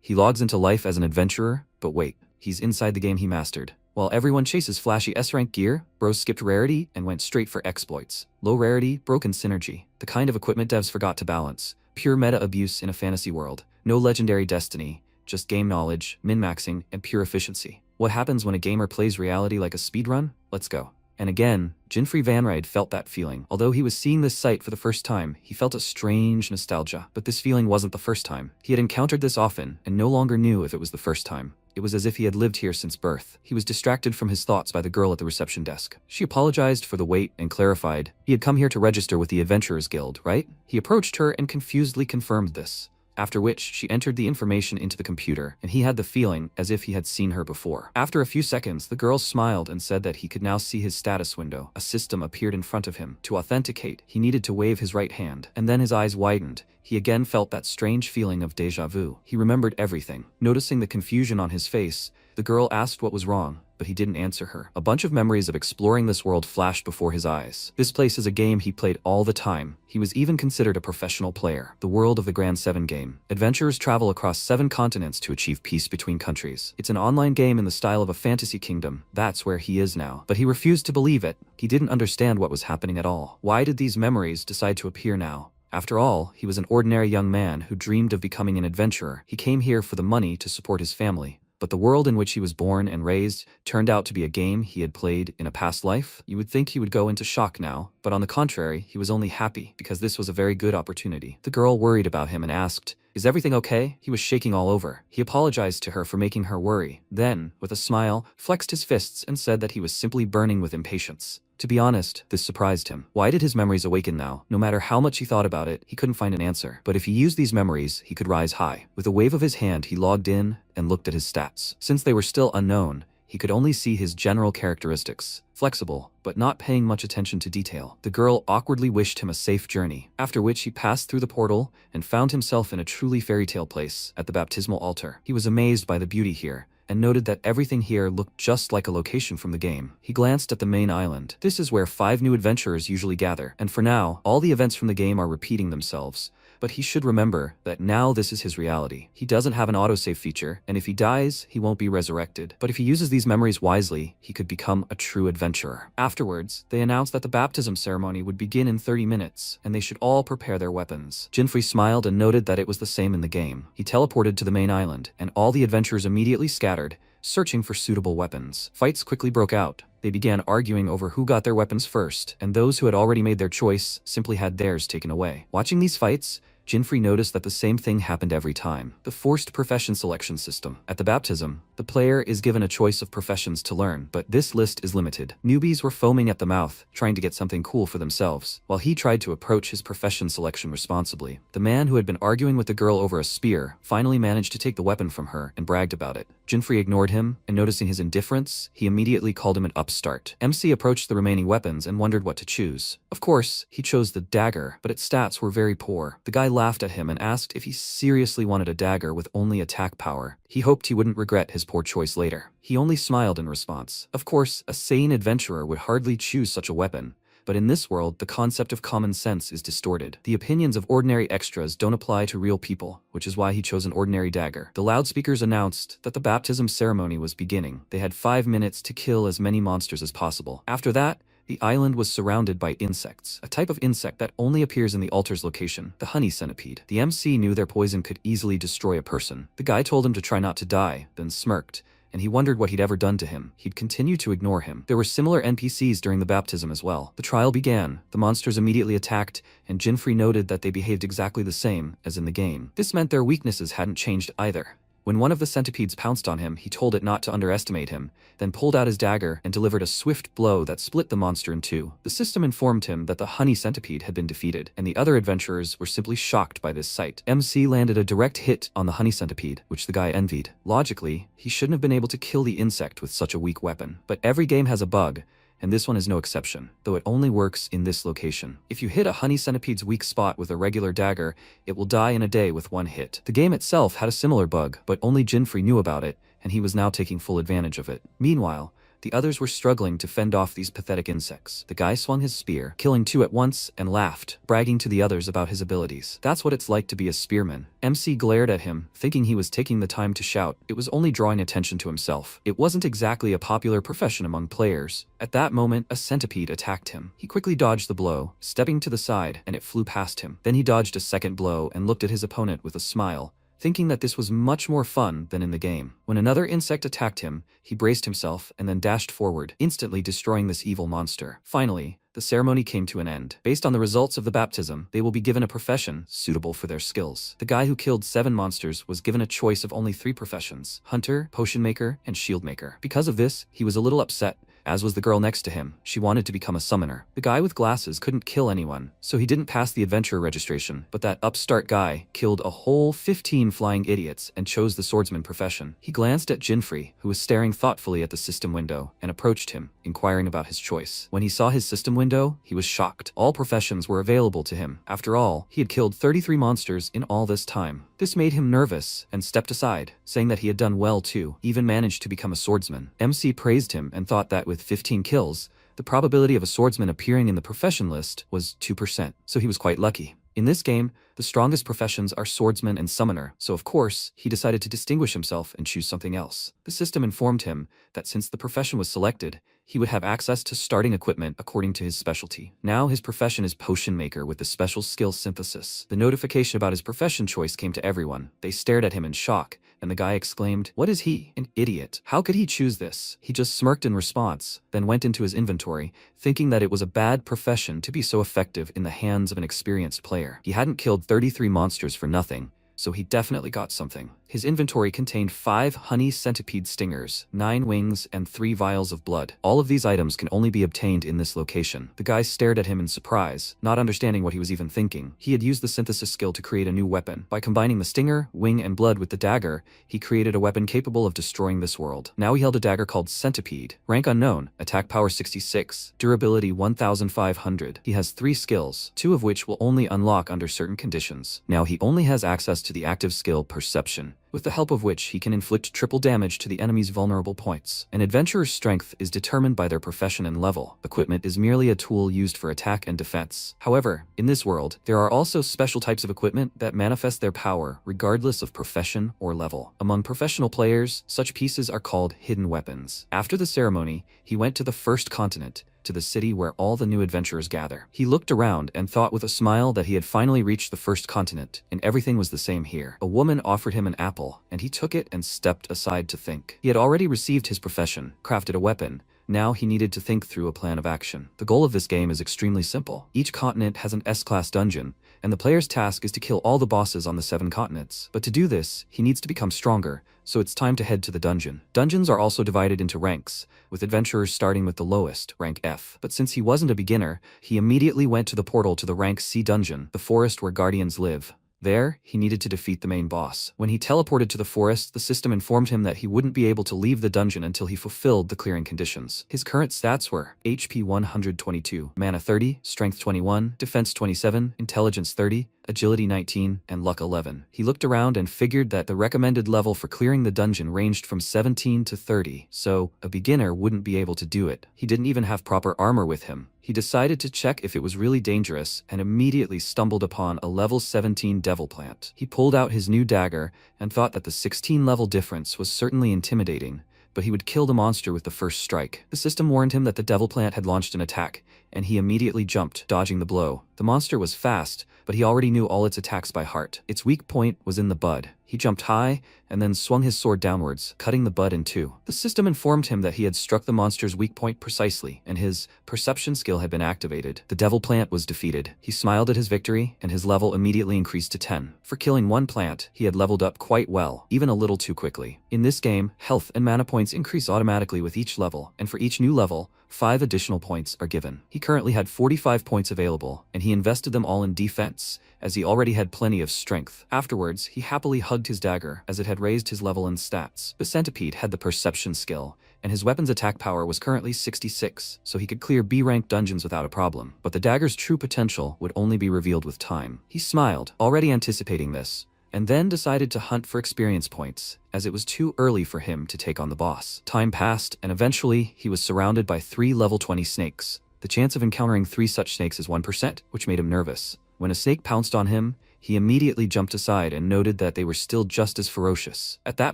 He logs into life as an adventurer, but wait, he's inside the game he mastered. While everyone chases flashy S-rank gear, bros skipped rarity and went straight for exploits. Low rarity, broken synergy, the kind of equipment devs forgot to balance. Pure meta abuse in a fantasy world. No legendary destiny, just game knowledge, min-maxing, and pure efficiency. What happens when a gamer plays reality like a speedrun? Let's go. And again, Jinfrey Vanride felt that feeling. Although he was seeing this site for the first time, he felt a strange nostalgia. But this feeling wasn't the first time. He had encountered this often, and no longer knew if it was the first time. It was as if he had lived here since birth. He was distracted from his thoughts by the girl at the reception desk. She apologized for the wait and clarified, he had come here to register with the Adventurers Guild, right? He approached her and confusedly confirmed this. After which, she entered the information into the computer, and he had the feeling as if he had seen her before. After a few seconds, the girl smiled and said that he could now see his status window. A system appeared in front of him. To authenticate, he needed to wave his right hand, and then his eyes widened. He again felt that strange feeling of déjà vu. He remembered everything. Noticing the confusion on his face, the girl asked what was wrong, but he didn't answer her. A bunch of memories of exploring this world flashed before his eyes. This place is a game he played all the time. He was even considered a professional player. The world of the Grand 7 game. Adventurers travel across 7 continents to achieve peace between countries. It's an online game in the style of a fantasy kingdom. That's where he is now. But he refused to believe it. He didn't understand what was happening at all. Why did these memories decide to appear now? After all, he was an ordinary young man who dreamed of becoming an adventurer. He came here for the money to support his family. But the world in which he was born and raised turned out to be a game he had played in a past life. You would think he would go into shock now, but on the contrary, he was only happy because this was a very good opportunity. The girl worried about him and asked, "Is everything okay?" He was shaking all over. He apologized to her for making her worry. Then, with a smile, flexed his fists and said that he was simply burning with impatience. To be honest, this surprised him. Why did his memories awaken now? No matter how much he thought about it, he couldn't find an answer. But if he used these memories, he could rise high. With a wave of his hand, he logged in and looked at his stats. Since they were still unknown, he could only see his general characteristics. Flexible, but not paying much attention to detail. The girl awkwardly wished him a safe journey, after which he passed through the portal and found himself in a truly fairy tale place at the baptismal altar. He was amazed by the beauty here, and noted that everything here looked just like a location from the game. He glanced at the main island. This is where 5 new adventurers usually gather, and for now, all the events from the game are repeating themselves. But he should remember that now this is his reality. He doesn't have an autosave feature, and if he dies, he won't be resurrected. But if he uses these memories wisely, he could become a true adventurer. Afterwards, they announced that the baptism ceremony would begin in 30 minutes, and they should all prepare their weapons. Jinfrey smiled and noted that it was the same in the game. He teleported to the main island, and all the adventurers immediately scattered, searching for suitable weapons. Fights quickly broke out. They began arguing over who got their weapons first, and those who had already made their choice simply had theirs taken away. Watching these fights, Jinfrey noticed that the same thing happened every time. The forced profession selection system. At the baptism, the player is given a choice of professions to learn, but this list is limited. Newbies were foaming at the mouth, trying to get something cool for themselves, while he tried to approach his profession selection responsibly. The man who had been arguing with the girl over a spear finally managed to take the weapon from her and bragged about it. Jinfrey ignored him, and noticing his indifference, he immediately called him an upstart. MC approached the remaining weapons and wondered what to choose. Of course, he chose the dagger, but its stats were very poor. The guy laughed at him and asked if he seriously wanted a dagger with only attack power. He hoped he wouldn't regret his poor choice later. He only smiled in response. Of course, a sane adventurer would hardly choose such a weapon. But in this world, the concept of common sense is distorted. The opinions of ordinary extras don't apply to real people, which is why he chose an ordinary dagger. The loudspeakers announced that the baptism ceremony was beginning. They had 5 minutes to kill as many monsters as possible. After that, the island was surrounded by insects, a type of insect that only appears in the altar's location, the honey centipede. The MC knew their poison could easily destroy a person. The guy told him to try not to die, then smirked, and he wondered what he'd ever done to him. He'd continue to ignore him. There were similar NPCs during the baptism as well. The trial began. The monsters immediately attacked, and Jinfrey noted that they behaved exactly the same as in the game. This meant their weaknesses hadn't changed either. When one of the centipedes pounced on him, he told it not to underestimate him, then pulled out his dagger and delivered a swift blow that split the monster in two. The system informed him that the honey centipede had been defeated, and the other adventurers were simply shocked by this sight. MC landed a direct hit on the honey centipede, which the guy envied. Logically, he shouldn't have been able to kill the insect with such a weak weapon. But every game has a bug, and this one is no exception, though it only works in this location. If you hit a honey centipede's weak spot with a regular dagger, it will die in a day with one hit. The game itself had a similar bug, but only Jinfrey knew about it, and he was now taking full advantage of it. Meanwhile, The others were struggling to fend off these pathetic insects. The guy swung his spear, killing 2 at once, and laughed, bragging to the others about his abilities. That's what it's like to be a spearman. MC glared at him, thinking he was taking the time to shout. It was only drawing attention to himself. It wasn't exactly a popular profession among players. At that moment, a centipede attacked him. He quickly dodged the blow, stepping to the side, and it flew past him. Then he dodged a second blow and looked at his opponent with a smile, thinking that this was much more fun than in the game. When another insect attacked him, he braced himself and then dashed forward, instantly destroying this evil monster. Finally, the ceremony came to an end. Based on the results of the baptism, they will be given a profession suitable for their skills. The guy who killed 7 monsters was given a choice of only 3 professions: hunter, potion maker, and shield maker. Because of this, he was a little upset, as was the girl next to him. She wanted to become a summoner. The guy with glasses couldn't kill anyone, so he didn't pass the adventurer registration, but that upstart guy killed a whole 15 flying idiots and chose the swordsman profession. He glanced at Jinfrey, who was staring thoughtfully at the system window, and approached him, inquiring about his choice. When he saw his system window, he was shocked. All professions were available to him. After all, he had killed 33 monsters in all this time. This made him nervous and stepped aside, saying that he had done well too, even managed to become a swordsman. MC praised him and thought that with 15 kills, the probability of a swordsman appearing in the profession list was 2%, so he was quite lucky. In this game, the strongest professions are swordsman and summoner, so of course, he decided to distinguish himself and choose something else. The system informed him that since the profession was selected, he would have access to starting equipment according to his specialty. Now his profession is potion maker with the special skill synthesis. The notification about his profession choice came to everyone. They stared at him in shock, and the guy exclaimed, "What is he? An idiot. How could he choose this?" He just smirked in response, then went into his inventory, thinking that it was a bad profession to be so effective in the hands of an experienced player. He hadn't killed 33 monsters for nothing, so he definitely got something. His inventory contained 5 honey centipede stingers, 9 wings, and 3 vials of blood. All of these items can only be obtained in this location. The guy stared at him in surprise, not understanding what he was even thinking. He had used the synthesis skill to create a new weapon. By combining the stinger, wing, and blood with the dagger, he created a weapon capable of destroying this world. Now he held a dagger called Centipede. Rank unknown, attack power 66, durability 1500. He has 3 skills, 2 of which will only unlock under certain conditions. Now he only has access to the active skill Perception, with the help of which he can inflict triple damage to the enemy's vulnerable points. An adventurer's strength is determined by their profession and level. Equipment is merely a tool used for attack and defense. However, in this world, there are also special types of equipment that manifest their power regardless of profession or level. Among professional players, such pieces are called hidden weapons. After the ceremony, he went to the first continent, to the city where all the new adventurers gather. He looked around and thought with a smile that he had finally reached the first continent, and everything was the same here. A woman offered him an apple, and he took it and stepped aside to think. He had already received his profession, crafted a weapon. Now he needed to think through a plan of action. The goal of this game is extremely simple. Each continent has an S-class dungeon, and the player's task is to kill all the bosses on the 7 continents. But to do this, he needs to become stronger, so it's time to head to the dungeon. Dungeons are also divided into ranks, with adventurers starting with the lowest, rank F. But since he wasn't a beginner, he immediately went to the portal to the rank C dungeon, the forest where guardians live. There, he needed to defeat the main boss. When he teleported to the forest, the system informed him that he wouldn't be able to leave the dungeon until he fulfilled the clearing conditions. His current stats were HP 122, Mana 30, Strength 21, Defense 27, Intelligence 30, Agility 19, and Luck 11. He looked around and figured that the recommended level for clearing the dungeon ranged from 17 to 30, so a beginner wouldn't be able to do it. He didn't even have proper armor with him. He decided to check if it was really dangerous and immediately stumbled upon a level 17 devil plant. He pulled out his new dagger and thought that the 16 level difference was certainly intimidating, but he would kill the monster with the first strike. The system warned him that the devil plant had launched an attack, and he immediately jumped, dodging the blow. The monster was fast, but he already knew all its attacks by heart. Its weak point was in the bud. He jumped high, and then swung his sword downwards, cutting the bud in 2. The system informed him that he had struck the monster's weak point precisely, and his perception skill had been activated. The devil plant was defeated. He smiled at his victory, and his level immediately increased to 10. For killing one plant, he had leveled up quite well, even a little too quickly. In this game, health and mana points increase automatically with each level, and for each new level, 5 additional points are given. He currently had 45 points available, and he invested them all in defense, as he already had plenty of strength. Afterwards, he happily hugged his dagger, as it had raised his level and stats. The centipede had the perception skill, and his weapon's attack power was currently 66, so he could clear B-rank dungeons without a problem. But the dagger's true potential would only be revealed with time. He smiled, already anticipating this, and then decided to hunt for experience points, as it was too early for him to take on the boss. Time passed, and eventually, he was surrounded by 3 level 20 snakes. The chance of encountering 3 such snakes is 1%, which made him nervous. When a snake pounced on him, he immediately jumped aside and noted that they were still just as ferocious. At that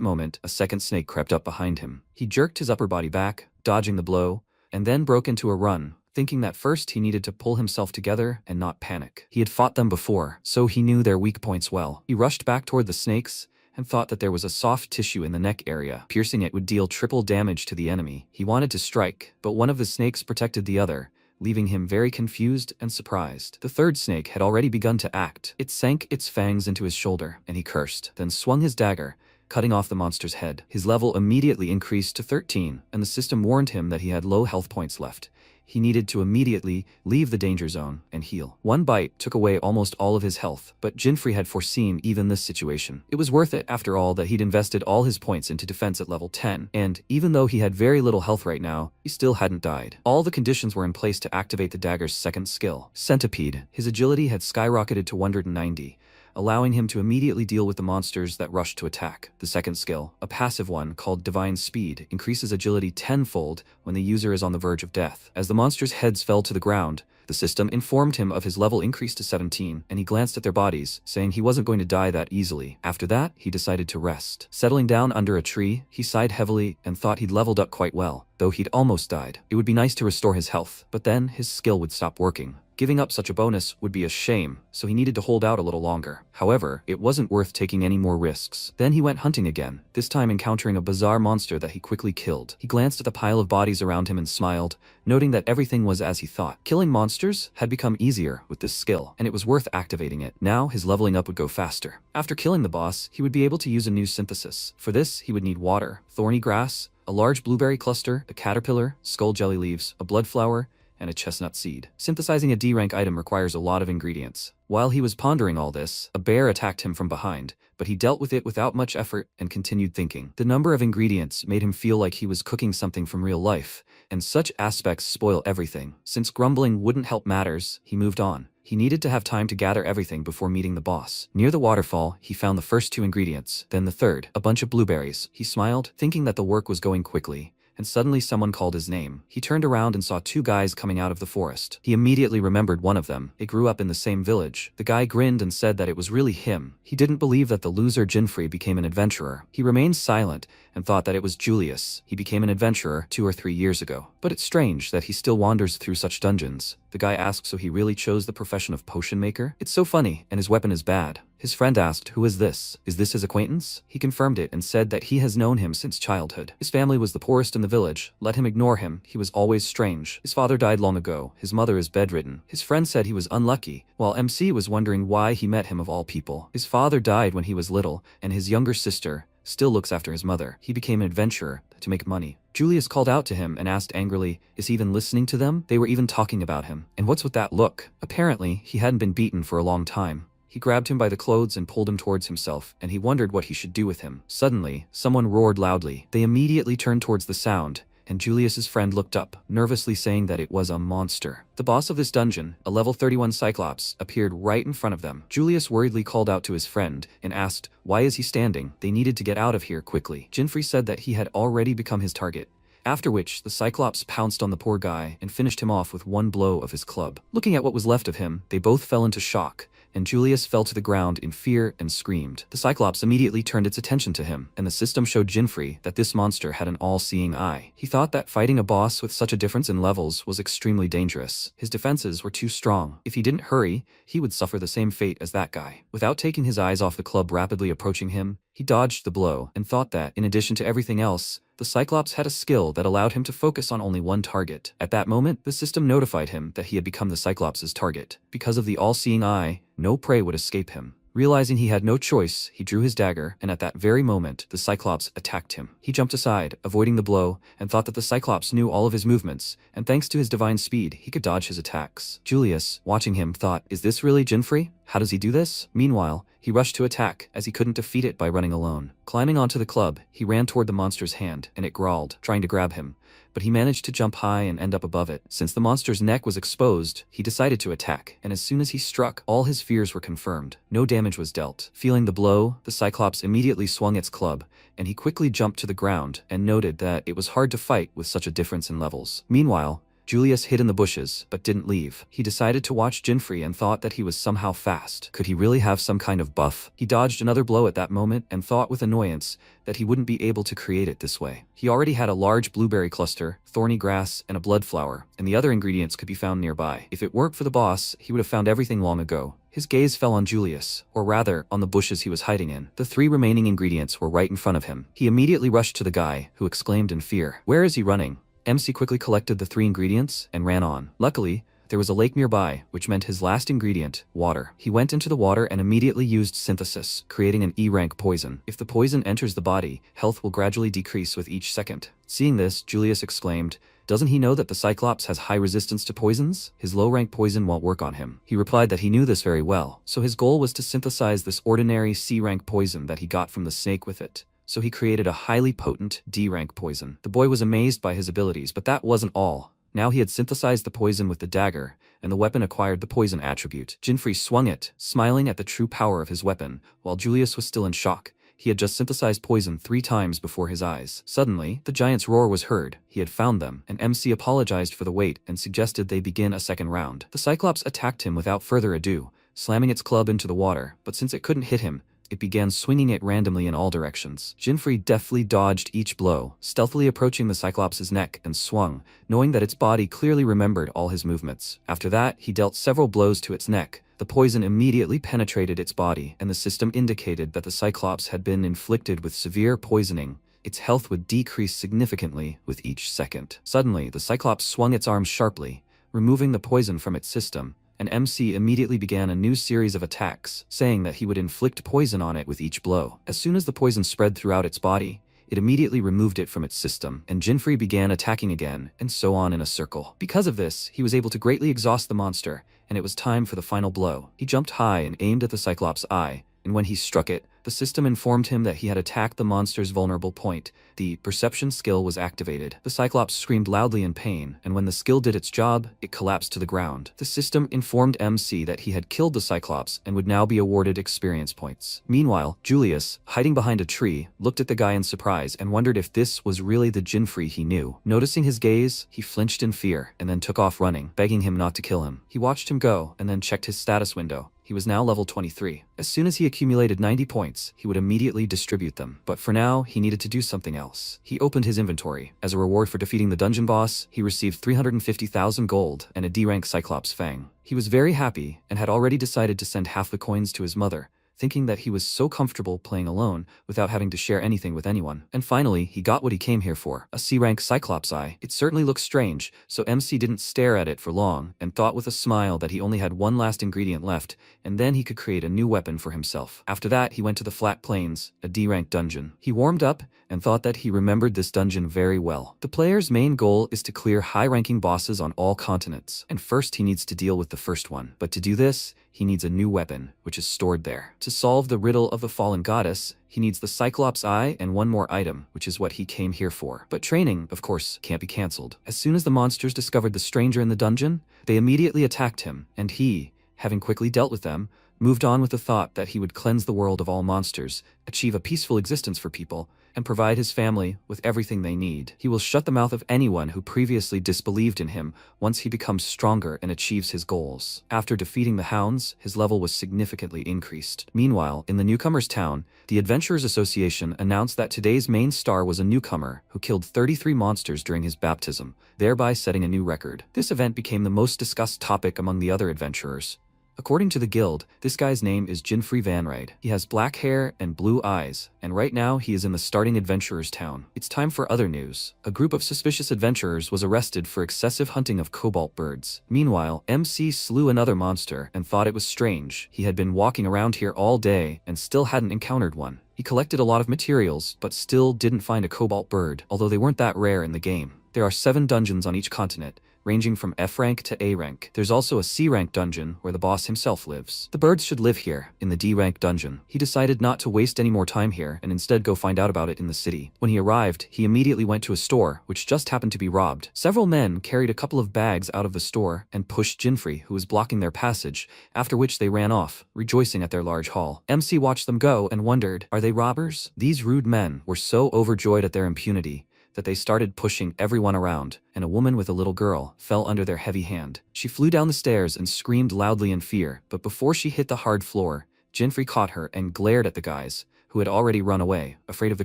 moment, a second snake crept up behind him. He jerked his upper body back, dodging the blow, and then broke into a run, thinking that first he needed to pull himself together and not panic. He had fought them before, so he knew their weak points well. He rushed back toward the snakes and thought that there was a soft tissue in the neck area. Piercing it would deal triple damage to the enemy. He wanted to strike, but one of the snakes protected the other, leaving him very confused and surprised. The third snake had already begun to act. It sank its fangs into his shoulder, and he cursed, then swung his dagger, cutting off the monster's head. His level immediately increased to 13, and the system warned him that he had low health points left. He needed to immediately leave the danger zone and heal. One bite took away almost all of his health, but Jinfrey had foreseen even this situation. It was worth it, after all, that he'd invested all his points into defense at level 10, and even though he had very little health right now, he still hadn't died. All the conditions were in place to activate the dagger's second skill, Centipede. His agility had skyrocketed to 190, allowing him to immediately deal with the monsters that rushed to attack. The second skill, a passive one called Divine Speed, increases agility tenfold when the user is on the verge of death. As the monsters' heads fell to the ground, the system informed him of his level increase to 17, and he glanced at their bodies, saying he wasn't going to die that easily. After that, he decided to rest. Settling down under a tree, he sighed heavily and thought he'd leveled up quite well, though he'd almost died. It would be nice to restore his health, but then his skill would stop working. Giving up such a bonus would be a shame, so he needed to hold out a little longer. However, it wasn't worth taking any more risks. Then he went hunting again, this time encountering a bizarre monster that he quickly killed. He glanced at the pile of bodies around him and smiled, noting that everything was as he thought. Killing monsters had become easier with this skill, and it was worth activating it. Now his leveling up would go faster. After killing the boss, he would be able to use a new synthesis. For this, he would need water, thorny grass, a large blueberry cluster, a caterpillar, skull jelly leaves, a blood flower, and a chestnut seed. Synthesizing a D-rank item requires a lot of ingredients. While he was pondering all this, a bear attacked him from behind, but he dealt with it without much effort and continued thinking. The number of ingredients made him feel like he was cooking something from real life, and such aspects spoil everything. Since grumbling wouldn't help matters, he moved on. He needed to have time to gather everything before meeting the boss. Near the waterfall, he found the first 2 ingredients, then the third, a bunch of blueberries. He smiled, thinking that the work was going quickly, and suddenly someone called his name. He turned around and saw 2 guys coming out of the forest. He immediately remembered one of them. They grew up in the same village. The guy grinned and said that it was really him. He didn't believe that the loser Jinfrey became an adventurer. He remained silent and thought that it was Julius. He became an adventurer 2 or 3 years ago. But it's strange that he still wanders through such dungeons. The guy asked so he really chose the profession of potion maker? It's so funny, and his weapon is bad. His friend asked, who is this? Is this his acquaintance? He confirmed it and said that he has known him since childhood. His family was the poorest in the village. Let him ignore him. He was always strange. His father died long ago. His mother is bedridden. His friend said he was unlucky, while MC was wondering why he met him of all people. His father died when he was little, and his younger sister still looks after his mother. He became an adventurer to make money. Julius called out to him and asked angrily, is he even listening to them? They were even talking about him. And what's with that look? Apparently, he hadn't been beaten for a long time. He grabbed him by the clothes and pulled him towards himself, and he wondered what he should do with him. Suddenly, someone roared loudly. They immediately turned towards the sound, and Julius's friend looked up, nervously saying that it was a monster. The boss of this dungeon, a level 31 Cyclops, appeared right in front of them. Julius worriedly called out to his friend and asked, why is he standing? They needed to get out of here quickly. Jinfrey said that he had already become his target, after which the Cyclops pounced on the poor guy and finished him off with one blow of his club. Looking at what was left of him, they both fell into shock, and Julius fell to the ground in fear and screamed. The Cyclops immediately turned its attention to him, and the system showed Jinfrey that this monster had an all-seeing eye. He thought that fighting a boss with such a difference in levels was extremely dangerous. His defenses were too strong. If he didn't hurry, he would suffer the same fate as that guy. Without taking his eyes off the club rapidly approaching him, he dodged the blow and thought that, in addition to everything else, the Cyclops had a skill that allowed him to focus on only one target. At that moment, the system notified him that he had become the Cyclops' target. Because of the all-seeing eye, no prey would escape him. Realizing he had no choice, he drew his dagger, and at that very moment, the Cyclops attacked him. He jumped aside, avoiding the blow, and thought that the Cyclops knew all of his movements, and thanks to his divine speed, he could dodge his attacks. Julius, watching him, thought, is this really Jinfrey? How does he do this? Meanwhile, He rushed to attack, as he couldn't defeat it by running alone. Climbing onto the club, he ran toward the monster's hand, and it growled, trying to grab him. But he managed to jump high and end up above it. Since the monster's neck was exposed, he decided to attack, and as soon as he struck, all his fears were confirmed. No damage was dealt. Feeling the blow, the Cyclops immediately swung its club, and he quickly jumped to the ground and noted that it was hard to fight with such a difference in levels. Meanwhile, Julius hid in the bushes, but didn't leave. He decided to watch Jinfrey and thought that he was somehow fast. Could he really have some kind of buff? He dodged another blow at that moment and thought with annoyance that he wouldn't be able to create it this way. He already had a large blueberry cluster, thorny grass, and a blood flower, and the other ingredients could be found nearby. If it weren't for the boss, he would have found everything long ago. His gaze fell on Julius, or rather, on the bushes he was hiding in. The 3 remaining ingredients were right in front of him. He immediately rushed to the guy, who exclaimed in fear, "Where is he running?" MC quickly collected the 3 ingredients and ran on. Luckily, there was a lake nearby, which meant his last ingredient, water. He went into the water and immediately used synthesis, creating an E-rank poison. If the poison enters the body, health will gradually decrease with each second. Seeing this, Julius exclaimed, "Doesn't he know that the Cyclops has high resistance to poisons? His low-rank poison won't work on him." He replied that he knew this very well, so his goal was to synthesize this ordinary C-rank poison that he got from the snake with it. So he created a highly potent D-rank poison. The boy was amazed by his abilities, but that wasn't all. Now he had synthesized the poison with the dagger, and the weapon acquired the poison attribute. Jinfrey swung it, smiling at the true power of his weapon, while Julius was still in shock. He had just synthesized poison 3 times before his eyes. Suddenly, the giant's roar was heard. He had found them, and MC apologized for the wait and suggested they begin a second round. The Cyclops attacked him without further ado, slamming its club into the water, but since it couldn't hit him, it began swinging it randomly in all directions. Jinfrey deftly dodged each blow, stealthily approaching the Cyclops' neck and swung, knowing that its body clearly remembered all his movements. After that, he dealt several blows to its neck. The poison immediately penetrated its body, and the system indicated that the Cyclops had been inflicted with severe poisoning. Its health would decrease significantly with each second. Suddenly, the Cyclops swung its arms sharply, removing the poison from its system, and MC immediately began a new series of attacks, saying that he would inflict poison on it with each blow. As soon as the poison spread throughout its body, it immediately removed it from its system, and Jinfrey began attacking again, and so on in a circle. Because of this, he was able to greatly exhaust the monster, and it was time for the final blow. He jumped high and aimed at the Cyclops' eye, and when he struck it, the system informed him that he had attacked the monster's vulnerable point. The perception skill was activated. The Cyclops screamed loudly in pain, and when the skill did its job, it collapsed to the ground. The system informed MC that he had killed the Cyclops and would now be awarded experience points. Meanwhile, Julius, hiding behind a tree, looked at the guy in surprise and wondered if this was really the Jinfrey he knew. Noticing his gaze, he flinched in fear and then took off running, begging him not to kill him. He watched him go and then checked his status window. He was now level 23. As soon as he accumulated 90 points, he would immediately distribute them. But for now, he needed to do something else. He opened his inventory. As a reward for defeating the dungeon boss, he received 350,000 gold and a D-rank Cyclops Fang. He was very happy and had already decided to send half the coins to his mother, thinking that he was so comfortable playing alone without having to share anything with anyone. And finally, he got what he came here for, a C-rank Cyclops eye. It certainly looked strange, so MC didn't stare at it for long and thought with a smile that he only had one last ingredient left, and then he could create a new weapon for himself. After that, he went to the Flat Plains, a D-rank dungeon. He warmed up and thought that he remembered this dungeon very well. The player's main goal is to clear high-ranking bosses on all continents, and first he needs to deal with the first one. But to do this, he needs a new weapon, which is stored there. To solve the riddle of the fallen goddess, he needs the Cyclops Eye and one more item, which is what he came here for. But training, of course, can't be cancelled. As soon as the monsters discovered the stranger in the dungeon, they immediately attacked him, and he, having quickly dealt with them, moved on with the thought that he would cleanse the world of all monsters, achieve a peaceful existence for people, and provide his family with everything they need. He will shut the mouth of anyone who previously disbelieved in him once he becomes stronger and achieves his goals. After defeating the hounds, his level was significantly increased. Meanwhile, in the newcomers' town, the Adventurers Association announced that today's main star was a newcomer who killed 33 monsters during his baptism, thereby setting a new record. This event became the most discussed topic among the other adventurers. According to the guild, this guy's name is Jinfrey Vanride. He has black hair and blue eyes, and right now he is in the starting adventurers town. It's time for other news. A group of suspicious adventurers was arrested for excessive hunting of cobalt birds. Meanwhile, MC slew another monster and thought it was strange. He had been walking around here all day and still hadn't encountered one. He collected a lot of materials, but still didn't find a cobalt bird, although they weren't that rare in the game. There are 7 dungeons on each continent, ranging from F rank to A rank. There's also a C rank dungeon where the boss himself lives. The birds should live here, in the D rank dungeon. He decided not to waste any more time here and instead go find out about it in the city. When he arrived, he immediately went to a store, which just happened to be robbed. Several men carried a couple of bags out of the store and pushed Jinfrey, who was blocking their passage, after which they ran off, rejoicing at their large haul. MC watched them go and wondered, are they robbers? These rude men were so overjoyed at their impunity that they started pushing everyone around, and a woman with a little girl fell under their heavy hand. She flew down the stairs and screamed loudly in fear, but before she hit the hard floor, Jinfrey caught her and glared at the guys, who had already run away, afraid of the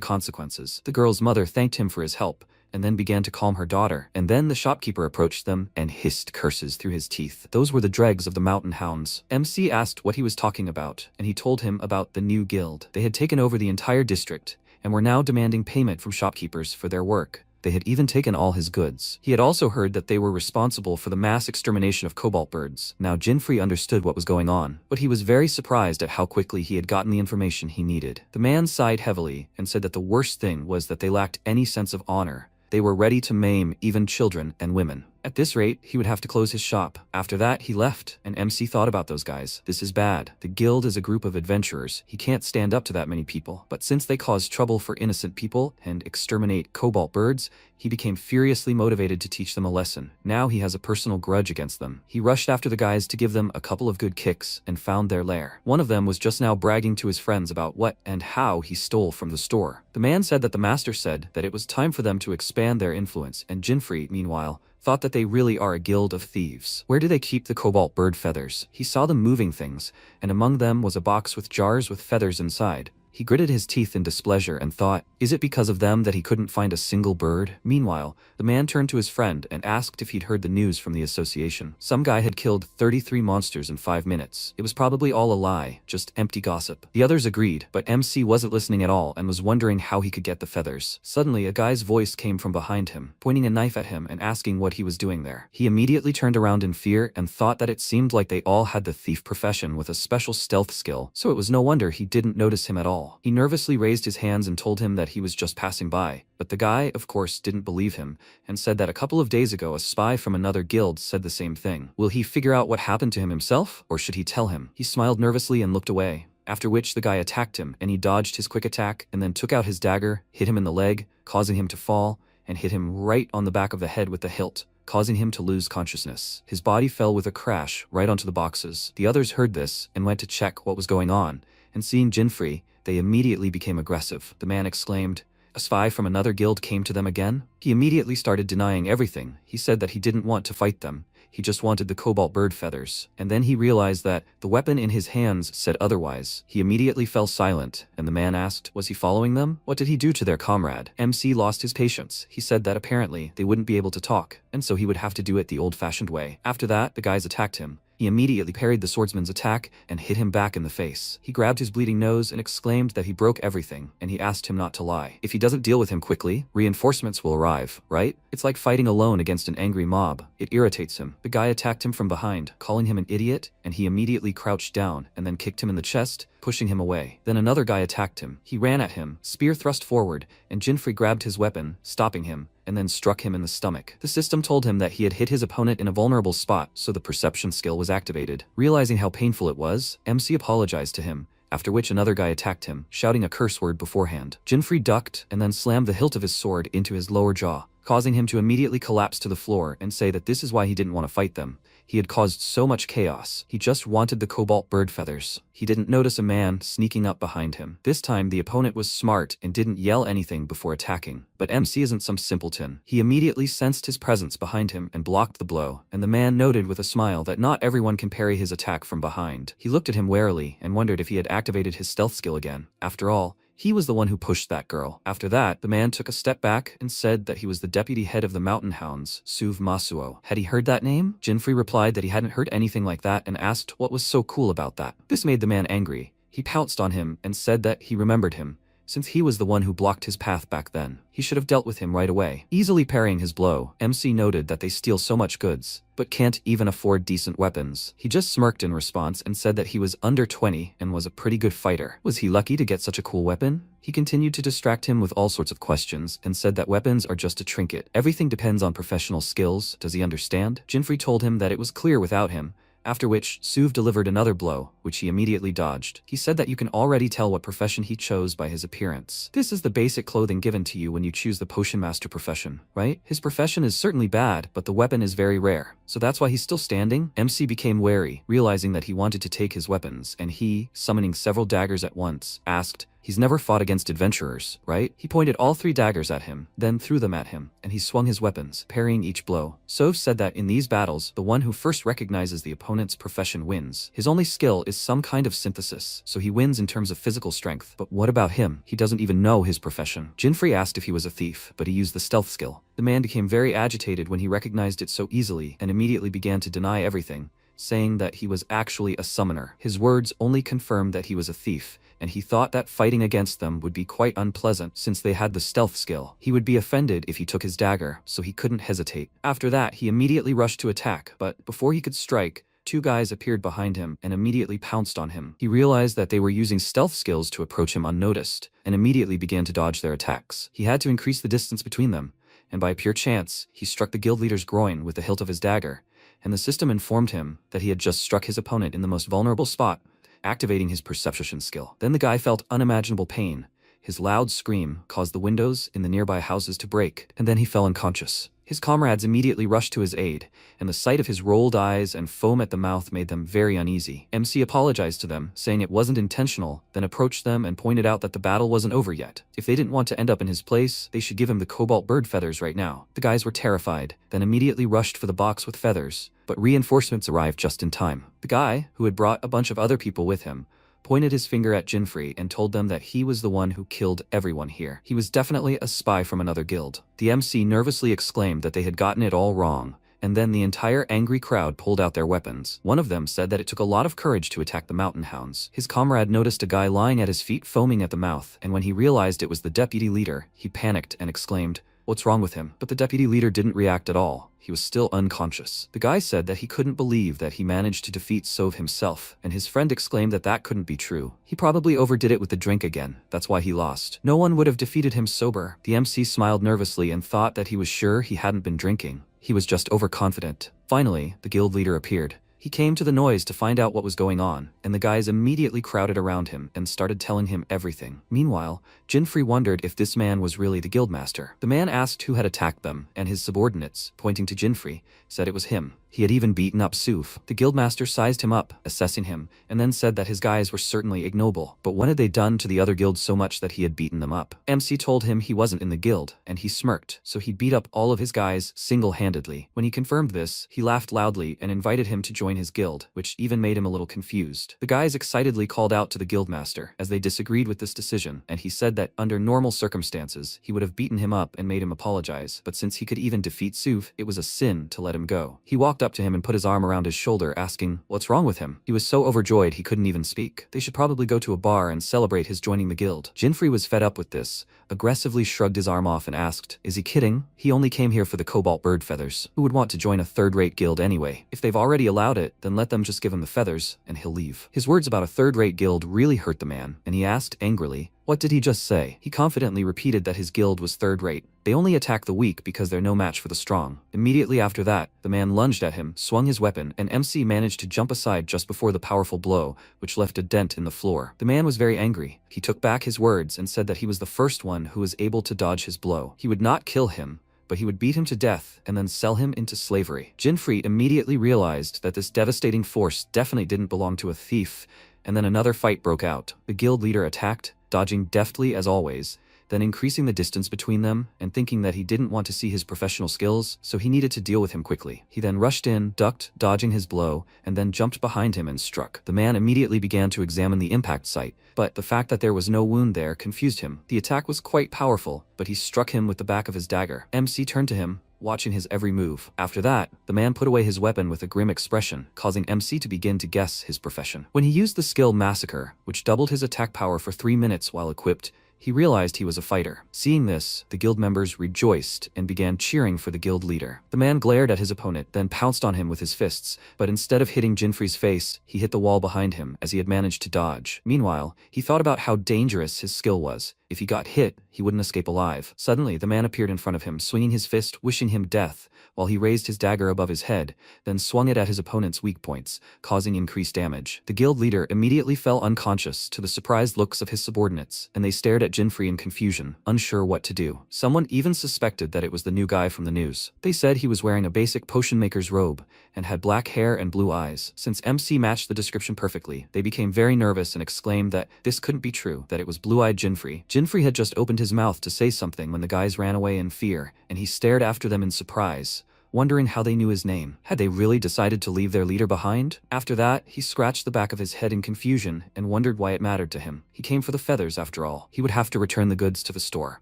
consequences. The girl's mother thanked him for his help, and then began to calm her daughter, and then the shopkeeper approached them and hissed curses through his teeth. Those were the dregs of the mountain hounds. MC asked what he was talking about, and he told him about the new guild. They had taken over the entire district, and were now demanding payment from shopkeepers for their work. They had even taken all his goods. He had also heard that they were responsible for the mass extermination of cobalt birds. Now Jinfrey understood what was going on, but he was very surprised at how quickly he had gotten the information he needed. The man sighed heavily and said that the worst thing was that they lacked any sense of honor. They were ready to maim even children and women. At this rate, he would have to close his shop. After that, he left, and MC thought about those guys. This is bad. The guild is a group of adventurers. He can't stand up to that many people. But since they cause trouble for innocent people and exterminate cobalt birds, he became furiously motivated to teach them a lesson. Now he has a personal grudge against them. He rushed after the guys to give them a couple of good kicks and found their lair. One of them was just now bragging to his friends about what and how he stole from the store. The man said that the master said that it was time for them to expand their influence, and Jinfrey, meanwhile, thought that they really are a guild of thieves. Where do they keep the cobalt bird feathers? He saw them moving things, and among them was a box with jars with feathers inside. He gritted his teeth in displeasure and thought, is it because of them that he couldn't find a single bird? Meanwhile, the man turned to his friend and asked if he'd heard the news from the association. Some guy had killed 33 monsters in 5 minutes. It was probably all a lie, just empty gossip. The others agreed, but MC wasn't listening at all and was wondering how he could get the feathers. Suddenly, a guy's voice came from behind him, pointing a knife at him and asking what he was doing there. He immediately turned around in fear and thought that it seemed like they all had the thief profession with a special stealth skill, so it was no wonder he didn't notice him at all. He nervously raised his hands and told him that he was just passing by, but the guy, of course, didn't believe him and said that a couple of days ago a spy from another guild said the same thing. Will he figure out what happened to him himself, or should he tell him? He smiled nervously and looked away, after which the guy attacked him, and he dodged his quick attack and then took out his dagger, hit him in the leg, causing him to fall, and hit him right on the back of the head with the hilt, causing him to lose consciousness. His body fell with a crash right onto the boxes. The others heard this and went to check what was going on, and seeing Jinfrey, they immediately became aggressive. The man exclaimed, a spy from another guild came to them again? He immediately started denying everything. He said that he didn't want to fight them. He just wanted the cobalt bird feathers. And then he realized that the weapon in his hands said otherwise. He immediately fell silent, and the man asked, was he following them? What did he do to their comrade? MC lost his patience. He said that apparently they wouldn't be able to talk, and so he would have to do it the old-fashioned way. After that, the guys attacked him. He immediately parried the swordsman's attack and hit him back in the face. He grabbed his bleeding nose and exclaimed that he broke everything, and he asked him not to lie. If he doesn't deal with him quickly, reinforcements will arrive, right? It's like fighting alone against an angry mob. It irritates him. The guy attacked him from behind, calling him an idiot, and he immediately crouched down and then kicked him in the chest, pushing him away. Then another guy attacked him. He ran at him, spear thrust forward, and Jinfrey grabbed his weapon, stopping him, and then struck him in the stomach. The system told him that he had hit his opponent in a vulnerable spot, so the perception skill was activated. Realizing how painful it was, MC apologized to him, after which another guy attacked him, shouting a curse word beforehand. Jinfrey ducked and then slammed the hilt of his sword into his lower jaw, causing him to immediately collapse to the floor and say that this is why he didn't want to fight them. He had caused so much chaos. He just wanted the cobalt bird feathers. He didn't notice a man sneaking up behind him. This time, the opponent was smart and didn't yell anything before attacking. But MC isn't some simpleton. He immediately sensed his presence behind him and blocked the blow, and the man noted with a smile that not everyone can parry his attack from behind. He looked at him warily and wondered if he had activated his stealth skill again. After all, he was the one who pushed that girl. After that, the man took a step back and said that he was the deputy head of the mountain hounds, Suv Masuo. Had he heard that name? Jinfrey replied that he hadn't heard anything like that and asked what was so cool about that. This made the man angry. He pounced on him and said that he remembered him, since he was the one who blocked his path back then. He should have dealt with him right away. Easily parrying his blow, MC noted that they steal so much goods, but can't even afford decent weapons. He just smirked in response and said that he was under 20 and was a pretty good fighter. Was he lucky to get such a cool weapon? He continued to distract him with all sorts of questions and said that weapons are just a trinket. Everything depends on professional skills. Does he understand? Jinfrey told him that it was clear without him, after which Suv delivered another blow, which he immediately dodged. He said that you can already tell what profession he chose by his appearance. This is the basic clothing given to you when you choose the potion master profession, right? His profession is certainly bad, but the weapon is very rare. So that's why he's still standing? MC became wary, realizing that he wanted to take his weapons, and he, summoning several daggers at once, asked, "He's never fought against adventurers, right?" He pointed all 3 daggers at him, then threw them at him, and he swung his weapons, parrying each blow. Sov said that in these battles, the one who first recognizes the opponent's profession wins. His only skill is some kind of synthesis, so he wins in terms of physical strength. But what about him? He doesn't even know his profession. Jinfrey asked if he was a thief, but he used the stealth skill. The man became very agitated when he recognized it so easily and immediately began to deny everything, saying that he was actually a summoner. His words only confirmed that he was a thief, and he thought that fighting against them would be quite unpleasant since they had the stealth skill. He would be offended if he took his dagger, so he couldn't hesitate. After that, he immediately rushed to attack, but before he could strike, 2 guys appeared behind him and immediately pounced on him. He realized that they were using stealth skills to approach him unnoticed, and immediately began to dodge their attacks. He had to increase the distance between them, and by pure chance, he struck the guild leader's groin with the hilt of his dagger, and the system informed him that he had just struck his opponent in the most vulnerable spot, activating his perception skill. Then the guy felt unimaginable pain. His loud scream caused the windows in the nearby houses to break, and then he fell unconscious. His comrades immediately rushed to his aid, and the sight of his rolled eyes and foam at the mouth made them very uneasy. MC apologized to them, saying it wasn't intentional, then approached them and pointed out that the battle wasn't over yet. If they didn't want to end up in his place, they should give him the cobalt bird feathers right now. The guys were terrified, then immediately rushed for the box with feathers, but reinforcements arrived just in time. The guy, who had brought a bunch of other people with him, pointed his finger at Jinfrey and told them that he was the one who killed everyone here. He was definitely a spy from another guild. The MC nervously exclaimed that they had gotten it all wrong, and then the entire angry crowd pulled out their weapons. One of them said that it took a lot of courage to attack the mountain hounds. His comrade noticed a guy lying at his feet foaming at the mouth, and when he realized it was the deputy leader, he panicked and exclaimed, "What's wrong with him?" But the deputy leader didn't react at all. He was still unconscious. The guy said that he couldn't believe that he managed to defeat Sov himself, and his friend exclaimed that that couldn't be true. He probably overdid it with the drink again. That's why he lost. No one would have defeated him sober. The MC smiled nervously and thought that he was sure he hadn't been drinking. He was just overconfident. Finally, the guild leader appeared. He came to the noise to find out what was going on, and the guys immediately crowded around him and started telling him everything. Meanwhile, Jinfrey wondered if this man was really the guildmaster. The man asked who had attacked them, and his subordinates, pointing to Jinfrey, said it was him. He had even beaten up Suf. The guildmaster sized him up, assessing him, and then said that his guys were certainly ignoble. But what had they done to the other guilds so much that he had beaten them up? MC told him he wasn't in the guild, and he smirked, so he beat up all of his guys single-handedly. When he confirmed this, he laughed loudly and invited him to join his guild, which even made him a little confused. The guys excitedly called out to the guildmaster, as they disagreed with this decision, and he said that under normal circumstances, he would have beaten him up and made him apologize, but since he could even defeat Suf, it was a sin to let him go. He walked up to him and put his arm around his shoulder, asking, "What's wrong with him?" He was so overjoyed he couldn't even speak. They should probably go to a bar and celebrate his joining the guild. Jinfrey was fed up with this, aggressively shrugged his arm off and asked, "Is he kidding? He only came here for the cobalt bird feathers. Who would want to join a third-rate guild anyway? If they've already allowed it, then let them just give him the feathers, and he'll leave." His words about a third-rate guild really hurt the man, and he asked angrily, "What did he just say?" He confidently repeated that his guild was third-rate. They only attack the weak because they're no match for the strong. Immediately after that, the man lunged at him, swung his weapon, and MC managed to jump aside just before the powerful blow, which left a dent in the floor. The man was very angry. He took back his words and said that he was the first one who was able to dodge his blow. He would not kill him, but he would beat him to death and then sell him into slavery. Jinfrey immediately realized that this devastating force definitely didn't belong to a thief, and then another fight broke out. The guild leader attacked, dodging deftly as always, then increasing the distance between them and thinking that he didn't want to see his professional skills, so he needed to deal with him quickly. He then rushed in, ducked, dodging his blow, and then jumped behind him and struck. The man immediately began to examine the impact site, but the fact that there was no wound there confused him. The attack was quite powerful, but he struck him with the back of his dagger. MC turned to him, watching his every move. After that, the man put away his weapon with a grim expression, causing MC to begin to guess his profession. When he used the skill Massacre, which doubled his attack power for 3 minutes while equipped, He realized he was a fighter. Seeing this, the guild members rejoiced and began cheering for the guild leader. The man glared at his opponent, then pounced on him with his fists, but instead of hitting Jinfrey's face, he hit the wall behind him as he had managed to dodge. Meanwhile, he thought about how dangerous his skill was. If he got hit, he wouldn't escape alive. Suddenly, the man appeared in front of him, swinging his fist, wishing him death, while he raised his dagger above his head, then swung it at his opponent's weak points, causing increased damage. The guild leader immediately fell unconscious to the surprised looks of his subordinates, and they stared at Jinfrey in confusion, unsure what to do. Someone even suspected that it was the new guy from the news. They said he was wearing a basic potion maker's robe, and had black hair and blue eyes. Since MC matched the description perfectly, they became very nervous and exclaimed that this couldn't be true, that it was blue-eyed Jinfrey. Jinfrey had just opened his mouth to say something when the guys ran away in fear, and he stared after them in surprise, wondering how they knew his name. Had they really decided to leave their leader behind? After that, he scratched the back of his head in confusion and wondered why it mattered to him. He came for the feathers after all. He would have to return the goods to the store.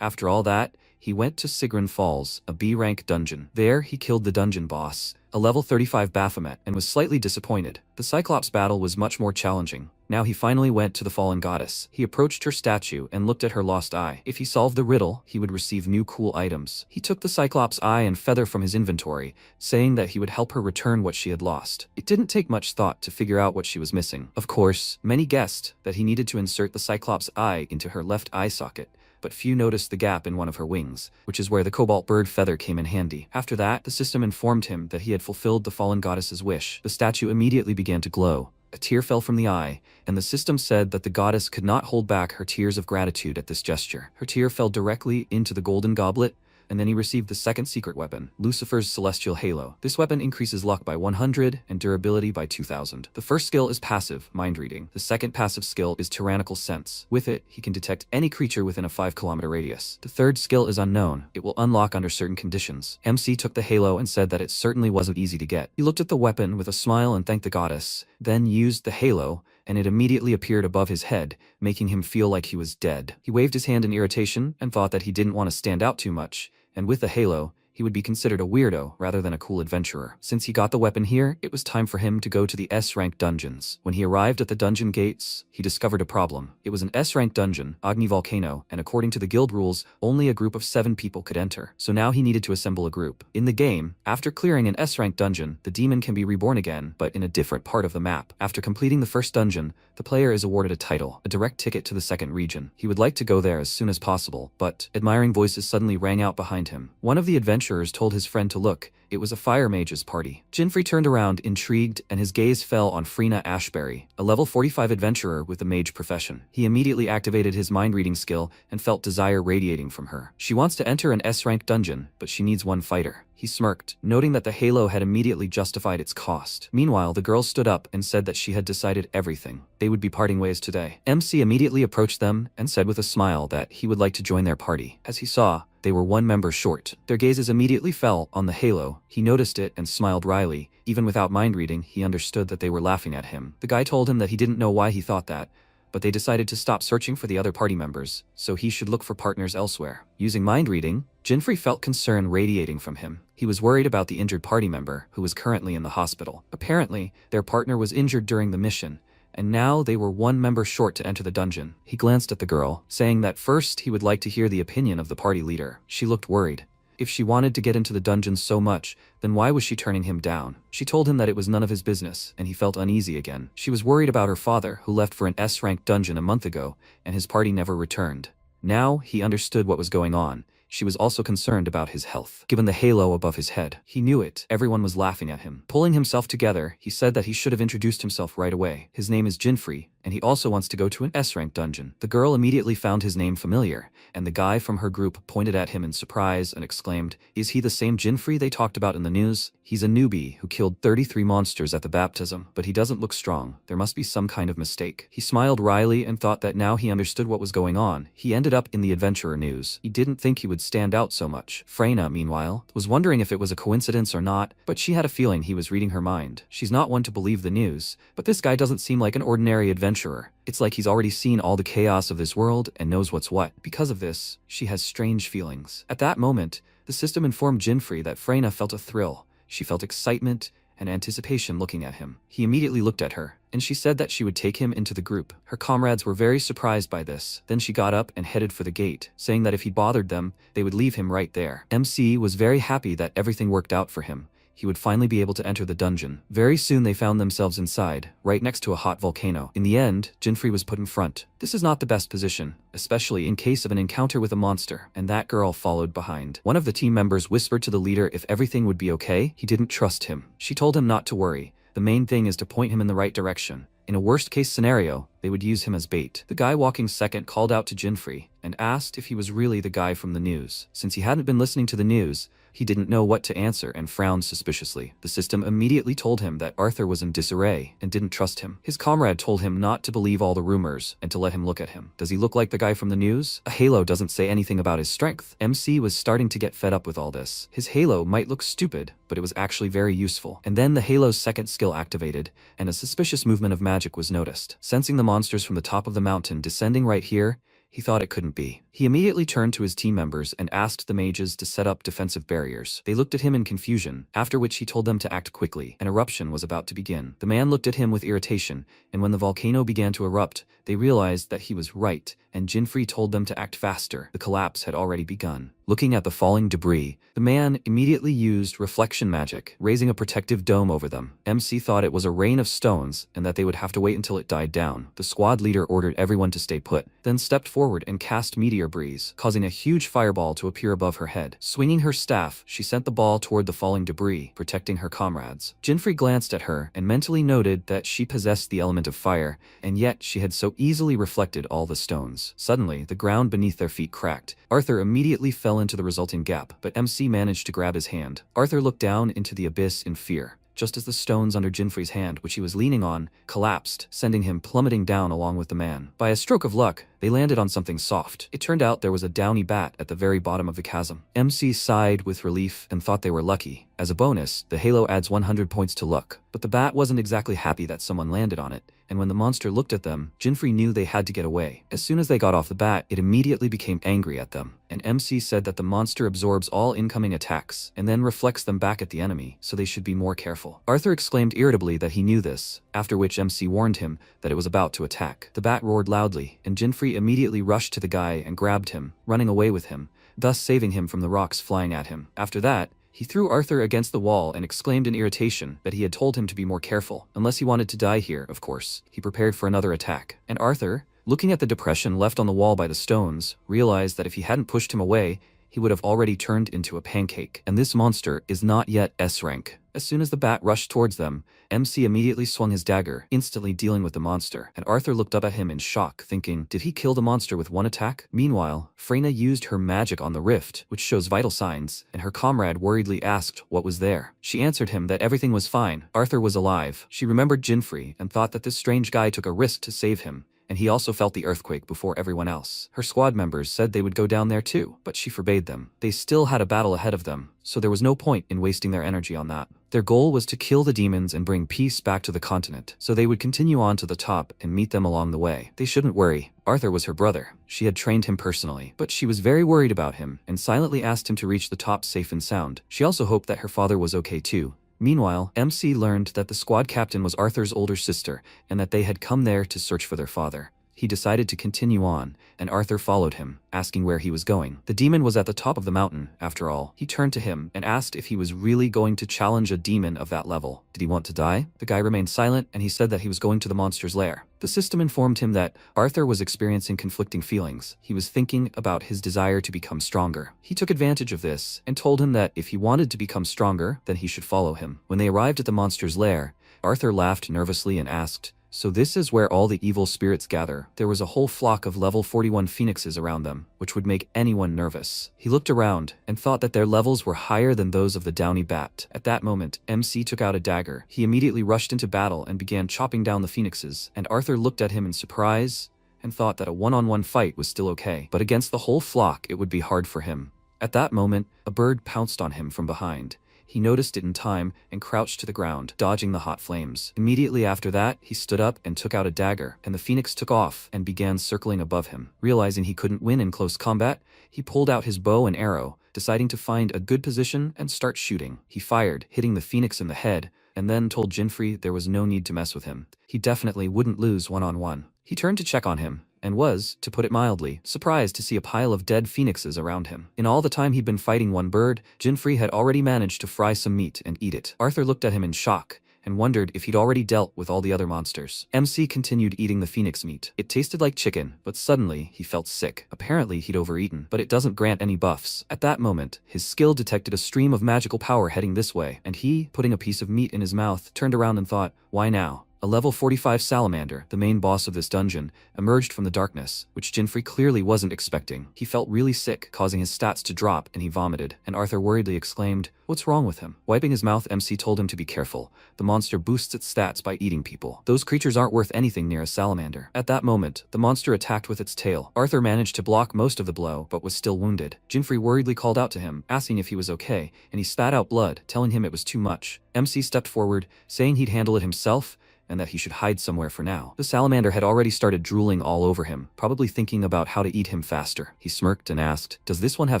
After all that, he went to Sigrun Falls, a B-rank dungeon. There, he killed the dungeon boss, a level 35 Baphomet, and was slightly disappointed. The Cyclops battle was much more challenging. Now he finally went to the fallen goddess. He approached her statue and looked at her lost eye. If he solved the riddle, he would receive new cool items. He took the Cyclops eye and feather from his inventory, saying that he would help her return what she had lost. It didn't take much thought to figure out what she was missing. Of course, many guessed that he needed to insert the Cyclops eye into her left eye socket, but few noticed the gap in one of her wings, which is where the cobalt bird feather came in handy. After that, the system informed him that he had fulfilled the fallen goddess's wish. The statue immediately began to glow. A tear fell from the eye, and the system said that the goddess could not hold back her tears of gratitude at this gesture. Her tear fell directly into the golden goblet, and then he received the second secret weapon, Lucifer's Celestial Halo. This weapon increases luck by 100 and durability by 2000. The first skill is passive, mind reading. The second passive skill is Tyrannical Sense. With it, he can detect any creature within a 5-kilometer radius. The third skill is Unknown. It will unlock under certain conditions. MC took the halo and said that it certainly wasn't easy to get. He looked at the weapon with a smile and thanked the goddess, then used the halo, and it immediately appeared above his head, making him feel like he was dead. He waved his hand in irritation and thought that he didn't want to stand out too much, and with the halo, he would be considered a weirdo rather than a cool adventurer. Since he got the weapon here, it was time for him to go to the S-rank dungeons. When he arrived at the dungeon gates, he discovered a problem. It was an S-rank dungeon, Agni Volcano, and according to the guild rules, only a group of 7 people could enter. So now he needed to assemble a group. In the game, after clearing an S-rank dungeon, the demon can be reborn again, but in a different part of the map. After completing the first dungeon, the player is awarded a title, a direct ticket to the second region. He would like to go there as soon as possible, but admiring voices suddenly rang out behind him. One of the adventurers told his friend to look. It was a fire mage's party. Jinfrey turned around, intrigued, and his gaze fell on Freena Ashbury, a level 45 adventurer with a mage profession. He immediately activated his mind-reading skill and felt desire radiating from her. She wants to enter an S-rank dungeon, but she needs one fighter. He smirked, noting that the halo had immediately justified its cost. Meanwhile, the girl stood up and said that she had decided everything. They would be parting ways today. MC immediately approached them and said with a smile that he would like to join their party. As he saw, they were 1 member short. Their gazes immediately fell on the halo. He noticed it and smiled wryly. Even without mind reading, he understood that they were laughing at him. The guy told him that he didn't know why he thought that, but they decided to stop searching for the other party members, so he should look for partners elsewhere. Using mind reading, Jinfrey felt concern radiating from him. He was worried about the injured party member, who was currently in the hospital. Apparently, their partner was injured during the mission, and now they were 1 member short to enter the dungeon. He glanced at the girl, saying that first he would like to hear the opinion of the party leader. She looked worried. If she wanted to get into the dungeon so much, then why was she turning him down? She told him that it was none of his business, and he felt uneasy again. She was worried about her father, who left for an S-rank dungeon a month ago, and his party never returned. Now, he understood what was going on. She was also concerned about his health. Given the halo above his head, he knew it. Everyone was laughing at him. Pulling himself together, he said that he should have introduced himself right away. His name is Jinfrey, and he also wants to go to an S-rank dungeon. The girl immediately found his name familiar, and the guy from her group pointed at him in surprise and exclaimed, "Is he the same Jinfrey they talked about in the news? He's a newbie who killed 33 monsters at the baptism, but he doesn't look strong. There must be some kind of mistake." He smiled wryly and thought that now he understood what was going on. He ended up in the adventurer news. He didn't think he would stand out so much. Freina, meanwhile, was wondering if it was a coincidence or not, but she had a feeling he was reading her mind. She's not one to believe the news, but this guy doesn't seem like an ordinary adventurer. It's like he's already seen all the chaos of this world and knows what's what. Because of this, she has strange feelings. At that moment, the system informed Jinfrey that Freina felt a thrill. She felt excitement and anticipation looking at him. He immediately looked at her, and she said that she would take him into the group. Her comrades were very surprised by this. Then she got up and headed for the gate, saying that if he bothered them, they would leave him right there. MC was very happy that everything worked out for him. He would finally be able to enter the dungeon. Very soon they found themselves inside, right next to a hot volcano. In the end, Jinfrey was put in front. This is not the best position, especially in case of an encounter with a monster, and that girl followed behind. One of the team members whispered to the leader if everything would be okay. He didn't trust him. She told him not to worry. The main thing is to point him in the right direction. In a worst-case scenario, they would use him as bait. The guy walking second called out to Jinfrey and asked if he was really the guy from the news. Since he hadn't been listening to the news, he didn't know what to answer and frowned suspiciously. The system immediately told him that Arthur was in disarray and didn't trust him. His comrade told him not to believe all the rumors and to let him look at him. Does he look like the guy from the news? A halo doesn't say anything about his strength. MC was starting to get fed up with all this. His halo might look stupid, but it was actually very useful. And then the halo's second skill activated, and a suspicious movement of magic was noticed. Sensing the monsters from the top of the mountain descending right here, he thought it couldn't be. He immediately turned to his team members and asked the mages to set up defensive barriers. They looked at him in confusion, after which he told them to act quickly. An eruption was about to begin. The man looked at him with irritation, and when the volcano began to erupt, they realized that he was right, and Jinfrey told them to act faster. The collapse had already begun. Looking at the falling debris, the man immediately used reflection magic, raising a protective dome over them. MC thought it was a rain of stones and that they would have to wait until it died down. The squad leader ordered everyone to stay put, then stepped forward and cast meteor breeze, causing a huge fireball to appear above her head. Swinging her staff, she sent the ball toward the falling debris, protecting her comrades. Jinfrey glanced at her and mentally noted that she possessed the element of fire, and yet she had so easily reflected all the stones. Suddenly, the ground beneath their feet cracked. Arthur immediately fell into the resulting gap, but MC managed to grab his hand. Arthur looked down into the abyss in fear, just as the stones under Jinfrey's hand, which he was leaning on, collapsed, sending him plummeting down along with the man. By a stroke of luck, they landed on something soft. It turned out there was a downy bat at the very bottom of the chasm. MC sighed with relief and thought they were lucky. As a bonus, the halo adds 100 points to luck. But the bat wasn't exactly happy that someone landed on it, and when the monster looked at them, Jinfrey knew they had to get away. As soon as they got off the bat, it immediately became angry at them, and MC said that the monster absorbs all incoming attacks and then reflects them back at the enemy, so they should be more careful. Arthur exclaimed irritably that he knew this, after which MC warned him that it was about to attack. The bat roared loudly, and Jinfrey immediately rushed to the guy and grabbed him, running away with him, thus saving him from the rocks flying at him. After that, he threw Arthur against the wall and exclaimed in irritation that he had told him to be more careful, unless he wanted to die here, of course. He prepared for another attack, and Arthur, looking at the depression left on the wall by the stones, realized that if he hadn't pushed him away, he would have already turned into a pancake, and this monster is not yet S rank. As soon as the bat rushed towards them, MC immediately swung his dagger, instantly dealing with the monster, and Arthur looked up at him in shock, thinking, did he kill the monster with one attack? Meanwhile, Freyna used her magic on the rift, which shows vital signs, and her comrade worriedly asked what was there. She answered him that everything was fine, Arthur was alive. She remembered Jinfrey and thought that this strange guy took a risk to save him, and he also felt the earthquake before everyone else. Her squad members said they would go down there too, but she forbade them. They still had a battle ahead of them, so there was no point in wasting their energy on that. Their goal was to kill the demons and bring peace back to the continent, so they would continue on to the top and meet them along the way. They shouldn't worry. Arthur was her brother. She had trained him personally, but she was very worried about him and silently asked him to reach the top safe and sound. She also hoped that her father was okay too. Meanwhile, MC learned that the squad captain was Arthur's older sister and that they had come there to search for their father. He decided to continue on, and Arthur followed him, asking where he was going. The demon was at the top of the mountain, after all. He turned to him and asked if he was really going to challenge a demon of that level. Did he want to die? The guy remained silent, and he said that he was going to the monster's lair. The system informed him that Arthur was experiencing conflicting feelings. He was thinking about his desire to become stronger. He took advantage of this and told him that if he wanted to become stronger, then he should follow him. When they arrived at the monster's lair, Arthur laughed nervously and asked, so this is where all the evil spirits gather. There was a whole flock of level 41 phoenixes around them, which would make anyone nervous. He looked around and thought that their levels were higher than those of the downy bat. At that moment, MC took out a dagger. He immediately rushed into battle and began chopping down the phoenixes, and Arthur looked at him in surprise and thought that a one-on-one fight was still okay, but against the whole flock it would be hard for him. At that moment, a bird pounced on him from behind. He noticed it in time and crouched to the ground, dodging the hot flames. Immediately after that, he stood up and took out a dagger, and the phoenix took off and began circling above him. Realizing he couldn't win in close combat, he pulled out his bow and arrow, deciding to find a good position and start shooting. He fired, hitting the phoenix in the head, and then told Jinfrey there was no need to mess with him. He definitely wouldn't lose one-on-one. He turned to check on him, and was, to put it mildly, surprised to see a pile of dead phoenixes around him. In all the time he'd been fighting one bird, Jinfrey had already managed to fry some meat and eat it. Arthur looked at him in shock, and wondered if he'd already dealt with all the other monsters. MC continued eating the phoenix meat. It tasted like chicken, but suddenly he felt sick. Apparently he'd overeaten, but it doesn't grant any buffs. At that moment, his skill detected a stream of magical power heading this way, and he, putting a piece of meat in his mouth, turned around and thought, why now? A level 45 salamander, the main boss of this dungeon, emerged from the darkness, which Jinfrey clearly wasn't expecting. He felt really sick, causing his stats to drop, and he vomited, and Arthur worriedly exclaimed, what's wrong with him? Wiping his mouth, MC told him to be careful. The monster boosts its stats by eating people. Those creatures aren't worth anything near a salamander. At that moment, the monster attacked with its tail. Arthur managed to block most of the blow, but was still wounded. Jinfrey worriedly called out to him, asking if he was okay, and he spat out blood, telling him it was too much. MC stepped forward, saying he'd handle it himself, and that he should hide somewhere for now. The salamander had already started drooling all over him, probably thinking about how to eat him faster. He smirked and asked, does this one have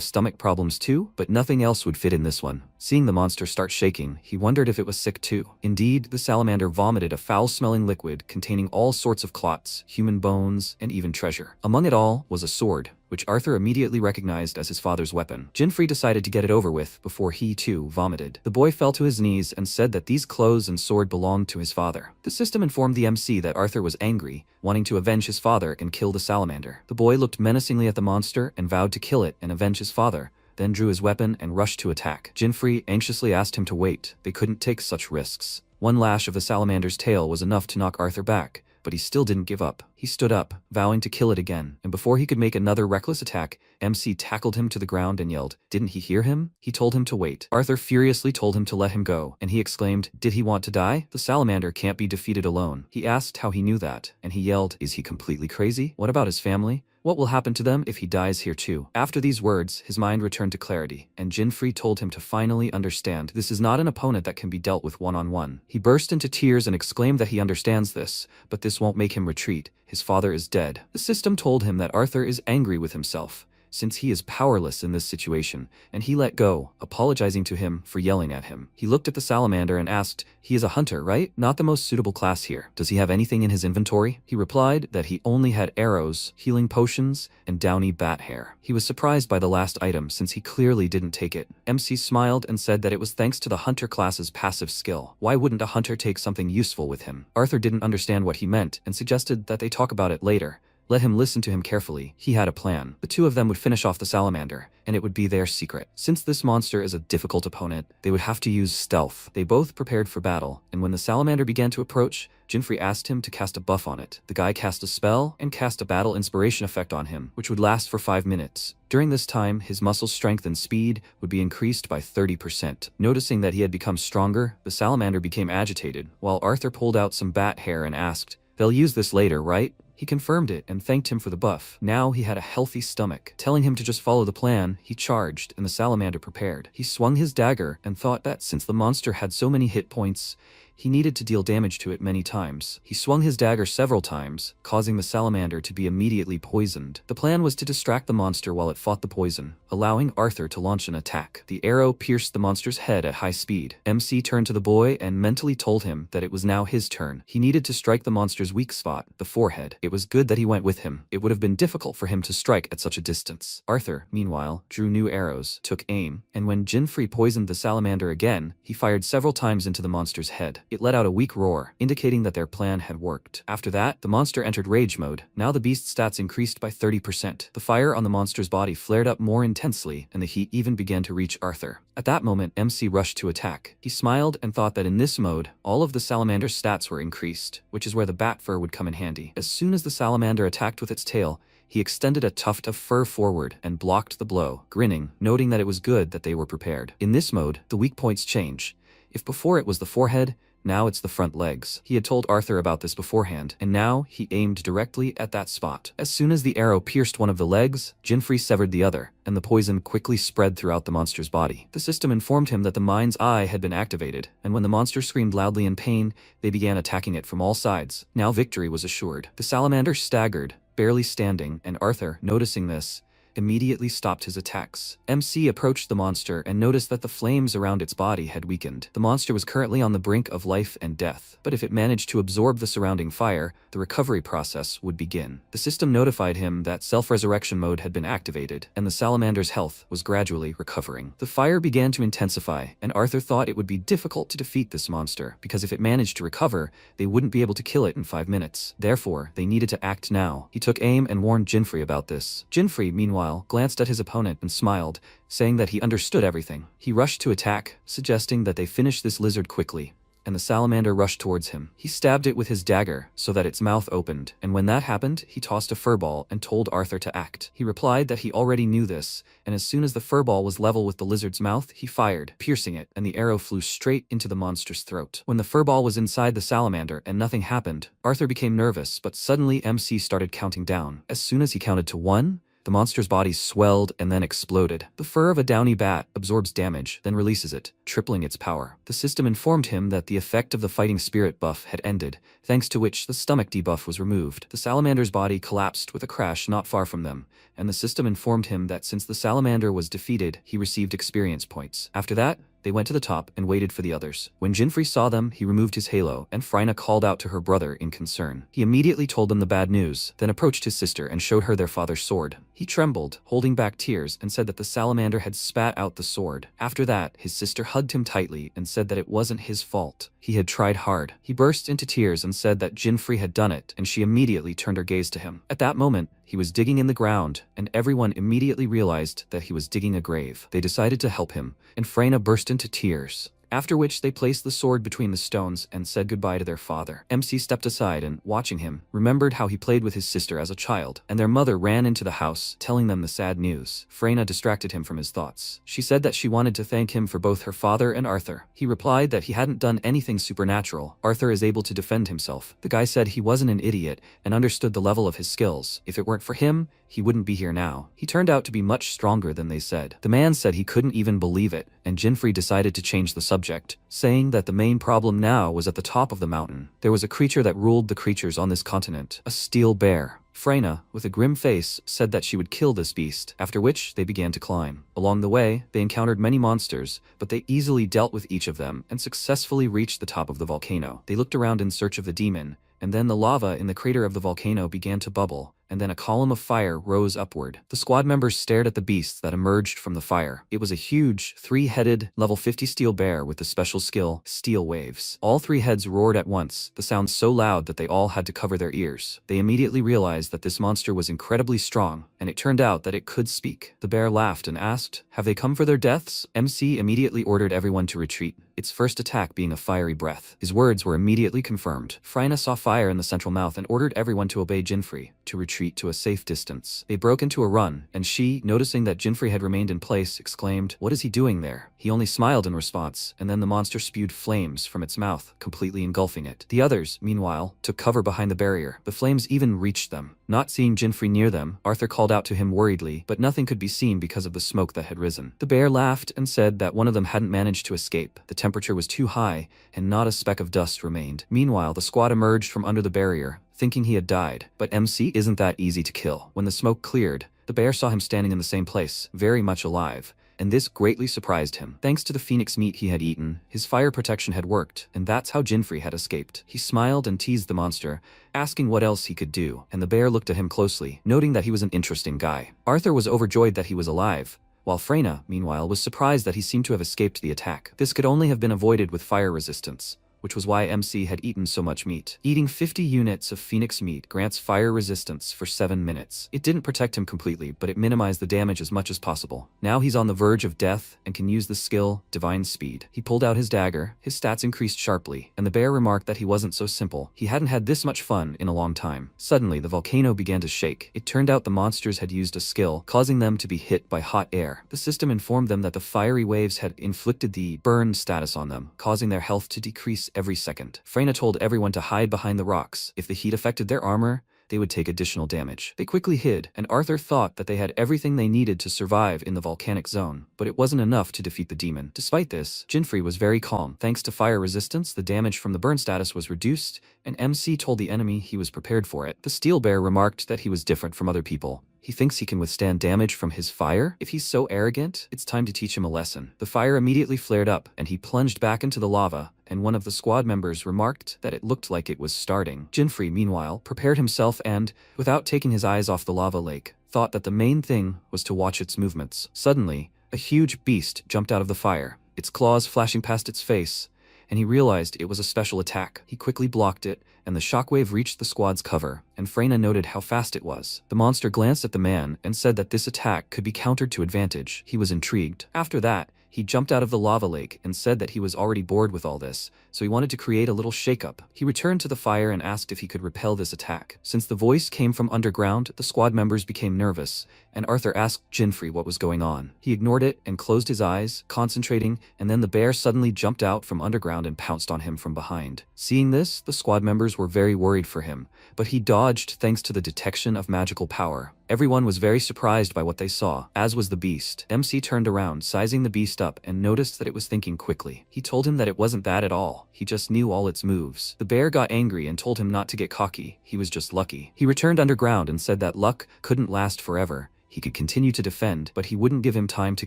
stomach problems too? But nothing else would fit in this one. Seeing the monster start shaking, he wondered if it was sick too. Indeed, the salamander vomited a foul-smelling liquid containing all sorts of clots, human bones, and even treasure. Among it all was a sword, which Arthur immediately recognized as his father's weapon. Jinfrey decided to get it over with before he, too, vomited. The boy fell to his knees and said that these clothes and sword belonged to his father. The system informed the MC that Arthur was angry, wanting to avenge his father and kill the salamander. The boy looked menacingly at the monster and vowed to kill it and avenge his father, then drew his weapon and rushed to attack. Jinfrey anxiously asked him to wait. They couldn't take such risks. One lash of the salamander's tail was enough to knock Arthur back, but he still didn't give up. He stood up, vowing to kill it again, and before he could make another reckless attack, MC tackled him to the ground and yelled, didn't he hear him? He told him to wait. Arthur furiously told him to let him go, and he exclaimed, did he want to die? The salamander can't be defeated alone. He asked how he knew that, and he yelled, is he completely crazy? What about his family? What will happen to them if he dies here too? After these words, his mind returned to clarity, and Jinfrey told him to finally understand this is not an opponent that can be dealt with one-on-one. He burst into tears and exclaimed that he understands this, but this won't make him retreat. His father is dead. The system told him that Arthur is angry with himself, since he is powerless in this situation, and he let go, apologizing to him for yelling at him. He looked at the salamander and asked, he is a hunter, right? Not the most suitable class here. Does he have anything in his inventory? He replied that he only had arrows, healing potions, and downy bat hair. He was surprised by the last item since he clearly didn't take it. MC smiled and said that it was thanks to the hunter class's passive skill. Why wouldn't a hunter take something useful with him? Arthur didn't understand what he meant and suggested that they talk about it later. Let him listen to him carefully. He had a plan. The two of them would finish off the salamander, and it would be their secret. Since this monster is a difficult opponent, they would have to use stealth. They both prepared for battle, and when the salamander began to approach, Jinfrey asked him to cast a buff on it. The guy cast a spell and cast a battle inspiration effect on him, which would last for 5 minutes. During this time, his muscle strength and speed would be increased by 30%. Noticing that he had become stronger, the salamander became agitated, while Arthur pulled out some bat hair and asked, they'll use this later, right? He confirmed it and thanked him for the buff. Now he had a healthy stomach. Telling him to just follow the plan, he charged and the salamander prepared. He swung his dagger and thought that since the monster had so many hit points, he needed to deal damage to it many times. He swung his dagger several times, causing the salamander to be immediately poisoned. The plan was to distract the monster while it fought the poison, allowing Arthur to launch an attack. The arrow pierced the monster's head at high speed. MC turned to the boy and mentally told him that it was now his turn. He needed to strike the monster's weak spot, the forehead. It was good that he went with him. It would have been difficult for him to strike at such a distance. Arthur, meanwhile, drew new arrows, took aim, and when Jinfrey poisoned the salamander again, he fired several times into the monster's head. It let out a weak roar, indicating that their plan had worked. After that, the monster entered rage mode. Now the beast's stats increased by 30%. The fire on the monster's body flared up more intensely, and the heat even began to reach Arthur. At that moment, MC rushed to attack. He smiled and thought that in this mode, all of the salamander's stats were increased, which is where the bat fur would come in handy. As soon as the salamander attacked with its tail, he extended a tuft of fur forward and blocked the blow, grinning, noting that it was good that they were prepared. In this mode, the weak points change. If before it was the forehead, now it's the front legs. He had told Arthur about this beforehand, and now he aimed directly at that spot. As soon as the arrow pierced one of the legs, Jinfrey severed the other, and the poison quickly spread throughout the monster's body. The system informed him that the mind's eye had been activated, and when the monster screamed loudly in pain, they began attacking it from all sides. Now victory was assured. The salamander staggered, barely standing, and Arthur, noticing this, immediately stopped his attacks. MC approached the monster and noticed that the flames around its body had weakened. The monster was currently on the brink of life and death, but if it managed to absorb the surrounding fire, the recovery process would begin. The system notified him that self-resurrection mode had been activated, and the salamander's health was gradually recovering. The fire began to intensify, and Arthur thought it would be difficult to defeat this monster, because if it managed to recover, they wouldn't be able to kill it in 5 minutes. Therefore, they needed to act now. He took aim and warned Jinfrey about this. Jinfrey, meanwhile, glanced at his opponent and smiled, saying that he understood everything. He rushed to attack, suggesting that they finish this lizard quickly, and the salamander rushed towards him. He stabbed it with his dagger so that its mouth opened, and when that happened, he tossed a furball and told Arthur to act. He replied that he already knew this, and as soon as the furball was level with the lizard's mouth, he fired, piercing it, and the arrow flew straight into the monster's throat. When the furball was inside the salamander and nothing happened, Arthur became nervous, but suddenly MC started counting down. As soon as he counted to 1, the monster's body swelled and then exploded. The fur of a downy bat absorbs damage, then releases it, tripling its power. The system informed him that the effect of the fighting spirit buff had ended, thanks to which the stomach debuff was removed. The salamander's body collapsed with a crash not far from them, and the system informed him that since the salamander was defeated, he received experience points. After that, they went to the top and waited for the others. When Jinfrey saw them, he removed his halo, and Freyna called out to her brother in concern. He immediately told them the bad news, then approached his sister and showed her their father's sword. He trembled, holding back tears, and said that the salamander had spat out the sword. After that, his sister hugged him tightly and said that it wasn't his fault. He had tried hard. He burst into tears and said that Jinfrey had done it, and she immediately turned her gaze to him. At that moment, he was digging in the ground, and everyone immediately realized that he was digging a grave. They decided to help him, and Freyna burst into tears. After which they placed the sword between the stones and said goodbye to their father. MC stepped aside and, watching him, remembered how he played with his sister as a child, and their mother ran into the house, telling them the sad news. Freyna distracted him from his thoughts. She said that she wanted to thank him for both her father and Arthur. He replied that he hadn't done anything supernatural. Arthur is able to defend himself. The guy said he wasn't an idiot and understood the level of his skills. If it weren't for him, he wouldn't be here now. He turned out to be much stronger than they said. The man said he couldn't even believe it, and Jinfrey decided to change the subject, saying that the main problem now was at the top of the mountain. There was a creature that ruled the creatures on this continent, a steel bear. Freyna, with a grim face, said that she would kill this beast, after which they began to climb. Along the way, they encountered many monsters, but they easily dealt with each of them and successfully reached the top of the volcano. They looked around in search of the demon, and then the lava in the crater of the volcano began to bubble, and then a column of fire rose upward. The squad members stared at the beast that emerged from the fire. It was a huge, 3-headed, level 50 steel bear with the special skill, Steel Waves. All 3 heads roared at once, the sound so loud that they all had to cover their ears. They immediately realized that this monster was incredibly strong, and it turned out that it could speak. The bear laughed and asked, "Have they come for their deaths?" MC immediately ordered everyone to retreat, its first attack being a fiery breath. His words were immediately confirmed. Freyna saw fire in the central mouth and ordered everyone to obey Jinfrey, to retreat to a safe distance. They broke into a run, and she, noticing that Jinfrey had remained in place, exclaimed, "What is he doing there?" He only smiled in response, and then the monster spewed flames from its mouth, completely engulfing it. The others, meanwhile, took cover behind the barrier. The flames even reached them. Not seeing Jinfrey near them, Arthur called out to him worriedly, but nothing could be seen because of the smoke that had risen. The bear laughed and said that one of them hadn't managed to escape. The temperature was too high, and not a speck of dust remained. Meanwhile, the squad emerged from under the barrier, thinking he had died. But MC isn't that easy to kill. When the smoke cleared, the bear saw him standing in the same place, very much alive, and this greatly surprised him. Thanks to the phoenix meat he had eaten, his fire protection had worked, and that's how Jinfrey had escaped. He smiled and teased the monster, asking what else he could do, and the bear looked at him closely, noting that he was an interesting guy. Arthur was overjoyed that he was alive, while Freyna, meanwhile, was surprised that he seemed to have escaped the attack. This could only have been avoided with fire resistance, which was why MC had eaten so much meat. Eating 50 units of phoenix meat grants fire resistance for 7 minutes. It didn't protect him completely, but it minimized the damage as much as possible. Now he's on the verge of death and can use the skill, Divine Speed. He pulled out his dagger, his stats increased sharply, and the bear remarked that he wasn't so simple. He hadn't had this much fun in a long time. Suddenly, the volcano began to shake. It turned out the monsters had used a skill, causing them to be hit by hot air. The system informed them that the fiery waves had inflicted the burn status on them, causing their health to decrease every second. Freyna told everyone to hide behind the rocks. If the heat affected their armor, they would take additional damage. They quickly hid, and Arthur thought that they had everything they needed to survive in the volcanic zone, but it wasn't enough to defeat the demon. Despite this, Jinfrey was very calm. Thanks to fire resistance, the damage from the burn status was reduced, and MC told the enemy he was prepared for it. The steel bear remarked that he was different from other people. He thinks he can withstand damage from his fire? If he's so arrogant, it's time to teach him a lesson. The fire immediately flared up, and he plunged back into the lava, and one of the squad members remarked that it looked like it was starting. Jinfrey, meanwhile, prepared himself and, without taking his eyes off the lava lake, thought that the main thing was to watch its movements. Suddenly, a huge beast jumped out of the fire, its claws flashing past its face, and he realized it was a special attack. He quickly blocked it, and the shockwave reached the squad's cover, and Freyna noted how fast it was. The monster glanced at the man and said that this attack could be countered to advantage. He was intrigued. After that, he jumped out of the lava lake and said that he was already bored with all this, so he wanted to create a little shakeup. He returned to the fire and asked if he could repel this attack. Since the voice came from underground, the squad members became nervous, and Arthur asked Jinfrey what was going on. He ignored it and closed his eyes, concentrating, and then the bear suddenly jumped out from underground and pounced on him from behind. Seeing this, the squad members were very worried for him, but he dodged thanks to the detection of magical power. Everyone was very surprised by what they saw, as was the beast. MC turned around, sizing the beast up, and noticed that it was thinking quickly. He told him that it wasn't that at all. He just knew all its moves. The bear got angry and told him not to get cocky. He was just lucky. He returned underground and said that luck couldn't last forever. He could continue to defend, but he wouldn't give him time to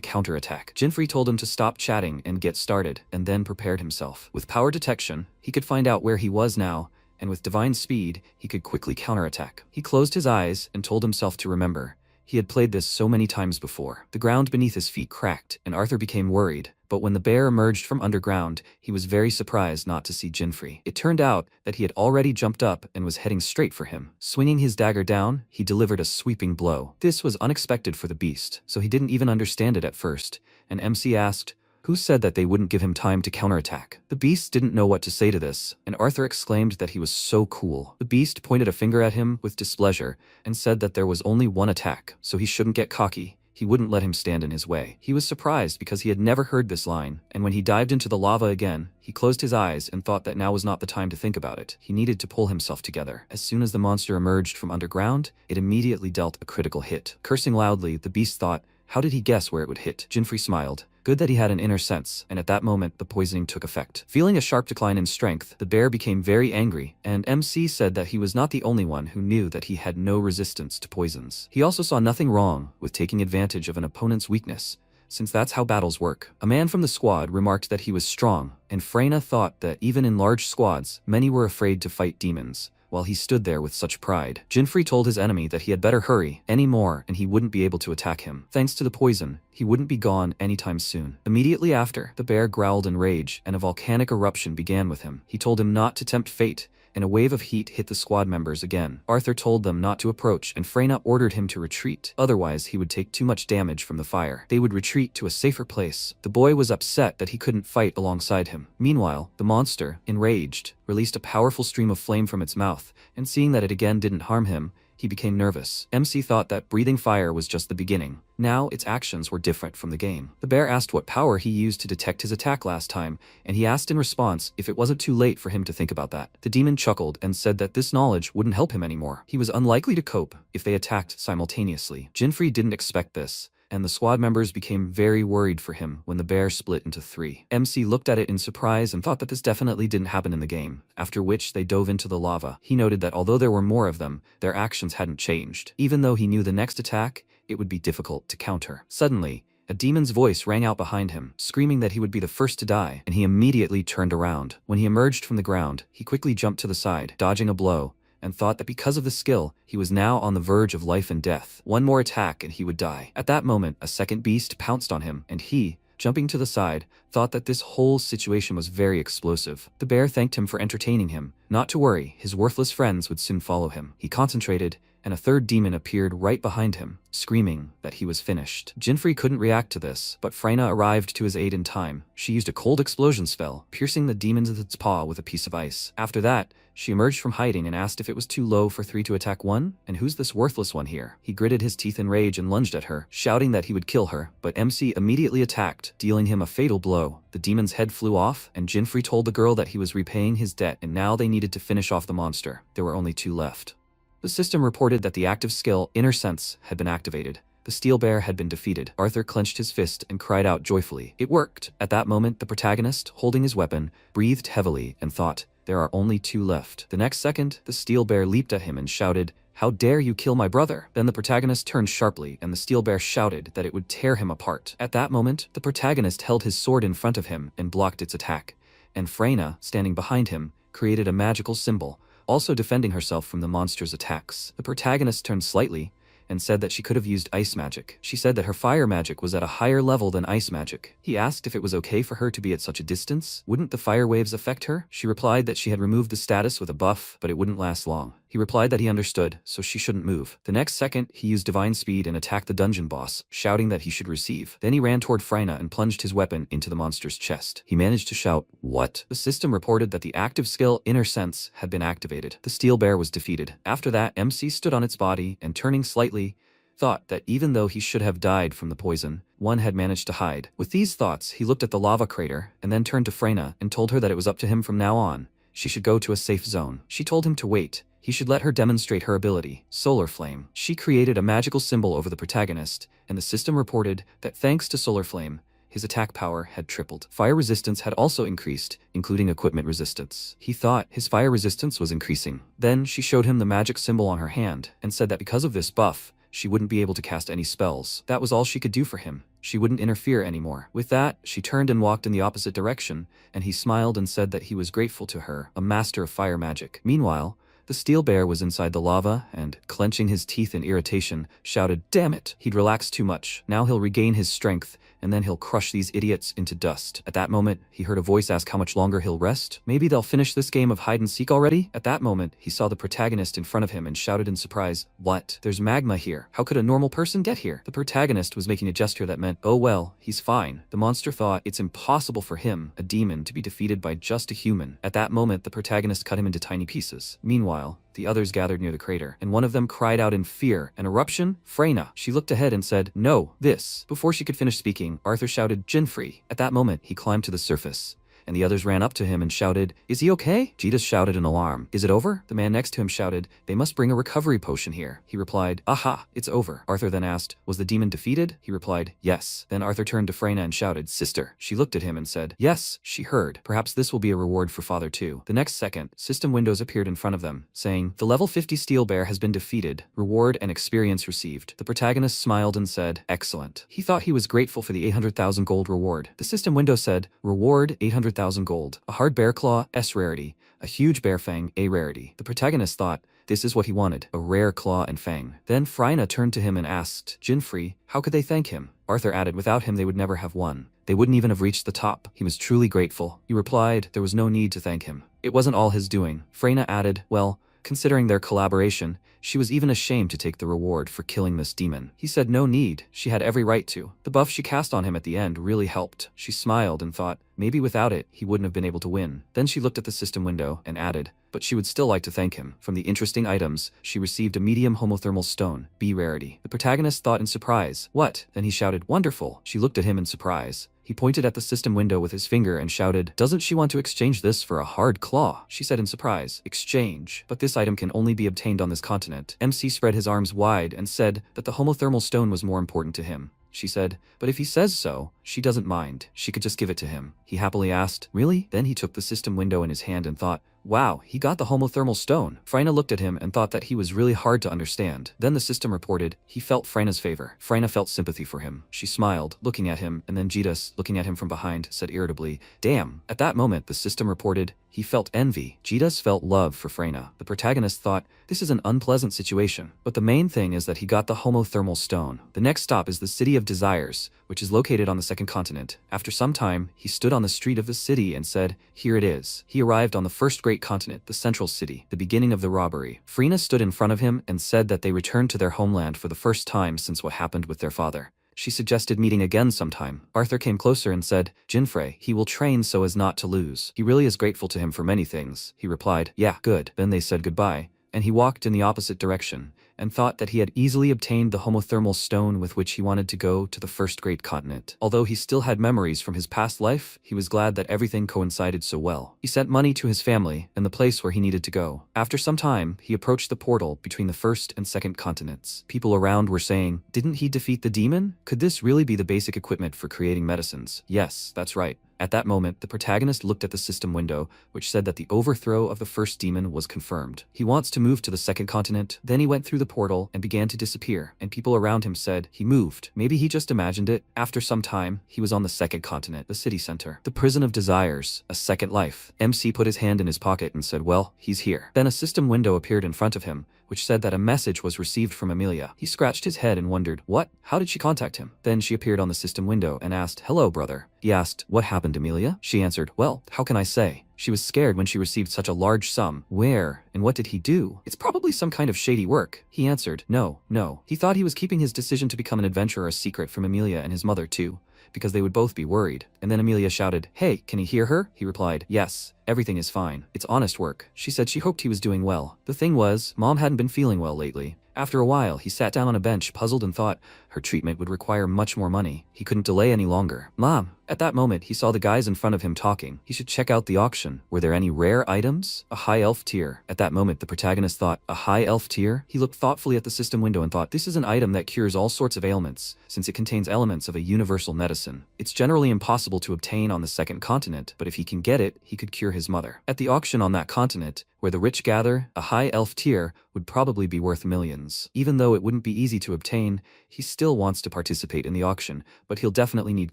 counterattack. Jinfrey told him to stop chatting and get started, and then prepared himself. With power detection, he could find out where he was now, and with divine speed, he could quickly counterattack. He closed his eyes and told himself to remember. He had played this so many times before. The ground beneath his feet cracked, and Arthur became worried, but when the bear emerged from underground, he was very surprised not to see Jinfrey. It turned out that he had already jumped up and was heading straight for him. Swinging his dagger down, he delivered a sweeping blow. This was unexpected for the beast, so he didn't even understand it at first, and MC asked, "Who said that they wouldn't give him time to counterattack?" The beast didn't know what to say to this, and Arthur exclaimed that he was so cool. The beast pointed a finger at him with displeasure and said that there was only one attack, so he shouldn't get cocky. He wouldn't let him stand in his way. He was surprised because he had never heard this line, and when he dived into the lava again, he closed his eyes and thought that now was not the time to think about it. He needed to pull himself together. As soon as the monster emerged from underground, it immediately dealt a critical hit. Cursing loudly, the beast thought, how did he guess where it would hit? Jinfrey smiled. Good that he had an inner sense, and at that moment, the poisoning took effect. Feeling a sharp decline in strength, the bear became very angry, and MC said that he was not the only one who knew that he had no resistance to poisons. He also saw nothing wrong with taking advantage of an opponent's weakness, since that's how battles work. A man from the squad remarked that he was strong, and Freyna thought that even in large squads, many were afraid to fight demons, while he stood there with such pride. Jinfrey told his enemy that he had better hurry any more and he wouldn't be able to attack him. Thanks to the poison, he wouldn't be gone anytime soon. Immediately after, the bear growled in rage and a volcanic eruption began with him. He told him not to tempt fate, and a wave of heat hit the squad members again. Arthur told them not to approach, and Freyna ordered him to retreat. Otherwise, he would take too much damage from the fire. They would retreat to a safer place. The boy was upset that he couldn't fight alongside him. Meanwhile, the monster, enraged, released a powerful stream of flame from its mouth, and seeing that it again didn't harm him, he became nervous. MC thought that breathing fire was just the beginning. Now, its actions were different from the game. The bear asked what power he used to detect his attack last time, and he asked in response if it wasn't too late for him to think about that. The demon chuckled and said that this knowledge wouldn't help him anymore. He was unlikely to cope if they attacked simultaneously. Jinfrey didn't expect this, and the squad members became very worried for him when the bear split into three. MC looked at it in surprise and thought that this definitely didn't happen in the game, after which they dove into the lava. He noted that although there were more of them, their actions hadn't changed. Even though he knew the next attack, it would be difficult to counter. Suddenly, a demon's voice rang out behind him, screaming that he would be the first to die, and he immediately turned around. When he emerged from the ground, he quickly jumped to the side, dodging a blow, and thought that because of the skill, he was now on the verge of life and death. One more attack and he would die. At that moment, a second beast pounced on him, and he, jumping to the side, thought that this whole situation was very explosive. The bear thanked him for entertaining him. Not to worry, his worthless friends would soon follow him. He concentrated, and a third demon appeared right behind him, screaming that he was finished. Jinfrey couldn't react to this, but Freyna arrived to his aid in time. She used a cold explosion spell, piercing the demon with its paw with a piece of ice. After that, she emerged from hiding and asked if it was too low for 3 to attack 1, and who's this worthless one here? He gritted his teeth in rage and lunged at her, shouting that he would kill her, but MC immediately attacked, dealing him a fatal blow. The demon's head flew off, and Jinfrey told the girl that he was repaying his debt and now they needed to finish off the monster. There were only 2 left. The system reported that the active skill, Inner Sense, had been activated. The steel bear had been defeated. Arthur clenched his fist and cried out joyfully. It worked! At that moment, the protagonist, holding his weapon, breathed heavily and thought, there are only 2 left. The next second, the steel bear leaped at him and shouted, "How dare you kill my brother?" Then the protagonist turned sharply and the steel bear shouted that it would tear him apart. At that moment, the protagonist held his sword in front of him and blocked its attack, and Freyna, standing behind him, created a magical symbol, also defending herself from the monster's attacks. The protagonist turned slightly and said that she could have used ice magic. She said that her fire magic was at a higher level than ice magic. He asked if it was okay for her to be at such a distance. Wouldn't the fire waves affect her? She replied that she had removed the status with a buff, but it wouldn't last long. He replied that he understood, so she shouldn't move. The next second, he used divine speed and attacked the dungeon boss, shouting that he should receive. Then he ran toward Freyna and plunged his weapon into the monster's chest. He managed to shout, "What?" The system reported that the active skill Inner Sense had been activated. The steel bear was defeated. After that, MC stood on its body and, turning slightly, thought that even though he should have died from the poison, one had managed to hide. With these thoughts, he looked at the lava crater and then turned to Freyna and told her that it was up to him from now on. She should go to a safe zone. She told him to wait. He should let her demonstrate her ability, Solar Flame. She created a magical symbol over the protagonist, and the system reported that thanks to Solar Flame, his attack power had tripled. Fire resistance had also increased, including equipment resistance. He thought his fire resistance was increasing. Then she showed him the magic symbol on her hand and said that because of this buff, she wouldn't be able to cast any spells. That was all she could do for him. She wouldn't interfere anymore. With that, she turned and walked in the opposite direction, and he smiled and said that he was grateful to her, a master of fire magic. Meanwhile, the steel bear was inside the lava and, clenching his teeth in irritation, shouted, "Damn it! He'd relaxed too much. Now he'll regain his strength, and then he'll crush these idiots into dust." At that moment, he heard a voice ask how much longer he'll rest. Maybe they'll finish this game of hide-and-seek already? At that moment, he saw the protagonist in front of him and shouted in surprise, "What? There's magma here. How could a normal person get here?" The protagonist was making a gesture that meant, "Oh well, he's fine." The monster thought it's impossible for him, a demon, to be defeated by just a human. At that moment, the protagonist cut him into tiny pieces. Meanwhile, the others gathered near the crater, and one of them cried out in fear, "An eruption? Freyna!" She looked ahead and said, "No, this." Before she could finish speaking, Arthur shouted, "Jinfrey." At that moment, he climbed to the surface, and the others ran up to him and shouted, "Is he okay?" Jitas shouted in alarm, "Is it over?" The man next to him shouted, "They must bring a recovery potion here." He replied, "Aha, it's over." Arthur then asked, "Was the demon defeated?" He replied, "Yes." Then Arthur turned to Freyna and shouted, "Sister." She looked at him and said, "Yes, she heard. Perhaps this will be a reward for father too." The next second, system windows appeared in front of them, saying, "The level 50 steel bear has been defeated. Reward and experience received." The protagonist smiled and said, "Excellent." He thought he was grateful for the 800,000 gold reward. The system window said, "Reward 800,000 gold. A hard bear claw, S rarity. A huge bear fang, A rarity." The protagonist thought, this is what he wanted, a rare claw and fang. Then Freyna turned to him and asked, "Jinfrey, how could they thank him?" Arthur added, "Without him they would never have won. They wouldn't even have reached the top. He was truly grateful." He replied, there was no need to thank him. It wasn't all his doing. Freyna added, "Well, considering their collaboration, she was even ashamed to take the reward for killing this demon." He said no need, she had every right to. The buff she cast on him at the end really helped. She smiled and thought, maybe without it, he wouldn't have been able to win. Then she looked at the system window and added, but she would still like to thank him. From the interesting items, she received a medium homothermal stone, B rarity. The protagonist thought in surprise, "What?" Then he shouted, "Wonderful." She looked at him in surprise. He pointed at the system window with his finger and shouted, "Doesn't she want to exchange this for a hard claw?" She said in surprise, "Exchange? But this item can only be obtained on this continent." MC spread his arms wide and said that the homothermal stone was more important to him. She said, "But if he says so, she doesn't mind. She could just give it to him." He happily asked, "Really?" Then he took the system window in his hand and thought, wow, he got the homothermal stone. Freyna looked at him and thought that he was really hard to understand. Then the system reported he felt Freyna's favor. Freyna felt sympathy for him. She smiled, looking at him, and then Jitas, looking at him from behind, said irritably, "Damn." At that moment, the system reported he felt envy. Jitas felt love for Freyna. The protagonist thought, this is an unpleasant situation. But the main thing is that he got the homothermal stone. The next stop is the City of Desires, which is located on the second continent. After some time, he stood on the street of the city and said, "Here it is." He arrived on the first great continent, the central city, the beginning of the robbery. Freyna stood in front of him and said that they returned to their homeland for the first time since what happened with their father. She suggested meeting again sometime. Arthur came closer and said, "Jinfrey, he will train so as not to lose. He really is grateful to him for many things." He replied, "Yeah, good." Then they said goodbye, and he walked in the opposite direction, and thought that he had easily obtained the homothermal stone with which he wanted to go to the first great continent. Although he still had memories from his past life, he was glad that everything coincided so well. He sent money to his family and the place where he needed to go. After some time, he approached the portal between the first and second continents. People around were saying, "Didn't he defeat the demon? Could this really be the basic equipment for creating medicines?" Yes, that's right. At that moment, the protagonist looked at the system window, which said that the overthrow of the first demon was confirmed. He wants to move to the second continent. Then he went through the portal and began to disappear, and people around him said he moved. Maybe he just imagined it. After some time, he was on the second continent, the city center. The prison of desires, a second life. MC put his hand in his pocket and said, well, he's here. Then a system window appeared in front of him, which said that a message was received from Amelia. He scratched his head and wondered, what? How did she contact him? Then she appeared on the system window and asked, hello, brother. He asked, what happened, Amelia? She answered, well, how can I say? She was scared when she received such a large sum. Where and what did he do? It's probably some kind of shady work. He answered, no. He thought he was keeping his decision to become an adventurer a secret from Amelia and his mother too, because they would both be worried. And then Amelia shouted, hey, can he hear her? He replied, yes, everything is fine. It's honest work. She said she hoped he was doing well. The thing was, Mom hadn't been feeling well lately. After a while, he sat down on a bench, puzzled, and thought her treatment would require much more money. He couldn't delay any longer. Mom! At that moment, he saw the guys in front of him talking. He should check out the auction. Were there any rare items? A high elf tier. At that moment, the protagonist thought, a high elf tier? He looked thoughtfully at the system window and thought, this is an item that cures all sorts of ailments, since it contains elements of a universal medicine. It's generally impossible to obtain on the second continent, but if he can get it, he could cure his mother. At the auction on that continent, where the rich gather, a high elf tier would probably be worth millions. Even though it wouldn't be easy to obtain, he still wants to participate in the auction, but he'll definitely need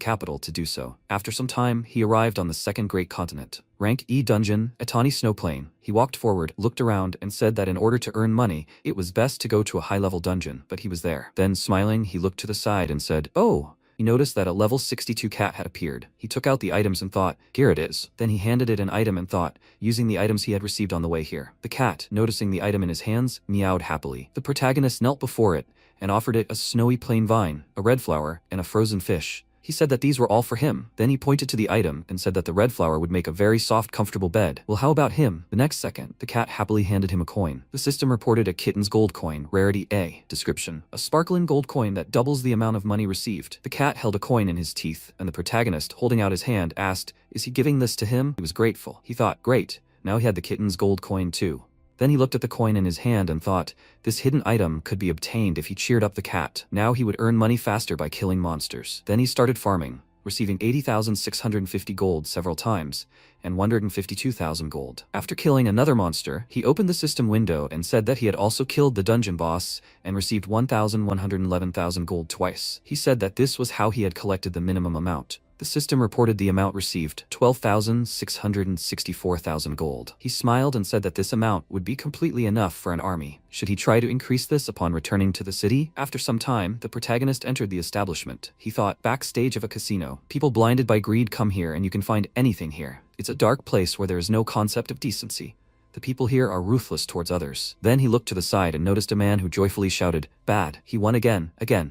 capital to do so. After some time, he arrived on the second great continent. Rank E dungeon, a tawny snowplain. He walked forward, looked around, and said that in order to earn money, it was best to go to a high-level dungeon, but he was there. Then, smiling, he looked to the side and said, oh! He noticed that a level 62 cat had appeared. He took out the items and thought, here it is. Then he handed it an item and thought, using the items he had received on the way here. The cat, noticing the item in his hands, meowed happily. The protagonist knelt before it and offered it a snowy plain vine, a red flower, and a frozen fish. He said that these were all for him. Then he pointed to the item and said that the red flower would make a very soft, comfortable bed. Well, how about him? The next second, the cat happily handed him a coin. The system reported a kitten's gold coin, rarity A. Description: a sparkling gold coin that doubles the amount of money received. The cat held a coin in his teeth, and the protagonist, holding out his hand, asked, is he giving this to him? He was grateful. He thought, great, now he had the kitten's gold coin too. Then he looked at the coin in his hand and thought, this hidden item could be obtained if he cheered up the cat. Now he would earn money faster by killing monsters. Then he started farming, receiving 80,650 gold several times, and 152,000 gold. After killing another monster, he opened the system window and said that he had also killed the dungeon boss and received 1,111,000 gold twice. He said that this was how he had collected the minimum amount. The system reported the amount received, 12,664,000 gold. He smiled and said that this amount would be completely enough for an army. Should he try to increase this upon returning to the city? After some time, the protagonist entered the establishment. He thought, backstage of a casino. People blinded by greed come here and you can find anything here. It's a dark place where there is no concept of decency. The people here are ruthless towards others. Then he looked to the side and noticed a man who joyfully shouted, bad. He won again.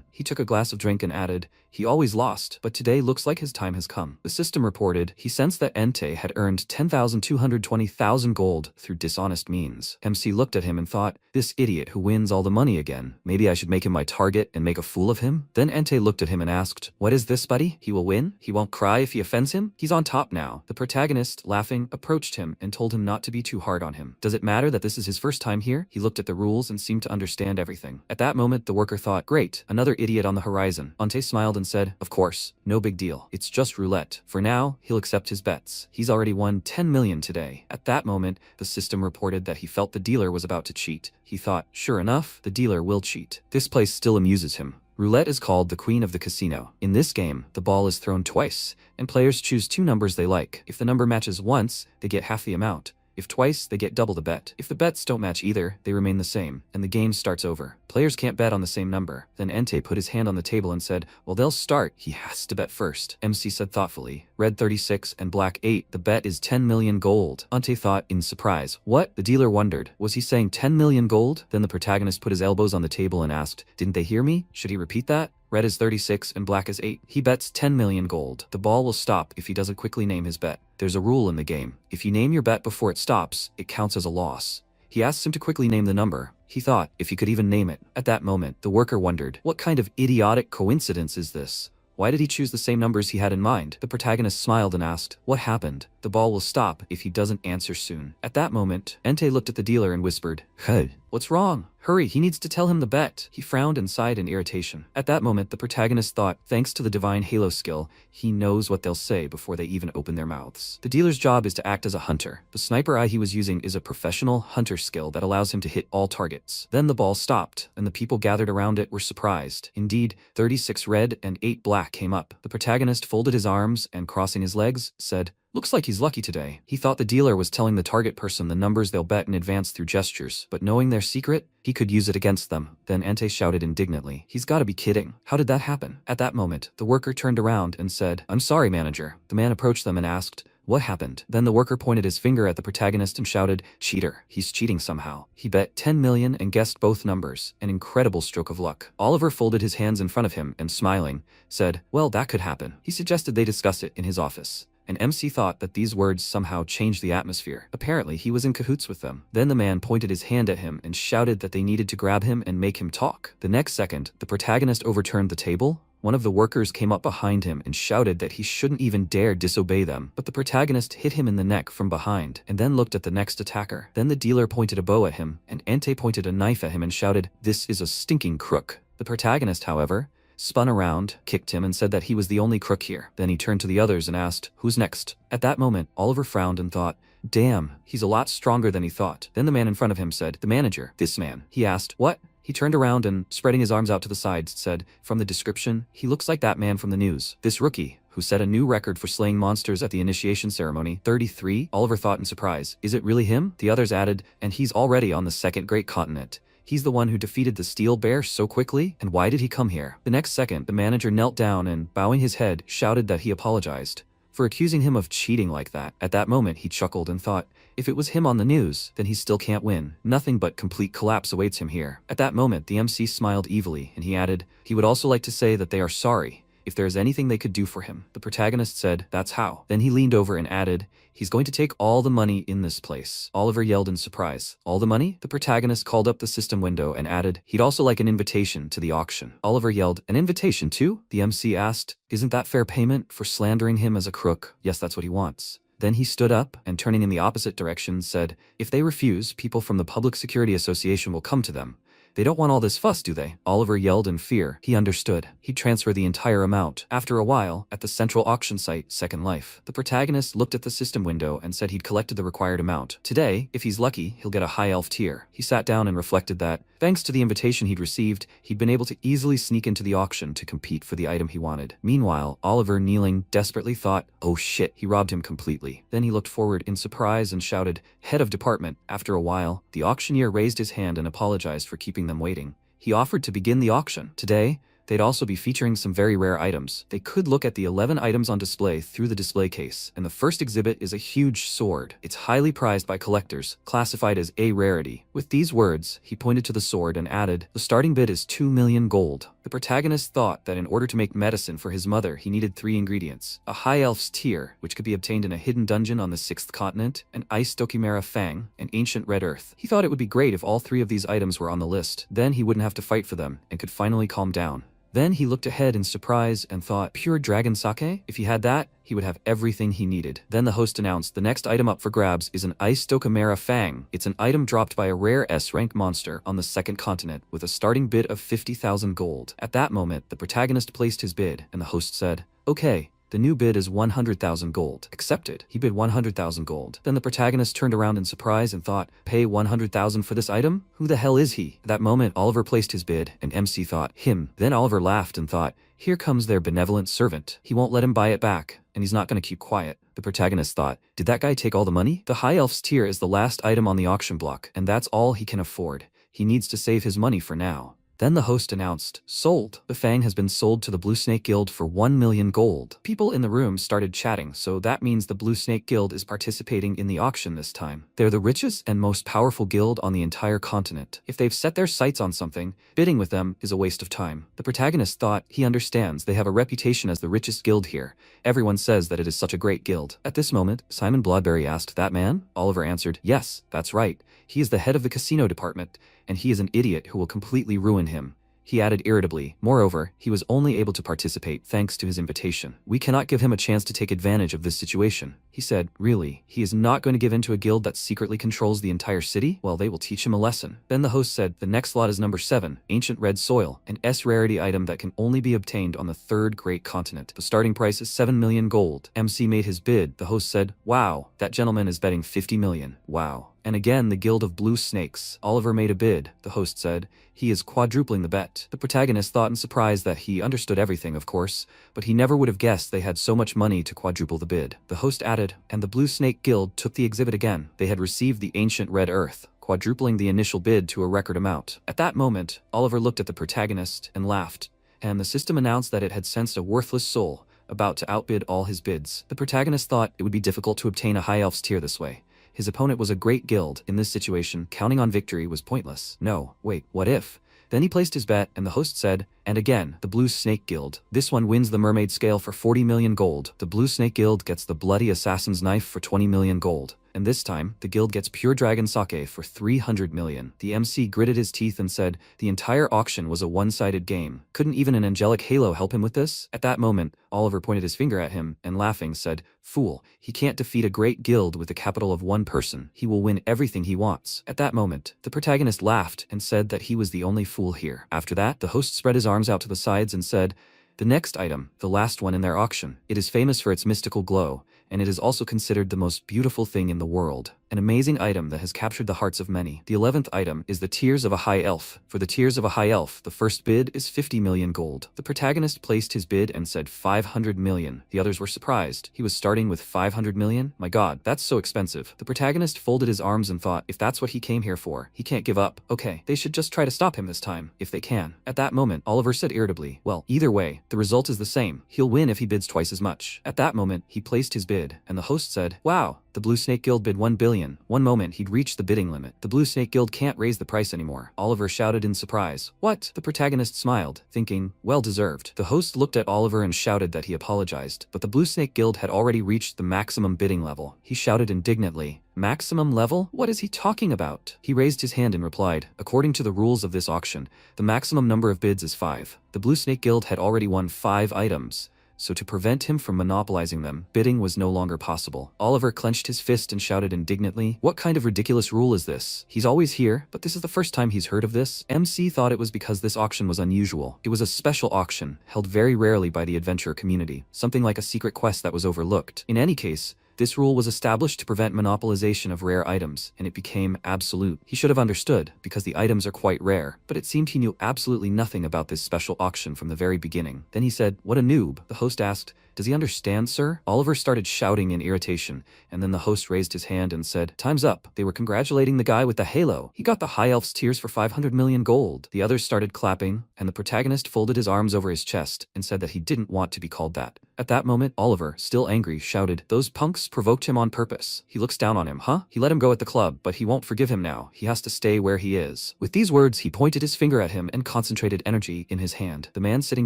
He took a glass of drink and added, he always lost, but today looks like his time has come. The system reported he sensed that Entei had earned 10,220,000 gold through dishonest means. MC looked at him and thought, this idiot who wins all the money again. Maybe I should make him my target and make a fool of him? Then Entei looked at him and asked, what is this, buddy? He will win? He won't cry if he offends him? He's on top now. The protagonist, laughing, approached him and told him not to be too hard on him. Does it matter that this is his first time here? He looked at the rules and seemed to understand everything. At that moment, the worker thought, great, another idiot on the horizon. Entei smiled and said, of course, no big deal. It's just roulette. For now, he'll accept his bets. He's already won 10 million today. At that moment, the system reported that he felt the dealer was about to cheat. He thought, sure enough, the dealer will cheat. This place still amuses him. Roulette is called the queen of the casino. In this game, the ball is thrown twice, and players choose two numbers they like. If the number matches once, they get half the amount. If twice, they get double the bet. If the bets don't match either, they remain the same, and the game starts over. Players can't bet on the same number. Then Entei put his hand on the table and said, well, they'll start. He has to bet first. MC said thoughtfully, red 36 and black 8. The bet is 10 million gold. Entei thought in surprise. What? The dealer wondered. Was he saying 10 million gold? Then the protagonist put his elbows on the table and asked, didn't they hear me? Should he repeat that? Red is 36 and black is 8. He bets 10 million gold. The ball will stop if he doesn't quickly name his bet. There's a rule in the game. If you name your bet before it stops, it counts as a loss. He asks him to quickly name the number. He thought, if he could even name it. At that moment, the worker wondered, what kind of idiotic coincidence is this? Why did he choose the same numbers he had in mind? The protagonist smiled and asked, what happened? The ball will stop if he doesn't answer soon. At that moment, Entei looked at the dealer and whispered, hey, what's wrong? Hurry, he needs to tell him the bet. He frowned and sighed in irritation. At that moment, the protagonist thought, thanks to the divine Halo skill, he knows what they'll say before they even open their mouths. The dealer's job is to act as a hunter. The sniper eye he was using is a professional hunter skill that allows him to hit all targets. Then the ball stopped, and the people gathered around it were surprised. Indeed, 36 red and 8 black came up. The protagonist folded his arms and, crossing his legs, said, "Looks like he's lucky today." He thought the dealer was telling the target person the numbers they'll bet in advance through gestures, but knowing their secret, he could use it against them. Then Ante shouted indignantly, "He's gotta be kidding. How did that happen?" At that moment, the worker turned around and said, "I'm sorry, manager." The man approached them and asked, "What happened?" Then the worker pointed his finger at the protagonist and shouted, "Cheater. He's cheating somehow. He bet 10 million and guessed both numbers. An incredible stroke of luck." Oliver folded his hands in front of him and, smiling, said, "Well, that could happen." He suggested they discuss it in his office. And MC thought that these words somehow changed the atmosphere. Apparently, he was in cahoots with them. Then the man pointed his hand at him and shouted that they needed to grab him and make him talk. The next second, the protagonist overturned the table. One of the workers came up behind him and shouted that he shouldn't even dare disobey them, but the protagonist hit him in the neck from behind and then looked at the next attacker. Then the dealer pointed a bow at him, and Ante pointed a knife at him and shouted, "This is a stinking crook." The protagonist, however, spun around, kicked him, and said that he was the only crook here. Then he turned to the others and asked, "Who's next?" At that moment, Oliver frowned and thought, "Damn, he's a lot stronger than he thought." Then the man in front of him said, "The manager, this man." He asked, "What?" He turned around and, spreading his arms out to the sides, said, "From the description, he looks like that man from the news. This rookie, who set a new record for slaying monsters at the initiation ceremony, 33, Oliver thought in surprise. "Is it really him?" The others added, "And he's already on the second great continent. He's the one who defeated the steel bear so quickly, and why did he come here?" The next second, the manager knelt down and, bowing his head, shouted that he apologized for accusing him of cheating like that. At that moment, he chuckled and thought, if it was him on the news, then he still can't win. Nothing but complete collapse awaits him here. At that moment, the MC smiled evilly, and he added, he would also like to say that they are sorry if there is anything they could do for him. The protagonist said, "That's how." Then he leaned over and added, "He's going to take all the money in this place." Oliver yelled in surprise, "All the money?" The protagonist called up the system window and added, he'd also like an invitation to the auction. Oliver yelled, "An invitation too?" The MC asked, "Isn't that fair payment for slandering him as a crook?" "Yes, that's what he wants." Then he stood up and, turning in the opposite direction, said, "If they refuse, people from the Public Security Association will come to them. They don't want all this fuss, do they?" Oliver yelled in fear. He understood. He'd transfer the entire amount. After a while, at the central auction site, Second Life, the protagonist looked at the system window and said he'd collected the required amount. Today, if he's lucky, he'll get a high elf tier. He sat down and reflected that, thanks to the invitation he'd received, he'd been able to easily sneak into the auction to compete for the item he wanted. Meanwhile, Oliver, kneeling, desperately thought, oh shit, he robbed him completely. Then he looked forward in surprise and shouted, "Head of department." After a while, the auctioneer raised his hand and apologized for keeping them waiting. He offered to begin the auction. Today, they'd also be featuring some very rare items. They could look at the 11 items on display through the display case, and the first exhibit is a huge sword. It's highly prized by collectors, classified as A rarity. With these words, he pointed to the sword and added, "The starting bid is 2 million gold." The protagonist thought that in order to make medicine for his mother, he needed 3 ingredients: a high elf's tear, which could be obtained in a hidden dungeon on the 6th continent, an ice Dokimera fang, and ancient red earth. He thought it would be great if all 3 of these items were on the list. Then he wouldn't have to fight for them, and could finally calm down. Then he looked ahead in surprise and thought, pure dragon sake? If he had that, he would have everything he needed. Then the host announced the next item up for grabs is an Ice Dokimera Fang. It's an item dropped by a rare S-rank monster on the 2nd continent with a starting bid of 50,000 gold. At that moment, the protagonist placed his bid, and the host said, "Okay. The new bid is 100,000 gold." Accepted. He bid 100,000 gold. Then the protagonist turned around in surprise and thought, pay 100,000 for this item? Who the hell is he? At that moment, Oliver placed his bid, and MC thought, him. Then Oliver laughed and thought, here comes their benevolent servant. He won't let him buy it back, and he's not going to keep quiet. The protagonist thought, did that guy take all the money? The High Elf's tier is the last item on the auction block, and that's all he can afford. He needs to save his money for now. Then the host announced, sold. The Fang has been sold to the Blue Snake Guild for 1 million gold. People in the room started chatting, so that means the Blue Snake Guild is participating in the auction this time. They're the richest and most powerful guild on the entire continent. If they've set their sights on something, bidding with them is a waste of time. The protagonist thought, he understands they have a reputation as the richest guild here. Everyone says that it is such a great guild. At this moment, Simon Bloodberry asked, that man? Oliver answered, yes, that's right. He is the head of the casino department, and he is an idiot who will completely ruin him. he added irritably. Moreover, he was only able to participate thanks to his invitation. We cannot give him a chance to take advantage of this situation. He said, really, he is not going to give in to a guild that secretly controls the entire city? Well, they will teach him a lesson. Then the host said, the next lot is number 7, Ancient Red Soil, an S rarity item that can only be obtained on the third great continent. The starting price is 7 million gold. MC made his bid. The host said, wow, that gentleman is betting 50 million. Wow. And again, the Guild of Blue Snakes. Oliver made a bid. The host said, he is quadrupling the bet. The protagonist thought in surprise that he understood everything, of course, but he never would have guessed they had so much money to quadruple the bid. The host added, and the Blue Snake Guild took the exhibit again. They had received the ancient red earth, quadrupling the initial bid to a record amount. At that moment, Oliver looked at the protagonist and laughed, and the system announced that it had sensed a worthless soul about to outbid all his bids. The protagonist thought it would be difficult to obtain a high elf's tier this way. His opponent was a great guild. In this situation, counting on victory was pointless. No, wait, what if? Then he placed his bet, and the host said, and again, the Blue Snake Guild. This one wins the Mermaid Scale for 40 million gold. The Blue Snake Guild gets the Bloody Assassin's Knife for 20 million gold. And this time, the guild gets Pure Dragon Sake for 300 million. The MC gritted his teeth and said, the entire auction was a one-sided game. Couldn't even an angelic halo help him with this? At that moment, Oliver pointed his finger at him and laughing said, fool, he can't defeat a great guild with the capital of one person. He will win everything he wants. At that moment, the protagonist laughed and said that he was the only fool here. After that, the host spread his arms out to the sides and said, the next item, the last one in their auction. It is famous for its mystical glow, and it is also considered the most beautiful thing in the world. An amazing item that has captured the hearts of many. The 11th item is the Tears of a High Elf. For the Tears of a High Elf, the first bid is 50 million gold. The protagonist placed his bid and said 500 million. The others were surprised. He was starting with 500 million? My god, that's so expensive. The protagonist folded his arms and thought, if that's what he came here for, he can't give up. Okay, they should just try to stop him this time, if they can. At that moment, Oliver said irritably, well, either way, the result is the same. He'll win if he bids twice as much. At that moment, he placed his bid, and the host said, wow, the Blue Snake Guild bid 1 billion. One moment, he'd reached the bidding limit. The Blue Snake Guild can't raise the price anymore. Oliver shouted in surprise. What? The protagonist smiled, thinking, well deserved. The host looked at Oliver and shouted that he apologized, but the Blue Snake Guild had already reached the maximum bidding level. He shouted indignantly, maximum level? What is he talking about? He raised his hand and replied, according to the rules of this auction, the maximum number of bids is 5. The Blue Snake Guild had already won 5 items. So to prevent him from monopolizing them, bidding was no longer possible. Oliver clenched his fist and shouted indignantly, what kind of ridiculous rule is this? He's always here, but this is the first time he's heard of this? MC thought it was because this auction was unusual. It was a special auction, held very rarely by the adventurer community, something like a secret quest that was overlooked. In any case, this rule was established to prevent monopolization of rare items, and it became absolute. He should have understood, because the items are quite rare, but it seemed he knew absolutely nothing about this special auction from the very beginning. Then he said, what a noob. The host asked, does he understand, sir? Oliver started shouting in irritation, and then the host raised his hand and said, time's up. They were congratulating the guy with the halo. He got the High Elf's Tears for 500 million gold. The others started clapping, and the protagonist folded his arms over his chest and said that he didn't want to be called that. At that moment, Oliver, still angry, shouted, those punks provoked him on purpose. He looks down on him, huh? He let him go at the club, but he won't forgive him now. He has to stay where he is. With these words, he pointed his finger at him and concentrated energy in his hand. The man sitting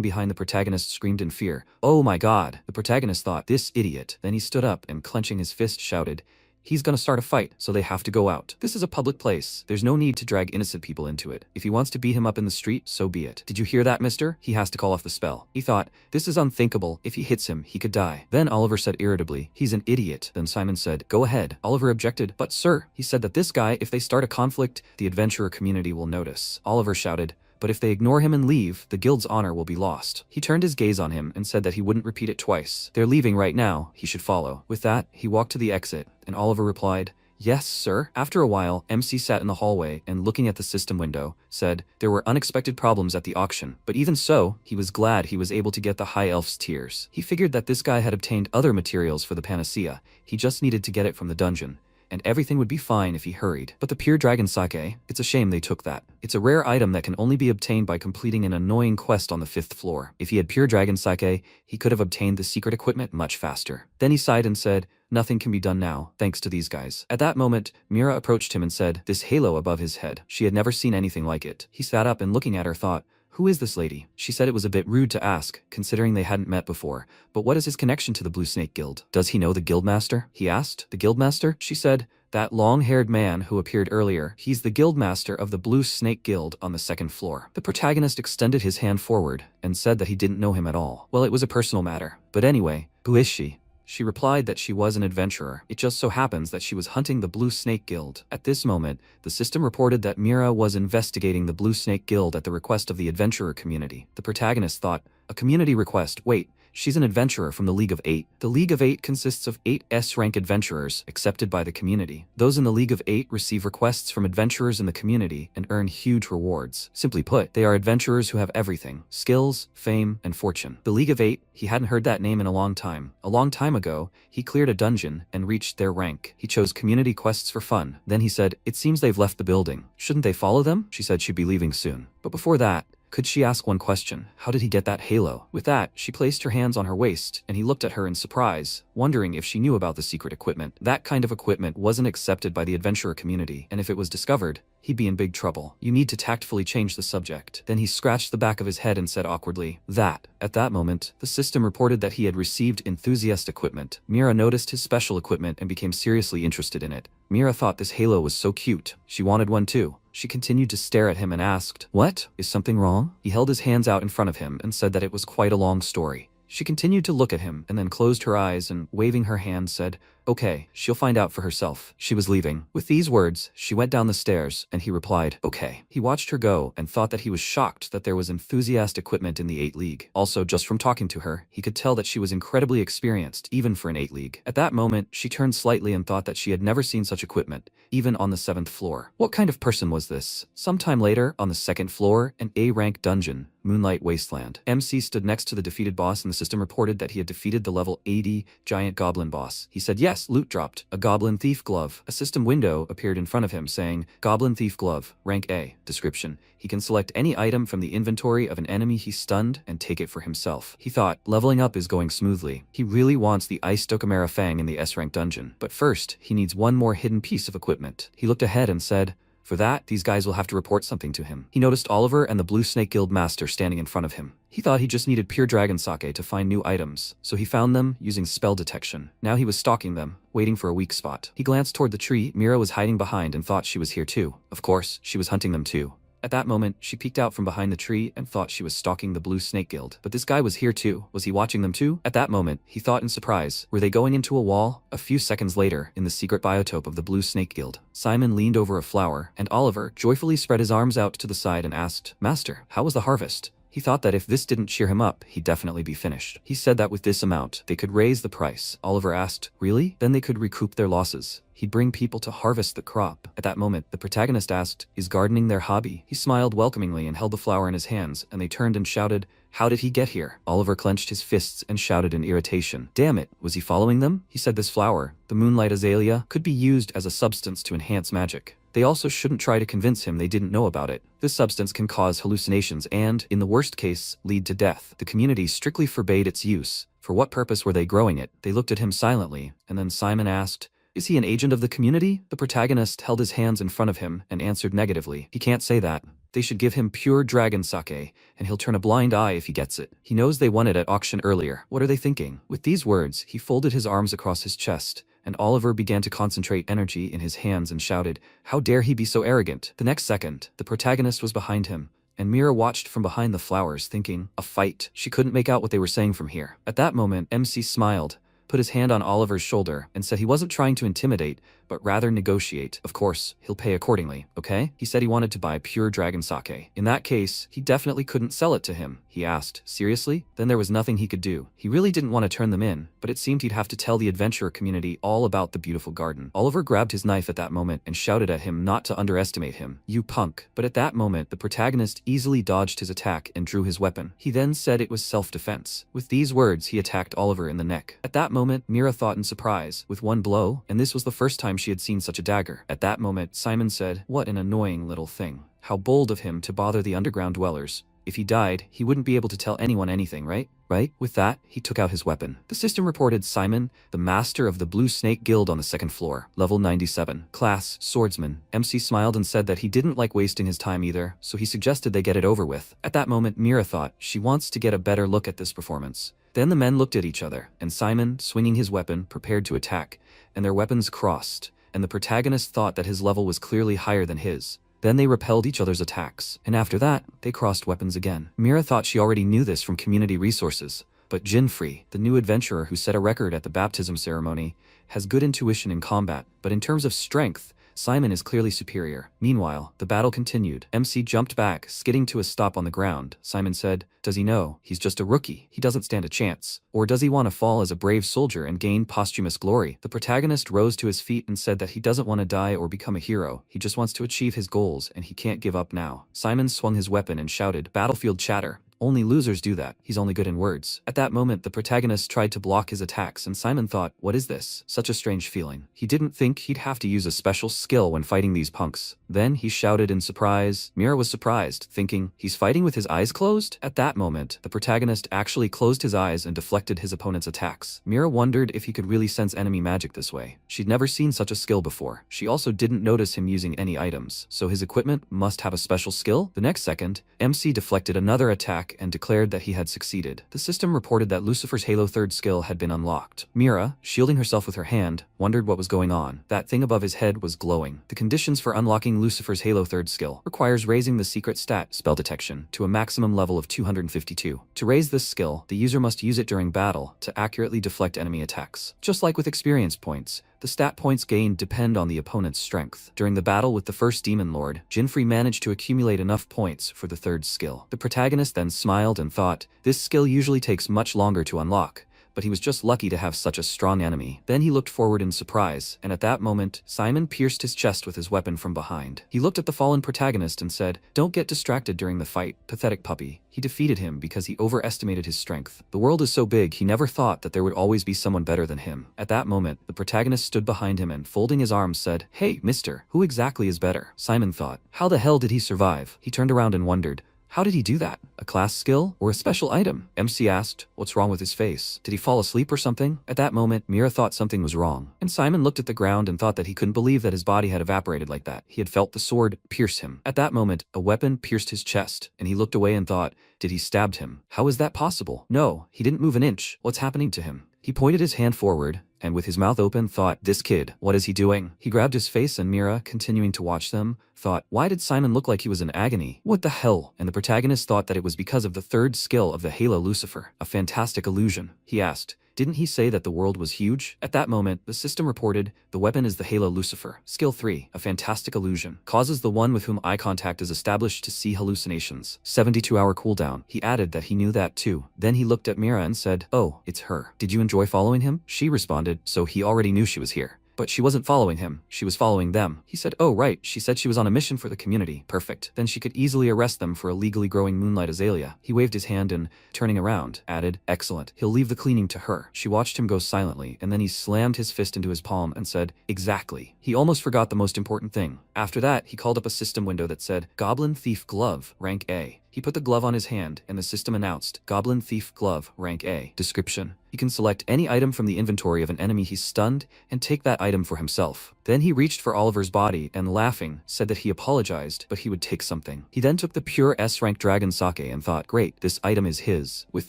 behind the protagonist screamed in fear, oh my god. The protagonist thought, this idiot. Then he stood up and clenching his fist shouted, he's gonna start a fight, so they have to go out. This is a public place. There's no need to drag innocent people into it. If he wants to beat him up in the street, so be it. Did you hear that, mister? He has to call off the spell. He thought, this is unthinkable. If he hits him, he could die. Then Oliver said irritably, he's an idiot. Then Simon said, go ahead. Oliver objected, but sir, he said that this guy, if they start a conflict, the adventurer community will notice. Oliver shouted, but if they ignore him and leave, the guild's honor will be lost. He turned his gaze on him and said that he wouldn't repeat it twice. They're leaving right now, he should follow. With that, he walked to the exit, and Oliver replied, yes, sir. After a while, MC sat in the hallway and looking at the system window, said, there were unexpected problems at the auction, but even so, he was glad he was able to get the High Elf's Tears. He figured that this guy had obtained other materials for the panacea, he just needed to get it from the dungeon, and everything would be fine if he hurried. But the Pure Dragon Sake, it's a shame they took that. It's a rare item that can only be obtained by completing an annoying quest on the 5th floor. If he had Pure Dragon Sake, he could have obtained the secret equipment much faster. Then he sighed and said, nothing can be done now, thanks to these guys. At that moment, Mira approached him and said, this halo above his head. She had never seen anything like it. He sat up and looking at her thought, "Who is this lady?" She said it was a bit rude to ask, considering they hadn't met before. "But what is his connection to the Blue Snake Guild? Does he know the guildmaster?" he asked. "The guildmaster?" she said. "That long-haired man who appeared earlier. He's the guildmaster of the Blue Snake Guild on the second floor." The protagonist extended his hand forward and said that he didn't know him at all. Well, it was a personal matter. But anyway, who is she? She replied that she was an adventurer. It just so happens that she was hunting the Blue Snake Guild. At this moment, the system reported that Mira was investigating the Blue Snake Guild at the request of the adventurer community. The protagonist thought, a community request, wait, she's an adventurer from the League of 8. The League of 8 consists of 8 S-rank adventurers accepted by the community. Those in the League of 8 receive requests from adventurers in the community and earn huge rewards. Simply put, they are adventurers who have everything: skills, fame, and fortune. The League of 8, he hadn't heard that name in a long time. A long time ago, he cleared a dungeon and reached their rank. He chose community quests for fun. Then he said, "It seems they've left the building. Shouldn't they follow them?" She said she'd be leaving soon. But before that, could she ask one question? How did he get that halo? With that, she placed her hands on her waist, and he looked at her in surprise, wondering if she knew about the secret equipment. That kind of equipment wasn't accepted by the adventurer community, and if it was discovered, he'd be in big trouble. You need to tactfully change the subject. Then he scratched the back of his head and said awkwardly, "That." At that moment, the system reported that he had received enthusiast equipment. Mira noticed his special equipment and became seriously interested in it. Mira thought this halo was so cute. She wanted one too. She continued to stare at him and asked, "What? Is something wrong?" He held his hands out in front of him and said that it was quite a long story. She continued to look at him and then closed her eyes and, waving her hand, said, "Okay, she'll find out for herself." She was leaving. With these words, she went down the stairs, and he replied, "Okay." He watched her go and thought that he was shocked that there was enthusiast equipment in the 8 League. Also, just from talking to her, he could tell that she was incredibly experienced, even for an 8 League. At that moment, she turned slightly and thought that she had never seen such equipment, even on the 7th floor. What kind of person was this? Sometime later, on the 2nd floor, an A-rank dungeon, Moonlight Wasteland. MC stood next to the defeated boss, and the system reported that he had defeated the level 80 giant goblin boss. He said, "Yes, loot dropped. A goblin thief glove." A system window appeared in front of him saying, "Goblin thief glove, rank A." Description: he can select any item from the inventory of an enemy he stunned and take it for himself. He thought, leveling up is going smoothly. He really wants the Ice Dokkamera Fang in the S-rank dungeon. But first, he needs one more hidden piece of equipment. He looked ahead and said, for that, these guys will have to report something to him. He noticed Oliver and the Blue Snake Guild master standing in front of him. He thought he just needed pure dragon sake to find new items, so he found them using spell detection. Now he was stalking them, waiting for a weak spot. He glanced toward the tree Mira was hiding behind and thought she was here too. Of course, she was hunting them too. At that moment, she peeked out from behind the tree and thought she was stalking the Blue Snake Guild. But this guy was here too. Was he watching them too? At that moment, he thought in surprise, were they going into a wall? A few seconds later, in the secret biotope of the Blue Snake Guild, Simon leaned over a flower, and Oliver joyfully spread his arms out to the side and asked, "Master, how was the harvest?" He thought that if this didn't cheer him up, he'd definitely be finished. He said that with this amount, they could raise the price. Oliver asked, "Really? Then they could recoup their losses." He'd bring people to harvest the crop. At that moment, the protagonist asked, "Is gardening their hobby?" He smiled welcomingly and held the flower in his hands, and they turned and shouted, "How did he get here?" Oliver clenched his fists and shouted in irritation, "Damn it, was he following them?" He said this flower, the Moonlight Azalea, could be used as a substance to enhance magic. They also shouldn't try to convince him they didn't know about it. This substance can cause hallucinations and, in the worst case, lead to death. The community strictly forbade its use. For what purpose were they growing it? They looked at him silently, and then Simon asked, "Is he an agent of the community?" The protagonist held his hands in front of him and answered negatively. "He can't say that. They should give him pure dragon sake, and he'll turn a blind eye if he gets it. He knows they won it at auction earlier. What are they thinking?" With these words, he folded his arms across his chest, and Oliver began to concentrate energy in his hands and shouted, "How dare he be so arrogant?" The next second, the protagonist was behind him, and Mira watched from behind the flowers, thinking, a fight. She couldn't make out what they were saying from here. At that moment, MC smiled, put his hand on Oliver's shoulder, and said he wasn't trying to intimidate, but rather negotiate. Of course, he'll pay accordingly, okay? He said he wanted to buy pure dragon sake. In that case, he definitely couldn't sell it to him. He asked, "Seriously?" Then there was nothing he could do. He really didn't want to turn them in, but it seemed he'd have to tell the adventurer community all about the beautiful garden. Oliver grabbed his knife at that moment and shouted at him not to underestimate him. "You punk." But at that moment, the protagonist easily dodged his attack and drew his weapon. He then said it was self-defense. With these words, he attacked Oliver in the neck. At that moment, Mira thought in surprise, with one blow, and this was the first time she had seen such a dagger. At that moment, Simon said, "What an annoying little thing. How bold of him to bother the underground dwellers. If he died, he wouldn't be able to tell anyone anything, right? Right? With that, he took out his weapon. The system reported Simon, the master of the Blue Snake Guild on the second floor, level 97, class, swordsman. MC smiled and said that he didn't like wasting his time either, so he suggested they get it over with. At that moment, Mira thought, she wants to get a better look at this performance. Then the men looked at each other, and Simon, swinging his weapon, prepared to attack, and their weapons crossed, and the protagonist thought that his level was clearly higher than his. Then they repelled each other's attacks, and after that, they crossed weapons again. Mira thought she already knew this from community resources, but Jinfrey, the new adventurer who set a record at the baptism ceremony, has good intuition in combat, but in terms of strength, Simon is clearly superior. Meanwhile, the battle continued. MC jumped back, skidding to a stop on the ground. Simon said, does he know? He's just a rookie. He doesn't stand a chance. Or does he want to fall as a brave soldier and gain posthumous glory? The protagonist rose to his feet and said that he doesn't want to die or become a hero. He just wants to achieve his goals, and he can't give up now. Simon swung his weapon and shouted, battlefield chatter. Only losers do that. He's only good in words. At that moment, the protagonist tried to block his attacks, and Simon thought, what is this? Such a strange feeling. He didn't think he'd have to use a special skill when fighting these punks. Then he shouted in surprise. Mira was surprised, thinking, he's fighting with his eyes closed? At that moment, the protagonist actually closed his eyes and deflected his opponent's attacks. Mira wondered if he could really sense enemy magic this way. She'd never seen such a skill before. She also didn't notice him using any items, so his equipment must have a special skill? The next second, MC deflected another attack and declared that he had succeeded. The system reported that Lucifer's Halo third skill had been unlocked. Mira, shielding herself with her hand, wondered what was going on. That thing above his head was glowing. The conditions for unlocking Lucifer's Halo third skill requires raising the secret stat, spell detection, to a maximum level of 252. To raise this skill, the user must use it during battle to accurately deflect enemy attacks. Just like with experience points, the stat points gained depend on the opponent's strength. During the battle with the first Demon Lord, Jinfrey managed to accumulate enough points for the third skill. The protagonist then smiled and thought, this skill usually takes much longer to unlock, but he was just lucky to have such a strong enemy. Then he looked forward in surprise, and at that moment, Simon pierced his chest with his weapon from behind. He looked at the fallen protagonist and said, don't get distracted during the fight, pathetic puppy. He defeated him because he overestimated his strength. The world is so big he never thought that there would always be someone better than him. At that moment, the protagonist stood behind him and folding his arms said, hey, mister, who exactly is better? Simon thought, how the hell did he survive? He turned around and wondered, how did he do that? A class skill? Or a special item? MC asked, what's wrong with his face? Did he fall asleep or something? At that moment, Mira thought something was wrong. And Simon looked at the ground and thought that he couldn't believe that his body had evaporated like that. He had felt the sword pierce him. At that moment, a weapon pierced his chest, and he looked away and thought, did he stab him? How is that possible? No, he didn't move an inch. What's happening to him? He pointed his hand forward, and with his mouth open thought, this kid, what is he doing? He grabbed his face and Mira, continuing to watch them, thought, why did Simon look like he was in agony? What the hell? And the protagonist thought that it was because of the third skill of the Halo Lucifer, a fantastic illusion. He asked, didn't he say that the world was huge? At that moment, the system reported, the weapon is the Halo Lucifer. Skill 3, a fantastic illusion. Causes the one with whom eye contact is established to see hallucinations. 72-hour cooldown. He added that he knew that too. Then he looked at Mira and said, oh, it's her. Did you enjoy following him? She responded, so he already knew she was here. But she wasn't following him, she was following them. He said, oh right, she said she was on a mission for the community. Perfect. Then she could easily arrest them for illegally growing moonlight azalea. He waved his hand and, turning around, added, excellent. He'll leave the cleaning to her. She watched him go silently, and then he slammed his fist into his palm and said, exactly. He almost forgot the most important thing. After that, he called up a system window that said, Goblin Thief Glove, rank A. He put the glove on his hand, and the system announced, Goblin Thief Glove, rank A. Description. He can select any item from the inventory of an enemy he's stunned, and take that item for himself. Then he reached for Oliver's body, and laughing, said that he apologized, but he would take something. He then took the pure S-rank dragon sake and thought, great, this item is his. With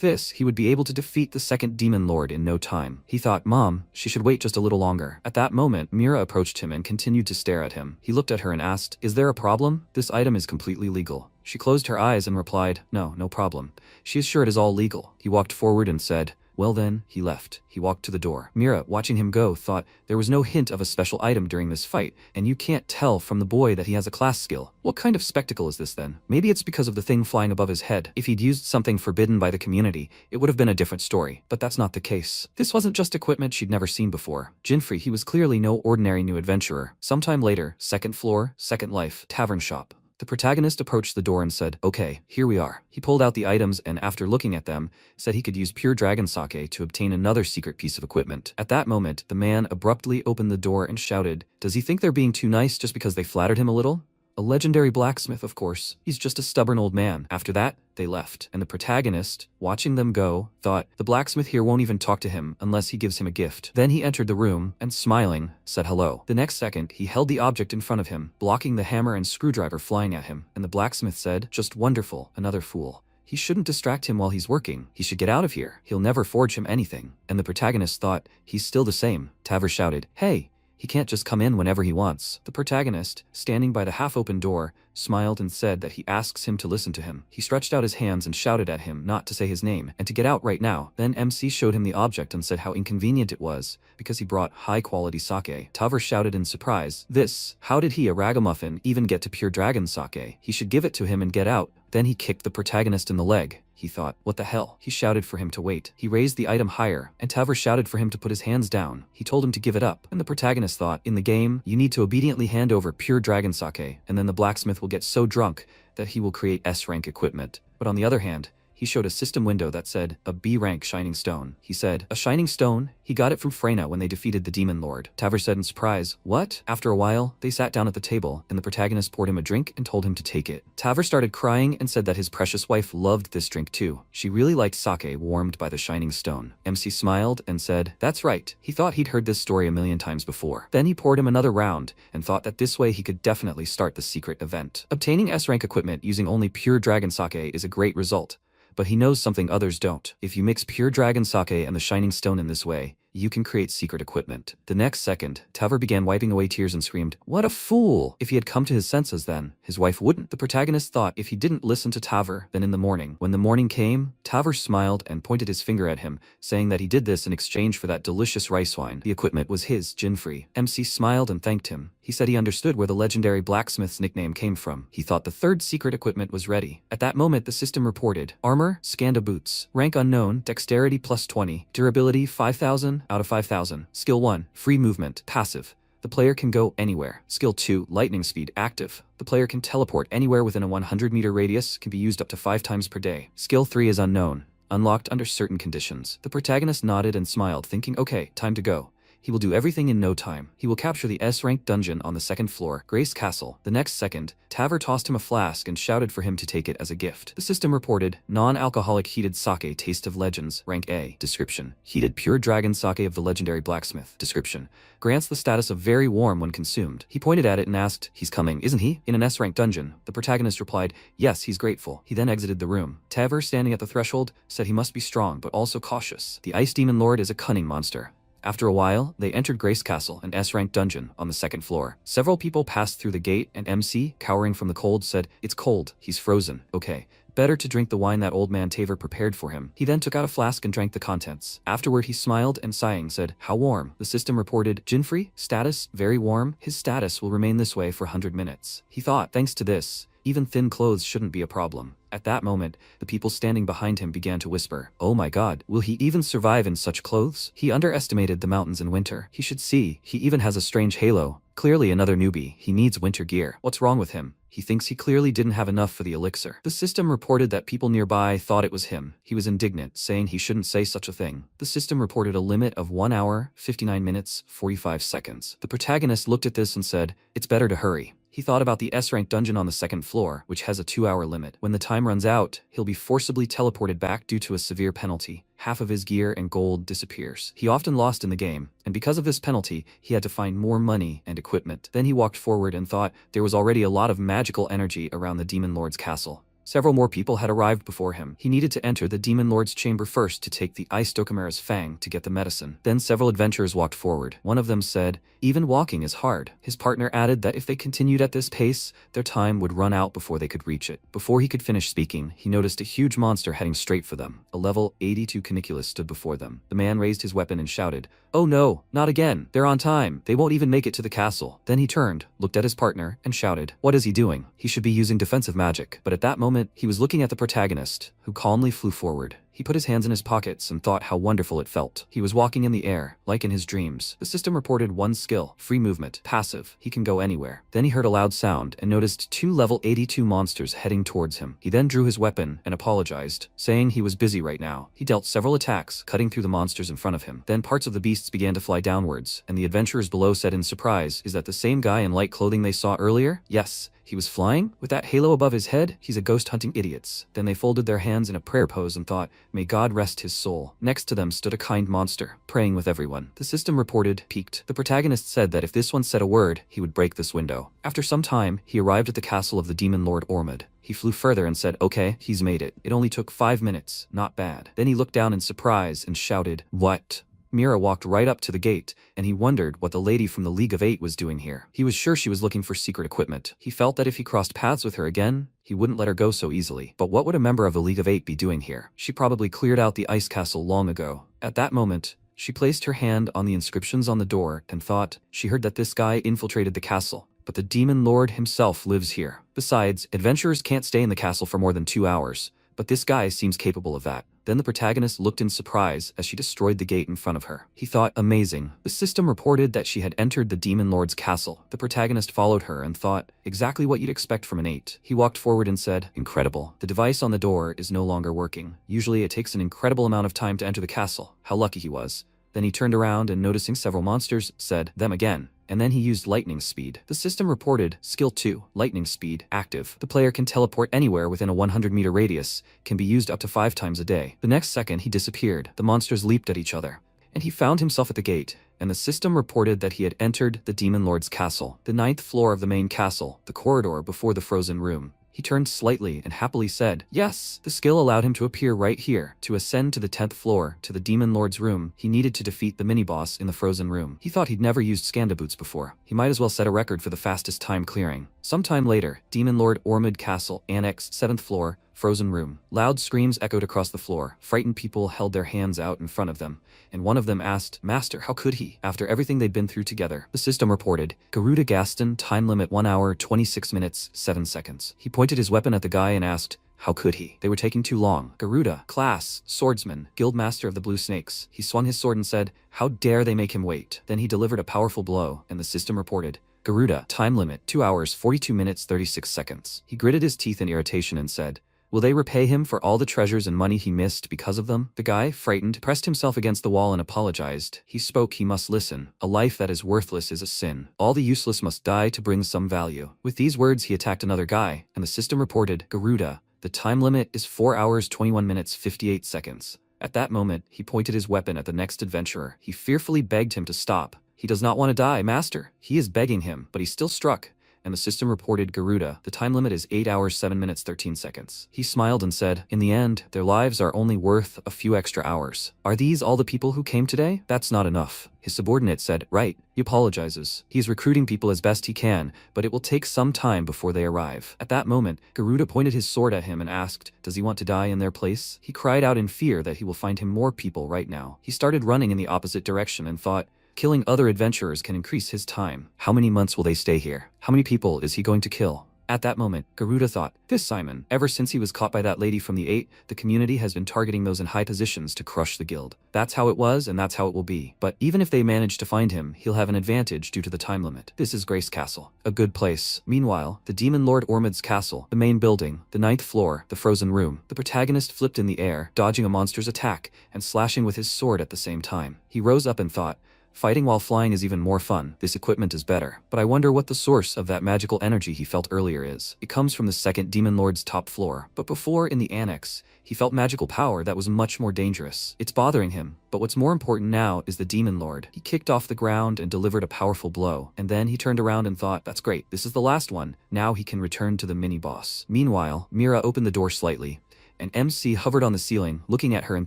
this, he would be able to defeat the second demon lord in no time. He thought, Mom, she should wait just a little longer. At that moment, Mira approached him and continued to stare at him. He looked at her and asked, is there a problem? This item is completely legal. She closed her eyes and replied, no problem. She is sure it is all legal. He walked forward and said, well then, he left. He walked to the door. Mira, watching him go, thought there was no hint of a special item during this fight, and you can't tell from the boy that he has a class skill. What kind of spectacle is this then? Maybe it's because of the thing flying above his head. If he'd used something forbidden by the community, it would have been a different story. But that's not the case. This wasn't just equipment she'd never seen before. Jinfrey, he was clearly no ordinary new adventurer. Sometime later, second floor, Second Life, tavern shop. The protagonist approached the door and said, okay, here we are. He pulled out the items and after looking at them, said he could use pure dragon sake to obtain another secret piece of equipment. At that moment, the man abruptly opened the door and shouted, does he think they're being too nice just because they flattered him a little? A legendary blacksmith, of course. He's just a stubborn old man. After that, they left, and the protagonist, watching them go, thought, the blacksmith here won't even talk to him unless he gives him a gift. Then he entered the room, and smiling, said hello. The next second, he held the object in front of him, blocking the hammer and screwdriver flying at him, and the blacksmith said, just wonderful, another fool. He shouldn't distract him while he's working. He should get out of here. He'll never forge him anything. And the protagonist thought, he's still the same. Taver shouted, hey! He can't just come in whenever he wants. The protagonist, standing by the half-open door, smiled and said that he asks him to listen to him. He stretched out his hands and shouted at him not to say his name and to get out right now. Then MC showed him the object and said how inconvenient it was because he brought high-quality sake. Taver shouted in surprise, this, how did he, a ragamuffin, even get to pure dragon sake? He should give it to him and get out. Then he kicked the protagonist in the leg. He thought, what the hell? He shouted for him to wait. He raised the item higher, and Taver shouted for him to put his hands down. He told him to give it up, and the protagonist thought, in the game, you need to obediently hand over pure dragon sake, and then the blacksmith will get so drunk that he will create S-rank equipment. But on the other hand, he showed a system window that said, a B-rank shining stone. He said, a shining stone? He got it from Freyna when they defeated the demon lord. Taver said in surprise, what? After a while, they sat down at the table, and the protagonist poured him a drink and told him to take it. Taver started crying and said that his precious wife loved this drink too. She really liked sake warmed by the shining stone. MC smiled and said, that's right. He thought he'd heard this story a million times before. Then he poured him another round and thought that this way he could definitely start the secret event. Obtaining S-rank equipment using only pure dragon sake is a great result. But he knows something others don't. If you mix pure dragon sake and the shining stone in this way, you can create secret equipment. The next second, Taver began wiping away tears and screamed, what a fool! If he had come to his senses then, his wife wouldn't. The protagonist thought if he didn't listen to Taver, then in the morning. When the morning came, Taver smiled and pointed his finger at him, saying that he did this in exchange for that delicious rice wine. The equipment was his, gin-free. MC smiled and thanked him. He said he understood where the legendary blacksmith's nickname came from. He thought the third secret equipment was ready. At that moment, the system reported, armor, Skanda boots, rank unknown, dexterity plus 20, durability 5000 out of 5000. Skill 1, free movement, passive. The player can go anywhere. Skill 2, lightning speed, active. The player can teleport anywhere within a 100-meter radius, can be used up to 5 times per day. Skill 3 is unknown, unlocked under certain conditions. The protagonist nodded and smiled, thinking, okay, time to go. He will do everything in no time. He will capture the S-rank dungeon on the second floor, Grace Castle. The next second, Taver tossed him a flask and shouted for him to take it as a gift. The system reported, non-alcoholic heated sake, taste of legends, rank A. Description, heated pure dragon sake of the legendary blacksmith. Description, grants the status of very warm when consumed. He pointed at it and asked, he's coming, isn't he? In an S-rank dungeon. The protagonist replied, yes, he's grateful. He then exited the room. Taver, standing at the threshold, said he must be strong but also cautious. The Ice Demon Lord is a cunning monster. After a while, they entered Grace Castle, an S-rank dungeon, on the second floor. Several people passed through the gate, and MC, cowering from the cold, said, it's cold, he's frozen. Okay, better to drink the wine that old man Taver prepared for him. He then took out a flask and drank the contents. Afterward, he smiled and sighing said, how warm? The system reported, gin-free, status, very warm. His status will remain this way for 100 minutes. He thought, thanks to this, even thin clothes shouldn't be a problem. At that moment, the people standing behind him began to whisper, oh my god, will he even survive in such clothes? He underestimated the mountains in winter. He should see, he even has a strange halo. Clearly another newbie. He needs winter gear. What's wrong with him? He thinks he clearly didn't have enough for the elixir. The system reported that people nearby thought it was him. He was indignant, saying he shouldn't say such a thing. The system reported a limit of 1 hour, 59 minutes, 45 seconds. The protagonist looked at this and said, it's better to hurry. He thought about the S-rank dungeon on the second floor, which has a 2-hour limit. When the time runs out, he'll be forcibly teleported back due to a severe penalty. Half of his gear and gold disappears. He often lost in the game, and because of this penalty, he had to find more money and equipment. Then he walked forward and thought there was already a lot of magical energy around the Demon Lord's castle. Several more people had arrived before him. He needed to enter the Demon Lord's chamber first to take the Ice Dokkamura's fang to get the medicine. Then several adventurers walked forward. One of them said, even walking is hard. His partner added that if they continued at this pace, their time would run out before they could reach it. Before he could finish speaking, he noticed a huge monster heading straight for them. A level 82 Caniculus stood before them. The man raised his weapon and shouted, oh no, not again. They're on time. They won't even make it to the castle. Then he turned, looked at his partner, and shouted, what is he doing? He should be using defensive magic. But at that moment, he was looking at the protagonist, who calmly flew forward. He put his hands in his pockets and thought how wonderful it felt. He was walking in the air, like in his dreams. The system reported one skill, free movement, passive. He can go anywhere. Then he heard a loud sound and noticed 2 level 82 monsters heading towards him. He then drew his weapon and apologized, saying he was busy right now. He dealt several attacks, cutting through the monsters in front of him. Then parts of the beasts began to fly downwards, and the adventurers below said in surprise, is that the same guy in light clothing they saw earlier? Yes. He was flying? With that halo above his head, he's a ghost hunting idiots. Then they folded their hands in a prayer pose and thought, may God rest his soul. Next to them stood a kind monster, praying with everyone. The system reported, peaked. The protagonist said that if this one said a word, he would break this window. After some time, he arrived at the castle of the demon lord Ormud. He flew further and said, okay, he's made it. It only took 5 minutes. Not bad. Then he looked down in surprise and shouted, what? Mira walked right up to the gate, and he wondered what the lady from the League of Eight was doing here. He was sure she was looking for secret equipment. He felt that if he crossed paths with her again, he wouldn't let her go so easily. But what would a member of the League of Eight be doing here? She probably cleared out the ice castle long ago. At that moment, she placed her hand on the inscriptions on the door and thought she heard that this guy infiltrated the castle. But the demon lord himself lives here. Besides, adventurers can't stay in the castle for more than 2 hours. But this guy seems capable of that. Then the protagonist looked in surprise as she destroyed the gate in front of her. He thought, amazing. The system reported that she had entered the demon lord's castle. The protagonist followed her and thought, exactly what you'd expect from an 8. He walked forward and said, incredible. The device on the door is no longer working. Usually it takes an incredible amount of time to enter the castle. How lucky he was. Then he turned around and noticing several monsters, said, them again. And then he used lightning speed. The system reported, skill 2, lightning speed, active. The player can teleport anywhere within a 100-meter radius, can be used up to 5 times a day. The next second he disappeared. The monsters leaped at each other. And he found himself at the gate, and the system reported that he had entered the demon lord's castle, the 9th floor of the main castle, the corridor before the frozen room. He turned slightly and happily said, yes. The skill allowed him to appear right here. To ascend to the 10th floor, to the demon lord's room, he needed to defeat the mini-boss in the frozen room. He thought he'd never used Skanda boots before. He might as well set a record for the fastest time clearing. Sometime later, demon lord Ormud Castle, Annex, 7th floor, frozen room. Loud screams echoed across the floor. Frightened people held their hands out in front of them, and one of them asked, master, how could he? After everything they'd been through together. The system reported, Garuda Gaston, time limit 1 hour, 26 minutes, 7 seconds. He pointed his weapon at the guy and asked, how could he? They were taking too long. Garuda, class, swordsman, guildmaster of the Blue Snakes. He swung his sword and said, how dare they make him wait? Then he delivered a powerful blow, and the system reported, Garuda, time limit 2 hours, 42 minutes, 36 seconds. He gritted his teeth in irritation and said, will they repay him for all the treasures and money he missed because of them? The guy, frightened, pressed himself against the wall and apologized. He spoke, he must listen. A life that is worthless is a sin. All the useless must die to bring some value. With these words he attacked another guy, and the system reported, Garuda, the time limit is 4 hours, 21 minutes, 58 seconds. At that moment, he pointed his weapon at the next adventurer. He fearfully begged him to stop. He does not want to die, master. He is begging him, but he still struck. And the system reported, Garuda, the time limit is 8 hours, 7 minutes, 13 seconds. He smiled and said, in the end, their lives are only worth a few extra hours. Are these all the people who came today? That's not enough. His subordinate said, right. He apologizes. He is recruiting people as best he can, but it will take some time before they arrive. At that moment, Garuda pointed his sword at him and asked, does he want to die in their place? He cried out in fear that he will find him more people right now. He started running in the opposite direction and thought, killing other adventurers can increase his time. How many months will they stay here? How many people is he going to kill? At that moment, Garuda thought, this Simon. Ever since he was caught by that lady from the 8, the community has been targeting those in high positions to crush the guild. That's how it was and that's how it will be. But even if they manage to find him, he'll have an advantage due to the time limit. This is Grace Castle. A good place. Meanwhile, the demon lord Ormud's castle, the main building, the 9th floor, the frozen room. The protagonist flipped in the air, dodging a monster's attack and slashing with his sword at the same time. He rose up and thought, fighting while flying is even more fun. This equipment is better. But I wonder what the source of that magical energy he felt earlier is. It comes from the second demon lord's top floor. But before, in the annex, he felt magical power that was much more dangerous. It's bothering him. But what's more important now is the demon lord. He kicked off the ground and delivered a powerful blow. And then he turned around and thought, that's great. This is the last one. Now he can return to the mini-boss. Meanwhile, Mira opened the door slightly. And MC hovered on the ceiling, looking at her and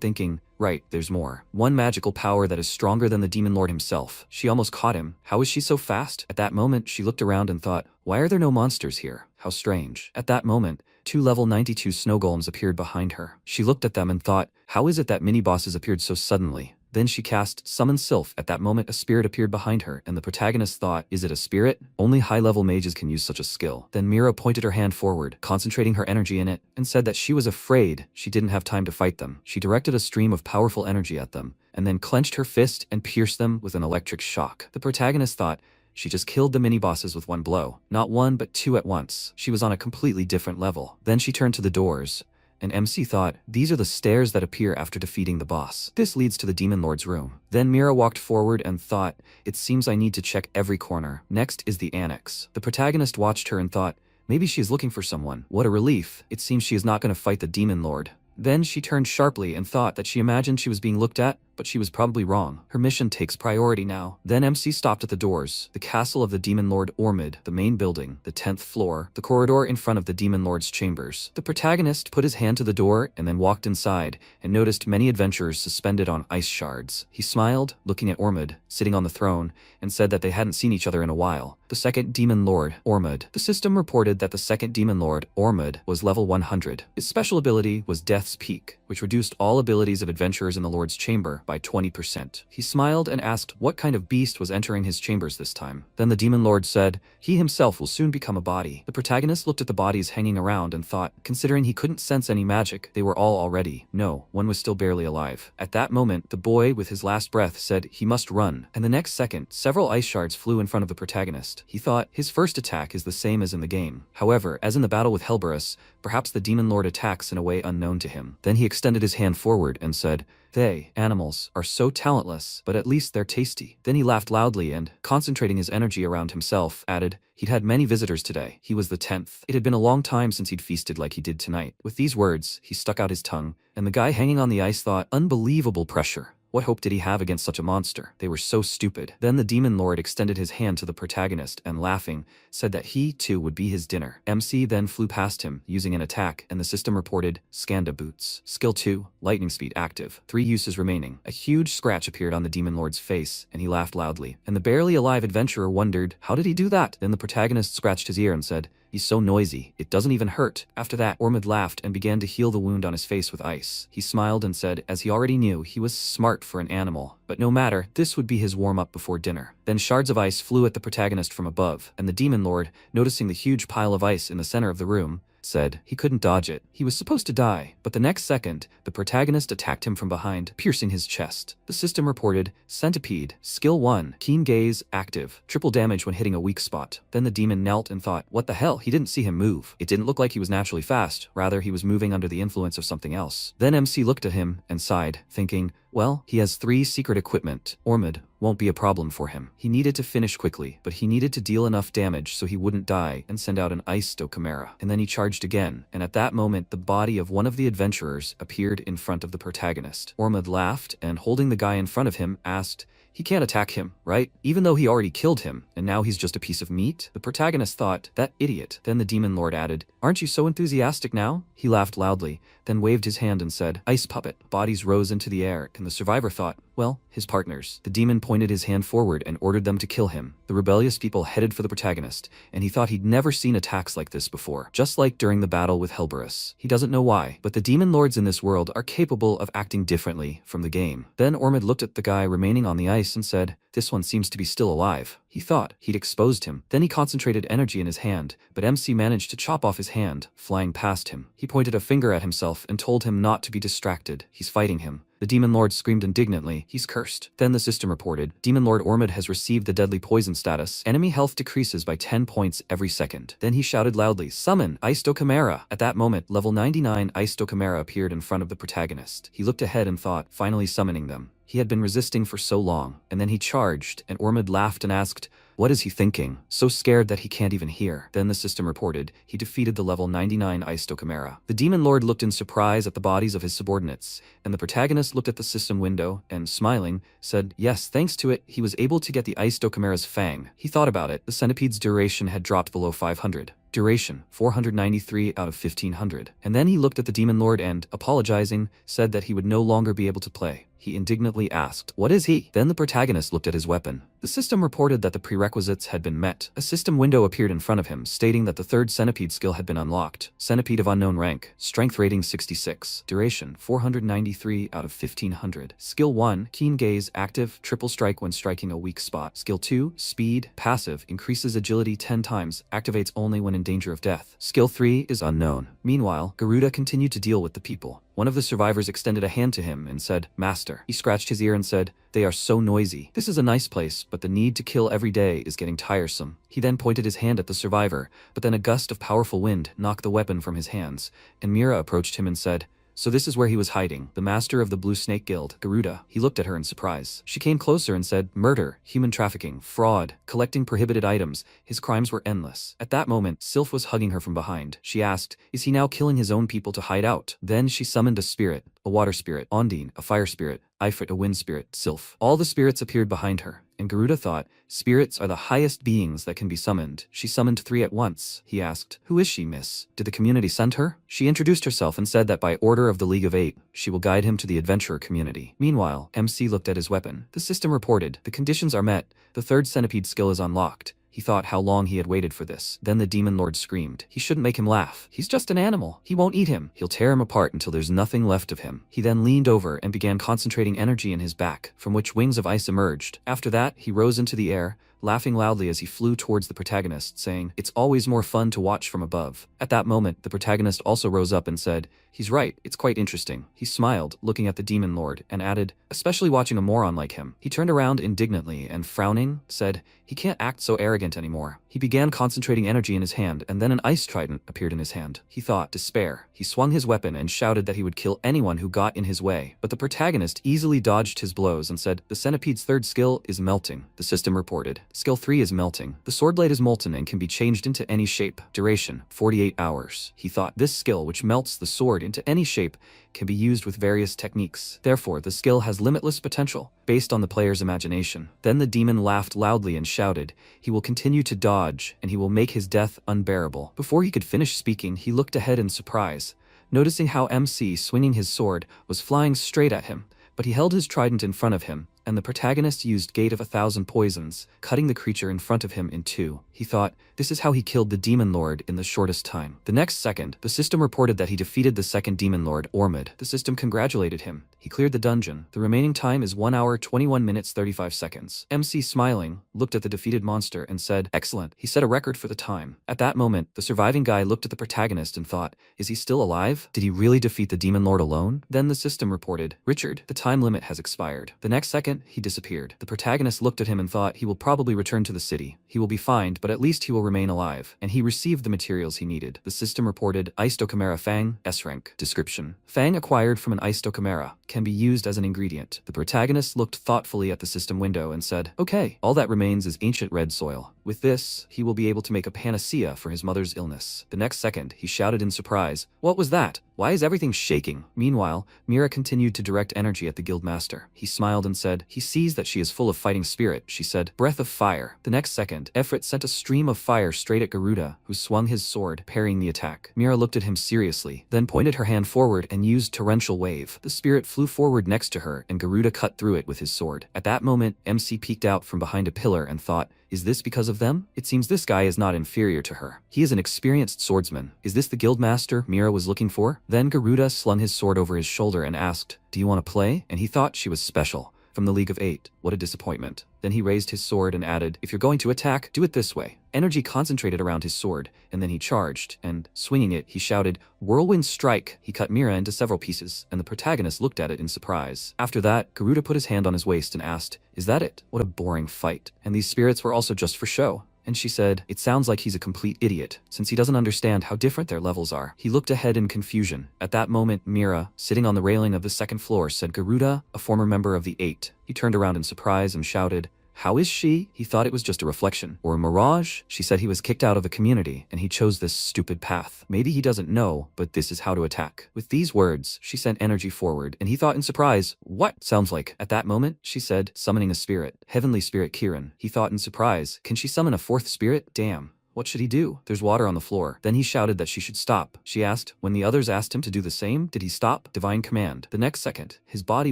thinking, right, there's more. One magical power that is stronger than the demon lord himself. She almost caught him. How is she so fast? At that moment, she looked around and thought, why are there no monsters here? How strange. At that moment, 2 level 92 snow golems appeared behind her. She looked at them and thought, how is it that mini-bosses appeared so suddenly? Then she cast Summon Sylph. At that moment, a spirit appeared behind her, and the protagonist thought, is it a spirit? Only high-level mages can use such a skill. Then Mira pointed her hand forward, concentrating her energy in it, and said that she was afraid she didn't have time to fight them. She directed a stream of powerful energy at them, and then clenched her fist and pierced them with an electric shock. The protagonist thought, she just killed the mini-bosses with one blow. Not one, but 2 at once. She was on a completely different level. Then she turned to the doors. And MC thought, these are the stairs that appear after defeating the boss. This leads to the demon lord's room. Then Mira walked forward and thought, it seems I need to check every corner. Next is the annex. The protagonist watched her and thought, Maybe she is looking for someone. What a relief. It seems she is not going to fight the demon lord. Then she turned sharply and thought that she imagined she was being looked at, but she was probably wrong. Her mission takes priority now. Then MC stopped at the doors. The castle of the demon lord Ormid, the main building, the 10th floor, the corridor in front of the demon lord's chambers. The protagonist put his hand to the door and then walked inside and noticed many adventurers suspended on ice shards. He smiled, looking at Ormid, sitting on the throne, and said that they hadn't seen each other in a while. The second demon lord, Ormid. The system reported that the second demon lord, Ormid, was level 100. His special ability was Death's Peak, which reduced all abilities of adventurers in the lord's chamber by 20%. He smiled and asked what kind of beast was entering his chambers this time. Then the demon lord said, he himself will soon become a body. The protagonist looked at the bodies hanging around and thought, considering he couldn't sense any magic, they were all already. No, one was still barely alive. At that moment, the boy with his last breath said he must run, and the next second, several ice shards flew in front of the protagonist. He thought his first attack is the same as in the game. However, as in the battle with Helberus, perhaps the demon lord attacks in a way unknown to him. Then he extended his hand forward and said, they, animals, are so talentless, but at least they're tasty. Then he laughed loudly and, concentrating his energy around himself, added, he'd had many visitors today. He was the 10th. It had been a long time since he'd feasted like he did tonight. With these words, he stuck out his tongue, and the guy hanging on the ice thought, unbelievable pressure. What hope did he have against such a monster? They were so stupid. Then the demon lord extended his hand to the protagonist and, laughing, said that he, too, would be his dinner. MC then flew past him, using an attack, and the system reported, Skanda Boots. Skill 2, Lightning Speed active. 3 uses remaining. A huge scratch appeared on the demon lord's face, and he laughed loudly. And the barely alive adventurer wondered, how did he do that? Then the protagonist scratched his ear and said, he's so noisy, it doesn't even hurt. After that, Ormid laughed and began to heal the wound on his face with ice. He smiled and said, as he already knew, he was smart for an animal. But no matter, this would be his warm-up before dinner. Then shards of ice flew at the protagonist from above, and the demon lord, noticing the huge pile of ice in the center of the room, said he couldn't dodge it. He was supposed to die, but the next second, the protagonist attacked him from behind, piercing his chest. The system reported, Centipede, Skill 1, Keen Gaze, active, triple damage when hitting a weak spot. Then the demon knelt and thought, what the hell, he didn't see him move. It didn't look like he was naturally fast, rather he was moving under the influence of something else. Then MC looked at him and sighed, thinking, well, he has 3 secret equipment. Ormid won't be a problem for him. He needed to finish quickly, but he needed to deal enough damage so he wouldn't die and send out an ice Chimera. And then he charged again, and at that moment the body of one of the adventurers appeared in front of the protagonist. Ormid laughed and, holding the guy in front of him, asked, he can't attack him, right? Even though he already killed him, and now he's just a piece of meat? The protagonist thought, that idiot. Then the demon lord added, aren't you so enthusiastic now? He laughed loudly, then waved his hand and said, ice puppet. Bodies rose into the air, and the survivor thought, well, his partners. The demon pointed his hand forward and ordered them to kill him. The rebellious people headed for the protagonist, and he thought he'd never seen attacks like this before, just like during the battle with Helberus. He doesn't know why, but the demon lords in this world are capable of acting differently from the game. Then Ormid looked at the guy remaining on the ice and said, this one seems to be still alive. He thought he'd exposed him. Then he concentrated energy in his hand, but MC managed to chop off his hand, flying past him. He pointed a finger at himself and told him not to be distracted. He's fighting him. The demon lord screamed indignantly, he's cursed. Then the system reported, demon lord Ormid has received the deadly poison status. Enemy health decreases by 10 points every second. Then he shouted loudly, summon Ice Chimera. At that moment, level 99 Ice Chimera appeared in front of the protagonist. He looked ahead and thought, finally summoning them. He had been resisting for so long, and then he charged, and Ormid laughed and asked, what is he thinking? So scared that he can't even hear. Then the system reported, he defeated the level 99 Ice Chimera. The demon lord looked in surprise at the bodies of his subordinates, and the protagonist looked at the system window and, smiling, said, yes, thanks to it, he was able to get the Ice Chimera's fang. He thought about it. The centipede's duration had dropped below 500. Duration, 493 out of 1500. And then he looked at the demon lord and, apologizing, said that he would no longer be able to play. He indignantly asked, what is he? Then the protagonist looked at his weapon. The system reported that the prerequisites had been met. A system window appeared in front of him, stating that the 3rd centipede skill had been unlocked. Centipede of unknown rank. Strength rating 66. Duration, 493 out of 1500. Skill 1, Keen Gaze, active, triple strike when striking a weak spot. Skill 2, Speed, passive, increases agility 10 times, activates only when in danger of death. Skill 3 is unknown. Meanwhile, Garuda continued to deal with the people. One of the survivors extended a hand to him and said, Master. He scratched his ear and said, they are so noisy. This is a nice place, but the need to kill every day is getting tiresome. He then pointed his hand at the survivor, but then a gust of powerful wind knocked the weapon from his hands, and Mira approached him and said, So this is where he was hiding, the master of the Blue Snake Guild, Garuda. He looked at her in surprise. She came closer and said, murder, human trafficking, fraud, collecting prohibited items. His crimes were endless. At that moment, Sylph was hugging her from behind. She asked, is he now killing his own people to hide out? Then she summoned a spirit, a water spirit, Ondine, a fire spirit, Ifrit, a wind spirit, Sylph. All the spirits appeared behind her, and Garuda thought, spirits are the highest beings that can be summoned. She summoned 3 at once. He asked, who is she, miss? Did the community send her? She introduced herself and said that by order of the League of 8, she will guide him to the adventurer community. Meanwhile, MC looked at his weapon. The system reported, the conditions are met, the 3rd centipede skill is unlocked. He thought how long he had waited for this. Then the demon lord screamed. He shouldn't make him laugh. He's just an animal. He won't eat him. He'll tear him apart until there's nothing left of him. He then leaned over and began concentrating energy in his back, from which wings of ice emerged. After that, he rose into the air, laughing loudly as he flew towards the protagonist, saying, it's always more fun to watch from above. At that moment, the protagonist also rose up and said, he's right, it's quite interesting. He smiled, looking at the demon lord, and added, especially watching a moron like him. He turned around indignantly and, frowning, said, he can't act so arrogant anymore. He began concentrating energy in his hand, and then an ice trident appeared in his hand. He thought, despair. He swung his weapon and shouted that he would kill anyone who got in his way. But the protagonist easily dodged his blows and said, the centipede's 3rd skill is melting. The system reported. Skill 3 is melting. The sword blade is molten and can be changed into any shape. Duration, 48 hours. He thought, this skill, which melts the sword into any shape, can be used with various techniques. Therefore, the skill has limitless potential, based on the player's imagination. Then the demon laughed loudly and shouted, he will continue to dodge, and he will make his death unbearable. Before he could finish speaking, he looked ahead in surprise, noticing how MC, swinging his sword, was flying straight at him, but he held his trident in front of him, and the protagonist used Gate of 1,000 Poisons, cutting the creature in front of him in 2. He thought, this is how he killed the demon lord in the shortest time. The next second, the system reported that he defeated the 2nd demon lord, Ormid. The system congratulated him. He cleared the dungeon. The remaining time is 1 hour 21 minutes 35 seconds. MC, smiling, looked at the defeated monster and said, excellent. He set a record for the time. At that moment, the surviving guy looked at the protagonist and thought, is he still alive? Did he really defeat the demon lord alone? Then the system reported, Richard, the time limit has expired. The next second, he disappeared. The protagonist looked at him and thought he will probably return to the city. He will be fined, but at least he will remain alive. And he received the materials he needed. The system reported, Eistocamera Fang, S-rank. Description. Fang acquired from an Eistocamera can be used as an ingredient. The protagonist looked thoughtfully at the system window and said, okay, all that remains is ancient red soil. With this, he will be able to make a panacea for his mother's illness. The next second, he shouted in surprise, what was that? Why is everything shaking? Meanwhile, Mira continued to direct energy at the guildmaster. He smiled and said, he sees that she is full of fighting spirit. She said, breath of fire. The next second, Ifrit sent a stream of fire straight at Garuda, who swung his sword, parrying the attack. Mira looked at him seriously, then pointed her hand forward and used torrential wave. The spirit flew forward next to her, and Garuda cut through it with his sword. At that moment, MC peeked out from behind a pillar and thought, is this because of them? It seems this guy is not inferior to her. He is an experienced swordsman. Is this the guildmaster Mira was looking for? Then Garuda slung his sword over his shoulder and asked, do you want to play? And he thought she was special. From the League of 8. What a disappointment. Then he raised his sword and added, if you're going to attack, do it this way. Energy concentrated around his sword, and then he charged, and, swinging it, he shouted, whirlwind strike. He cut Mira into several pieces, and the protagonist looked at it in surprise. After that, Garuda put his hand on his waist and asked, is that it? What a boring fight. And these spirits were also just for show. And she said, it sounds like he's a complete idiot, since he doesn't understand how different their levels are. He looked ahead in confusion. At that moment, Mira, sitting on the railing of the 2nd floor, said, Garuda, a former member of the 8. He turned around in surprise and shouted, how is she? He thought it was just a reflection. Or a mirage? She said he was kicked out of the community, and he chose this stupid path. Maybe he doesn't know, but this is how to attack. With these words, she sent energy forward, and he thought in surprise, what? Sounds like. At that moment, she said, summoning a spirit. Heavenly spirit Kiran. He thought in surprise, can she summon a 4th spirit? Damn. What should he do? There's water on the floor. Then he shouted that she should stop. She asked, when the others asked him to do the same, did he stop? Divine command. The next second, his body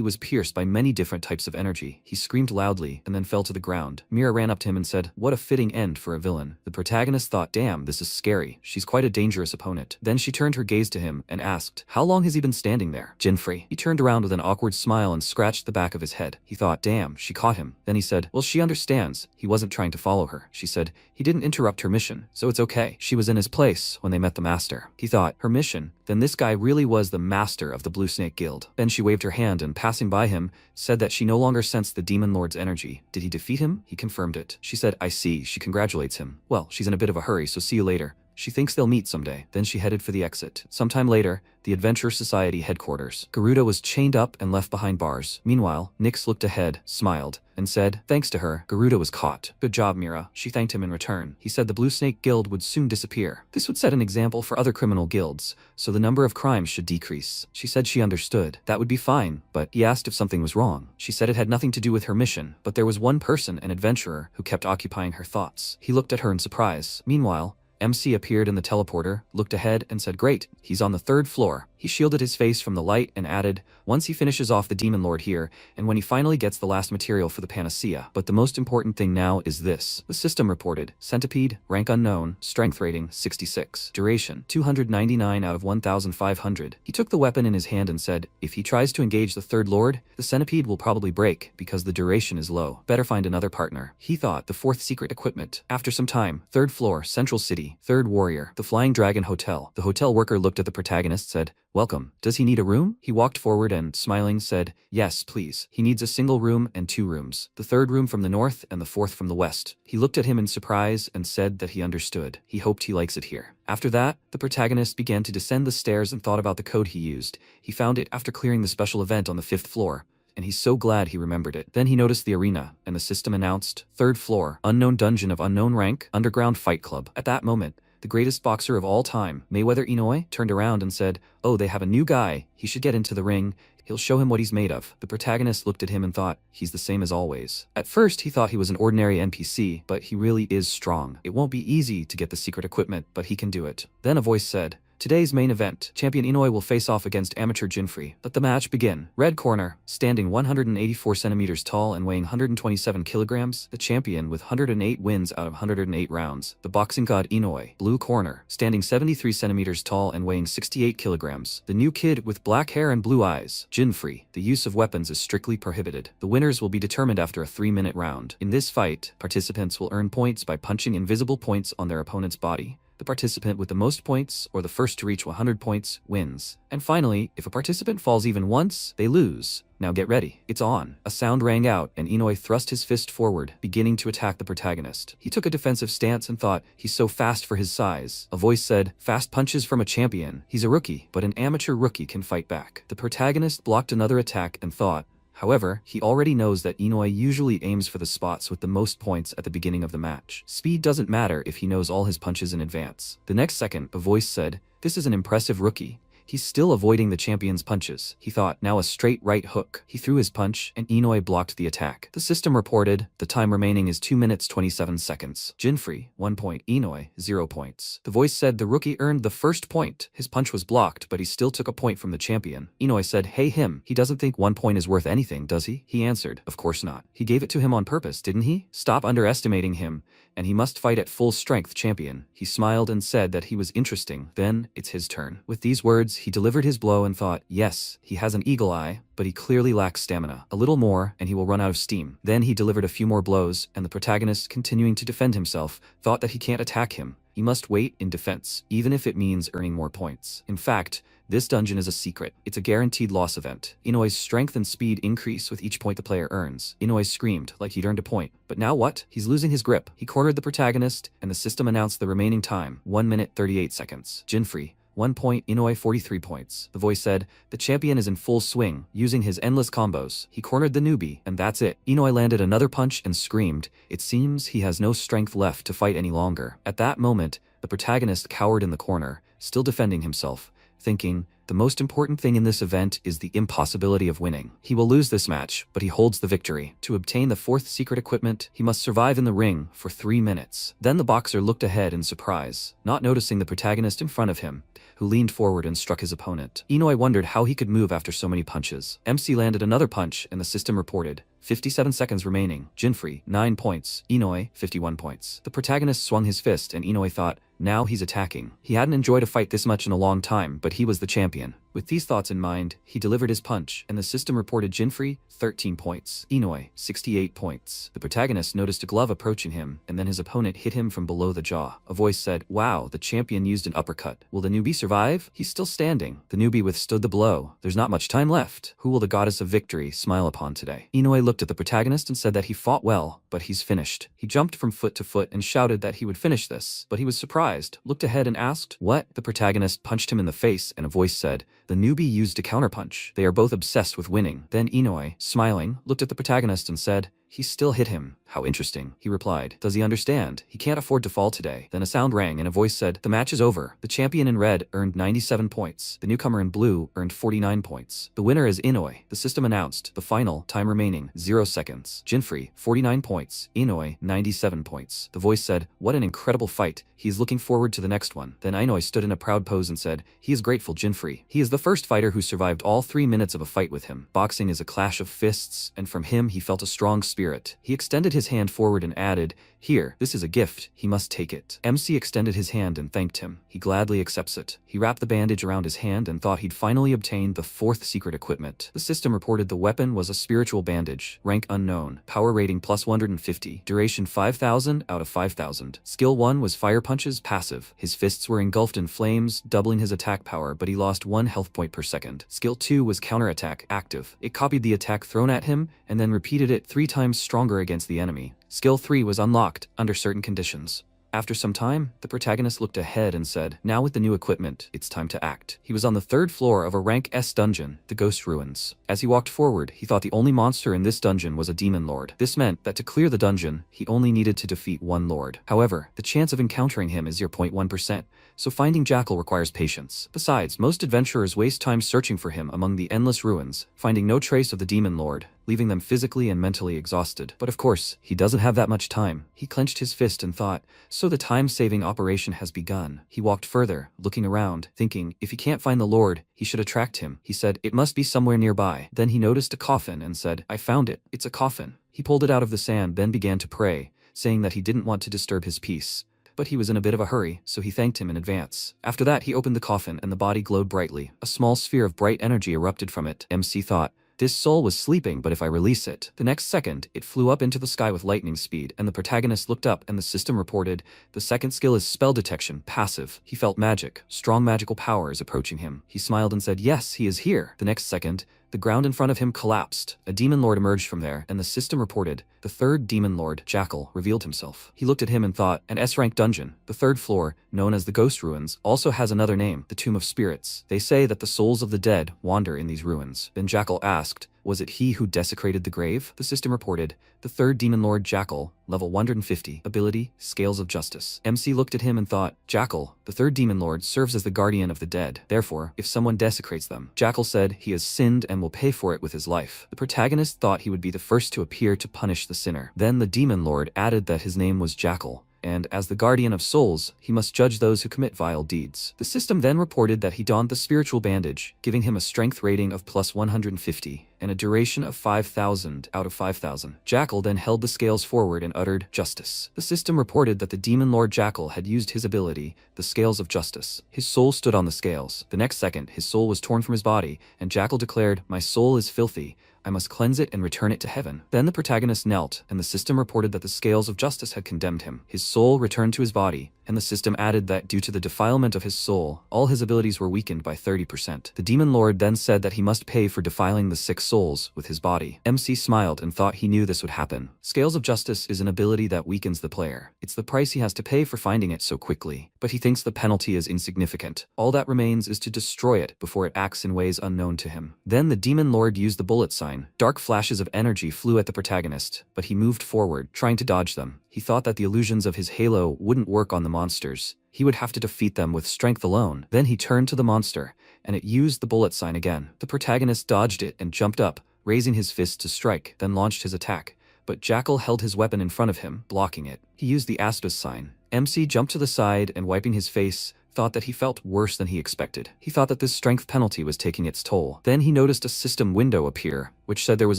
was pierced by many different types of energy. He screamed loudly and then fell to the ground. Mira ran up to him and said, what a fitting end for a villain. The protagonist thought, damn, this is scary. She's quite a dangerous opponent. Then she turned her gaze to him and asked, how long has he been standing there? Jinfrey. He turned around with an awkward smile and scratched the back of his head. He thought, damn, she caught him. Then he said, well, she understands. He wasn't trying to follow her. She said, he didn't interrupt her mission, so it's okay. She was in his place when they met the master. He thought, her mission? Then this guy really was the master of the Blue Snake Guild. Then she waved her hand and, passing by him, said that she no longer sensed the demon lord's energy. Did he defeat him? He confirmed it. She said, I see. She congratulates him. Well, she's in a bit of a hurry, so see you later. She thinks they'll meet someday. Then she headed for the exit. Sometime later, the Adventure Society headquarters. Garuda was chained up and left behind bars. Meanwhile, Nyx looked ahead, smiled, and said, thanks to her, Garuda was caught. Good job, Mira. She thanked him in return. He said the Blue Snake Guild would soon disappear. This would set an example for other criminal guilds, so the number of crimes should decrease. She said she understood. That would be fine, but he asked if something was wrong. She said it had nothing to do with her mission, but there was one person, an adventurer, who kept occupying her thoughts. He looked at her in surprise. Meanwhile, MC appeared in the teleporter, looked ahead, and said, great, he's on the 3rd floor. He shielded his face from the light and added, once he finishes off the Demon Lord here, and when he finally gets the last material for the panacea. But the most important thing now is this. The system reported, Centipede, rank unknown, strength rating, 66, duration, 299 out of 1,500. He took the weapon in his hand and said, if he tries to engage the 3rd Lord, the Centipede will probably break, because the duration is low. Better find another partner. He thought, the 4th secret equipment. After some time, 3rd floor, Central City, 3rd Warrior, the Flying Dragon Hotel. The hotel worker looked at the protagonist, said, welcome. Does he need a room? He walked forward and, smiling, said, yes, please. He needs a single room and 2 rooms. The 3rd room from the north and the 4th from the west. He looked at him in surprise and said that he understood. He hoped he likes it here. After that, the protagonist began to descend the stairs and thought about the code he used. He found it after clearing the special event on the 5th floor, and he's so glad he remembered it. Then he noticed the arena, and the system announced, 3rd floor, unknown dungeon of unknown rank, underground fight club. At that moment, the greatest boxer of all time, Mayweather Inoue, turned around and said, oh, they have a new guy. He should get into the ring. He'll show him what he's made of. The protagonist looked at him and thought, he's the same as always. At first, he thought he was an ordinary NPC, but he really is strong. It won't be easy to get the secret equipment, but he can do it. Then a voice said, today's main event, Champion Inoue will face off against amateur Jinfree. Let the match begin. Red corner, standing 184 centimeters tall and weighing 127 kilograms, the champion with 108 wins out of 108 rounds, the boxing god Inoue. Blue corner, standing 73 centimeters tall and weighing 68 kilograms, the new kid with black hair and blue eyes, Jinfree. The use of weapons is strictly prohibited. The winners will be determined after a 3-minute round. In this fight, participants will earn points by punching invisible points on their opponent's body. The participant with the most points, or the first to reach 100 points, wins. And finally, if a participant falls even once, they lose. Now get ready. It's on. A sound rang out, and Inoue thrust his fist forward, beginning to attack the protagonist. He took a defensive stance and thought, he's so fast for his size. A voice said, fast punches from a champion. He's a rookie, but an amateur rookie can fight back. The protagonist blocked another attack and thought, however, he already knows that Inoue usually aims for the spots with the most points at the beginning of the match. Speed doesn't matter if he knows all his punches in advance. The next second, a voice said, this is an impressive rookie. He's still avoiding the champion's punches. He thought, now a straight right hook. He threw his punch, and Inoue blocked the attack. The system reported, the time remaining is 2 minutes 27 seconds. Jinfree, 1 point. Inoue, 0 points. The voice said the rookie earned the first point. His punch was blocked, but he still took a point from the champion. Inoue said, hey him, he doesn't think 1 point is worth anything, does he? He answered, of course not. He gave it to him on purpose, didn't he? Stop underestimating him, and he must fight at full strength, champion. He smiled and said that he was interesting. Then, it's his turn. With these words, he delivered his blow and thought, yes, he has an eagle eye, but he clearly lacks stamina. A little more, and he will run out of steam. Then he delivered a few more blows, and the protagonist, continuing to defend himself, thought that he can't attack him. He must wait in defense, even if it means earning more points. In fact, this dungeon is a secret. It's a guaranteed loss event. Inoue's strength and speed increase with each point the player earns. Inoue screamed like he'd earned a point. But now what? He's losing his grip. He cornered the protagonist, and the system announced the remaining time, 1 minute 38 seconds. Jinfree, 1 point, Inoue 43 points. The voice said, the champion is in full swing, using his endless combos. He cornered the newbie, and that's it. Inoue landed another punch and screamed. It seems he has no strength left to fight any longer. At that moment, the protagonist cowered in the corner, still defending himself, thinking, the most important thing in this event is the impossibility of winning. He will lose this match, but he holds the victory. To obtain the 4th secret equipment, he must survive in the ring for 3 minutes. Then the boxer looked ahead in surprise, not noticing the protagonist in front of him, who leaned forward and struck his opponent. Inoue wondered how he could move after so many punches. MC landed another punch, and the system reported, 57 seconds remaining. Jinfree, 9 points. Inoue, 51 points. The protagonist swung his fist, and Inoue thought, now he's attacking. He hadn't enjoyed a fight this much in a long time, but he was the champion. With these thoughts in mind, he delivered his punch, and the system reported Jinfrey, 13 points, Inoi, 68 points. The protagonist noticed a glove approaching him, and then his opponent hit him from below the jaw. A voice said, "Wow, the champion used an uppercut. Will the newbie survive? He's still standing." The newbie withstood the blow. "There's not much time left. Who will the goddess of victory smile upon today?" Inoi looked at the protagonist and said that he fought well, but he's finished. He jumped from foot to foot and shouted that he would finish this, but he was surprised, looked ahead and asked, "What?" The protagonist punched him in the face, and a voice said, "The newbie used a counterpunch. They are both obsessed with winning." Then Inoi, smiling, looked at the protagonist and said, "He still hit him. How interesting." He replied, "Does he understand? He can't afford to fall today." Then a sound rang and a voice said, "The match is over. The champion in red earned 97 points. The newcomer in blue earned 49 points. The winner is Inoi." The system announced, "The final, time remaining, 0 seconds. Jinfrey, 49 points. Inoi, 97 points." The voice said, "What an incredible fight. He is looking forward to the next one." Then Inoi stood in a proud pose and said, "He is grateful, Jinfrey. He is the first fighter who survived all 3 minutes of a fight with him. Boxing is a clash of fists, and from him he felt a strong spirit." He extended his hand forward and added, "Here, this is a gift. He must take it." MC extended his hand and thanked him. He gladly accepts it. He wrapped the bandage around his hand and thought he'd finally obtained the 4th secret equipment. The system reported the weapon was a spiritual bandage, rank unknown, power rating plus 150, duration 5000 out of 5000. Skill 1 was fire punches, passive. His fists were engulfed in flames, doubling his attack power, but he lost 1 health point per second. Skill 2 was counterattack, active. It copied the attack thrown at him and then repeated it 3 times stronger against the enemy. Skill 3 was unlocked under certain conditions. After some time, the protagonist looked ahead and said, "Now with the new equipment, it's time to act." He was on the 3rd floor of a rank S dungeon, the Ghost Ruins. As he walked forward, he thought the only monster in this dungeon was a demon lord. This meant that to clear the dungeon, he only needed to defeat 1 lord. However, the chance of encountering him is 0.1%, so finding Jackal requires patience. Besides, most adventurers waste time searching for him among the endless ruins, finding no trace of the demon lord, leaving them physically and mentally exhausted. But of course, he doesn't have that much time. He clenched his fist and thought, so the time-saving operation has begun. He walked further, looking around, thinking, if he can't find the lord, he should attract him. He said, "It must be somewhere nearby." Then he noticed a coffin and said, "I found it. It's a coffin." He pulled it out of the sand, then began to pray, saying that he didn't want to disturb his peace. But he was in a bit of a hurry, so he thanked him in advance. After that, he opened the coffin and the body glowed brightly. A small sphere of bright energy erupted from it. MC thought, this soul was sleeping, but if I release it. The next second, it flew up into the sky with lightning speed, and the protagonist looked up and the system reported, the second skill is spell detection, passive. He felt magic. Strong magical power is approaching him. He smiled and said, yes, he is here. The next second, the ground in front of him collapsed. A demon lord emerged from there, and the system reported, the 3rd demon lord, Jackal, revealed himself. He looked at him and thought, an S-rank dungeon, the 3rd floor, known as the Ghost Ruins, also has another name, the Tomb of Spirits. They say that the souls of the dead wander in these ruins. Then Jackal asked, was it he who desecrated the grave? The system reported, the 3rd demon lord, Jackal, level 150, ability, Scales of Justice. MC looked at him and thought, Jackal, the 3rd demon lord, serves as the guardian of the dead. Therefore, if someone desecrates them, Jackal said he has sinned and will pay for it with his life. The protagonist thought he would be the first to appear to punish the sinner. Then the demon lord added that his name was Jackal, and as the guardian of souls, he must judge those who commit vile deeds. The system then reported that he donned the spiritual bandage, giving him a strength rating of plus 150, and a duration of 5000 out of 5000. Jackal then held the scales forward and uttered, justice. The system reported that the demon lord Jackal had used his ability, the Scales of Justice. His soul stood on the scales. The next second, his soul was torn from his body, and Jackal declared, my soul is filthy. I must cleanse it and return it to heaven. Then the protagonist knelt, and the system reported that the Scales of Justice had condemned him. His soul returned to his body, and the system added that due to the defilement of his soul, all his abilities were weakened by 30%. The demon lord then said that he must pay for defiling the 6 souls with his body. MC smiled and thought he knew this would happen. Scales of Justice is an ability that weakens the player. It's the price he has to pay for finding it so quickly. But he thinks the penalty is insignificant. All that remains is to destroy it before it acts in ways unknown to him. Then the demon lord used the bullet sign. Dark flashes of energy flew at the protagonist, but he moved forward, trying to dodge them. He thought that the illusions of his halo wouldn't work on the monsters. He would have to defeat them with strength alone. Then he turned to the monster, and it used the bullet sign again. The protagonist dodged it and jumped up, raising his fist to strike, then launched his attack. But Jackal held his weapon in front of him, blocking it. He used the Aspis sign. MC jumped to the side and wiping his face, thought that he felt worse than he expected. He thought that this strength penalty was taking its toll. Then he noticed a system window appear, which said there was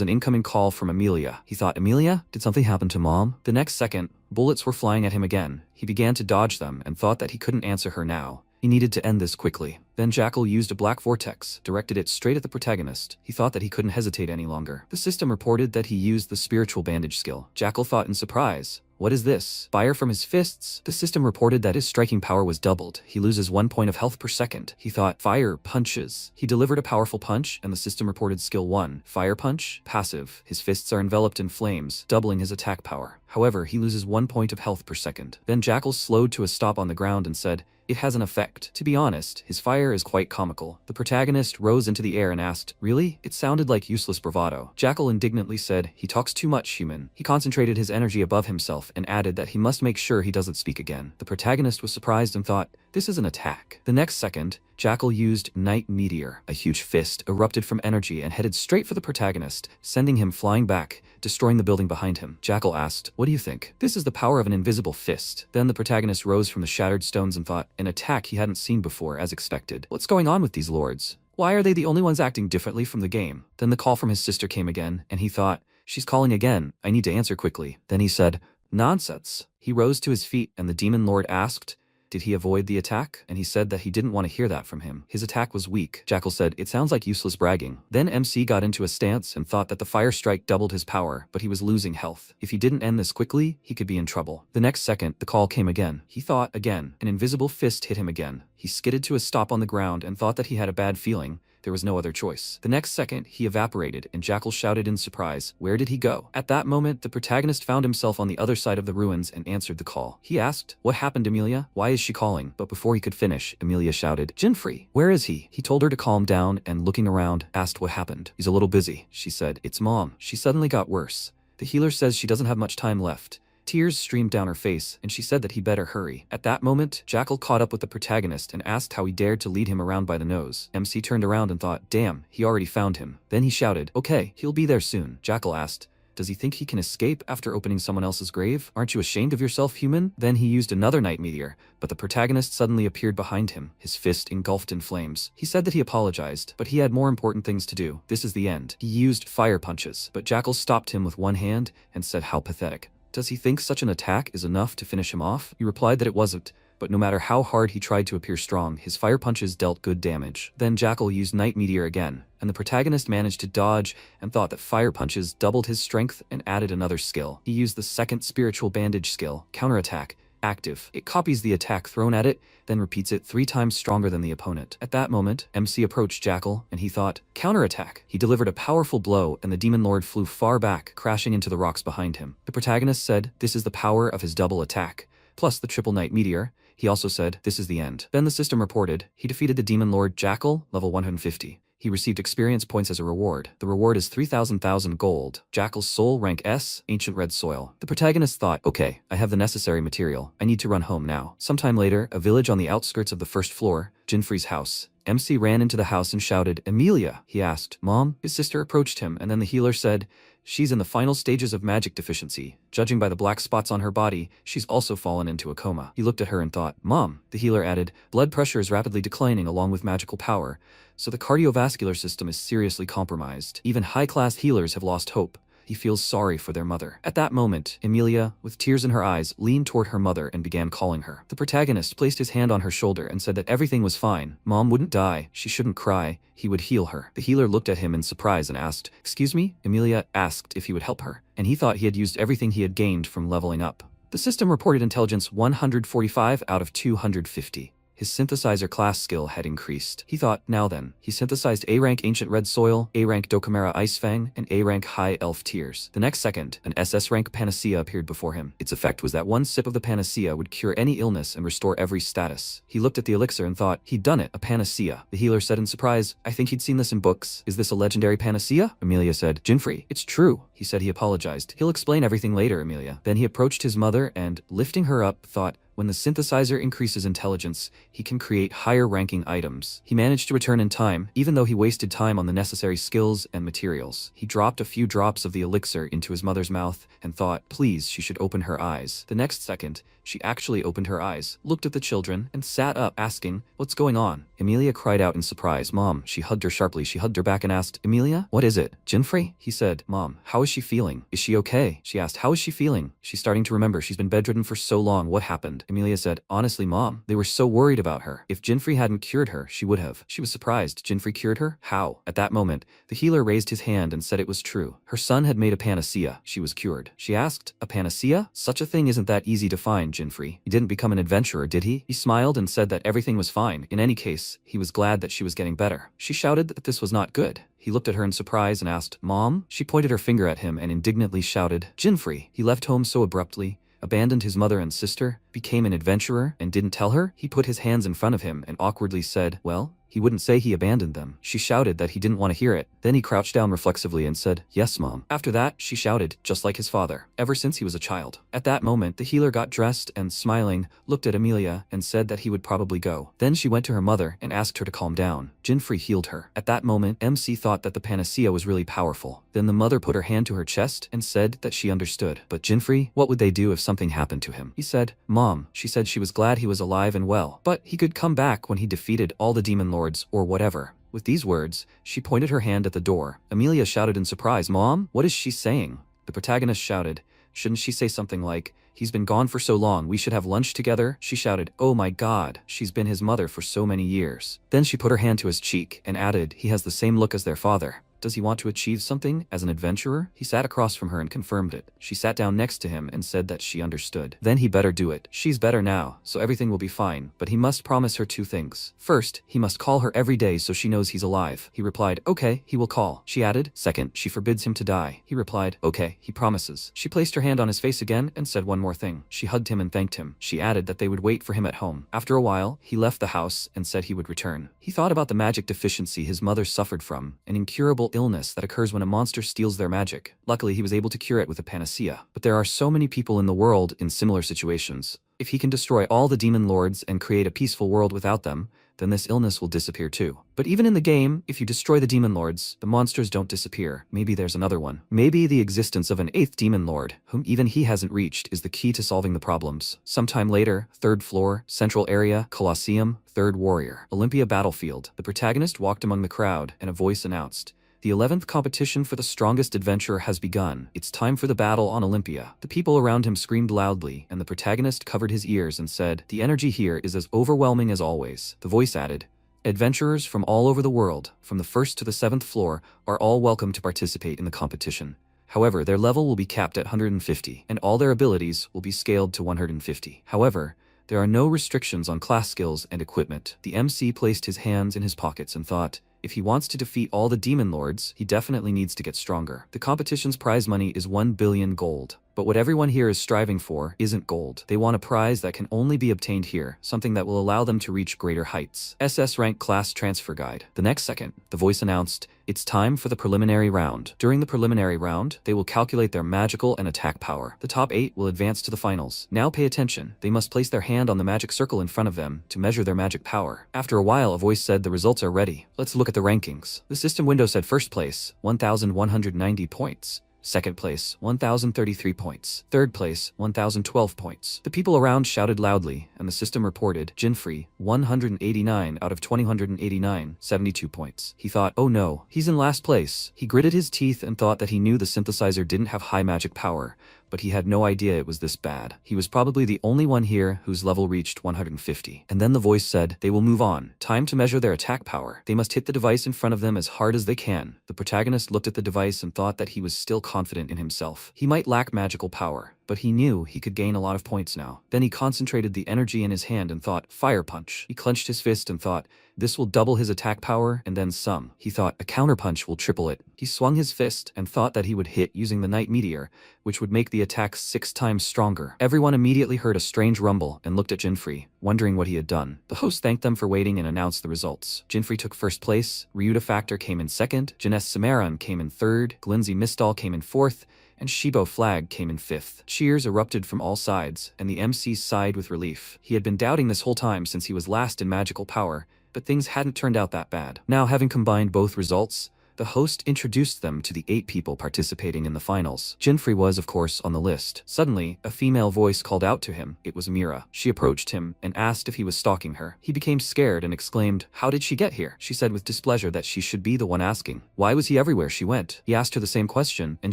an incoming call from Amelia. He thought, Amelia? Did something happen to Mom? The next second, bullets were flying at him again. He began to dodge them and thought that he couldn't answer her now. He needed to end this quickly. Then Jackal used a black vortex, directed it straight at the protagonist. He thought that he couldn't hesitate any longer. The system reported that he used the spiritual bandage skill. Jackal thought in surprise, what is this? Fire from his fists? The system reported that his striking power was doubled. He loses 1 point of health per second. He thought, fire punches. He delivered a powerful punch, and the system reported skill 1. Fire punch, passive. His fists are enveloped in flames, doubling his attack power. However, he loses 1 point of health per second. Then Jackal slowed to a stop on the ground and said, it has an effect. To be honest, his fire is quite comical. The protagonist rose into the air and asked, really? It sounded like useless bravado. Jackal indignantly said, he talks too much, human. He concentrated his energy above himself and added that he must make sure he doesn't speak again. The protagonist was surprised and thought, this is an attack. The next second, Jackal used Night Meteor. A huge fist erupted from energy and headed straight for the protagonist, sending him flying back, destroying the building behind him. Jackal asked, what do you think? This is the power of an invisible fist. Then the protagonist rose from the shattered stones and thought, an attack he hadn't seen before, as expected. What's going on with these lords? Why are they the only ones acting differently from the game? Then the call from his sister came again, and he thought, she's calling again. I need to answer quickly. Then he said, nonsense. He rose to his feet and the demon lord asked, did he avoid the attack? And he said that he didn't want to hear that from him. His attack was weak. Jackal said, it sounds like useless bragging. Then MC got into a stance and thought that the fire strike doubled his power, but he was losing health. If he didn't end this quickly, he could be in trouble. The next second, the call came again. He thought again. An invisible fist hit him again. He skidded to a stop on the ground and thought that he had a bad feeling. There was no other choice. The next second, he evaporated, and Jackal shouted in surprise, where did he go? At that moment, the protagonist found himself on the other side of the ruins and answered the call. He asked, what happened, Emilia? Why is she calling? But before he could finish, Emilia shouted, Jinfrey, where is he? He told her to calm down and, looking around, asked what happened. He's a little busy, she said. It's Mom. She suddenly got worse. The healer says she doesn't have much time left. Tears streamed down her face, and she said that he better hurry. At that moment, Jackal caught up with the protagonist and asked how he dared to lead him around by the nose. MC turned around and thought, damn, he already found him. Then he shouted, okay, he'll be there soon. Jackal asked, does he think he can escape after opening someone else's grave? Aren't you ashamed of yourself, human? Then he used another night meteor, but the protagonist suddenly appeared behind him, his fist engulfed in flames. He said that he apologized, but he had more important things to do. This is the end. He used fire punches, but Jackal stopped him with one hand and said, how pathetic. Does he think such an attack is enough to finish him off? He replied that it wasn't, but no matter how hard he tried to appear strong, his fire punches dealt good damage. Then Jackal used Night Meteor again, and the protagonist managed to dodge and thought that fire punches doubled his strength and added another skill. He used the second spiritual bandage skill, counterattack, active. It copies the attack thrown at it, then repeats it 3 times stronger than the opponent. At that moment, MC approached Jackal, and he thought, counterattack. He delivered a powerful blow, and the demon lord flew far back, crashing into the rocks behind him. The protagonist said, this is the power of his double attack, plus the triple night meteor. He also said, this is the end. Then the system reported, he defeated the demon lord Jackal, level 150. He received experience points as a reward. The reward is 3,000 gold. Jackal's soul, rank S, ancient red soil. The protagonist thought, okay, I have the necessary material. I need to run home now. Sometime later, a village on the outskirts of the first floor, Jinfrey's house. MC ran into the house and shouted, Emilia. He asked, Mom? His sister approached him, and then the healer said, she's in the final stages of magic deficiency. Judging by the black spots on her body, she's also fallen into a coma. He looked at her and thought, Mom. The healer added, blood pressure is rapidly declining along with magical power, so the cardiovascular system is seriously compromised. Even high-class healers have lost hope. He feels sorry for their mother. At that moment, Emilia, with tears in her eyes, leaned toward her mother and began calling her. The protagonist placed his hand on her shoulder and said that everything was fine. Mom wouldn't die. She shouldn't cry. He would heal her. The healer looked at him in surprise and asked, excuse me? Emilia asked if he would help her, and he thought he had used everything he had gained from leveling up. The system reported intelligence 145 out of 250. His synthesizer class skill had increased. He thought, now then. He synthesized A-rank Ancient Red Soil, A-rank Dokkamera Icefang, and A-rank High Elf Tears. The next second, an SS-rank Panacea appeared before him. Its effect was that one sip of the Panacea would cure any illness and restore every status. He looked at the elixir and thought, he'd done it, a Panacea. The healer said in surprise, I think he'd seen this in books. Is this a legendary Panacea? Emilia said, Jinfrey, it's true. He said he apologized. He'll explain everything later, Emilia. Then he approached his mother and, lifting her up, thought, when the synthesizer increases intelligence, he can create higher-ranking items. He managed to return in time, even though he wasted time on the necessary skills and materials. He dropped a few drops of the elixir into his mother's mouth and thought, please, she should open her eyes. The next second, she actually opened her eyes, looked at the children, and sat up, asking, what's going on? Emilia cried out in surprise, Mom. She hugged her sharply. She hugged her back and asked, Emilia, what is it? Jinfrey? He said, Mom, how is she feeling? Is she okay? She asked, how is she feeling? She's starting to remember. She's been bedridden for so long. What happened? Emilia said, honestly mom, they were so worried about her. If Jinfrey hadn't cured her, she would have. She was surprised. Jinfrey cured her? How? At that moment, the healer raised his hand and said it was true. Her son had made a panacea. She was cured. She asked, a panacea? Such a thing isn't that easy to find, Jinfrey. He didn't become an adventurer, did he? He smiled and said that everything was fine. In any case, he was glad that she was getting better. She shouted that this was not good. He looked at her in surprise and asked, Mom? She pointed her finger at him and indignantly shouted, Jinfrey. He left home so abruptly, abandoned his mother and sister, became an adventurer, and didn't tell her? He put his hands in front of him and awkwardly said, well, he wouldn't say he abandoned them. She shouted that he didn't want to hear it. Then he crouched down reflexively and said, yes, Mom. After that, she shouted, just like his father, ever since he was a child. At that moment, the healer got dressed and, smiling, looked at Emilia and said that he would probably go. Then she went to her mother and asked her to calm down. Jinfrey healed her. At that moment, MC thought that the panacea was really powerful. Then the mother put her hand to her chest and said that she understood. But Jinfrey, what would they do if something happened to him? He said, Mom. She said she was glad he was alive and well, but he could come back when he defeated all the demon lords or whatever. With these words, she pointed her hand at the door. Emilia shouted in surprise, Mom, what is she saying? The protagonist shouted, shouldn't she say something like, he's been gone for so long, we should have lunch together? She shouted, oh my god, she's been his mother for so many years. Then she put her hand to his cheek and added, he has the same look as their father. Does he want to achieve something as an adventurer? He sat across from her and confirmed it. She sat down next to him and said that she understood. Then he better do it. She's better now, so everything will be fine, but he must promise her two things. First, he must call her every day so she knows he's alive. He replied, okay, he will call. She added, second, she forbids him to die. He replied, okay, he promises. She placed her hand on his face again and said one more thing. She hugged him and thanked him. She added that they would wait for him at home. After a while, he left the house and said he would return. He thought about the magic deficiency his mother suffered from, an incurable illness that occurs when a monster steals their magic. Luckily, he was able to cure it with a panacea. But there are so many people in the world in similar situations. If he can destroy all the demon lords and create a peaceful world without them, then this illness will disappear too. But even in the game, if you destroy the demon lords, the monsters don't disappear. Maybe there's another one. Maybe the existence of an 8th demon lord, whom even he hasn't reached, is the key to solving the problems. Sometime later, 3rd floor, central area, Colosseum, 3rd warrior, Olympia battlefield. The protagonist walked among the crowd, and a voice announced, the 11th competition for the strongest adventurer has begun. It's time for the battle on Olympia. The people around him screamed loudly, and the protagonist covered his ears and said, the energy here is as overwhelming as always. The voice added, adventurers from all over the world, from the 1st to the 7th floor, are all welcome to participate in the competition. However, their level will be capped at 150, and all their abilities will be scaled to 150. However, there are no restrictions on class skills and equipment. The MC placed his hands in his pockets and thought, if he wants to defeat all the demon lords, he definitely needs to get stronger. The competition's prize money is 1 billion gold. But what everyone here is striving for isn't gold. They want a prize that can only be obtained here, something that will allow them to reach greater heights. SS rank class transfer guide. The next second, the voice announced, it's time for the preliminary round. During the preliminary round, they will calculate their magical and attack power. The top 8 will advance to the finals. Now pay attention. They must place their hand on the magic circle in front of them to measure their magic power. After a while, a voice said the results are ready. Let's look at the rankings. The system window said first place, 1,190 points. Second place, 1,033 points. Third place, 1,012 points. The people around shouted loudly, and the system reported, Jinfrey, 189 out of 289, 72 points. He thought, oh no, he's in last place. He gritted his teeth and thought that he knew the synthesizer didn't have high magic power, but he had no idea it was this bad. He was probably the only one here whose level reached 150. And then the voice said, they will move on. Time to measure their attack power. They must hit the device in front of them as hard as they can. The protagonist looked at the device and thought that he was still confident in himself. He might lack magical power, but he knew he could gain a lot of points now. Then he concentrated the energy in his hand and thought, fire punch. He clenched his fist and thought, this will double his attack power and then some. He thought a counterpunch will triple it. He swung his fist and thought that he would hit using the night meteor, which would make the attack 6 times stronger. Everyone immediately heard a strange rumble and looked at Jinfrey, wondering what he had done. The host thanked them for waiting and announced the results. Jinfrey took first place, Ryuta Factor came in second, Jines Samaran came in third, Glinzy Mistal came in fourth, and Shibo Flag came in 5th. Cheers erupted from all sides, and the MC sighed with relief. He had been doubting this whole time since he was last in magical power, but things hadn't turned out that bad. Now, having combined both results, The host introduced them to the 8 people participating in the finals. Jinfrey was, of course, on the list. Suddenly, a female voice called out to him. It was Mira. She approached him and asked if he was stalking her. He became scared and exclaimed, "How did she get here?" She said with displeasure that she should be the one asking. Why was he everywhere she went? He asked her the same question, and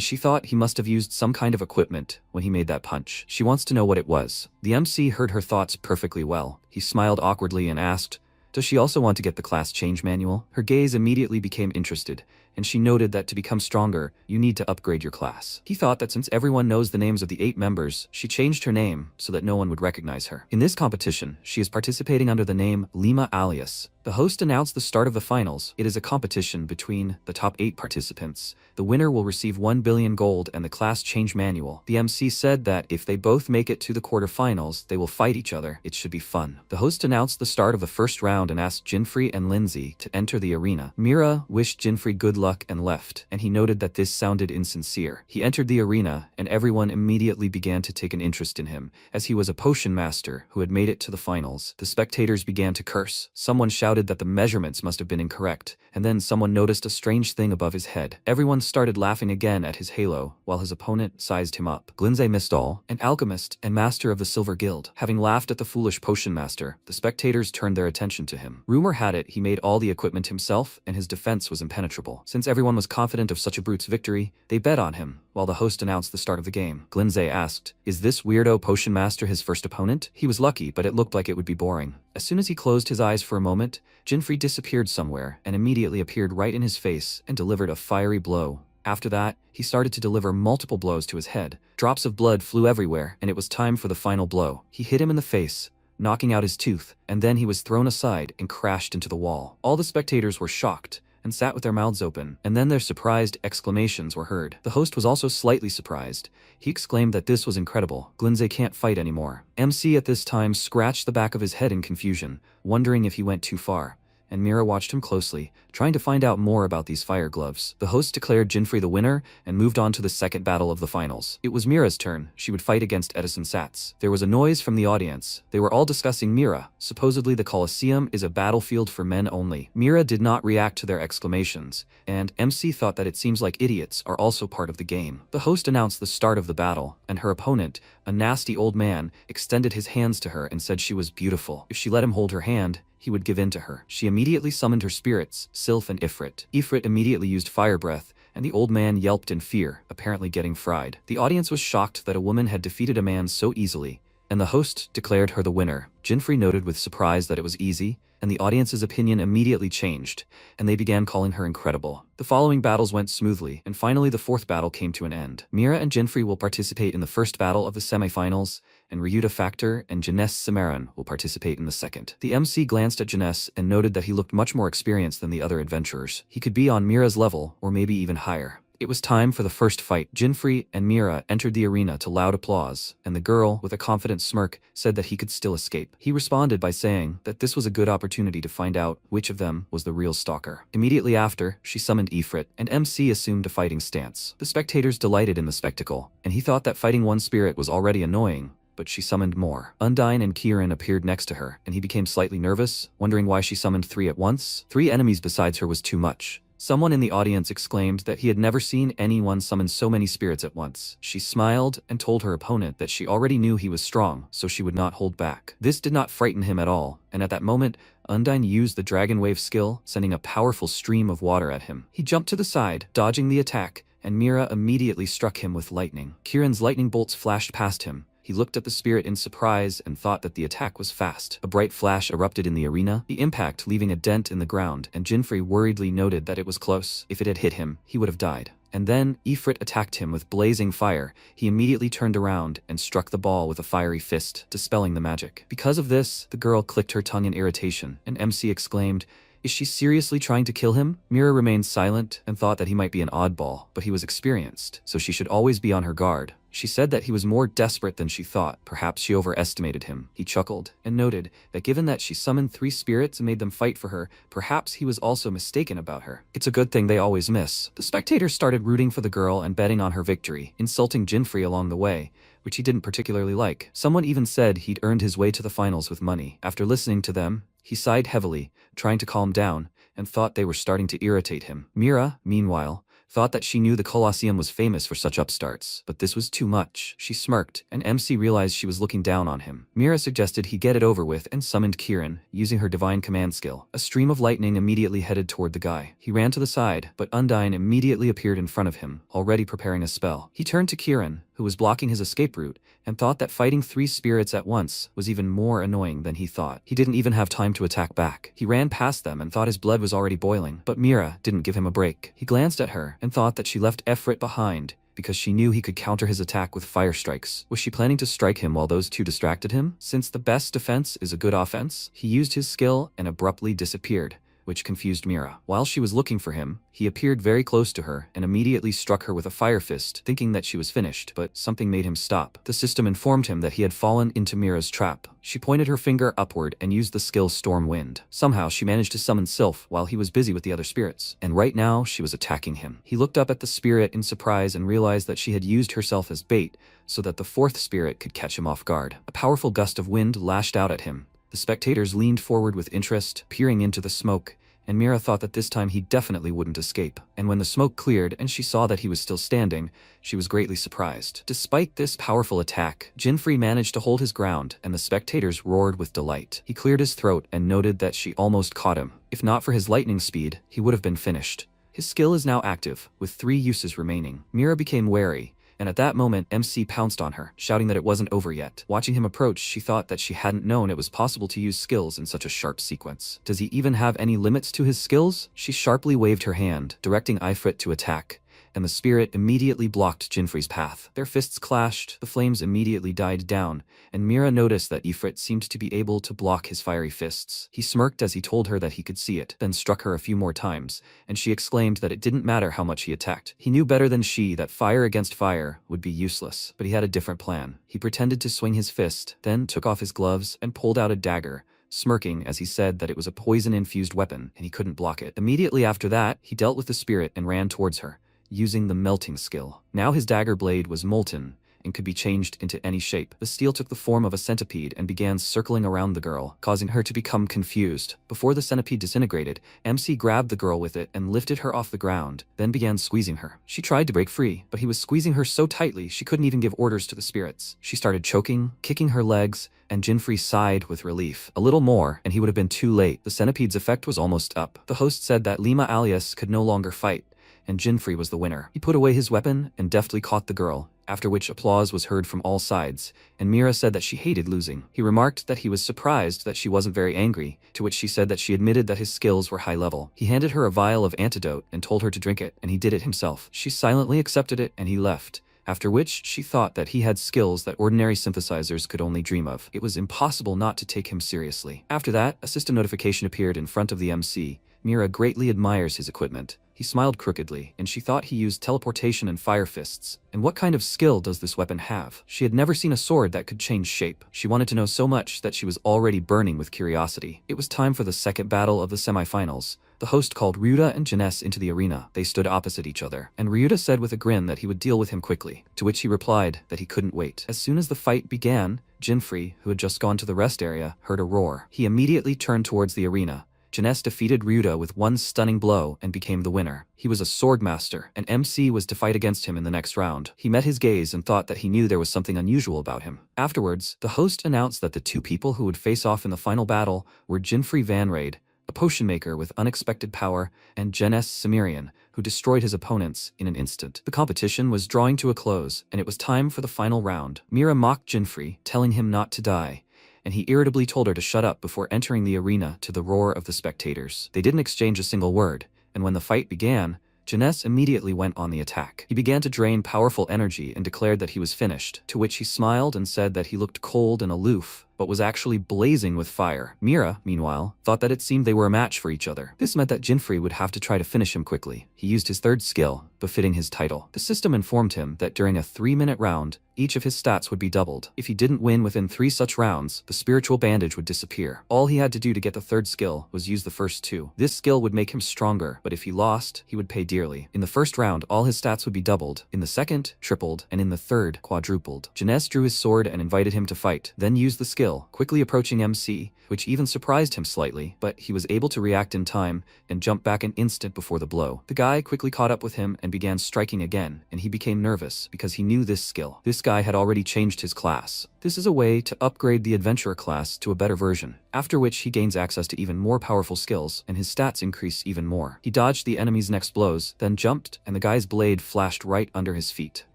she thought he must have used some kind of equipment when he made that punch. She wants to know what it was. The MC heard her thoughts perfectly well. He smiled awkwardly and asked, "Does she also want to get the class change manual?" Her gaze immediately became interested, and she noted that to become stronger, you need to upgrade your class. He thought that since everyone knows the names of the 8 members, she changed her name so that no one would recognize her. In this competition, she is participating under the name Lima Alias. The host announced the start of the finals. It is a competition between the top 8 participants. The winner will receive 1 billion gold and the class change manual. The MC said that if they both make it to the quarterfinals, they will fight each other. It should be fun. The host announced the start of the first round and asked Jinfrey and Lindsay to enter the arena. Mira wished Jinfrey good luck and left, and he noted that this sounded insincere. He entered the arena, and everyone immediately began to take an interest in him, as he was a potion master who had made it to the finals. The spectators began to curse. Someone shouted that the measurements must have been incorrect, and then someone noticed a strange thing above his head. Everyone started laughing again at his halo, while his opponent sized him up. Glinze Mistal, an alchemist and master of the Silver Guild. Having laughed at the foolish potion master, the spectators turned their attention to him. Rumor had it he made all the equipment himself, and his defense was impenetrable. Since everyone was confident of such a brute's victory, they bet on him. While the host announced the start of the game, Glinze asked, "Is this weirdo potion master his first opponent?" He was lucky, but it looked like it would be boring. As soon as he closed his eyes for a moment, Jinfrey disappeared somewhere and immediately appeared right in his face and delivered a fiery blow. After that, he started to deliver multiple blows to his head. Drops of blood flew everywhere, and it was time for the final blow. He hit him in the face, knocking out his tooth, and then he was thrown aside and crashed into the wall. All the spectators were shocked and sat with their mouths open, and then their surprised exclamations were heard. The host was also slightly surprised. He exclaimed that this was incredible. Glinze can't fight anymore. MC at this time scratched the back of his head in confusion, wondering if he went too far, and Mira watched him closely, trying to find out more about these fire gloves. The host declared Jinfrey the winner and moved on to the second battle of the finals. It was Mira's turn. She would fight against Edison Sats. There was a noise from the audience. They were all discussing Mira. Supposedly the Colosseum is a battlefield for men only. Mira did not react to their exclamations, and MC thought that it seems like idiots are also part of the game. The host announced the start of the battle, and her opponent, a nasty old man, extended his hands to her and said she was beautiful. If she let him hold her hand, he would give in to her. She immediately summoned her spirits, Sylph and Ifrit. Ifrit immediately used fire breath, and the old man yelped in fear, apparently getting fried. The audience was shocked that a woman had defeated a man so easily, and the host declared her the winner. Jinfrey noted with surprise that it was easy, and the audience's opinion immediately changed, and they began calling her incredible. The following battles went smoothly, and finally the fourth battle came to an end. Mira and Jinfrey will participate in the first battle of the semifinals, and Ryuta Factor and Jeunesse Cimarron will participate in the second. The MC glanced at Jeunesse and noted that he looked much more experienced than the other adventurers. He could be on Mira's level, or maybe even higher. It was time for the first fight. Jinfrey and Mira entered the arena to loud applause, and the girl, with a confident smirk, said that he could still escape. He responded by saying that this was a good opportunity to find out which of them was the real stalker. Immediately after, she summoned Ifrit, and MC assumed a fighting stance. The spectators delighted in the spectacle, and he thought that fighting one spirit was already annoying, but she summoned more. Undyne and Kieran appeared next to her, and he became slightly nervous, wondering why she summoned 3 at once. 3 enemies besides her was too much. Someone in the audience exclaimed that he had never seen anyone summon so many spirits at once. She smiled and told her opponent that she already knew he was strong, so she would not hold back. This did not frighten him at all, and at that moment, Undyne used the Dragon Wave skill, sending a powerful stream of water at him. He jumped to the side, dodging the attack, and Mira immediately struck him with lightning. Kieran's lightning bolts flashed past him. He looked at the spirit in surprise and thought that the attack was fast. A bright flash erupted in the arena, the impact leaving a dent in the ground, and Jinfrey worriedly noted that it was close. If it had hit him, he would have died. And then Ifrit attacked him with blazing fire. He immediately turned around and struck the ball with a fiery fist, dispelling the magic. Because of this, the girl clicked her tongue in irritation, and MC exclaimed, "Is she seriously trying to kill him?" Mira remained silent and thought that he might be an oddball, but he was experienced, so she should always be on her guard. She said that he was more desperate than she thought. Perhaps she overestimated him. He chuckled and noted that given that she summoned 3 spirits and made them fight for her, perhaps he was also mistaken about her. It's a good thing they always miss. The spectators started rooting for the girl and betting on her victory, insulting Jinfrey along the way, which he didn't particularly like. Someone even said he'd earned his way to the finals with money. After listening to them, he sighed heavily, trying to calm down, and thought they were starting to irritate him. Mira, meanwhile, thought that she knew the Colosseum was famous for such upstarts, but this was too much. She smirked, and MC realized she was looking down on him. Mira suggested he get it over with and summoned Kirin, using her divine command skill. A stream of lightning immediately headed toward the guy. He ran to the side, but Undyne immediately appeared in front of him, already preparing a spell. He turned to Kirin, who was blocking his escape route, and thought that fighting 3 spirits at once was even more annoying than he thought. He didn't even have time to attack back. He ran past them and thought his blood was already boiling, but Mira didn't give him a break. He glanced at her and thought that she left Efrit behind because she knew he could counter his attack with fire strikes. Was she planning to strike him while those two distracted him? Since the best defense is a good offense, he used his skill and abruptly disappeared, which confused Mira. While she was looking for him, he appeared very close to her and immediately struck her with a fire fist, thinking that she was finished, but something made him stop. The system informed him that he had fallen into Mira's trap. She pointed her finger upward and used the skill Storm Wind. Somehow she managed to summon Sylph while he was busy with the other spirits, and right now she was attacking him. He looked up at the spirit in surprise and realized that she had used herself as bait so that the 4th spirit could catch him off guard. A powerful gust of wind lashed out at him. The spectators leaned forward with interest, peering into the smoke, and Mira thought that this time he definitely wouldn't escape. And when the smoke cleared and she saw that he was still standing, she was greatly surprised. Despite this powerful attack, Jinfrey managed to hold his ground, and the spectators roared with delight. He cleared his throat and noted that she almost caught him. If not for his lightning speed, he would have been finished. His skill is now active, with 3 uses remaining. Mira became wary, and at that moment MC pounced on her, shouting that it wasn't over yet. Watching him approach, she thought that she hadn't known it was possible to use skills in such a sharp sequence. Does he even have any limits to his skills? She sharply waved her hand, directing Ifrit to attack, and the spirit immediately blocked Jinfrey's path. Their fists clashed, the flames immediately died down, and Mira noticed that Ifrit seemed to be able to block his fiery fists. He smirked as he told her that he could see it, then struck her a few more times, and she exclaimed that it didn't matter how much he attacked. He knew better than she that fire against fire would be useless, but he had a different plan. He pretended to swing his fist, then took off his gloves and pulled out a dagger, smirking as he said that it was a poison-infused weapon and he couldn't block it. Immediately after that, he dealt with the spirit and ran towards her, using the melting skill. Now his dagger blade was molten and could be changed into any shape. The steel took the form of a centipede and began circling around the girl, causing her to become confused. Before the centipede disintegrated, MC grabbed the girl with it and lifted her off the ground, then began squeezing her. She tried to break free, but he was squeezing her so tightly she couldn't even give orders to the spirits. She started choking, kicking her legs, and Jinfrey sighed with relief. A little more, and he would have been too late. The centipede's effect was almost up. The host said that Lima Alias could no longer fight, and Jinfrey was the winner. He put away his weapon and deftly caught the girl, after which applause was heard from all sides, and Mira said that she hated losing. He remarked that he was surprised that she wasn't very angry, to which she said that she admitted that his skills were high level. He handed her a vial of antidote and told her to drink it, and he did it himself. She silently accepted it and he left, after which she thought that he had skills that ordinary synthesizers could only dream of. It was impossible not to take him seriously. After that, a system notification appeared in front of the MC. Mira greatly admires his equipment. He smiled crookedly, and she thought he used teleportation and fire fists. And what kind of skill does this weapon have? She had never seen a sword that could change shape. She wanted to know so much that she was already burning with curiosity. It was time for the second battle of the semifinals. The host called Ryuta and Jeunesse into the arena. They stood opposite each other, and Ryuta said with a grin that he would deal with him quickly, to which he replied that he couldn't wait. As soon as the fight began, Jinfrey, who had just gone to the rest area, heard a roar. He immediately turned towards the arena. Jeunesse defeated Ryuta with one stunning blow and became the winner. He was a sword master, and MC was to fight against him in the next round. He met his gaze and thought that he knew there was something unusual about him. Afterwards, the host announced that the 2 people who would face off in the final battle were Jinfrey Van Raid, a potion maker with unexpected power, and Jeunesse Cimmerian, who destroyed his opponents in an instant. The competition was drawing to a close, and it was time for the final round. Mira mocked Jinfrey, telling him not to die, and he irritably told her to shut up before entering the arena to the roar of the spectators. They didn't exchange a single word, and when the fight began, Jeunesse immediately went on the attack. He began to drain powerful energy and declared that he was finished, to which he smiled and said that he looked cold and aloof, but was actually blazing with fire. Mira, meanwhile, thought that it seemed they were a match for each other. This meant that Jinfrey would have to try to finish him quickly. He used his 3rd skill, befitting his title. The system informed him that during a 3-minute round, each of his stats would be doubled. If he didn't win within 3 such rounds, the spiritual bandage would disappear. All he had to do to get the 3rd skill was use the first 2. This skill would make him stronger, but if he lost, he would pay dearly. In the first round, all his stats would be doubled. In the second, tripled, and in the third, quadrupled. Jeunesse drew his sword and invited him to fight, then used the skill skill, quickly approaching MC, which even surprised him slightly, but he was able to react in time and jump back an instant before the blow. The guy quickly caught up with him and began striking again, and he became nervous because he knew this skill. This guy had already changed his class. This is a way to upgrade the adventurer class to a better version, after which he gains access to even more powerful skills, and his stats increase even more. He dodged the enemy's next blows, then jumped, and the guy's blade flashed right under his feet.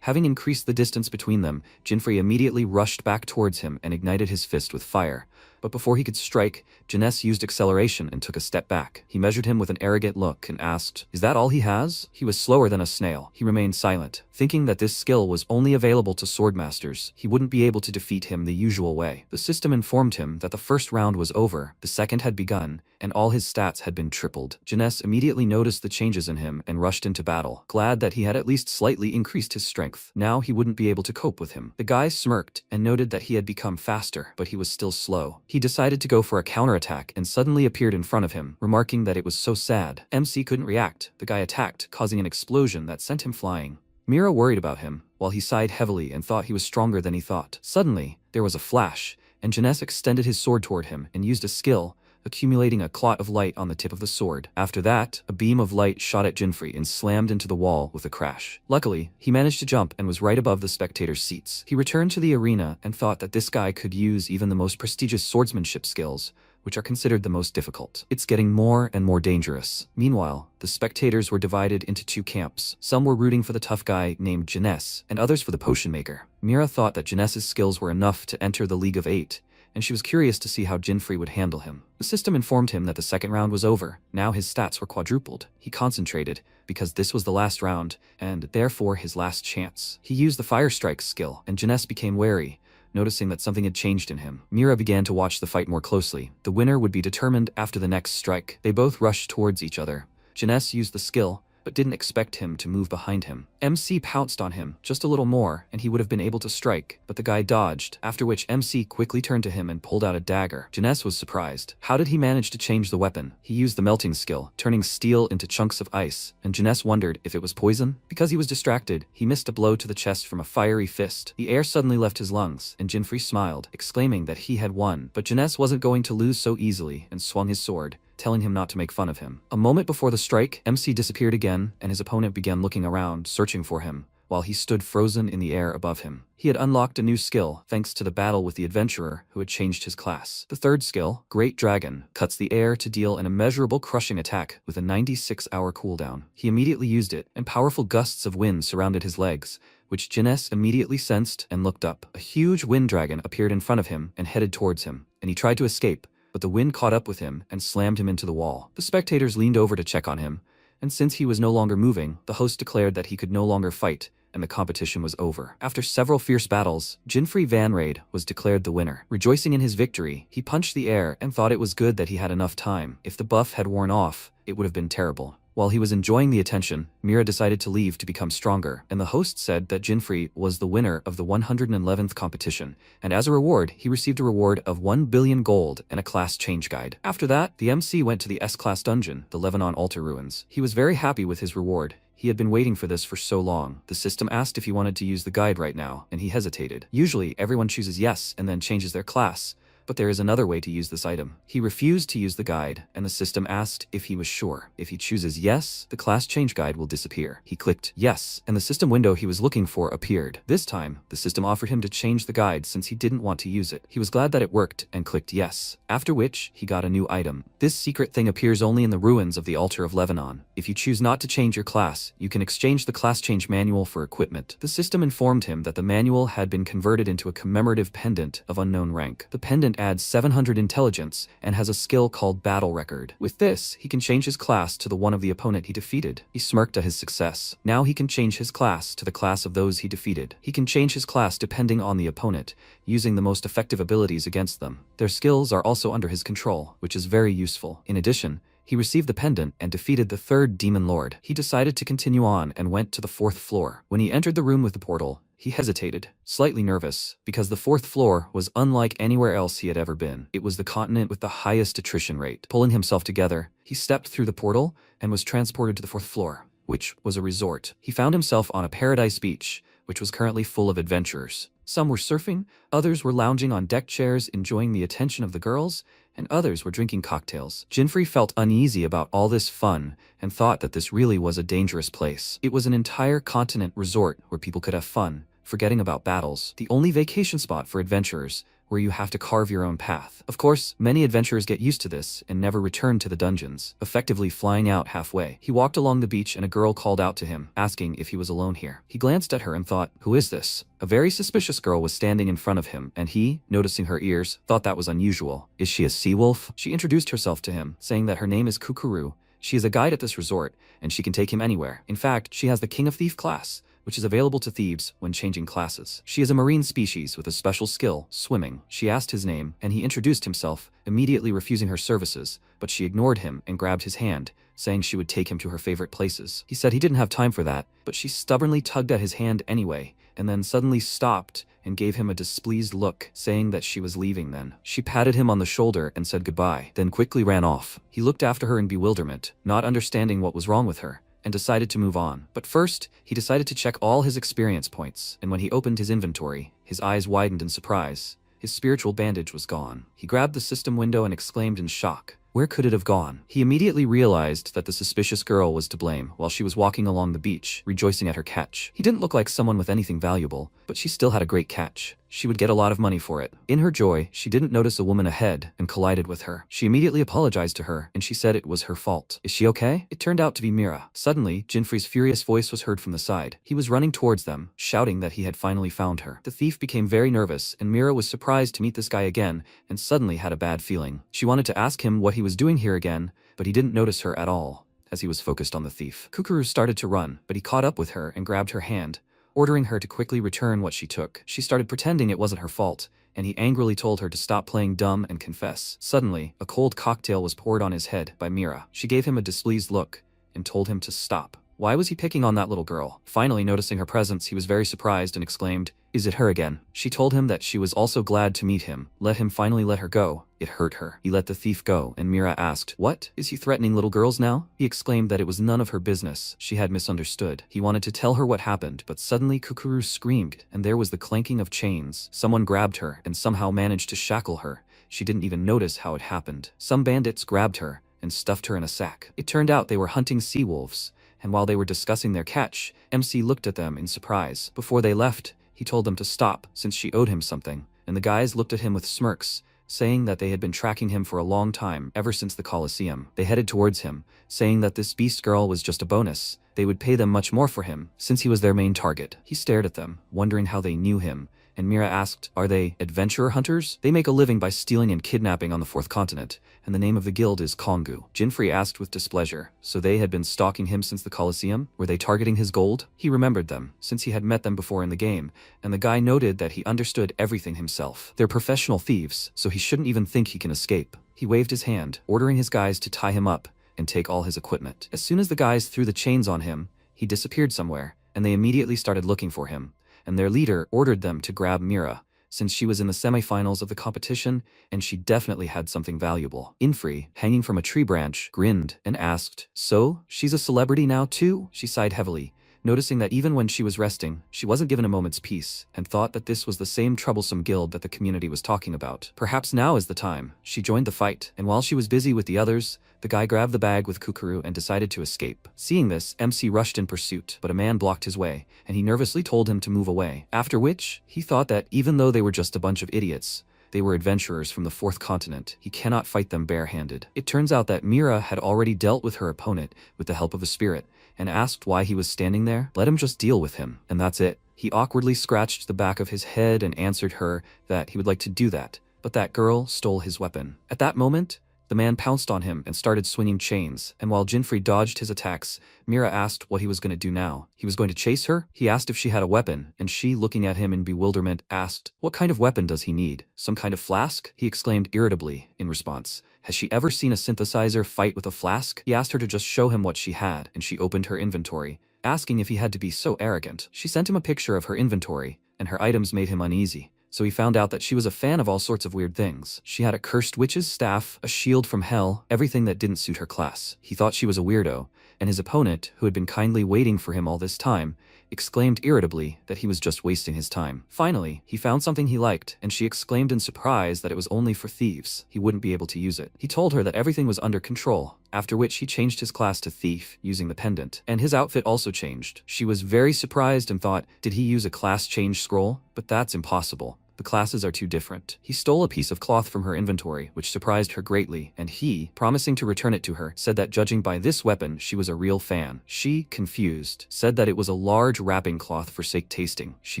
Having increased the distance between them, Jinfrey immediately rushed back towards him and ignited his fist with fire. But before he could strike, Jeunesse used acceleration and took a step back. He measured him with an arrogant look and asked, "Is that all he has?" He was slower than a snail. He remained silent, thinking that this skill was only available to swordmasters. He wouldn't be able to defeat him the usual way. The system informed him that the first round was over, the second had begun, and all his stats had been tripled. Jeunesse immediately noticed the changes in him and rushed into battle, glad that he had at least slightly increased his strength. Now he wouldn't be able to cope with him. The guy smirked and noted that he had become faster, but he was still slow. He decided to go for a counterattack and suddenly appeared in front of him, remarking that it was so sad. MC couldn't react. The guy attacked, causing an explosion that sent him flying. Mira worried about him, while he sighed heavily and thought he was stronger than he thought. Suddenly, there was a flash, and Jeunesse extended his sword toward him and used a skill, accumulating a clot of light on the tip of the sword. After that, a beam of light shot at Jinfrey and slammed into the wall with a crash. Luckily, he managed to jump and was right above the spectators' seats. He returned to the arena and thought that this guy could use even the most prestigious swordsmanship skills, which are considered the most difficult. It's getting more and more dangerous. Meanwhile, the spectators were divided into two camps. Some were rooting for the tough guy named Jeunesse, and others for the potion maker. Mira thought that Jeunesse's skills were enough to enter the League of Eight, and she was curious to see how Jinfrey would handle him. The system informed him that the second round was over. Now his stats were quadrupled. He concentrated, because this was the last round, and therefore his last chance. He used the Fire Strike skill, and Jeunesse became wary, noticing that something had changed in him. Mira began to watch the fight more closely. The winner would be determined after the next strike. They both rushed towards each other. Jeunesse used the skill, but didn't expect him to move behind him. MC pounced on him just a little more, and he would have been able to strike, but the guy dodged, after which MC quickly turned to him and pulled out a dagger. Jeunesse was surprised. How did he manage to change the weapon? He used the melting skill, turning steel into chunks of ice, and Jeunesse wondered if it was poison. Because he was distracted, he missed a blow to the chest from a fiery fist. The air suddenly left his lungs, and Jinfrey smiled, exclaiming that he had won. But Jeunesse wasn't going to lose so easily, and swung his sword, telling him not to make fun of him. A moment before the strike, MC disappeared again, and his opponent began looking around, searching for him, while he stood frozen in the air above him. He had unlocked a new skill, thanks to the battle with the adventurer who had changed his class. The third skill, Great Dragon, cuts the air to deal an immeasurable crushing attack with a 96-hour cooldown. He immediately used it, and powerful gusts of wind surrounded his legs, which Jeunesse immediately sensed and looked up. A huge wind dragon appeared in front of him and headed towards him, and he tried to escape, but the wind caught up with him and slammed him into the wall. The spectators leaned over to check on him, and since he was no longer moving, the host declared that he could no longer fight, and the competition was over. After several fierce battles, Jinfrey Van Raid was declared the winner. Rejoicing in his victory, he punched the air and thought it was good that he had enough time. If the buff had worn off, it would have been terrible. While he was enjoying the attention, Mira decided to leave to become stronger, and the host said that Jinfrey was the winner of the 111th competition, and as a reward, he received a reward of 1 billion gold and a class change guide. After that, the MC went to the S-class dungeon, the Lebanon altar ruins. He was very happy with his reward. He had been waiting for this for so long. The system asked if he wanted to use the guide right now, and he hesitated. Usually, everyone chooses yes and then changes their class, but there is another way to use this item. He refused to use the guide, and the system asked if he was sure. If he chooses yes, the class change guide will disappear. He clicked yes, and the system window he was looking for appeared. This time, the system offered him to change the guide since he didn't want to use it. He was glad that it worked and clicked yes, after which he got a new item. This secret thing appears only in the ruins of the altar of Lebanon. If you choose not to change your class, you can exchange the class change manual for equipment. The system informed him that the manual had been converted into a commemorative pendant of unknown rank. The pendant adds 700 intelligence and has a skill called Battle Record. With this, he can change his class to the one of the opponent he defeated. He smirked at his success. Now he can change his class to the class of those he defeated. He can change his class depending on the opponent, using the most effective abilities against them. Their skills are also under his control, which is very useful. In addition, he received the pendant and defeated the third demon lord. He decided to continue on and went to the 4th floor. When he entered the room with the portal, he hesitated, slightly nervous, because the 4th floor was unlike anywhere else he had ever been. It was the continent with the highest attrition rate. Pulling himself together, he stepped through the portal and was transported to the 4th floor, which was a resort. He found himself on a paradise beach, which was currently full of adventurers. Some were surfing, others were lounging on deck chairs enjoying the attention of the girls, and others were drinking cocktails. Jinfrey felt uneasy about all this fun and thought that this really was a dangerous place. It was an entire continent resort where people could have fun, forgetting about battles. The only vacation spot for adventurers where you have to carve your own path. Of course, many adventurers get used to this and never return to the dungeons, effectively flying out halfway. He walked along the beach and a girl called out to him, asking if he was alone here. He glanced at her and thought, who is this? A very suspicious girl was standing in front of him, and he, noticing her ears, thought that was unusual. Is she a sea wolf? She introduced herself to him, saying that her name is Kukuru. She is a guide at this resort, and she can take him anywhere. In fact, she has the King of Thief class, which is available to thieves when changing classes. She is a marine species with a special skill, swimming. She asked his name, and he introduced himself, immediately refusing her services, but she ignored him and grabbed his hand, saying she would take him to her favorite places. He said he didn't have time for that, but she stubbornly tugged at his hand anyway, and then suddenly stopped and gave him a displeased look, saying that she was leaving then. She patted him on the shoulder and said goodbye, then quickly ran off. He looked after her in bewilderment, not understanding what was wrong with her, and decided to move on. But first, he decided to check all his experience points, and when he opened his inventory, his eyes widened in surprise. His spiritual bandage was gone. He grabbed the system window and exclaimed in shock, where could it have gone? He immediately realized that the suspicious girl was to blame while she was walking along the beach, rejoicing at her catch. He didn't look like someone with anything valuable, but she still had a great catch. She would get a lot of money for it. In her joy, she didn't notice a woman ahead and collided with her. She immediately apologized to her, and she said it was her fault. Is she okay? It turned out to be Mira. Suddenly, Jinfrey's furious voice was heard from the side. He was running towards them, shouting that he had finally found her. The thief became very nervous, and Mira was surprised to meet this guy again, and suddenly had a bad feeling. She wanted to ask him what he was doing here again, but he didn't notice her at all, as he was focused on the thief. Kukuru started to run, but he caught up with her and grabbed her hand, ordering her to quickly return what she took. She started pretending it wasn't her fault, and he angrily told her to stop playing dumb and confess. Suddenly, a cold cocktail was poured on his head by Mira. She gave him a displeased look and told him to stop. Why was he picking on that little girl? Finally noticing her presence, he was very surprised and exclaimed, is it her again? She told him that she was also glad to meet him. Let him finally let her go. It hurt her. He let the thief go, and Mira asked, what? Is he threatening little girls now? He exclaimed that it was none of her business. She had misunderstood. He wanted to tell her what happened, but suddenly Kukuru screamed, and there was the clanking of chains. Someone grabbed her and somehow managed to shackle her. She didn't even notice how it happened. Some bandits grabbed her and stuffed her in a sack. It turned out they were hunting sea wolves, and while they were discussing their catch, MC looked at them in surprise. Before they left, he told them to stop since she owed him something, and the guys looked at him with smirks, saying that they had been tracking him for a long time, ever since the Colosseum. They headed towards him, saying that this beast girl was just a bonus. They would pay them much more for him, since he was their main target. He stared at them, wondering how they knew him, and Mira asked, are they adventurer hunters? They make a living by stealing and kidnapping on the 4th continent, and the name of the guild is Kongu. Jinfrey asked with displeasure, so they had been stalking him since the Colosseum? Were they targeting his gold? He remembered them, since he had met them before in the game, and the guy noted that he understood everything himself. They're professional thieves, so he shouldn't even think he can escape. He waved his hand, ordering his guys to tie him up and take all his equipment. As soon as the guys threw the chains on him, he disappeared somewhere, and they immediately started looking for him, and their leader ordered them to grab Mira, since she was in the semifinals of the competition, and she definitely had something valuable. Infree, hanging from a tree branch, grinned and asked, so, she's a celebrity now too? She sighed heavily, noticing that even when she was resting, she wasn't given a moment's peace, and thought that this was the same troublesome guild that the community was talking about. Perhaps now is the time. She joined the fight, and while she was busy with the others, the guy grabbed the bag with Kukuru and decided to escape. Seeing this, MC rushed in pursuit, but a man blocked his way, and he nervously told him to move away. After which, he thought that even though they were just a bunch of idiots, they were adventurers from the 4th continent. He cannot fight them barehanded. It turns out that Mira had already dealt with her opponent with the help of a spirit, and asked why he was standing there. Let him just deal with him, and that's it. He awkwardly scratched the back of his head and answered her that he would like to do that, but that girl stole his weapon. At that moment, the man pounced on him and started swinging chains, and while Jinfrey dodged his attacks, Mira asked what he was going to do now. He was going to chase her? He asked if she had a weapon, and she, looking at him in bewilderment, asked, what kind of weapon does he need? Some kind of flask? He exclaimed irritably in response. Has she ever seen a synthesizer fight with a flask? He asked her to just show him what she had, and she opened her inventory, asking if he had to be so arrogant. She sent him a picture of her inventory, and her items made him uneasy. So he found out that she was a fan of all sorts of weird things. She had a cursed witch's staff, a shield from hell, everything that didn't suit her class. He thought she was a weirdo, and his opponent, who had been kindly waiting for him all this time, exclaimed irritably that he was just wasting his time. Finally, he found something he liked, and she exclaimed in surprise that it was only for thieves. He wouldn't be able to use it. He told her that everything was under control, after which he changed his class to thief using the pendant, and his outfit also changed. She was very surprised and thought, did he use a class change scroll? But that's impossible. The classes are too different. He stole a piece of cloth from her inventory, which surprised her greatly, and he, promising to return it to her, said that judging by this weapon, she was a real fan. She, confused, said that it was a large wrapping cloth for sake tasting. She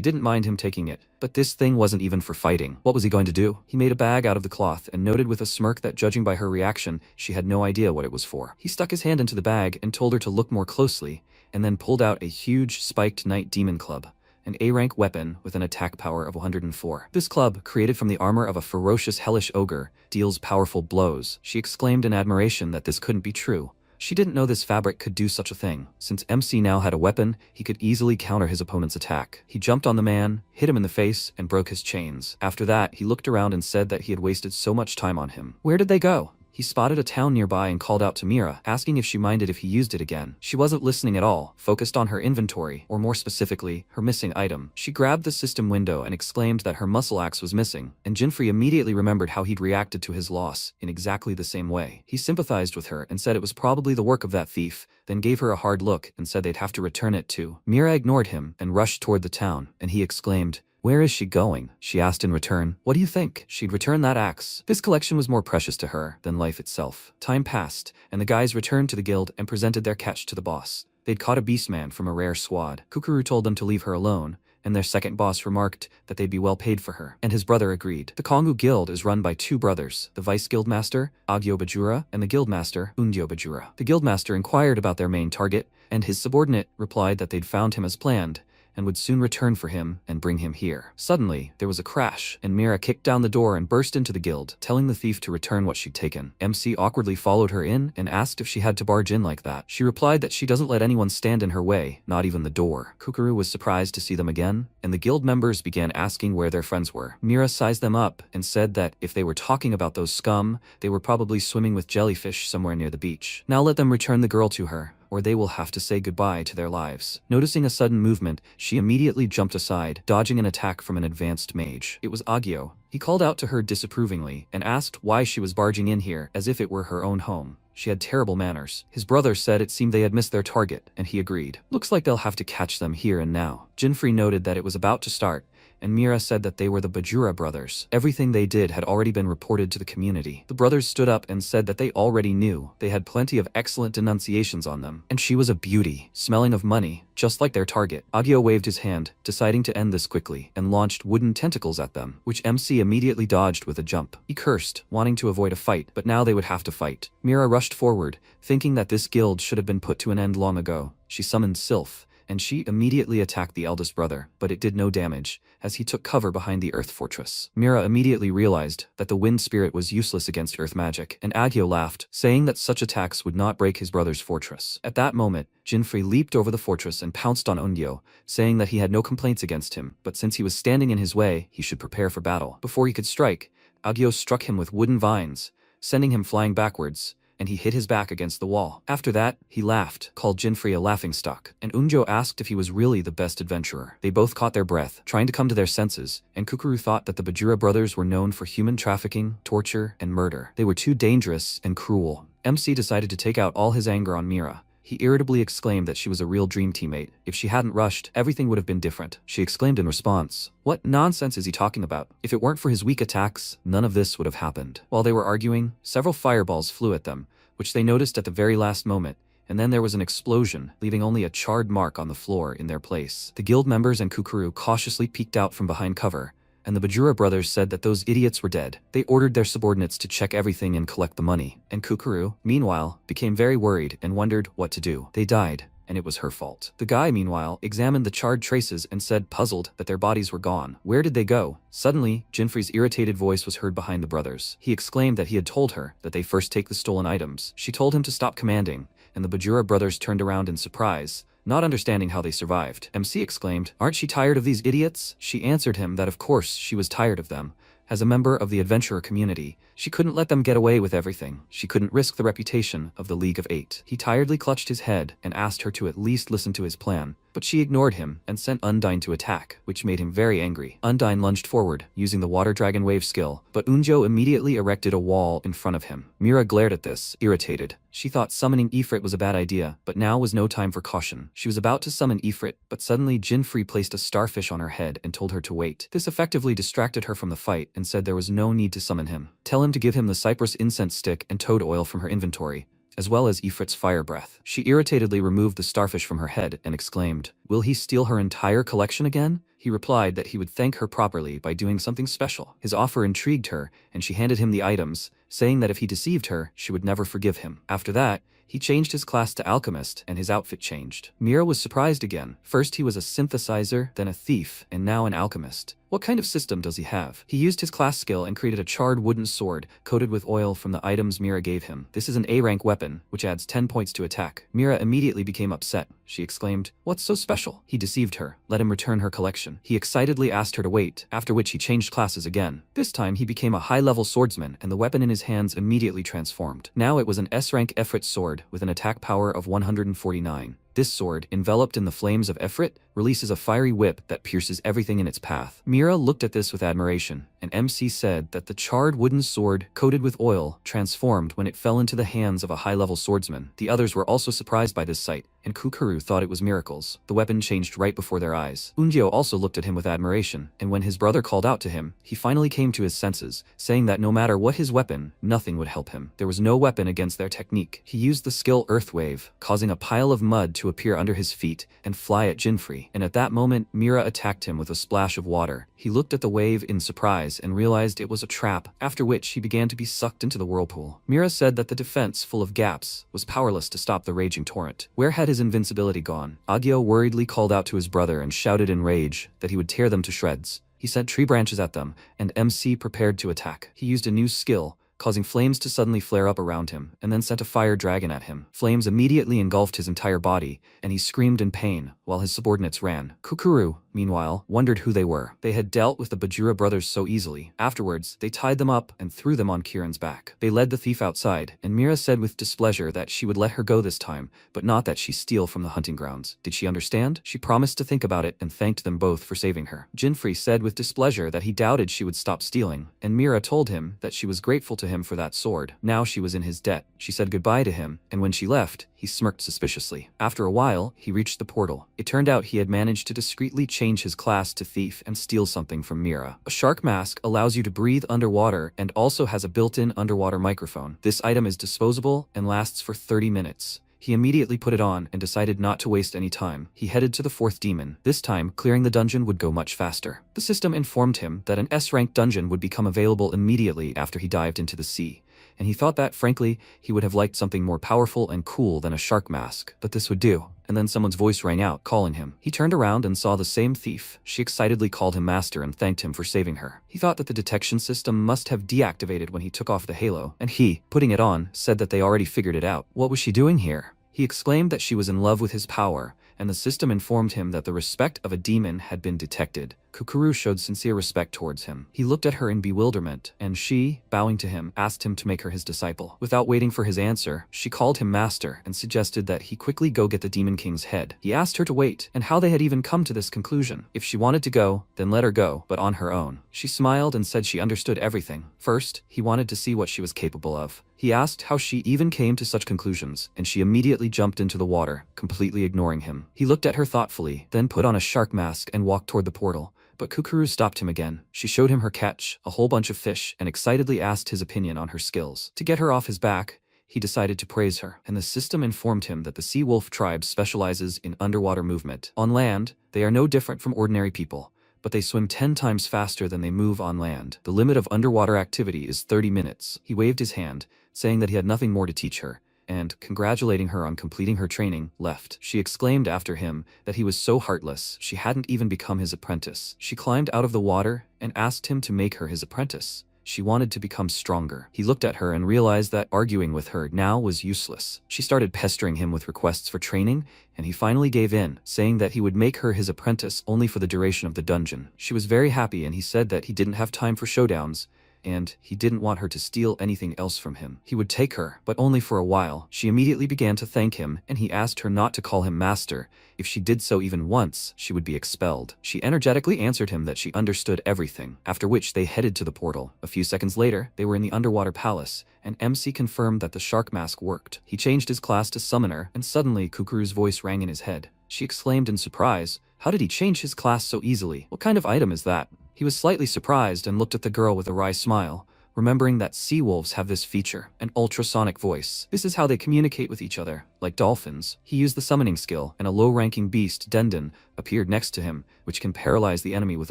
didn't mind him taking it, but this thing wasn't even for fighting. What was he going to do? He made a bag out of the cloth and noted with a smirk that judging by her reaction, she had no idea what it was for. He stuck his hand into the bag and told her to look more closely, and then pulled out a huge spiked night demon club, an A-rank weapon with an attack power of 104. This club, created from the armor of a ferocious hellish ogre, deals powerful blows. She exclaimed in admiration that this couldn't be true. She didn't know this fabric could do such a thing. Since MC now had a weapon, he could easily counter his opponent's attack. He jumped on the man, hit him in the face, and broke his chains. After that, he looked around and said that he had wasted so much time on him. Where did they go? He spotted a town nearby and called out to Mira, asking if she minded if he used it again. She wasn't listening at all, focused on her inventory, or more specifically, her missing item. She grabbed the system window and exclaimed that her muscle axe was missing, and Jinfrey immediately remembered how he'd reacted to his loss, in exactly the same way. He sympathized with her and said it was probably the work of that thief, then gave her a hard look and said they'd have to return it too. Mira ignored him and rushed toward the town, and he exclaimed, "Where is she going?" She asked in return, "What do you think?" She'd return that axe. This collection was more precious to her than life itself. Time passed, and the guys returned to the guild and presented their catch to the boss. They'd caught a beastman from a rare squad. Kukuru told them to leave her alone, and their second boss remarked that they'd be well paid for her, and his brother agreed. The Kongu Guild is run by two brothers, the Vice Guildmaster, Agyo Bajura, and the Guildmaster, Undyo Bajura. The Guildmaster inquired about their main target, and his subordinate replied that they'd found him as planned, and would soon return for him and bring him here. Suddenly, there was a crash, and Mira kicked down the door and burst into the guild, telling the thief to return what she'd taken. MC awkwardly followed her in and asked if she had to barge in like that. She replied that she doesn't let anyone stand in her way, not even the door. Kukuru was surprised to see them again, and the guild members began asking where their friends were. Mira sized them up and said that if they were talking about those scum, they were probably swimming with jellyfish somewhere near the beach. Now let them return the girl to her, or they will have to say goodbye to their lives. Noticing a sudden movement, she immediately jumped aside, dodging an attack from an advanced mage. It was Agyo. He called out to her disapprovingly and asked why she was barging in here as if it were her own home. She had terrible manners. His brother said it seemed they had missed their target, and he agreed. Looks like they'll have to catch them here and now. Jinfrey noted that it was about to start, and Mira said that they were the Bajura brothers. Everything they did had already been reported to the community. The brothers stood up and said that they already knew. They had plenty of excellent denunciations on them, and she was a beauty, smelling of money, just like their target. Agyo waved his hand, deciding to end this quickly, and launched wooden tentacles at them, which MC immediately dodged with a jump. He cursed, wanting to avoid a fight, but now they would have to fight. Mira rushed forward, thinking that this guild should have been put to an end long ago. She summoned Sylph, and she immediately attacked the eldest brother, but it did no damage, as he took cover behind the earth fortress. Mira immediately realized that the wind spirit was useless against earth magic, and Agyo laughed, saying that such attacks would not break his brother's fortress. At that moment, Jinfrey leaped over the fortress and pounced on Undyo, saying that he had no complaints against him, but since he was standing in his way, he should prepare for battle. Before he could strike, Agyo struck him with wooden vines, sending him flying backwards, and he hit his back against the wall. After that, he laughed, called Jinfrey a laughingstock, and Undyo asked if he was really the best adventurer. They both caught their breath, trying to come to their senses, and Kukuru thought that the Bajura brothers were known for human trafficking, torture, and murder. They were too dangerous and cruel. MC decided to take out all his anger on Mira. He irritably exclaimed that she was a real dream teammate. If she hadn't rushed, everything would have been different. She exclaimed in response, "What nonsense is he talking about? If it weren't for his weak attacks, none of this would have happened." While they were arguing, several fireballs flew at them, which they noticed at the very last moment, and then there was an explosion, leaving only a charred mark on the floor in their place. The guild members and Kukuru cautiously peeked out from behind cover, and the Bajura brothers said that those idiots were dead. They ordered their subordinates to check everything and collect the money, and Kukuru, meanwhile, became very worried and wondered what to do. They died, and it was her fault. The guy, meanwhile, examined the charred traces and said, puzzled, that their bodies were gone. Where did they go? Suddenly, Jinfrey's irritated voice was heard behind the brothers. He exclaimed that he had told her that they first take the stolen items. She told him to stop commanding, and the Bajura brothers turned around in surprise, not understanding how they survived. MC exclaimed, "Aren't she tired of these idiots?" She answered him that of course she was tired of them. As a member of the adventurer community, She couldn't let them get away with everything. She couldn't risk the reputation of the League of Eight. He tiredly clutched his head and asked her to at least listen to his plan, but she ignored him and sent Undyne to attack, which made him very angry. Undyne lunged forward, using the Water Dragon Wave skill, but Unjo immediately erected a wall in front of him. Mira glared at this, irritated. She thought summoning Ifrit was a bad idea, but now was no time for caution. She was about to summon Ifrit, but suddenly Jinfree placed a starfish on her head and told her to wait. This effectively distracted her from the fight and said there was no need to summon him. Tell him to give him the cypress incense stick and toad oil from her inventory, as well as Ifrit's fire breath. She irritatedly removed the starfish from her head and exclaimed, "Will he steal her entire collection again?" He replied that he would thank her properly by doing something special. His offer intrigued her, and she handed him the items, saying that if he deceived her, she would never forgive him. After that, he changed his class to alchemist, and his outfit changed. Mira was surprised again. First he was a synthesizer, then a thief, and now an alchemist. What kind of system does he have? He used his class skill and created a charred wooden sword, coated with oil from the items Mira gave him. This is an A-rank weapon, which adds 10 points to attack. Mira immediately became upset. She exclaimed, "What's so special?" He deceived her. Let him return her collection. He excitedly asked her to wait, after which he changed classes again. This time he became a high-level swordsman, and the weapon in his hands immediately transformed. Now it was an S-rank Efrit sword with an attack power of 149. This sword, enveloped in the flames of Efrit, releases a fiery whip that pierces everything in its path. Mira looked at this with admiration, and MC said that the charred wooden sword, coated with oil, transformed when it fell into the hands of a high-level swordsman. The others were also surprised by this sight, and Kukuru thought it was miracles. The weapon changed right before their eyes. Unjo also looked at him with admiration, and when his brother called out to him, he finally came to his senses, saying that no matter what his weapon, nothing would help him. There was no weapon against their technique. He used the skill Earth Wave, causing a pile of mud to appear under his feet and fly at Jinfree, and at that moment Mira attacked him with a splash of water. He looked at the wave in surprise and realized it was a trap, after which he began to be sucked into the whirlpool. Mira said that the defense, full of gaps, was powerless to stop the raging torrent. Where had his invincibility gone? Agyo worriedly called out to his brother and shouted in rage that he would tear them to shreds. He sent tree branches at them, and MC prepared to attack. He used a new skill, causing flames to suddenly flare up around him, and then sent a fire dragon at him. Flames immediately engulfed his entire body, and he screamed in pain, while his subordinates ran. Kukuru, meanwhile, wondered who they were. They had dealt with the Bajura brothers so easily. Afterwards, they tied them up and threw them on Kiran's back. They led the thief outside, and Mira said with displeasure that she would let her go this time, but not that she steal from the hunting grounds. Did she understand? She promised to think about it and thanked them both for saving her. Jinfree said with displeasure that he doubted she would stop stealing, and Mira told him that she was grateful to him for that sword. Now she was in his debt. She said goodbye to him, and when she left, he smirked suspiciously. After a while, he reached the portal. It turned out he had managed to discreetly change his class to thief and steal something from Mira. A shark mask allows you to breathe underwater and also has a built-in underwater microphone. This item is disposable and lasts for 30 minutes. He immediately put it on and decided not to waste any time. He headed to the 4th demon. This time, clearing the dungeon would go much faster. The system informed him that an S-rank dungeon would become available immediately after he dived into the sea, and he thought that, frankly, he would have liked something more powerful and cool than a shark mask, but this would do. And then someone's voice rang out, calling him. He turned around and saw the same thief. She excitedly called him master and thanked him for saving her. He thought that the detection system must have deactivated when he took off the halo, and he, putting it on, said that they already figured it out. What was she doing here? He exclaimed that she was in love with his power, and the system informed him that the respect of a demon had been detected. Kukuru showed sincere respect towards him. He looked at her in bewilderment, and she, bowing to him, asked him to make her his disciple. Without waiting for his answer, she called him master and suggested that he quickly go get the Demon King's head. He asked her to wait, and how they had even come to this conclusion. If she wanted to go, then let her go, but on her own. She smiled and said she understood everything. First, he wanted to see what she was capable of. He asked how she even came to such conclusions, and she immediately jumped into the water, completely ignoring him. He looked at her thoughtfully, then put on a shark mask and walked toward the portal. But Kukuru stopped him again. She showed him her catch, a whole bunch of fish, and excitedly asked his opinion on her skills. To get her off his back, he decided to praise her, and the system informed him that the Sea Wolf tribe specializes in underwater movement. On land, they are no different from ordinary people, but they swim 10 times faster than they move on land. The limit of underwater activity is 30 minutes. He waved his hand, saying that he had nothing more to teach her, and, congratulating her on completing her training, left. She exclaimed after him that he was so heartless, she hadn't even become his apprentice. She climbed out of the water and asked him to make her his apprentice. She wanted to become stronger. He looked at her and realized that arguing with her now was useless. She started pestering him with requests for training, and he finally gave in, saying that he would make her his apprentice only for the duration of the dungeon. She was very happy, and he said that he didn't have time for showdowns, and he didn't want her to steal anything else from him. He would take her, but only for a while. She immediately began to thank him, and he asked her not to call him master. If she did so even once, she would be expelled. She energetically answered him that she understood everything, after which they headed to the portal. A few seconds later, they were in the underwater palace, and MC confirmed that the shark mask worked. He changed his class to summoner, and suddenly Kukuru's voice rang in his head. She exclaimed in surprise, "How did he change his class so easily? What kind of item is that?" He was slightly surprised and looked at the girl with a wry smile, remembering that sea wolves have this feature, an ultrasonic voice. This is how they communicate with each other, like dolphins. He used the summoning skill, and a low-ranking beast, Denden, appeared next to him, which can paralyze the enemy with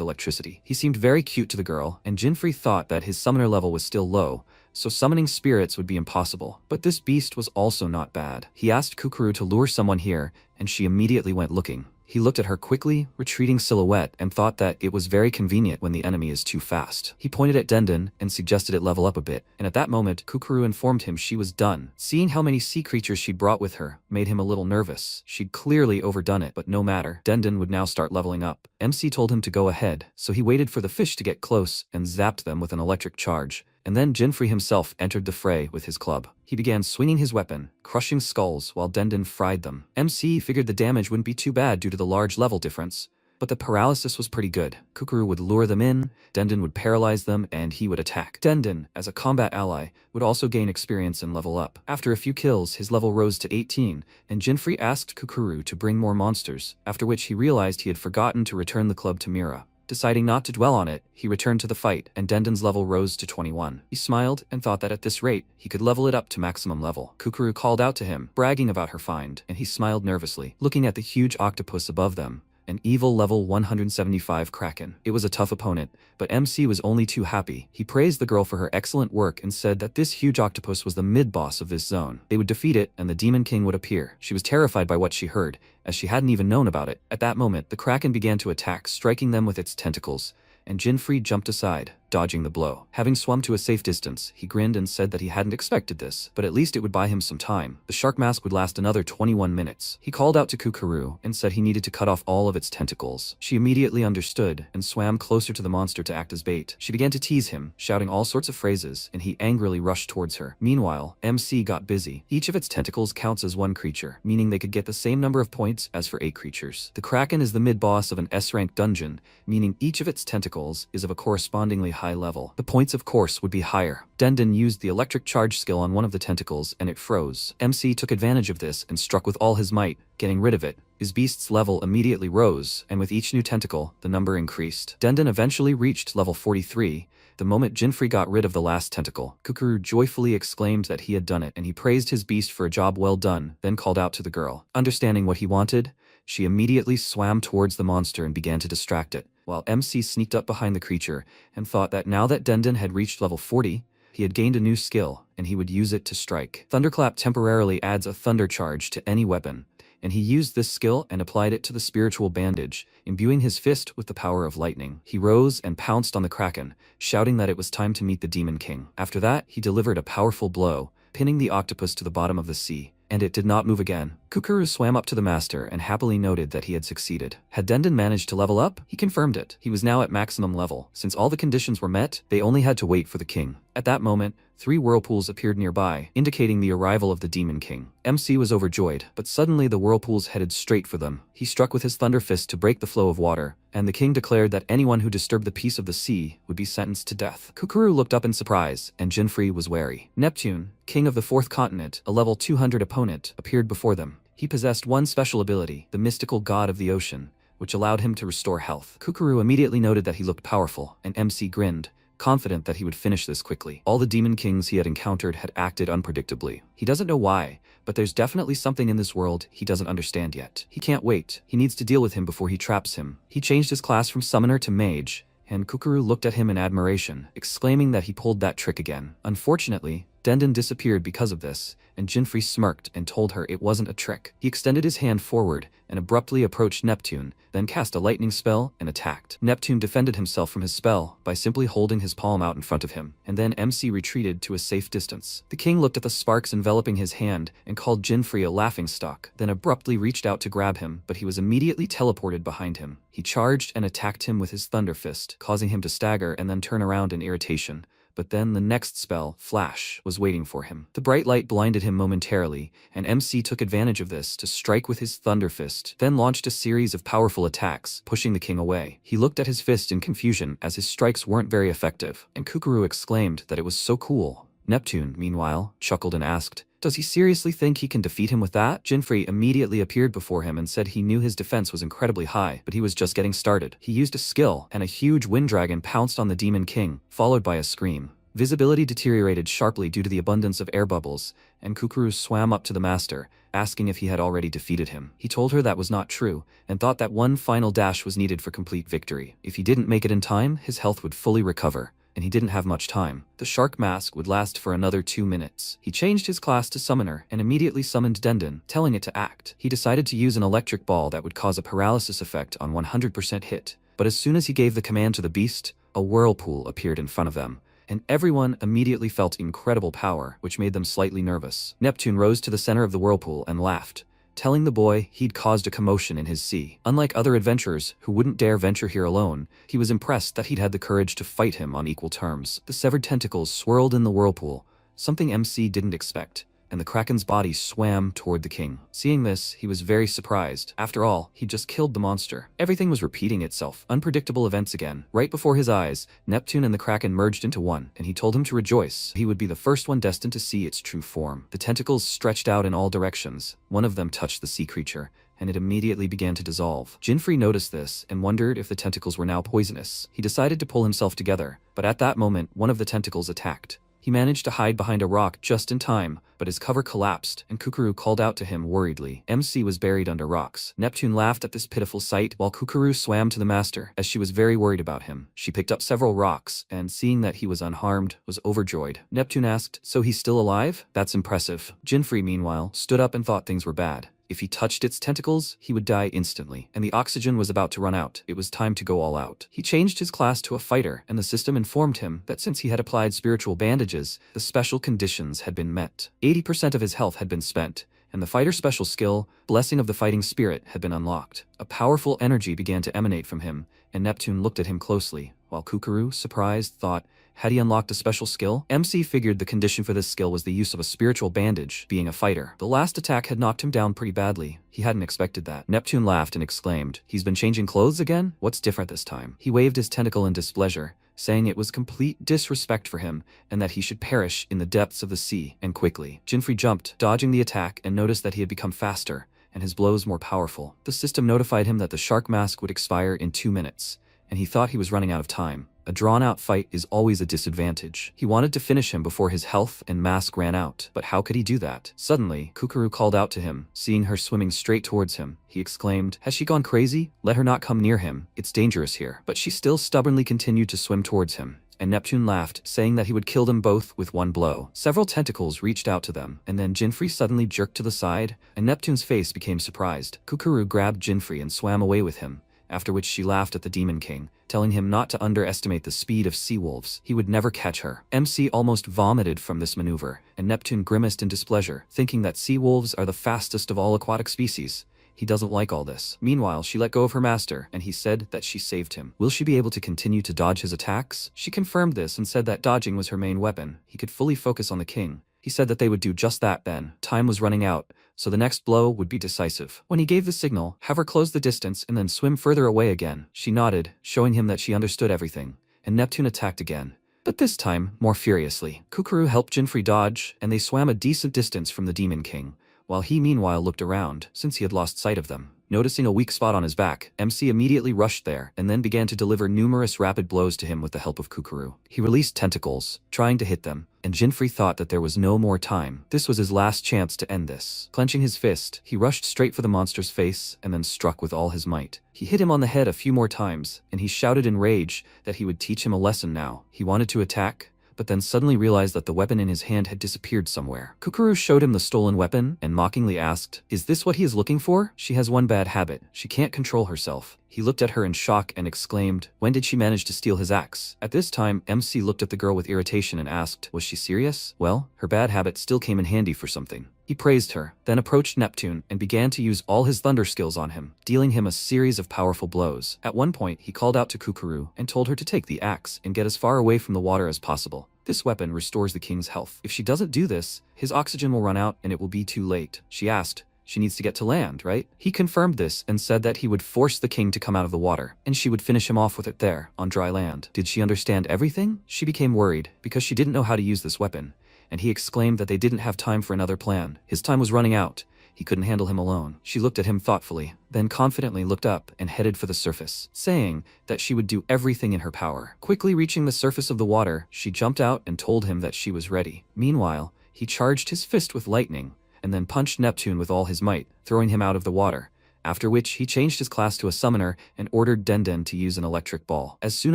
electricity. He seemed very cute to the girl, and Jinfrey thought that his summoner level was still low, so summoning spirits would be impossible. But this beast was also not bad. He asked Kukuru to lure someone here, and she immediately went looking. He looked at her quickly, retreating silhouette, and thought that it was very convenient when the enemy is too fast. He pointed at Denden and suggested it level up a bit, and at that moment, Kukuru informed him she was done. Seeing how many sea creatures she'd brought with her made him a little nervous. She'd clearly overdone it, but no matter. Denden would now start leveling up. MC told him to go ahead, so he waited for the fish to get close and zapped them with an electric charge. And then Jinfrey himself entered the fray with his club. He began swinging his weapon, crushing skulls while Denden fried them. MC figured the damage wouldn't be too bad due to the large level difference, but the paralysis was pretty good. Kukuru would lure them in, Denden would paralyze them, and he would attack. Denden, as a combat ally, would also gain experience and level up. After a few kills, his level rose to 18, and Jinfrey asked Kukuru to bring more monsters, after which he realized he had forgotten to return the club to Mira. Deciding not to dwell on it, he returned to the fight, and Denden's level rose to 21. He smiled and thought that at this rate, he could level it up to maximum level. Kukuru called out to him, bragging about her find, and he smiled nervously, looking at the huge octopus above them. An evil level 175 Kraken. It was a tough opponent, but MC was only too happy. He praised the girl for her excellent work and said that this huge octopus was the mid-boss of this zone. They would defeat it and the Demon King would appear. She was terrified by what she heard, as she hadn't even known about it. At that moment, the Kraken began to attack, striking them with its tentacles, and Jinfrey jumped aside, dodging the blow. Having swum to a safe distance, he grinned and said that he hadn't expected this, but at least it would buy him some time. The shark mask would last another 21 minutes. He called out to Kukuru and said he needed to cut off all of its tentacles. She immediately understood and swam closer to the monster to act as bait. She began to tease him, shouting all sorts of phrases, and he angrily rushed towards her. Meanwhile, MC got busy. Each of its tentacles counts as one creature, meaning they could get the same number of points as for 8 creatures. The Kraken is the mid-boss of an S-rank dungeon, meaning each of its tentacles is of a correspondingly high level. The points, of course, would be higher. Denden used the electric charge skill on one of the tentacles and it froze. MC took advantage of this and struck with all his might, getting rid of it. His beast's level immediately rose, and with each new tentacle, the number increased. Denden eventually reached level 43. The moment Jinfrey got rid of the last tentacle, Kukuru joyfully exclaimed that he had done it, and he praised his beast for a job well done, then called out to the girl. Understanding what he wanted, she immediately swam towards the monster and began to distract it, while MC sneaked up behind the creature and thought that now that Denden had reached level 40, he had gained a new skill, and he would use it to strike. Thunderclap temporarily adds a thunder charge to any weapon, and he used this skill and applied it to the spiritual bandage, imbuing his fist with the power of lightning. He rose and pounced on the Kraken, shouting that it was time to meet the Demon King. After that, he delivered a powerful blow, pinning the octopus to the bottom of the sea, and it did not move again. Kukuru swam up to the master and happily noted that he had succeeded. Had Denden managed to level up? He confirmed it. He was now at maximum level. Since all the conditions were met, they only had to wait for the king. At that moment, 3 whirlpools appeared nearby, indicating the arrival of the Demon King. MC was overjoyed, but suddenly the whirlpools headed straight for them. He struck with his thunder fist to break the flow of water, and the king declared that anyone who disturbed the peace of the sea would be sentenced to death. Kukuru looked up in surprise, and Jinfrey was wary. Neptune, king of the 4th continent, a level 200 opponent, appeared before them. He possessed one special ability, the mystical god of the ocean, which allowed him to restore health. Kukuru immediately noted that he looked powerful, and MC grinned, confident that he would finish this quickly. All the demon kings he had encountered had acted unpredictably. He doesn't know why, but there's definitely something in this world he doesn't understand yet. He can't wait. He needs to deal with him before he traps him. He changed his class from summoner to mage, and Kukuru looked at him in admiration, exclaiming that he pulled that trick again. Unfortunately, Denden disappeared because of this, and Jinfrey smirked and told her it wasn't a trick. He extended his hand forward and abruptly approached Neptune, then cast a lightning spell and attacked. Neptune defended himself from his spell by simply holding his palm out in front of him, and then MC retreated to a safe distance. The king looked at the sparks enveloping his hand and called Jinfrey a laughingstock, then abruptly reached out to grab him, but he was immediately teleported behind him. He charged and attacked him with his thunder fist, causing him to stagger and then turn around in irritation, but then the next spell, Flash, was waiting for him. The bright light blinded him momentarily, and MC took advantage of this to strike with his Thunder Fist, then launched a series of powerful attacks, pushing the king away. He looked at his fist in confusion as his strikes weren't very effective, and Kukuru exclaimed that it was so cool. Neptune, meanwhile, chuckled and asked, "Does he seriously think he can defeat him with that?" Jinfrey immediately appeared before him and said he knew his defense was incredibly high, but he was just getting started. He used a skill, and a huge wind dragon pounced on the Demon King, followed by a scream. Visibility deteriorated sharply due to the abundance of air bubbles, and Kukuru swam up to the master, asking if he had already defeated him. He told her that was not true, and thought that one final dash was needed for complete victory. If he didn't make it in time, his health would fully recover, and he didn't have much time. The shark mask would last for another 2 minutes. He changed his class to Summoner and immediately summoned Dendon, telling it to act. He decided to use an electric ball that would cause a paralysis effect on 100% hit, but as soon as he gave the command to the beast, a whirlpool appeared in front of them, and everyone immediately felt incredible power, which made them slightly nervous. Neptune rose to the center of the whirlpool and laughed, telling the boy he'd caused a commotion in his sea. Unlike other adventurers who wouldn't dare venture here alone, he was impressed that he'd had the courage to fight him on equal terms. The severed tentacles swirled in the whirlpool, something MC didn't expect, and the Kraken's body swam toward the king. Seeing this, he was very surprised. After all, he'd just killed the monster. Everything was repeating itself, unpredictable events again. Right before his eyes, Neptune and the Kraken merged into one, and he told him to rejoice. He would be the first one destined to see its true form. The tentacles stretched out in all directions. One of them touched the sea creature, and it immediately began to dissolve. Jinfrey noticed this and wondered if the tentacles were now poisonous. He decided to pull himself together, but at that moment, one of the tentacles attacked. He managed to hide behind a rock just in time, but his cover collapsed, and Kukuru called out to him worriedly. MC was buried under rocks. Neptune laughed at this pitiful sight, while Kukuru swam to the master, as she was very worried about him. She picked up several rocks, and seeing that he was unharmed, was overjoyed. Neptune asked, "So he's still alive? That's impressive." Jinfrey, meanwhile, stood up and thought things were bad. If he touched its tentacles, he would die instantly, and the oxygen was about to run out. It was time to go all out. He changed his class to a fighter, and the system informed him that since he had applied spiritual bandages, the special conditions had been met. 80% of his health had been spent, and the fighter's special skill, Blessing of the Fighting Spirit, had been unlocked. A powerful energy began to emanate from him, and Neptune looked at him closely, while Kukuru, surprised, thought, had he unlocked a special skill? MC figured the condition for this skill was the use of a spiritual bandage, being a fighter. The last attack had knocked him down pretty badly. He hadn't expected that. Neptune laughed and exclaimed, "He's been changing clothes again? What's different this time?" He waved his tentacle in displeasure, saying it was complete disrespect for him and that he should perish in the depths of the sea, and quickly. Jinfrey jumped, dodging the attack, and noticed that he had become faster, and his blows more powerful. The system notified him that the shark mask would expire in 2 minutes, and he thought he was running out of time. A drawn-out fight is always a disadvantage. He wanted to finish him before his health and mask ran out, but how could he do that? Suddenly, Kukuru called out to him. Seeing her swimming straight towards him, he exclaimed, "Has she gone crazy? Let her not come near him. It's dangerous here." But she still stubbornly continued to swim towards him, and Neptune laughed, saying that he would kill them both with one blow. Several tentacles reached out to them, and then Jinfrey suddenly jerked to the side, and Neptune's face became surprised. Kukuru grabbed Jinfrey and swam away with him, after which she laughed at the Demon King, telling him not to underestimate the speed of sea wolves. He would never catch her. MC almost vomited from this maneuver, and Neptune grimaced in displeasure, thinking that sea wolves are the fastest of all aquatic species. He doesn't like all this. Meanwhile, she let go of her master, and he said that she saved him. Will she be able to continue to dodge his attacks? She confirmed this and said that dodging was her main weapon. He could fully focus on the king. He said that they would do just that then. Time was running out, so the next blow would be decisive. When he gave the signal, have her close the distance and then swim further away again. She nodded, showing him that she understood everything, and Neptune attacked again, but this time more furiously. Kukuru helped Jinfrey dodge, and they swam a decent distance from the Demon King, while he meanwhile looked around, since he had lost sight of them. Noticing a weak spot on his back, MC immediately rushed there, and then began to deliver numerous rapid blows to him with the help of Kukuru. He released tentacles, trying to hit them, and Jinfrey thought that there was no more time. This was his last chance to end this. Clenching his fist, he rushed straight for the monster's face, and then struck with all his might. He hit him on the head a few more times, and he shouted in rage that he would teach him a lesson now. He wanted to attack, but then suddenly realized that the weapon in his hand had disappeared somewhere. Kukuru showed him the stolen weapon and mockingly asked, "Is this what he is looking for? She has one bad habit. She can't control herself." He looked at her in shock and exclaimed, "When did she manage to steal his axe?" At this time, MC looked at the girl with irritation and asked, "Was she serious?" Well, her bad habit still came in handy for something. He praised her, then approached Neptune and began to use all his thunder skills on him, dealing him a series of powerful blows. At one point, he called out to Kukuru and told her to take the axe and get as far away from the water as possible. This weapon restores the king's health. If she doesn't do this, his oxygen will run out and it will be too late. She asked, she needs to get to land, right? He confirmed this and said that he would force the king to come out of the water, and she would finish him off with it there, on dry land. Did she understand everything? She became worried, because she didn't know how to use this weapon, and he exclaimed that they didn't have time for another plan. His time was running out. He couldn't handle him alone. She looked at him thoughtfully, then confidently looked up and headed for the surface, saying that she would do everything in her power. Quickly reaching the surface of the water, she jumped out and told him that she was ready. Meanwhile, he charged his fist with lightning, and then punched Neptune with all his might, throwing him out of the water, after which he changed his class to a summoner and ordered Denden to use an electric ball. As soon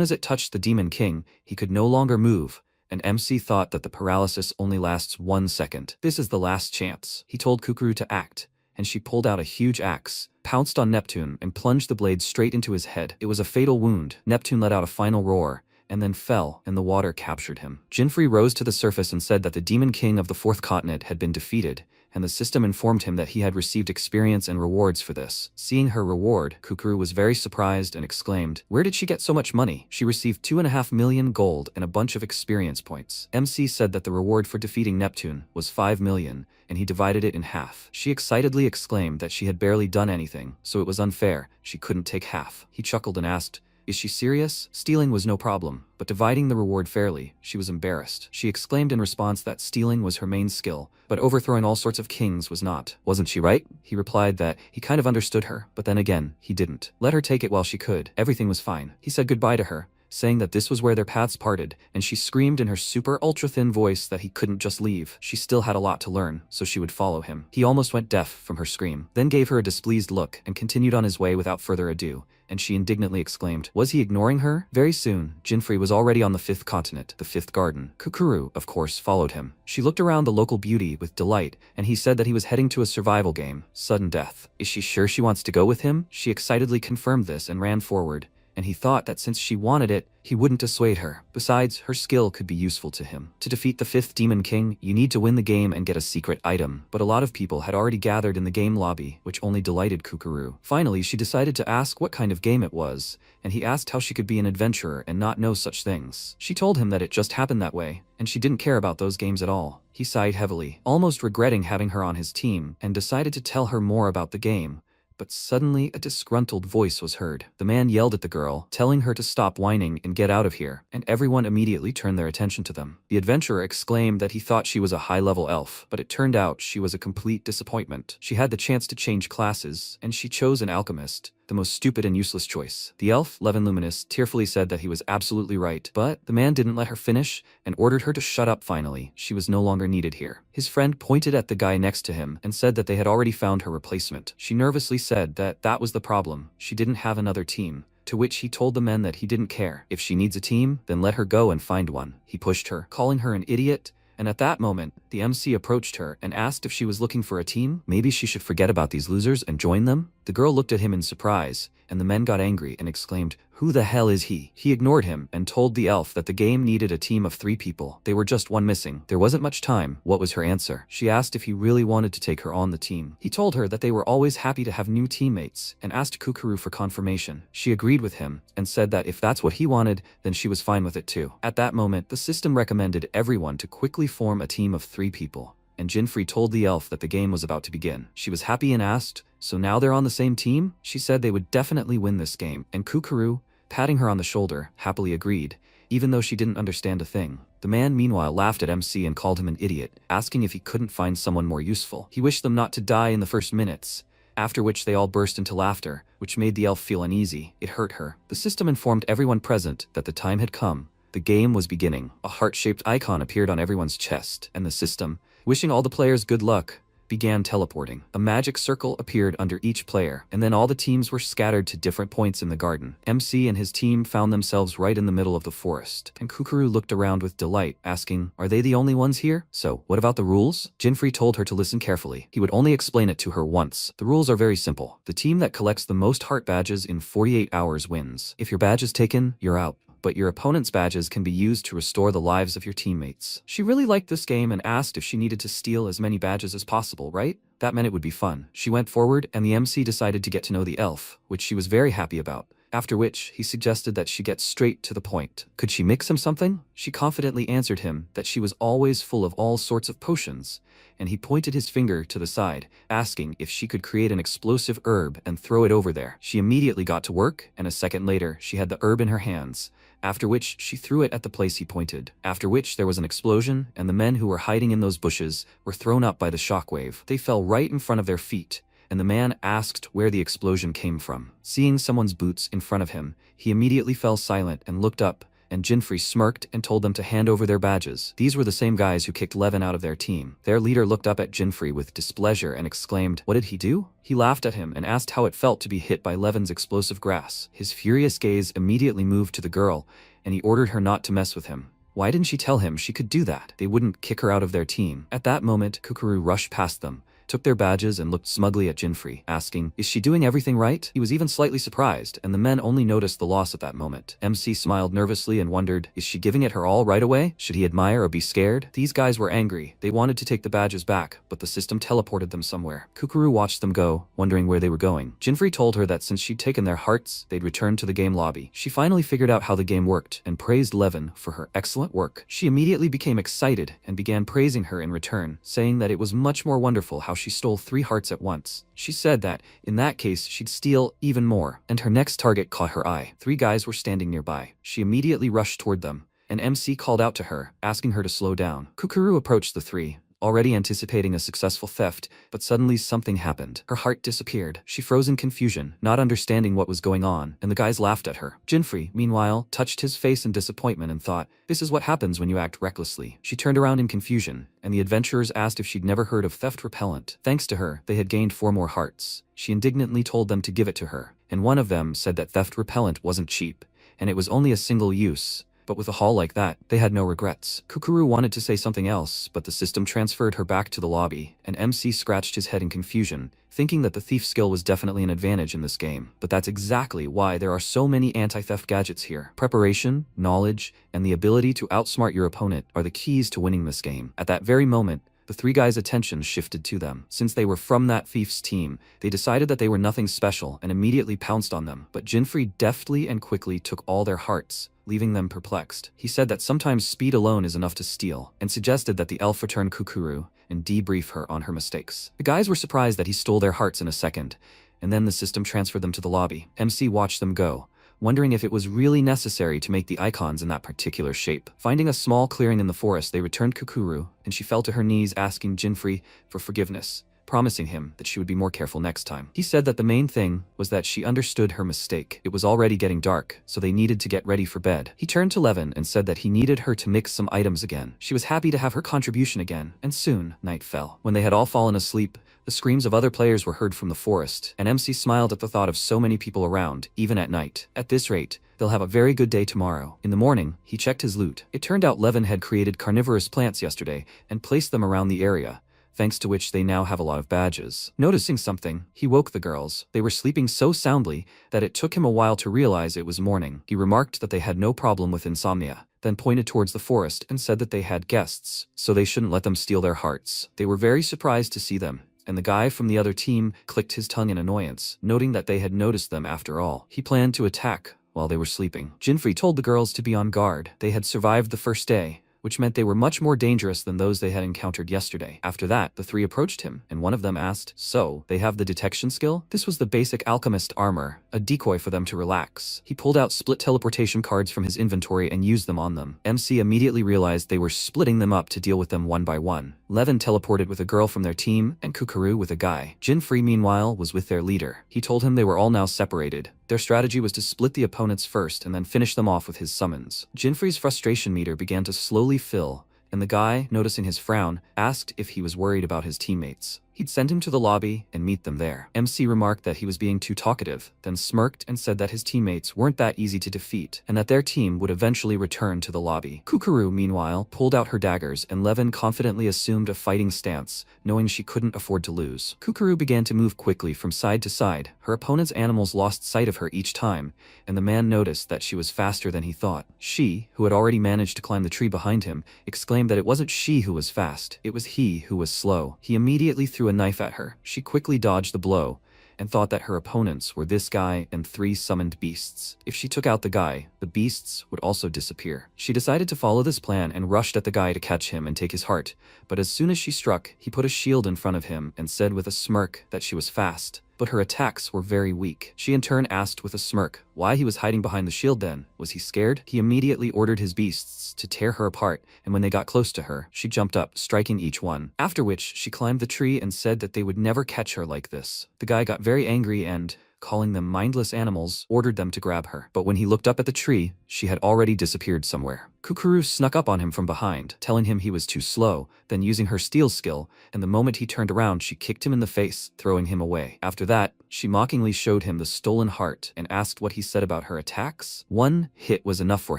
as it touched the Demon King, he could no longer move, and MC thought that the paralysis only lasts 1 second. This is the last chance. He told Kukuru to act, and she pulled out a huge axe, pounced on Neptune, and plunged the blade straight into his head. It was a fatal wound. Neptune let out a final roar, and then fell, and the water captured him. Jinfrey rose to the surface and said that the Demon King of the Fourth Continent had been defeated, and the system informed him that he had received experience and rewards for this. Seeing her reward, Kukuru was very surprised and exclaimed, "Where did she get so much money?" She received 2.5 million gold and a bunch of experience points. MC said that the reward for defeating Neptune was 5 million, and he divided it in half. She excitedly exclaimed that she had barely done anything, so it was unfair, she couldn't take half. He chuckled and asked, "Is she serious?" Stealing was no problem, but dividing the reward fairly, she was embarrassed. She exclaimed in response that stealing was her main skill, but overthrowing all sorts of kings was not. Wasn't she right? He replied that he kind of understood her, but then again, he didn't. Let her take it while she could. Everything was fine. He said goodbye to her, saying that this was where their paths parted, and she screamed in her super ultra-thin voice that he couldn't just leave. She still had a lot to learn, so she would follow him. He almost went deaf from her scream, then gave her a displeased look and continued on his way without further ado, and she indignantly exclaimed, was he ignoring her? Very soon, Jinfrey was already on the 5th continent, the 5th garden. Kukuru, of course, followed him. She looked around the local beauty with delight, and he said that he was heading to a survival game, sudden death. Is she sure she wants to go with him? She excitedly confirmed this and ran forward, and he thought that since she wanted it, he wouldn't dissuade her. Besides, her skill could be useful to him. To defeat the 5th Demon King, you need to win the game and get a secret item. But a lot of people had already gathered in the game lobby, which only delighted Kukuru. Finally, she decided to ask what kind of game it was, and he asked how she could be an adventurer and not know such things. She told him that it just happened that way, and she didn't care about those games at all. He sighed heavily, almost regretting having her on his team, and decided to tell her more about the game. But suddenly a disgruntled voice was heard. The man yelled at the girl, telling her to stop whining and get out of here, and everyone immediately turned their attention to them. The adventurer exclaimed that he thought she was a high-level elf, but it turned out she was a complete disappointment. She had the chance to change classes, and she chose an alchemist. The most stupid and useless choice. The elf, Levin Luminous, tearfully said that he was absolutely right, but the man didn't let her finish and ordered her to shut up finally. She was no longer needed here. His friend pointed at the guy next to him and said that they had already found her replacement. She nervously said that that was the problem. She didn't have another team. To which he told the men that he didn't care. If she needs a team, then let her go and find one. He pushed her, calling her an idiot, and at that moment, the MC approached her and asked if she was looking for a team. Maybe she should forget about these losers and join them? The girl looked at him in surprise, and the men got angry and exclaimed, "Who the hell is he?" He ignored him and told the elf that the game needed a team of 3 people. They were just one missing. There wasn't much time. What was her answer? She asked if he really wanted to take her on the team. He told her that they were always happy to have new teammates and asked Kukuru for confirmation. She agreed with him and said that if that's what he wanted, then she was fine with it too. At that moment, the system recommended everyone to quickly form a team of 3 people, and Jinfrey told the elf that the game was about to begin. She was happy and asked, "So now they're on the same team?" She said they would definitely win this game, and Kukuru, patting her on the shoulder, happily agreed, even though she didn't understand a thing. The man meanwhile laughed at MC and called him an idiot, asking if he couldn't find someone more useful. He wished them not to die in the first minutes, after which they all burst into laughter, which made the elf feel uneasy. It hurt her. The system informed everyone present that the time had come. The game was beginning. A heart-shaped icon appeared on everyone's chest, and the system, wishing all the players good luck, began teleporting. A magic circle appeared under each player, and then all the teams were scattered to different points in the garden. MC and his team found themselves right in the middle of the forest, and Kukuru looked around with delight, asking, "Are they the only ones here? So, what about the rules?" Jinfrey told her to listen carefully. He would only explain it to her once. The rules are very simple. The team that collects the most heart badges in 48 hours wins. If your badge is taken, you're out, but your opponent's badges can be used to restore the lives of your teammates. She really liked this game and asked if she needed to steal as many badges as possible, right? That meant it would be fun. She went forward, and the MC decided to get to know the elf, which she was very happy about, after which he suggested that she get straight to the point. Could she mix him something? She confidently answered him that she was always full of all sorts of potions, and he pointed his finger to the side, asking if she could create an explosive herb and throw it over there. She immediately got to work, and a second later she had the herb in her hands, after which she threw it at the place he pointed. After which there was an explosion, and the men who were hiding in those bushes were thrown up by the shockwave. They fell right in front of their feet, and the man asked where the explosion came from. Seeing someone's boots in front of him, he immediately fell silent and looked up, and Jinfrey smirked and told them to hand over their badges. These were the same guys who kicked Levin out of their team. Their leader looked up at Jinfrey with displeasure and exclaimed, "What did he do?" He laughed at him and asked how it felt to be hit by Levin's explosive grass. His furious gaze immediately moved to the girl, and he ordered her not to mess with him. Why didn't she tell him she could do that? They wouldn't kick her out of their team. At that moment, Kukuru rushed past them, took their badges and looked smugly at Jinfrey, asking, "Is she doing everything right?" He was even slightly surprised, and the men only noticed the loss at that moment. MC smiled nervously and wondered, is she giving it her all right away? Should he admire or be scared? These guys were angry. They wanted to take the badges back, but the system teleported them somewhere. Kukuru watched them go, wondering where they were going. Jinfrey told her that since she'd taken their hearts, they'd return to the game lobby. She finally figured out how the game worked, and praised Levin for her excellent work. She immediately became excited, and began praising her in return, saying that it was much more wonderful how she stole 3 hearts at once. She said that, in that case, she'd steal even more, and her next target caught her eye. 3 guys were standing nearby. She immediately rushed toward them, and MC called out to her, asking her to slow down. Kukuru approached the 3, already anticipating a successful theft, but suddenly something happened. Her heart disappeared. She froze in confusion, not understanding what was going on, and the guys laughed at her. Jinfrey, meanwhile, touched his face in disappointment and thought, this is what happens when you act recklessly. She turned around in confusion, and the adventurers asked if she'd never heard of theft repellent. Thanks to her, they had gained 4 more hearts. She indignantly told them to give it to her, and one of them said that theft repellent wasn't cheap, and it was only a single use. But with a haul like that, they had no regrets. Kukuru wanted to say something else, but the system transferred her back to the lobby, and MC scratched his head in confusion, thinking that the thief skill was definitely an advantage in this game. But that's exactly why there are so many anti-theft gadgets here. Preparation, knowledge, and the ability to outsmart your opponent are the keys to winning this game. At that very moment, the 3 guys' attention shifted to them. Since they were from that thief's team, they decided that they were nothing special and immediately pounced on them. But Jinfrey deftly and quickly took all their hearts, leaving them perplexed. He said that sometimes speed alone is enough to steal, and suggested that the elf return Kukuru and debrief her on her mistakes. The guys were surprised that he stole their hearts in a second, and then the system transferred them to the lobby. MC watched them go, wondering if it was really necessary to make the icons in that particular shape. Finding a small clearing in the forest, they returned Kukuru, and she fell to her knees asking Jinfrey for forgiveness, promising him that she would be more careful next time. He said that the main thing was that she understood her mistake. It was already getting dark, so they needed to get ready for bed. He turned to Levin and said that he needed her to mix some items again. She was happy to have her contribution again, and soon, night fell. When they had all fallen asleep, the screams of other players were heard from the forest, and MC smiled at the thought of so many people around, even at night. At this rate, they'll have a very good day tomorrow. In the morning, he checked his loot. It turned out Levin had created carnivorous plants yesterday and placed them around the area, thanks to which they now have a lot of badges. Noticing something, he woke the girls. They were sleeping so soundly that it took him a while to realize it was morning. He remarked that they had no problem with insomnia, then pointed towards the forest and said that they had guests, so they shouldn't let them steal their hearts. They were very surprised to see them, and the guy from the other team clicked his tongue in annoyance, noting that they had noticed them after all. He planned to attack while they were sleeping. Jinfrey told the girls to be on guard. They had survived the first day, which meant they were much more dangerous than those they had encountered yesterday. After that, the 3 approached him, and one of them asked, "So, they have the detection skill?" This was the basic alchemist armor, a decoy for them to relax. He pulled out split teleportation cards from his inventory and used them on them. MC immediately realized they were splitting them up to deal with them one by one. Levin teleported with a girl from their team, and Kukuru with a guy. Jinfrey, meanwhile, was with their leader. He told him they were all now separated. Their strategy was to split the opponents first and then finish them off with his summons. Jinfrey's frustration meter began to slowly fill, and the guy, noticing his frown, asked if he was worried about his teammates. He'd send him to the lobby and meet them there. MC remarked that he was being too talkative, then smirked and said that his teammates weren't that easy to defeat, and that their team would eventually return to the lobby. Kukuru, meanwhile, pulled out her daggers, and Levin confidently assumed a fighting stance, knowing she couldn't afford to lose. Kukuru began to move quickly from side to side. Her opponent's animals lost sight of her each time, and the man noticed that she was faster than he thought. She, who had already managed to climb the tree behind him, exclaimed that it wasn't she who was fast, it was he who was slow. He immediately threw a knife at her. She quickly dodged the blow, and thought that her opponents were this guy and 3 summoned beasts. If she took out the guy, the beasts would also disappear. She decided to follow this plan and rushed at the guy to catch him and take his heart, but as soon as she struck, he put a shield in front of him and said with a smirk that she was fast, but her attacks were very weak. She in turn asked with a smirk why he was hiding behind the shield then. Was he scared? He immediately ordered his beasts to tear her apart, and when they got close to her, she jumped up, striking each one. After which, she climbed the tree and said that they would never catch her like this. The guy got very angry and, calling them mindless animals, ordered them to grab her. But when he looked up at the tree, she had already disappeared somewhere. Kukuru snuck up on him from behind, telling him he was too slow, then using her steal skill, and the moment he turned around she kicked him in the face, throwing him away. After that, she mockingly showed him the stolen heart and asked what he said about her attacks. 1 hit was enough for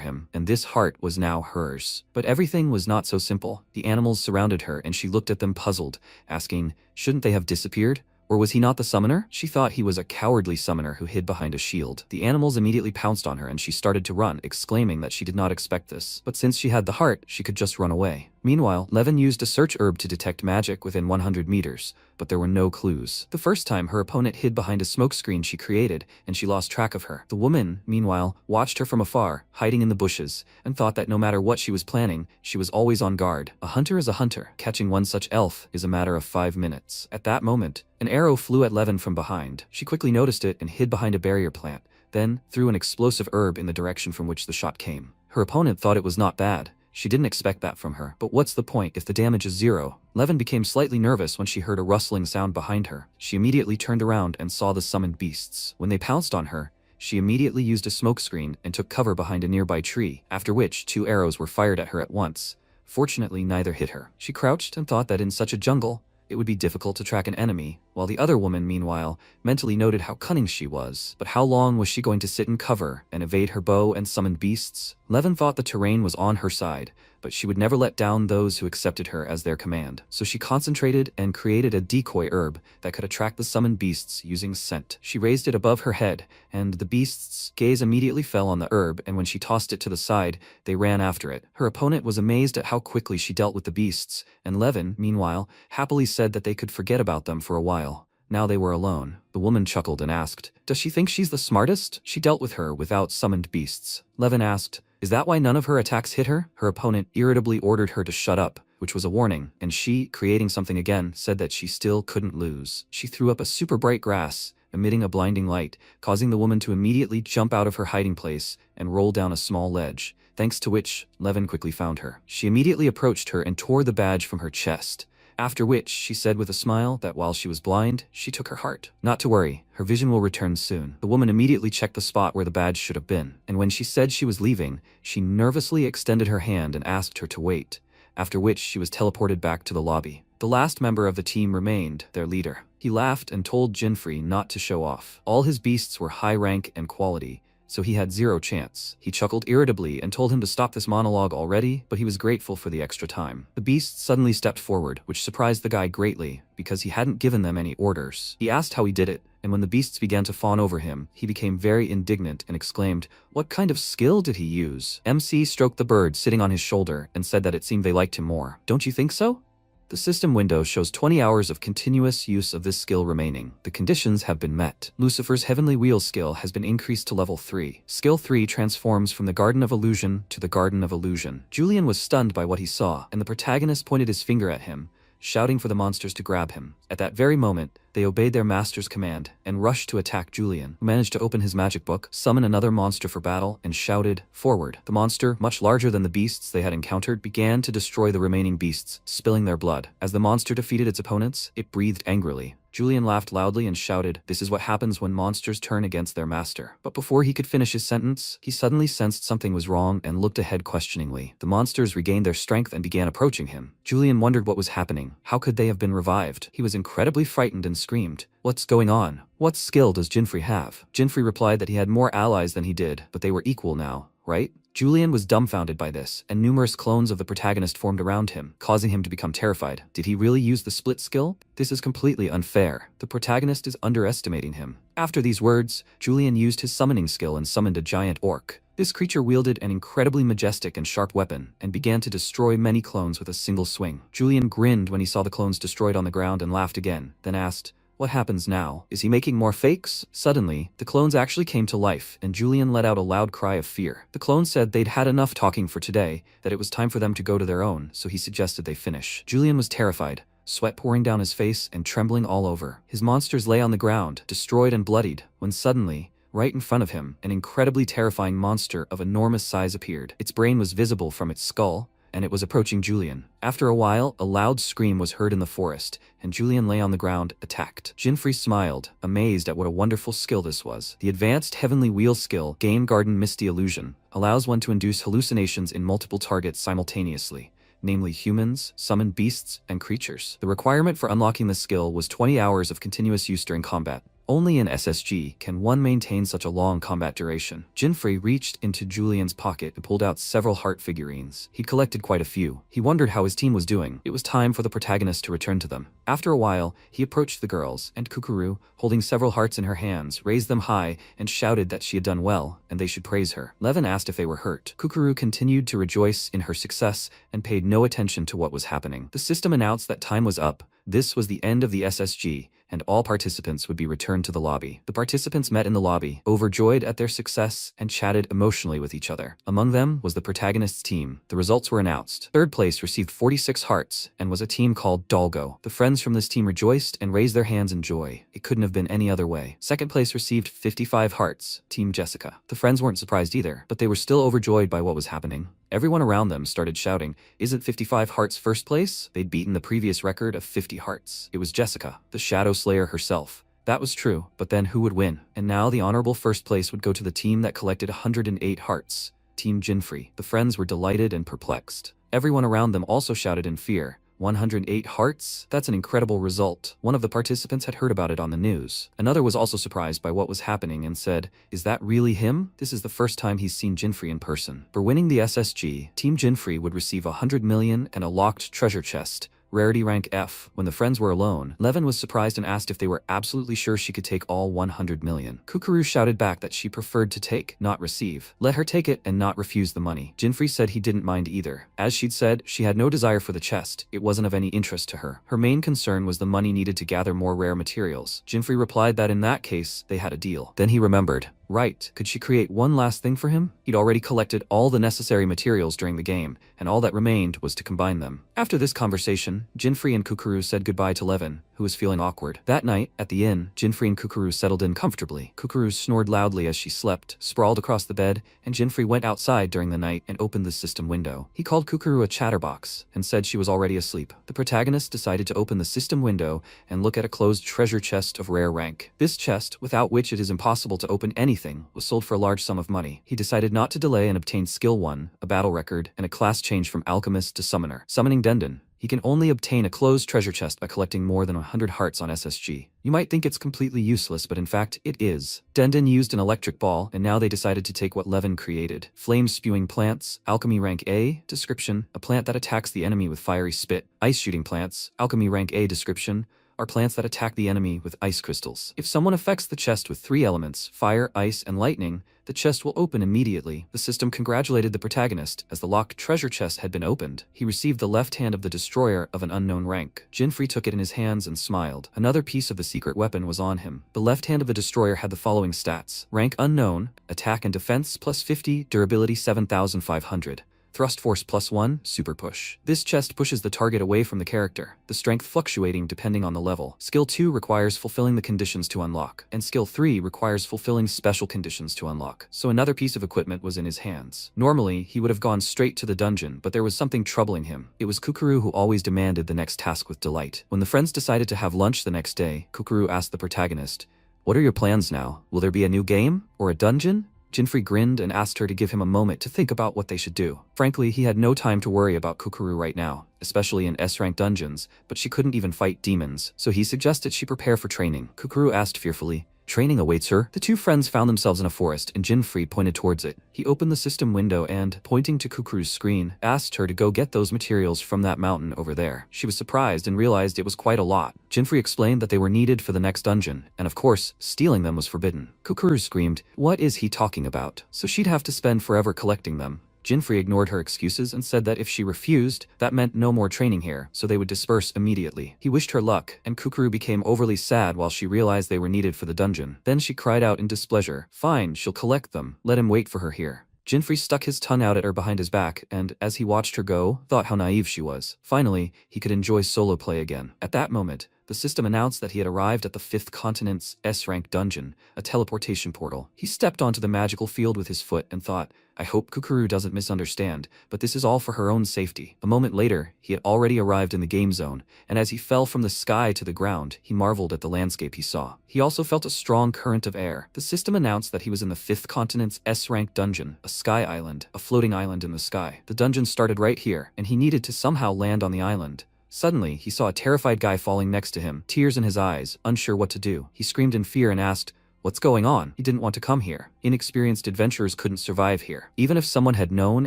him, and this heart was now hers. But everything was not so simple. The animals surrounded her and she looked at them puzzled, asking, shouldn't they have disappeared? Or was he not the summoner? She thought he was a cowardly summoner who hid behind a shield. The animals immediately pounced on her and she started to run, exclaiming that she did not expect this. But since she had the heart, she could just run away. Meanwhile, Levin used a search herb to detect magic within 100 meters, but there were no clues. The first time, her opponent hid behind a smokescreen she created, and she lost track of her. The woman, meanwhile, watched her from afar, hiding in the bushes, and thought that no matter what she was planning, she was always on guard. A hunter is a hunter. Catching one such elf is a matter of 5 minutes. At that moment, an arrow flew at Levin from behind. She quickly noticed it and hid behind a barrier plant, then threw an explosive herb in the direction from which the shot came. Her opponent thought it was not bad. She didn't expect that from her. But what's the point if the damage is 0? Levin became slightly nervous when she heard a rustling sound behind her. She immediately turned around and saw the summoned beasts. When they pounced on her, she immediately used a smokescreen and took cover behind a nearby tree, after which 2 arrows were fired at her at once. Fortunately, neither hit her. She crouched and thought that in such a jungle, it would be difficult to track an enemy, while the other woman, meanwhile, mentally noted how cunning she was. But how long was she going to sit in cover and evade her bow and summoned beasts? Levin thought the terrain was on her side, but she would never let down those who accepted her as their command. So she concentrated and created a decoy herb that could attract the summoned beasts using scent. She raised it above her head, and the beasts' gaze immediately fell on the herb, and when she tossed it to the side, they ran after it. Her opponent was amazed at how quickly she dealt with the beasts, and Levin, meanwhile, happily said that they could forget about them for a while. Now they were alone. The woman chuckled and asked, does she think she's the smartest? She dealt with her without summoned beasts. Levin asked, is that why none of her attacks hit her? Her opponent irritably ordered her to shut up, which was a warning, and she, creating something again, said that she still couldn't lose. She threw up a super bright grass, emitting a blinding light, causing the woman to immediately jump out of her hiding place and roll down a small ledge, thanks to which Levin quickly found her. She immediately approached her and tore the badge from her chest, after which she said with a smile that while she was blind, she took her heart. Not to worry, her vision will return soon. The woman immediately checked the spot where the badge should have been, and when she said she was leaving, she nervously extended her hand and asked her to wait, after which she was teleported back to the lobby. The last member of the team remained, their leader. He laughed and told Jinfrey not to show off. All his beasts were high rank and quality, so he had 0 chance. He chuckled irritably and told him to stop this monologue already, but he was grateful for the extra time. The beasts suddenly stepped forward, which surprised the guy greatly, because he hadn't given them any orders. He asked how he did it, and when the beasts began to fawn over him, he became very indignant and exclaimed, what kind of skill did he use? MC stroked the bird sitting on his shoulder and said that it seemed they liked him more. Don't you think so? The system window shows 20 hours of continuous use of this skill remaining. The conditions have been met. Lucifer's Heavenly Wheel skill has been increased to level 3. Skill 3 transforms from the Garden of Illusion to the Garden of Illusion. Julian was stunned by what he saw, and the protagonist pointed his finger at him, shouting for the monsters to grab him. At that very moment, they obeyed their master's command and rushed to attack Julian, who managed to open his magic book, summon another monster for battle, and shouted, forward. The monster, much larger than the beasts they had encountered, began to destroy the remaining beasts, spilling their blood. As the monster defeated its opponents, it breathed angrily. Julian laughed loudly and shouted, this is what happens when monsters turn against their master. But before he could finish his sentence, he suddenly sensed something was wrong and looked ahead questioningly. The monsters regained their strength and began approaching him. Julian wondered what was happening. How could they have been revived? He was incredibly frightened and screamed, what's going on? What skill does Jinfrey have? Jinfrey replied that he had more allies than he did, but they were equal now, right? Julian was dumbfounded by this, and numerous clones of the protagonist formed around him, causing him to become terrified. Did he really use the split skill? This is completely unfair. The protagonist is underestimating him. After these words, Julian used his summoning skill and summoned a giant orc. This creature wielded an incredibly majestic and sharp weapon, and began to destroy many clones with a single swing. Julian grinned when he saw the clones destroyed on the ground and laughed again, then asked, What happens now? Is he making more fakes? Suddenly, the clones actually came to life, and Julian let out a loud cry of fear. The clones said they'd had enough talking for today, that it was time for them to go to their own, so he suggested they finish. Julian was terrified, sweat pouring down his face and trembling all over. His monsters lay on the ground, destroyed and bloodied, when suddenly, right in front of him, an incredibly terrifying monster of enormous size appeared. Its brain was visible from its skull, and it was approaching Julian. After a while, a loud scream was heard in the forest, and Julian lay on the ground, attacked. Jinfrey smiled, amazed at what a wonderful skill this was. The advanced Heavenly Wheel skill, Game Garden Misty Illusion, allows one to induce hallucinations in multiple targets simultaneously, namely humans, summoned beasts, and creatures. The requirement for unlocking this skill was 20 hours of continuous use during combat. Only in SSG can one maintain such a long combat duration. Jinfrey reached into Julian's pocket and pulled out several heart figurines. He'd collected quite a few. He wondered how his team was doing. It was time for the protagonist to return to them. After a while, he approached the girls, and Kukuru, holding several hearts in her hands, raised them high and shouted that she had done well, and they should praise her. Levin asked if they were hurt. Kukuru continued to rejoice in her success and paid no attention to what was happening. The system announced that time was up. This was the end of the SSG, and all participants would be returned to the lobby. The participants met in the lobby, overjoyed at their success, and chatted emotionally with each other. Among them was the protagonist's team. The results were announced. Third place received 46 hearts, and was a team called Dalgo. The friends from this team rejoiced and raised their hands in joy. It couldn't have been any other way. Second place received 55 hearts, Team Jessica. The friends weren't surprised either, but they were still overjoyed by what was happening. Everyone around them started shouting, "Isn't 55 hearts first place?" They'd beaten the previous record of 50 hearts. It was Jessica, the Shadow Slayer herself. That was true, but then who would win? And now the honorable first place would go to the team that collected 108 hearts, Team Jinfrey. The friends were delighted and perplexed. Everyone around them also shouted in fear. 108 hearts? That's an incredible result. One of the participants had heard about it on the news. Another was also surprised by what was happening and said, "Is that really him? This is the first time he's seen Jinfrey in person." For winning the SSG, Team Jinfrey would receive 100 million and a locked treasure chest, rarity rank F. When the friends were alone, Levin was surprised and asked if they were absolutely sure she could take all 100 million. Kukuru shouted back that she preferred to take, not receive. Let her take it and not refuse the money. Jinfrey said he didn't mind either. As she'd said, she had no desire for the chest. It wasn't of any interest to her. Her main concern was the money needed to gather more rare materials. Jinfrey replied that in that case, they had a deal. Then he remembered. Right, could she create one last thing for him? He'd already collected all the necessary materials during the game, and all that remained was to combine them. After this conversation, Jinfrey and Kukuru said goodbye to Levin, who was feeling awkward. That night, at the inn, Jinfrey and Kukuru settled in comfortably. Kukuru snored loudly as she slept, sprawled across the bed, and Jinfrey went outside during the night and opened the system window. He called Kukuru a chatterbox, and said she was already asleep. The protagonist decided to open the system window and look at a closed treasure chest of rare rank. This chest, without which it is impossible to open anything, was sold for a large sum of money. He decided not to delay and obtained Skill 1, a battle record, and a class change from Alchemist to Summoner. Summoning Dendon. He can only obtain a closed treasure chest by collecting more than 100 hearts on SSG. You might think it's completely useless, but in fact, it is. Dendon used an electric ball, and now they decided to take what Levin created. Flame-spewing plants, Alchemy rank A, description, a plant that attacks the enemy with fiery spit. Ice-shooting plants, Alchemy rank A, description, are plants that attack the enemy with ice crystals. If someone affects the chest with 3 elements, fire, ice, and lightning, the chest will open immediately. The system congratulated the protagonist, as the locked treasure chest had been opened. He received the left hand of the destroyer of an unknown rank. Jinfrey took it in his hands and smiled. Another piece of the secret weapon was on him. The left hand of the destroyer had the following stats. Rank unknown, attack and defense plus 50, durability 7500. Thrust force +1, super push. This chest pushes the target away from the character, the strength fluctuating depending on the level. Skill 2 requires fulfilling the conditions to unlock, and Skill 3 requires fulfilling special conditions to unlock. So another piece of equipment was in his hands. Normally, he would have gone straight to the dungeon, but there was something troubling him. It was Kukuru who always demanded the next task with delight. When the friends decided to have lunch the next day, Kukuru asked the protagonist, "What are your plans now? Will there be a new game? Or a dungeon?" Jinfrey grinned and asked her to give him a moment to think about what they should do. Frankly, he had no time to worry about Kukuru right now, especially in S-rank dungeons, but she couldn't even fight demons, so he suggested she prepare for training. Kukuru asked fearfully, "Training awaits her?" The two friends found themselves in a forest, and Jinfrey pointed towards it. He opened the system window and, pointing to Kukuru's screen, asked her to go get those materials from that mountain over there. She was surprised and realized it was quite a lot. Jinfrey explained that they were needed for the next dungeon, and of course, stealing them was forbidden. Kukuru screamed, "What is he talking about?" So she'd have to spend forever collecting them. Jinfrey ignored her excuses and said that if she refused, that meant no more training here, so they would disperse immediately. He wished her luck, and Kukuru became overly sad while she realized they were needed for the dungeon. Then she cried out in displeasure. Fine, she'll collect them. Let him wait for her here. Jinfrey stuck his tongue out at her behind his back and, as he watched her go, thought how naive she was. Finally, he could enjoy solo play again. At that moment, the system announced that he had arrived at the 5th continent's S-rank dungeon, a teleportation portal. He stepped onto the magical field with his foot and thought, I hope Kukuru doesn't misunderstand, but this is all for her own safety. A moment later, he had already arrived in the game zone, and as he fell from the sky to the ground, he marveled at the landscape he saw. He also felt a strong current of air. The system announced that he was in the 5th continent's S-rank dungeon, a sky island, a floating island in the sky. The dungeon started right here, and he needed to somehow land on the island. Suddenly, he saw a terrified guy falling next to him, tears in his eyes, unsure what to do. He screamed in fear and asked, "What's going on?" He didn't want to come here. Inexperienced adventurers couldn't survive here. Even if someone had known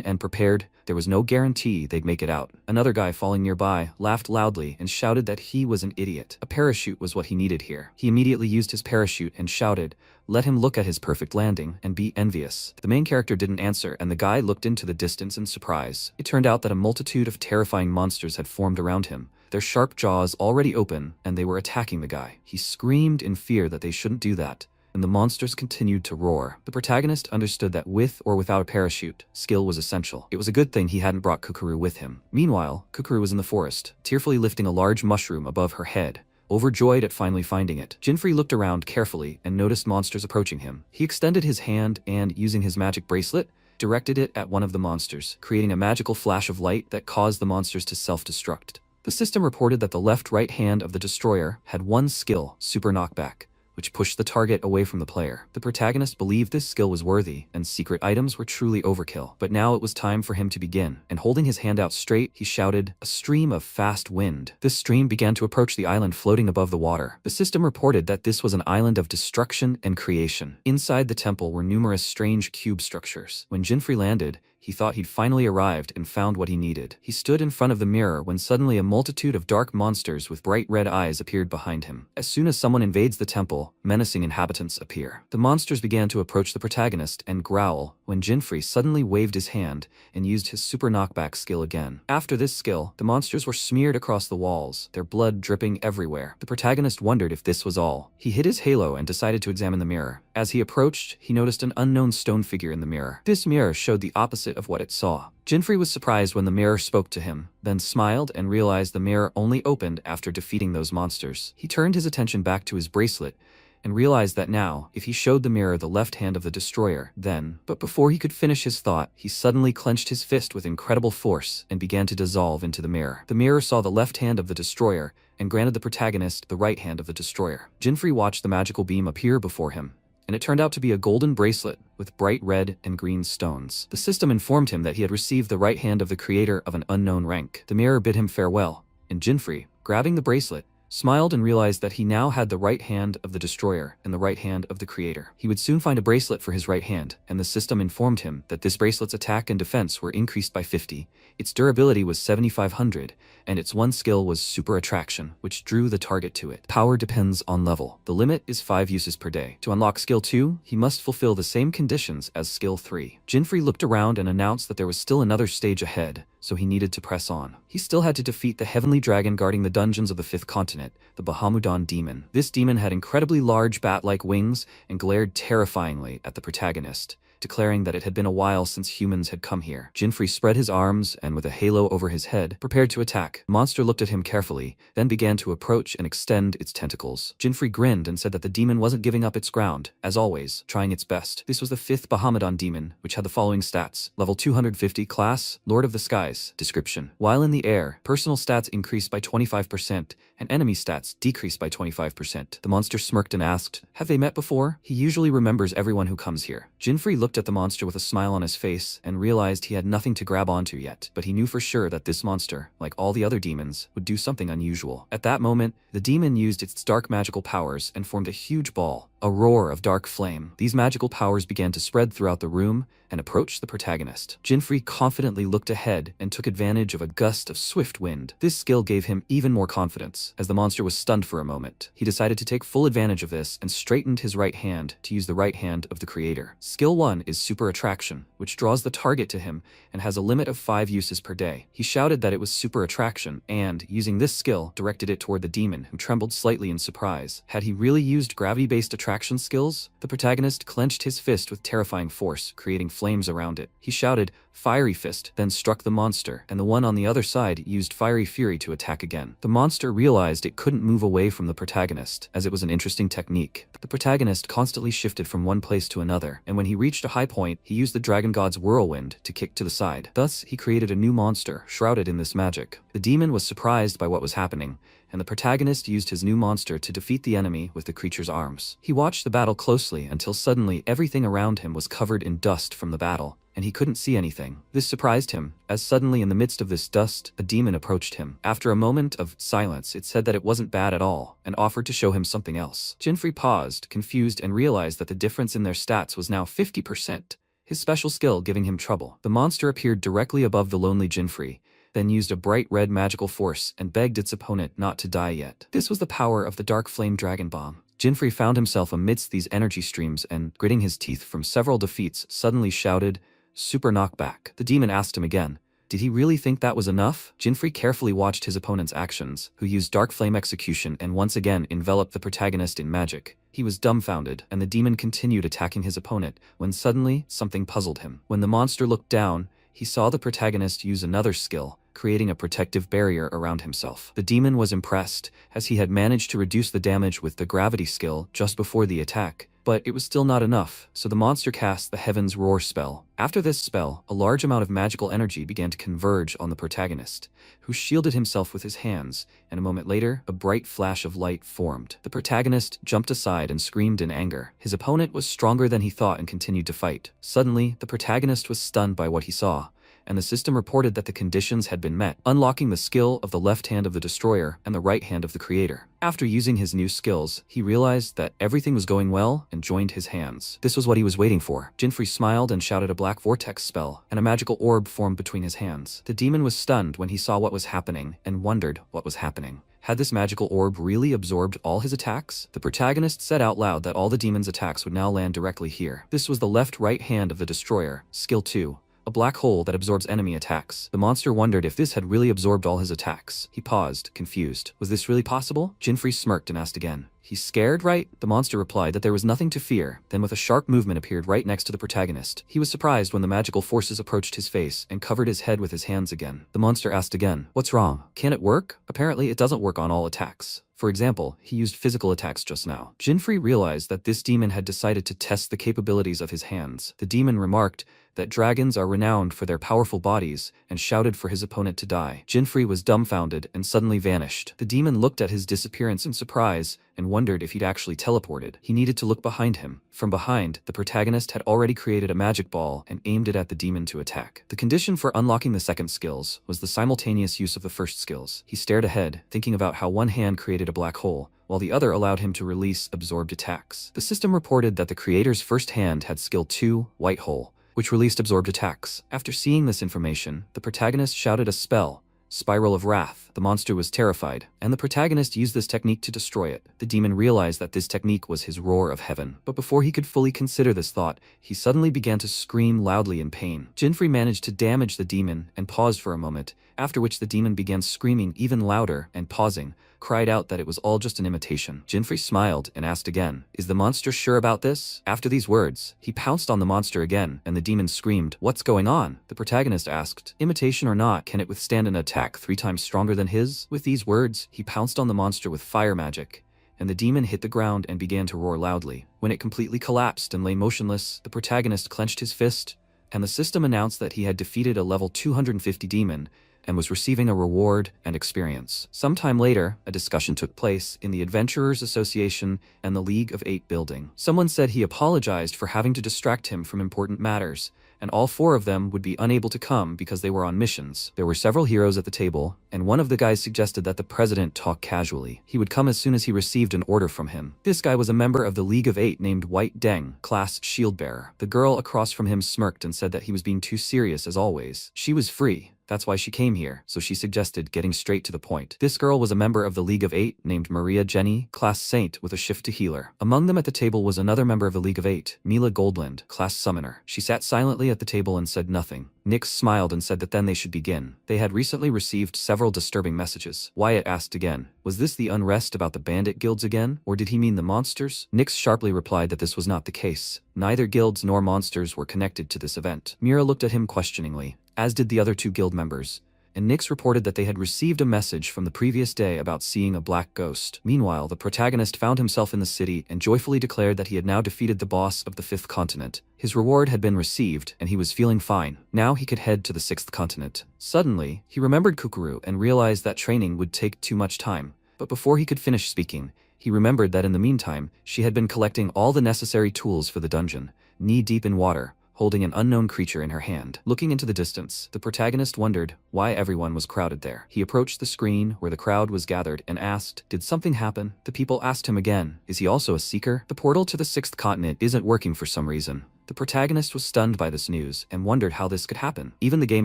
and prepared, there was no guarantee they'd make it out. Another guy falling nearby laughed loudly and shouted that he was an idiot. A parachute was what he needed here. He immediately used his parachute and shouted, "Let him look at his perfect landing and be envious." The main character didn't answer, and the guy looked into the distance in surprise. It turned out that a multitude of terrifying monsters had formed around him, their sharp jaws already open, and they were attacking the guy. He screamed in fear that they shouldn't do that, and the monsters continued to roar. The protagonist understood that with or without a parachute, skill was essential. It was a good thing he hadn't brought Kukuru with him. Meanwhile, Kukuru was in the forest, tearfully lifting a large mushroom above her head, overjoyed at finally finding it. Jinfrey looked around carefully and noticed monsters approaching him. He extended his hand and, using his magic bracelet, directed it at one of the monsters, creating a magical flash of light that caused the monsters to self-destruct. The system reported that the left-right hand of the destroyer had one skill, Super Knockback, which pushed the target away from the player. The protagonist believed this skill was worthy, and secret items were truly overkill. But now it was time for him to begin, and holding his hand out straight, he shouted, "A stream of fast wind." This stream began to approach the island floating above the water. The system reported that this was an island of destruction and creation. Inside the temple were numerous strange cube structures. When Jinfrey landed, he thought he'd finally arrived and found what he needed. He stood in front of the mirror when suddenly a multitude of dark monsters with bright red eyes appeared behind him. As soon as someone invades the temple, menacing inhabitants appear. The monsters began to approach the protagonist and growl when Jinfrey suddenly waved his hand and used his Super Knockback skill again. After this skill, the monsters were smeared across the walls, their blood dripping everywhere. The protagonist wondered if this was all. He hid his halo and decided to examine the mirror. As he approached, he noticed an unknown stone figure in the mirror. This mirror showed the opposite of what it saw. Jinfrey was surprised when the mirror spoke to him, then smiled and realized the mirror only opened after defeating those monsters. He turned his attention back to his bracelet and realized that now, if he showed the mirror the left hand of the destroyer, then... But before he could finish his thought, he suddenly clenched his fist with incredible force and began to dissolve into the mirror. The mirror saw the left hand of the destroyer and granted the protagonist the right hand of the destroyer. Jinfrey watched the magical beam appear before him, and it turned out to be a golden bracelet with bright red and green stones. The system informed him that he had received the right hand of the creator of an unknown rank. The mirror bid him farewell, and Jinfrey, grabbing the bracelet, smiled and realized that he now had the right hand of the destroyer and the right hand of the creator. He would soon find a bracelet for his right hand, and the system informed him that this bracelet's attack and defense were increased by 50, its durability was 7500, and its one skill was Super Attraction, which drew the target to it. Power depends on level. The limit is 5 uses per day. To unlock skill 2, he must fulfill the same conditions as skill 3. Jinfrey looked around and announced that there was still another stage ahead, so he needed to press on. He still had to defeat the heavenly dragon guarding the dungeons of the 5th continent, the Bahamudon demon. This demon had incredibly large bat-like wings and glared terrifyingly at the protagonist, declaring that it had been a while since humans had come here. Jinfrey spread his arms and, with a halo over his head, prepared to attack. The monster looked at him carefully, then began to approach and extend its tentacles. Jinfrey grinned and said that the demon wasn't giving up its ground, as always, trying its best. This was the 5th Bahamudon demon, which had the following stats: level 250, class, Lord of the Skies, description. While in the air, personal stats increased by 25%, and enemy stats decreased by 25%. The monster smirked and asked, "Have they met before?" He usually remembers everyone who comes here. Jinfrey looked at the monster with a smile on his face and realized he had nothing to grab onto yet, but he knew for sure that this monster, like all the other demons, would do something unusual. At that moment, the demon used its dark magical powers and formed a huge ball, A roar of dark flame. These magical powers began to spread throughout the room and approached the protagonist. Jinfrey confidently looked ahead and took advantage of a gust of swift wind. This skill gave him even more confidence. As the monster was stunned for a moment, he decided to take full advantage of this and straightened his right hand to use the right hand of the creator. Skill 1 is Super Attraction, which draws the target to him and has a limit of 5 uses per day. He shouted that it was Super Attraction and, using this skill, directed it toward the demon, who trembled slightly in surprise. Had he really used gravity-based attraction skills? The protagonist clenched his fist with terrifying force, creating flames around it. He shouted, "Fiery Fist," then struck the monster, and the one on the other side used Fiery Fury to attack again. The monster realized it couldn't move away from the protagonist, as it was an interesting technique. The protagonist constantly shifted from one place to another, and when he reached a high point, he used the dragon god's whirlwind to kick to the side. Thus, he created a new monster, shrouded in this magic. The demon was surprised by what was happening, and the protagonist used his new monster to defeat the enemy with the creature's arms. He watched the battle closely until suddenly everything around him was covered in dust from the battle, and he couldn't see anything. This surprised him, as suddenly in the midst of this dust, a demon approached him. After a moment of silence, it said that it wasn't bad at all, and offered to show him something else. Jinfrey paused, confused, and realized that the difference in their stats was now 50%, his special skill giving him trouble. The monster appeared directly above the lonely Jinfrey, then used a bright red magical force and begged its opponent not to die yet. This was the power of the Dark Flame Dragon Bomb. Jinfrey found himself amidst these energy streams and, gritting his teeth from several defeats, suddenly shouted, "Super Knockback." The demon asked him again, did he really think that was enough? Jinfrey carefully watched his opponent's actions, who used Dark Flame Execution and once again enveloped the protagonist in magic. He was dumbfounded, and the demon continued attacking his opponent, when suddenly, something puzzled him. When the monster looked down, he saw the protagonist use another skill, creating a protective barrier around himself. The demon was impressed, as he had managed to reduce the damage with the gravity skill just before the attack, but it was still not enough, so the monster cast the Heaven's Roar spell. After this spell, a large amount of magical energy began to converge on the protagonist, who shielded himself with his hands, and a moment later, a bright flash of light formed. The protagonist jumped aside and screamed in anger. His opponent was stronger than he thought and continued to fight. Suddenly, the protagonist was stunned by what he saw, and the system reported that the conditions had been met, unlocking the skill of the left hand of the destroyer and the right hand of the creator. After using his new skills, he realized that everything was going well and joined his hands. This was what he was waiting for. Jinfrey smiled and shouted a black vortex spell, and a magical orb formed between his hands. The demon was stunned when he saw what was happening and wondered what was happening. Had this magical orb really absorbed all his attacks? The protagonist said out loud that all the demon's attacks would now land directly here. This was the left-right hand of the destroyer, skill 2. A black hole that absorbs enemy attacks. The monster wondered if this had really absorbed all his attacks. He paused, confused. Was this really possible? Jinfrey smirked and asked again, "He's scared, right?" The monster replied that there was nothing to fear, then with a sharp movement appeared right next to the protagonist. He was surprised when the magical forces approached his face and covered his head with his hands again. The monster asked again, "What's wrong? Can it work?" Apparently it doesn't work on all attacks. For example, he used physical attacks just now. Jinfrey realized that this demon had decided to test the capabilities of his hands. The demon remarked that dragons are renowned for their powerful bodies and shouted for his opponent to die. Jinfrey was dumbfounded and suddenly vanished. The demon looked at his disappearance in surprise and wondered if he'd actually teleported. He needed to look behind him. From behind, the protagonist had already created a magic ball and aimed it at the demon to attack. The condition for unlocking the second skills was the simultaneous use of the first skills. He stared ahead, thinking about how one hand created a black hole, while the other allowed him to release absorbed attacks. The system reported that the creator's first hand had skill 2, white hole, which released absorbed attacks. After seeing this information, the protagonist shouted a spell, Spiral of Wrath. The monster was terrified, and the protagonist used this technique to destroy it. The demon realized that this technique was his roar of heaven. But before he could fully consider this thought, he suddenly began to scream loudly in pain. Jinfrey managed to damage the demon and paused for a moment, after which the demon began screaming even louder and pausing, cried out that it was all just an imitation. Jinfrey smiled and asked again, "Is the monster sure about this?" After these words, he pounced on the monster again, and the demon screamed, "What's going on?" The protagonist asked, "Imitation or not, can it withstand an attack 3 times stronger than his?" With these words, he pounced on the monster with fire magic, and the demon hit the ground and began to roar loudly. When it completely collapsed and lay motionless, the protagonist clenched his fist, and the system announced that he had defeated a level 250 demon, and was receiving a reward and experience. Sometime later, a discussion took place in the Adventurers Association and the League of 8 building. Someone said he apologized for having to distract him from important matters, and all 4 of them would be unable to come because they were on missions. There were several heroes at the table, and one of the guys suggested that the president talk casually. He would come as soon as he received an order from him. This guy was a member of the League of 8 named White Deng, class shield bearer. The girl across from him smirked and said that he was being too serious as always. She was free. That's why she came here, so she suggested getting straight to the point. This girl was a member of the League of 8 named Maria Jenny, class Saint with a shift to healer. Among them at the table was another member of the League of 8, Mila Goldland, class Summoner. She sat silently at the table and said nothing. Nyx smiled and said that then they should begin. They had recently received several disturbing messages. Wyatt asked again, was this the unrest about the bandit guilds again, or did he mean the monsters? Nyx sharply replied that this was not the case. Neither guilds nor monsters were connected to this event. Mira looked at him questioningly, as did the other 2 guild members, and Nyx reported that they had received a message from the previous day about seeing a black ghost. Meanwhile, the protagonist found himself in the city and joyfully declared that he had now defeated the boss of the 5th continent. His reward had been received, and he was feeling fine. Now he could head to the 6th continent. Suddenly, he remembered Kukuru and realized that training would take too much time. But before he could finish speaking, he remembered that in the meantime, she had been collecting all the necessary tools for the dungeon, knee-deep in water, holding an unknown creature in her hand. Looking into the distance, the protagonist wondered why everyone was crowded there. He approached the screen where the crowd was gathered and asked, did something happen? The people asked him again, is he also a seeker? The portal to the 6th continent isn't working for some reason. The protagonist was stunned by this news and wondered how this could happen. Even the game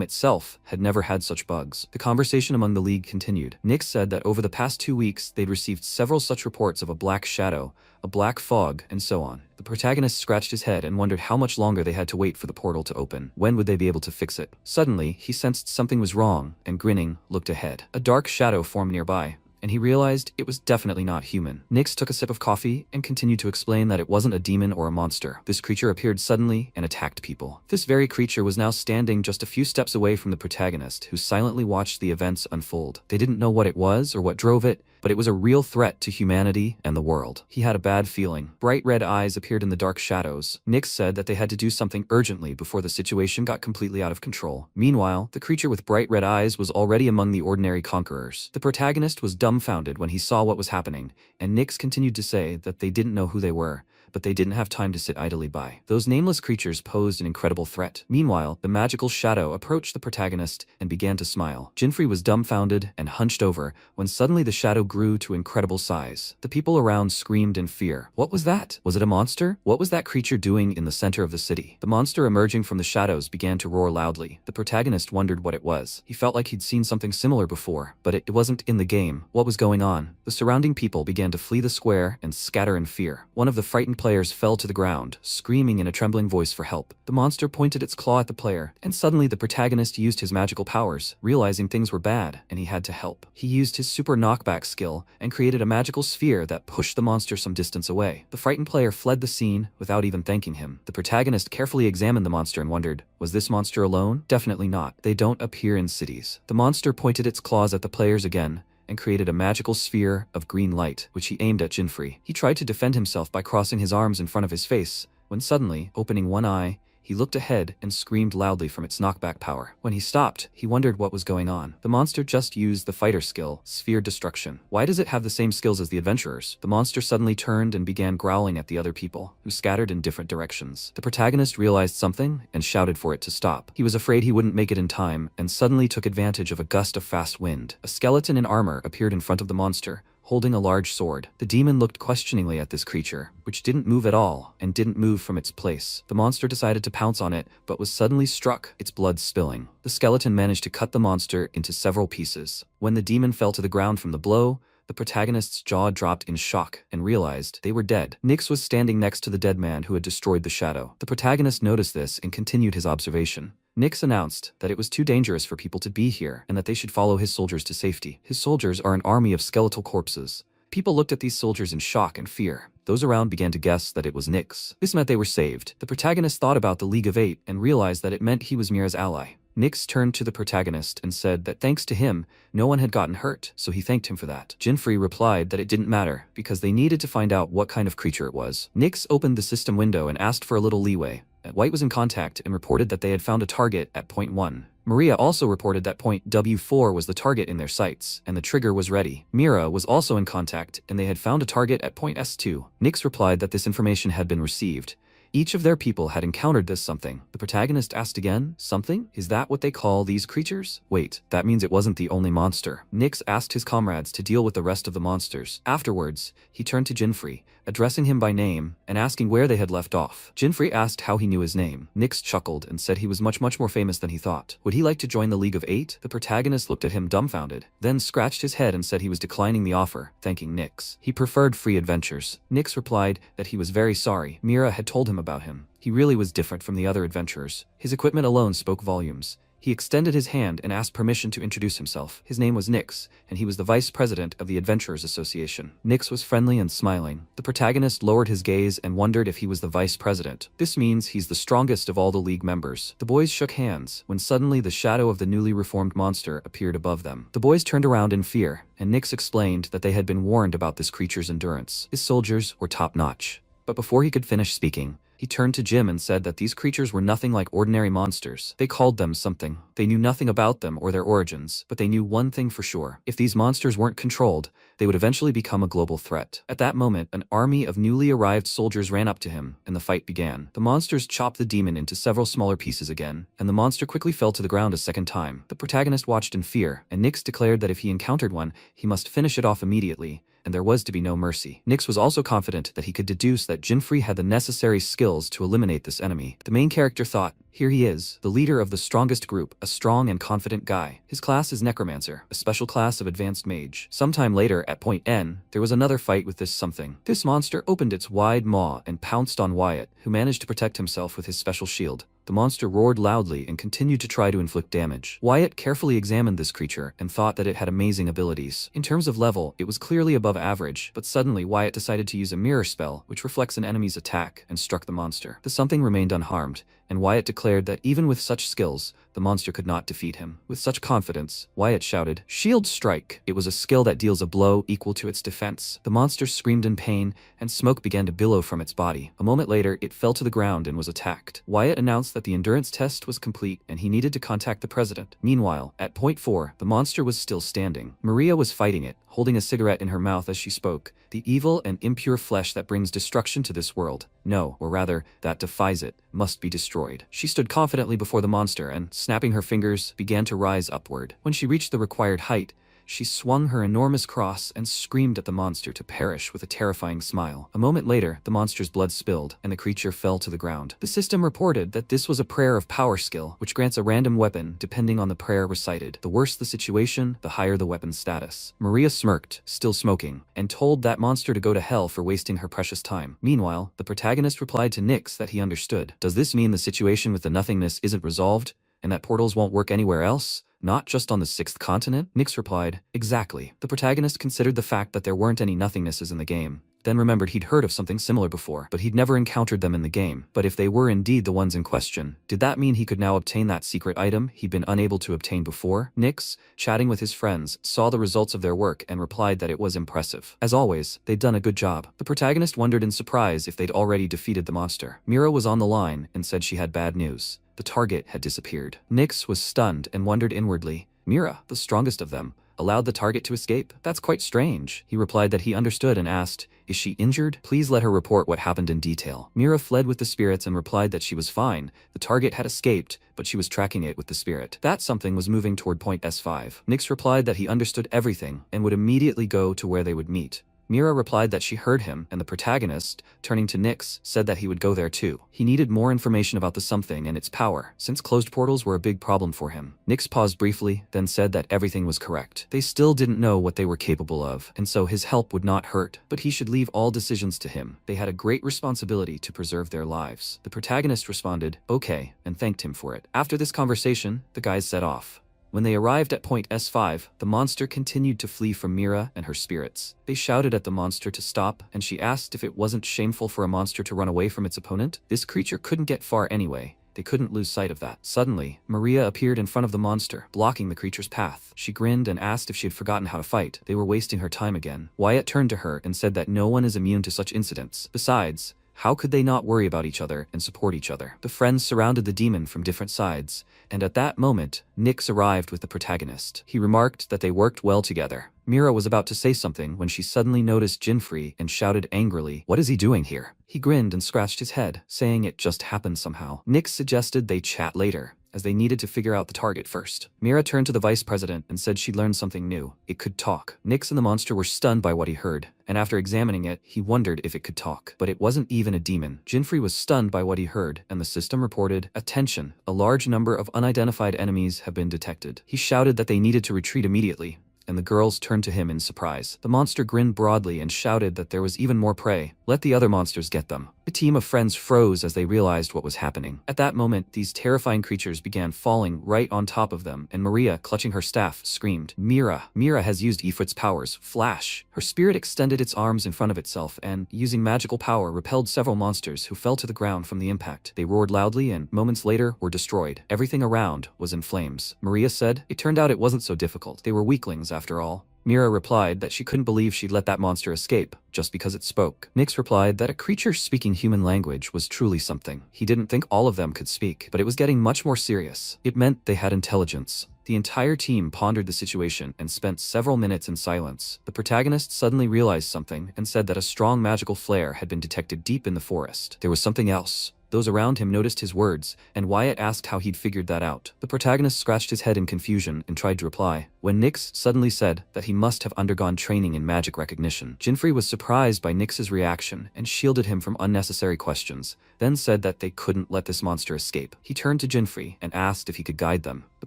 itself had never had such bugs. The conversation among the league continued. Nyx said that over the past 2 weeks, they'd received several such reports of a black shadow, a black fog, and so on. The protagonist scratched his head and wondered how much longer they had to wait for the portal to open. When would they be able to fix it? Suddenly, he sensed something was wrong and, grinning, looked ahead. A dark shadow formed nearby, and he realized it was definitely not human. Nyx took a sip of coffee and continued to explain that it wasn't a demon or a monster. This creature appeared suddenly and attacked people. This very creature was now standing just a few steps away from the protagonist, who silently watched the events unfold. They didn't know what it was or what drove it, but it was a real threat to humanity and the world. He had a bad feeling. Bright red eyes appeared in the dark shadows. Nyx said that they had to do something urgently before the situation got completely out of control. Meanwhile, the creature with bright red eyes was already among the ordinary conquerors. The protagonist was dumbfounded when he saw what was happening, and Nyx continued to say that they didn't know who they were, but they didn't have time to sit idly by. Those nameless creatures posed an incredible threat. Meanwhile, the magical shadow approached the protagonist and began to smile. Jinfrey was dumbfounded and hunched over when suddenly the shadow grew to incredible size. The people around screamed in fear. What was that? Was it a monster? What was that creature doing in the center of the city? The monster emerging from the shadows began to roar loudly. The protagonist wondered what it was. He felt like he'd seen something similar before, but it wasn't in the game. What was going on? The surrounding people began to flee the square and scatter in fear. One of the frightened players fell to the ground, screaming in a trembling voice for help. The monster pointed its claw at the player, and suddenly the protagonist used his magical powers, realizing things were bad, and he had to help. He used his super knockback skill and created a magical sphere that pushed the monster some distance away. The frightened player fled the scene without even thanking him. The protagonist carefully examined the monster and wondered, was this monster alone? Definitely not. They don't appear in cities. The monster pointed its claws at the players again, and created a magical sphere of green light, which he aimed at Jinfrey. He tried to defend himself by crossing his arms in front of his face, when suddenly, opening one eye, he looked ahead and screamed loudly from its knockback power. When he stopped, he wondered what was going on. The monster just used the fighter skill, Sphere Destruction. Why does it have the same skills as the adventurers? The monster suddenly turned and began growling at the other people, who scattered in different directions. The protagonist realized something and shouted for it to stop. He was afraid he wouldn't make it in time, and suddenly took advantage of a gust of fast wind. A skeleton in armor appeared in front of the monster, holding a large sword. The demon looked questioningly at this creature, which didn't move at all, and didn't move from its place. The monster decided to pounce on it, but was suddenly struck, its blood spilling. The skeleton managed to cut the monster into several pieces. When the demon fell to the ground from the blow, the protagonist's jaw dropped in shock and realized they were dead. Nyx was standing next to the dead man who had destroyed the shadow. The protagonist noticed this and continued his observation. Nyx announced that it was too dangerous for people to be here and that they should follow his soldiers to safety. His soldiers are an army of skeletal corpses. People looked at these soldiers in shock and fear. Those around began to guess that it was Nyx. This meant they were saved. The protagonist thought about the League of Eight and realized that it meant he was Mira's ally. Nyx turned to the protagonist and said that thanks to him, no one had gotten hurt, so he thanked him for that. Jinfrey replied that it didn't matter, because they needed to find out what kind of creature it was. Nyx opened the system window and asked for a little leeway. White was in contact and reported that they had found a target at point 1. Maria also reported that point W4 was the target in their sights, and the trigger was ready. Mira was also in contact, and they had found a target at point S2. Nyx replied that this information had been received, Each of their people had encountered this something. The protagonist asked again, something? Is that what they call these creatures? Wait, that means it wasn't the only monster. Nyx asked his comrades to deal with the rest of the monsters. Afterwards, he turned to Jinfrey, addressing him by name and asking where they had left off. Jinfrey asked how he knew his name. Nyx chuckled and said he was much more famous than he thought. Would he like to join the League of Eight? The protagonist looked at him dumbfounded, then scratched his head and said he was declining the offer, thanking Nyx. He preferred free adventures. Nyx replied that he was very sorry. Mira had told him about him. He really was different from the other adventurers. His equipment alone spoke volumes. He extended his hand and asked permission to introduce himself. His name was Nyx, and he was the vice president of the Adventurers Association. Nyx was friendly and smiling. The protagonist lowered his gaze and wondered if he was the vice president. This means he's the strongest of all the league members. The boys shook hands, when suddenly the shadow of the newly reformed monster appeared above them. The boys turned around in fear, and Nyx explained that they had been warned about this creature's endurance. His soldiers were top-notch. But before he could finish speaking, he turned to Jim and said that these creatures were nothing like ordinary monsters. They called them something. They knew nothing about them or their origins, but they knew one thing for sure. If these monsters weren't controlled, they would eventually become a global threat. At that moment, an army of newly arrived soldiers ran up to him, and the fight began. The monsters chopped the demon into several smaller pieces again, and the monster quickly fell to the ground a second time. The protagonist watched in fear, and Nyx declared that if he encountered one, he must finish it off immediately, and there was to be no mercy. Nyx was also confident that he could deduce that Jinfrey had the necessary skills to eliminate this enemy. The main character thought, here he is, the leader of the strongest group, a strong and confident guy. His class is Necromancer, a special class of advanced mage. Sometime later, at point N, there was another fight with this something. This monster opened its wide maw and pounced on Wyatt, who managed to protect himself with his special shield. The monster roared loudly and continued to try to inflict damage. Wyatt carefully examined this creature and thought that it had amazing abilities. In terms of level, it was clearly above average, but suddenly Wyatt decided to use a mirror spell, which reflects an enemy's attack, and struck the monster. The something remained unharmed, and Wyatt declared that even with such skills, the monster could not defeat him. With such confidence, Wyatt shouted, "Shield Strike!" It was a skill that deals a blow equal to its defense. The monster screamed in pain, and smoke began to billow from its body. A moment later, it fell to the ground and was attacked. Wyatt announced that the endurance test was complete and he needed to contact the president. Meanwhile, at point 4, the monster was still standing. Maria was fighting it, holding a cigarette in her mouth as she spoke. The evil and impure flesh that brings destruction to this world, no, or rather, that defies it, must be destroyed. She stood confidently before the monster and, snapping her fingers, began to rise upward. When she reached the required height, she swung her enormous cross and screamed at the monster to perish with a terrifying smile. A moment later, the monster's blood spilled, and the creature fell to the ground. The system reported that this was a prayer of power skill, which grants a random weapon depending on the prayer recited. The worse the situation, the higher the weapon's status. Maria smirked, still smoking, and told that monster to go to hell for wasting her precious time. Meanwhile, the protagonist replied to Nyx that he understood. Does this mean the situation with the nothingness isn't resolved, and that portals won't work anywhere else? Not just on the 6th continent? Nyx replied, exactly. The protagonist considered the fact that there weren't any nothingnesses in the game, then remembered he'd heard of something similar before, but he'd never encountered them in the game. But if they were indeed the ones in question, did that mean he could now obtain that secret item he'd been unable to obtain before? Nyx, chatting with his friends, saw the results of their work and replied that it was impressive. As always, they'd done a good job. The protagonist wondered in surprise if they'd already defeated the monster. Mira was on the line and said she had bad news. The target had disappeared. Nyx was stunned and wondered inwardly. Mira, the strongest of them, allowed the target to escape? That's quite strange. He replied that he understood and asked, is she injured? Please let her report what happened in detail. Mira fled with the spirits and replied that she was fine. The target had escaped, but she was tracking it with the spirit. That something was moving toward point S5. Nyx replied that he understood everything and would immediately go to where they would meet. Mira replied that she heard him, and the protagonist, turning to Nyx, said that he would go there too. He needed more information about the something and its power, since closed portals were a big problem for him. Nyx paused briefly, then said that everything was correct. They still didn't know what they were capable of, and so his help would not hurt, but he should leave all decisions to him. They had a great responsibility to preserve their lives. The protagonist responded, okay, and thanked him for it. After this conversation, the guys set off. When they arrived at point S5, the monster continued to flee from Mira and her spirits. They shouted at the monster to stop, and she asked if it wasn't shameful for a monster to run away from its opponent. This creature couldn't get far anyway. They couldn't lose sight of that. Suddenly, Maria appeared in front of the monster, blocking the creature's path. She grinned and asked if she had forgotten how to fight. They were wasting her time again. Wyatt turned to her and said that no one is immune to such incidents. Besides, How could they not worry about each other and support each other? The friends surrounded the demon from different sides, and at that moment, Nyx arrived with the protagonist. He remarked that they worked well together. Mira was about to say something when she suddenly noticed Jinfree and shouted angrily, "What is he doing here?" He grinned and scratched his head, saying it just happened somehow. Nyx suggested they chat later, as they needed to figure out the target first. Mira turned to the vice president and said she'd learned something new. It could talk. Nyx and the monster were stunned by what he heard, and after examining it, he wondered if it could talk. But it wasn't even a demon. Jinfree was stunned by what he heard, and the system reported, "Attention, a large number of unidentified enemies have been detected." He shouted that they needed to retreat immediately, and the girls turned to him in surprise. The monster grinned broadly and shouted that there was even more prey. Let the other monsters get them. The team of friends froze as they realized what was happening. At that moment, these terrifying creatures began falling right on top of them, and Maria, clutching her staff, screamed, "Mira! Mira has used Ifrit's powers. Flash!" Her spirit extended its arms in front of itself and, using magical power, repelled several monsters who fell to the ground from the impact. They roared loudly and, moments later, were destroyed. Everything around was in flames. Maria said, "It turned out it wasn't so difficult. They were weaklings after all." Mira replied that she couldn't believe she'd let that monster escape, just because it spoke. Nyx replied that a creature speaking human language was truly something. He didn't think all of them could speak, but it was getting much more serious. It meant they had intelligence. The entire team pondered the situation and spent several minutes in silence. The protagonist suddenly realized something and said that a strong magical flare had been detected deep in the forest. There was something else. Those around him noticed his words, and Wyatt asked how he'd figured that out. The protagonist scratched his head in confusion and tried to reply, when Nyx suddenly said that he must have undergone training in magic recognition. Jinfree was surprised by Nyx's reaction and shielded him from unnecessary questions, then said that they couldn't let this monster escape. He turned to Jinfree and asked if he could guide them. The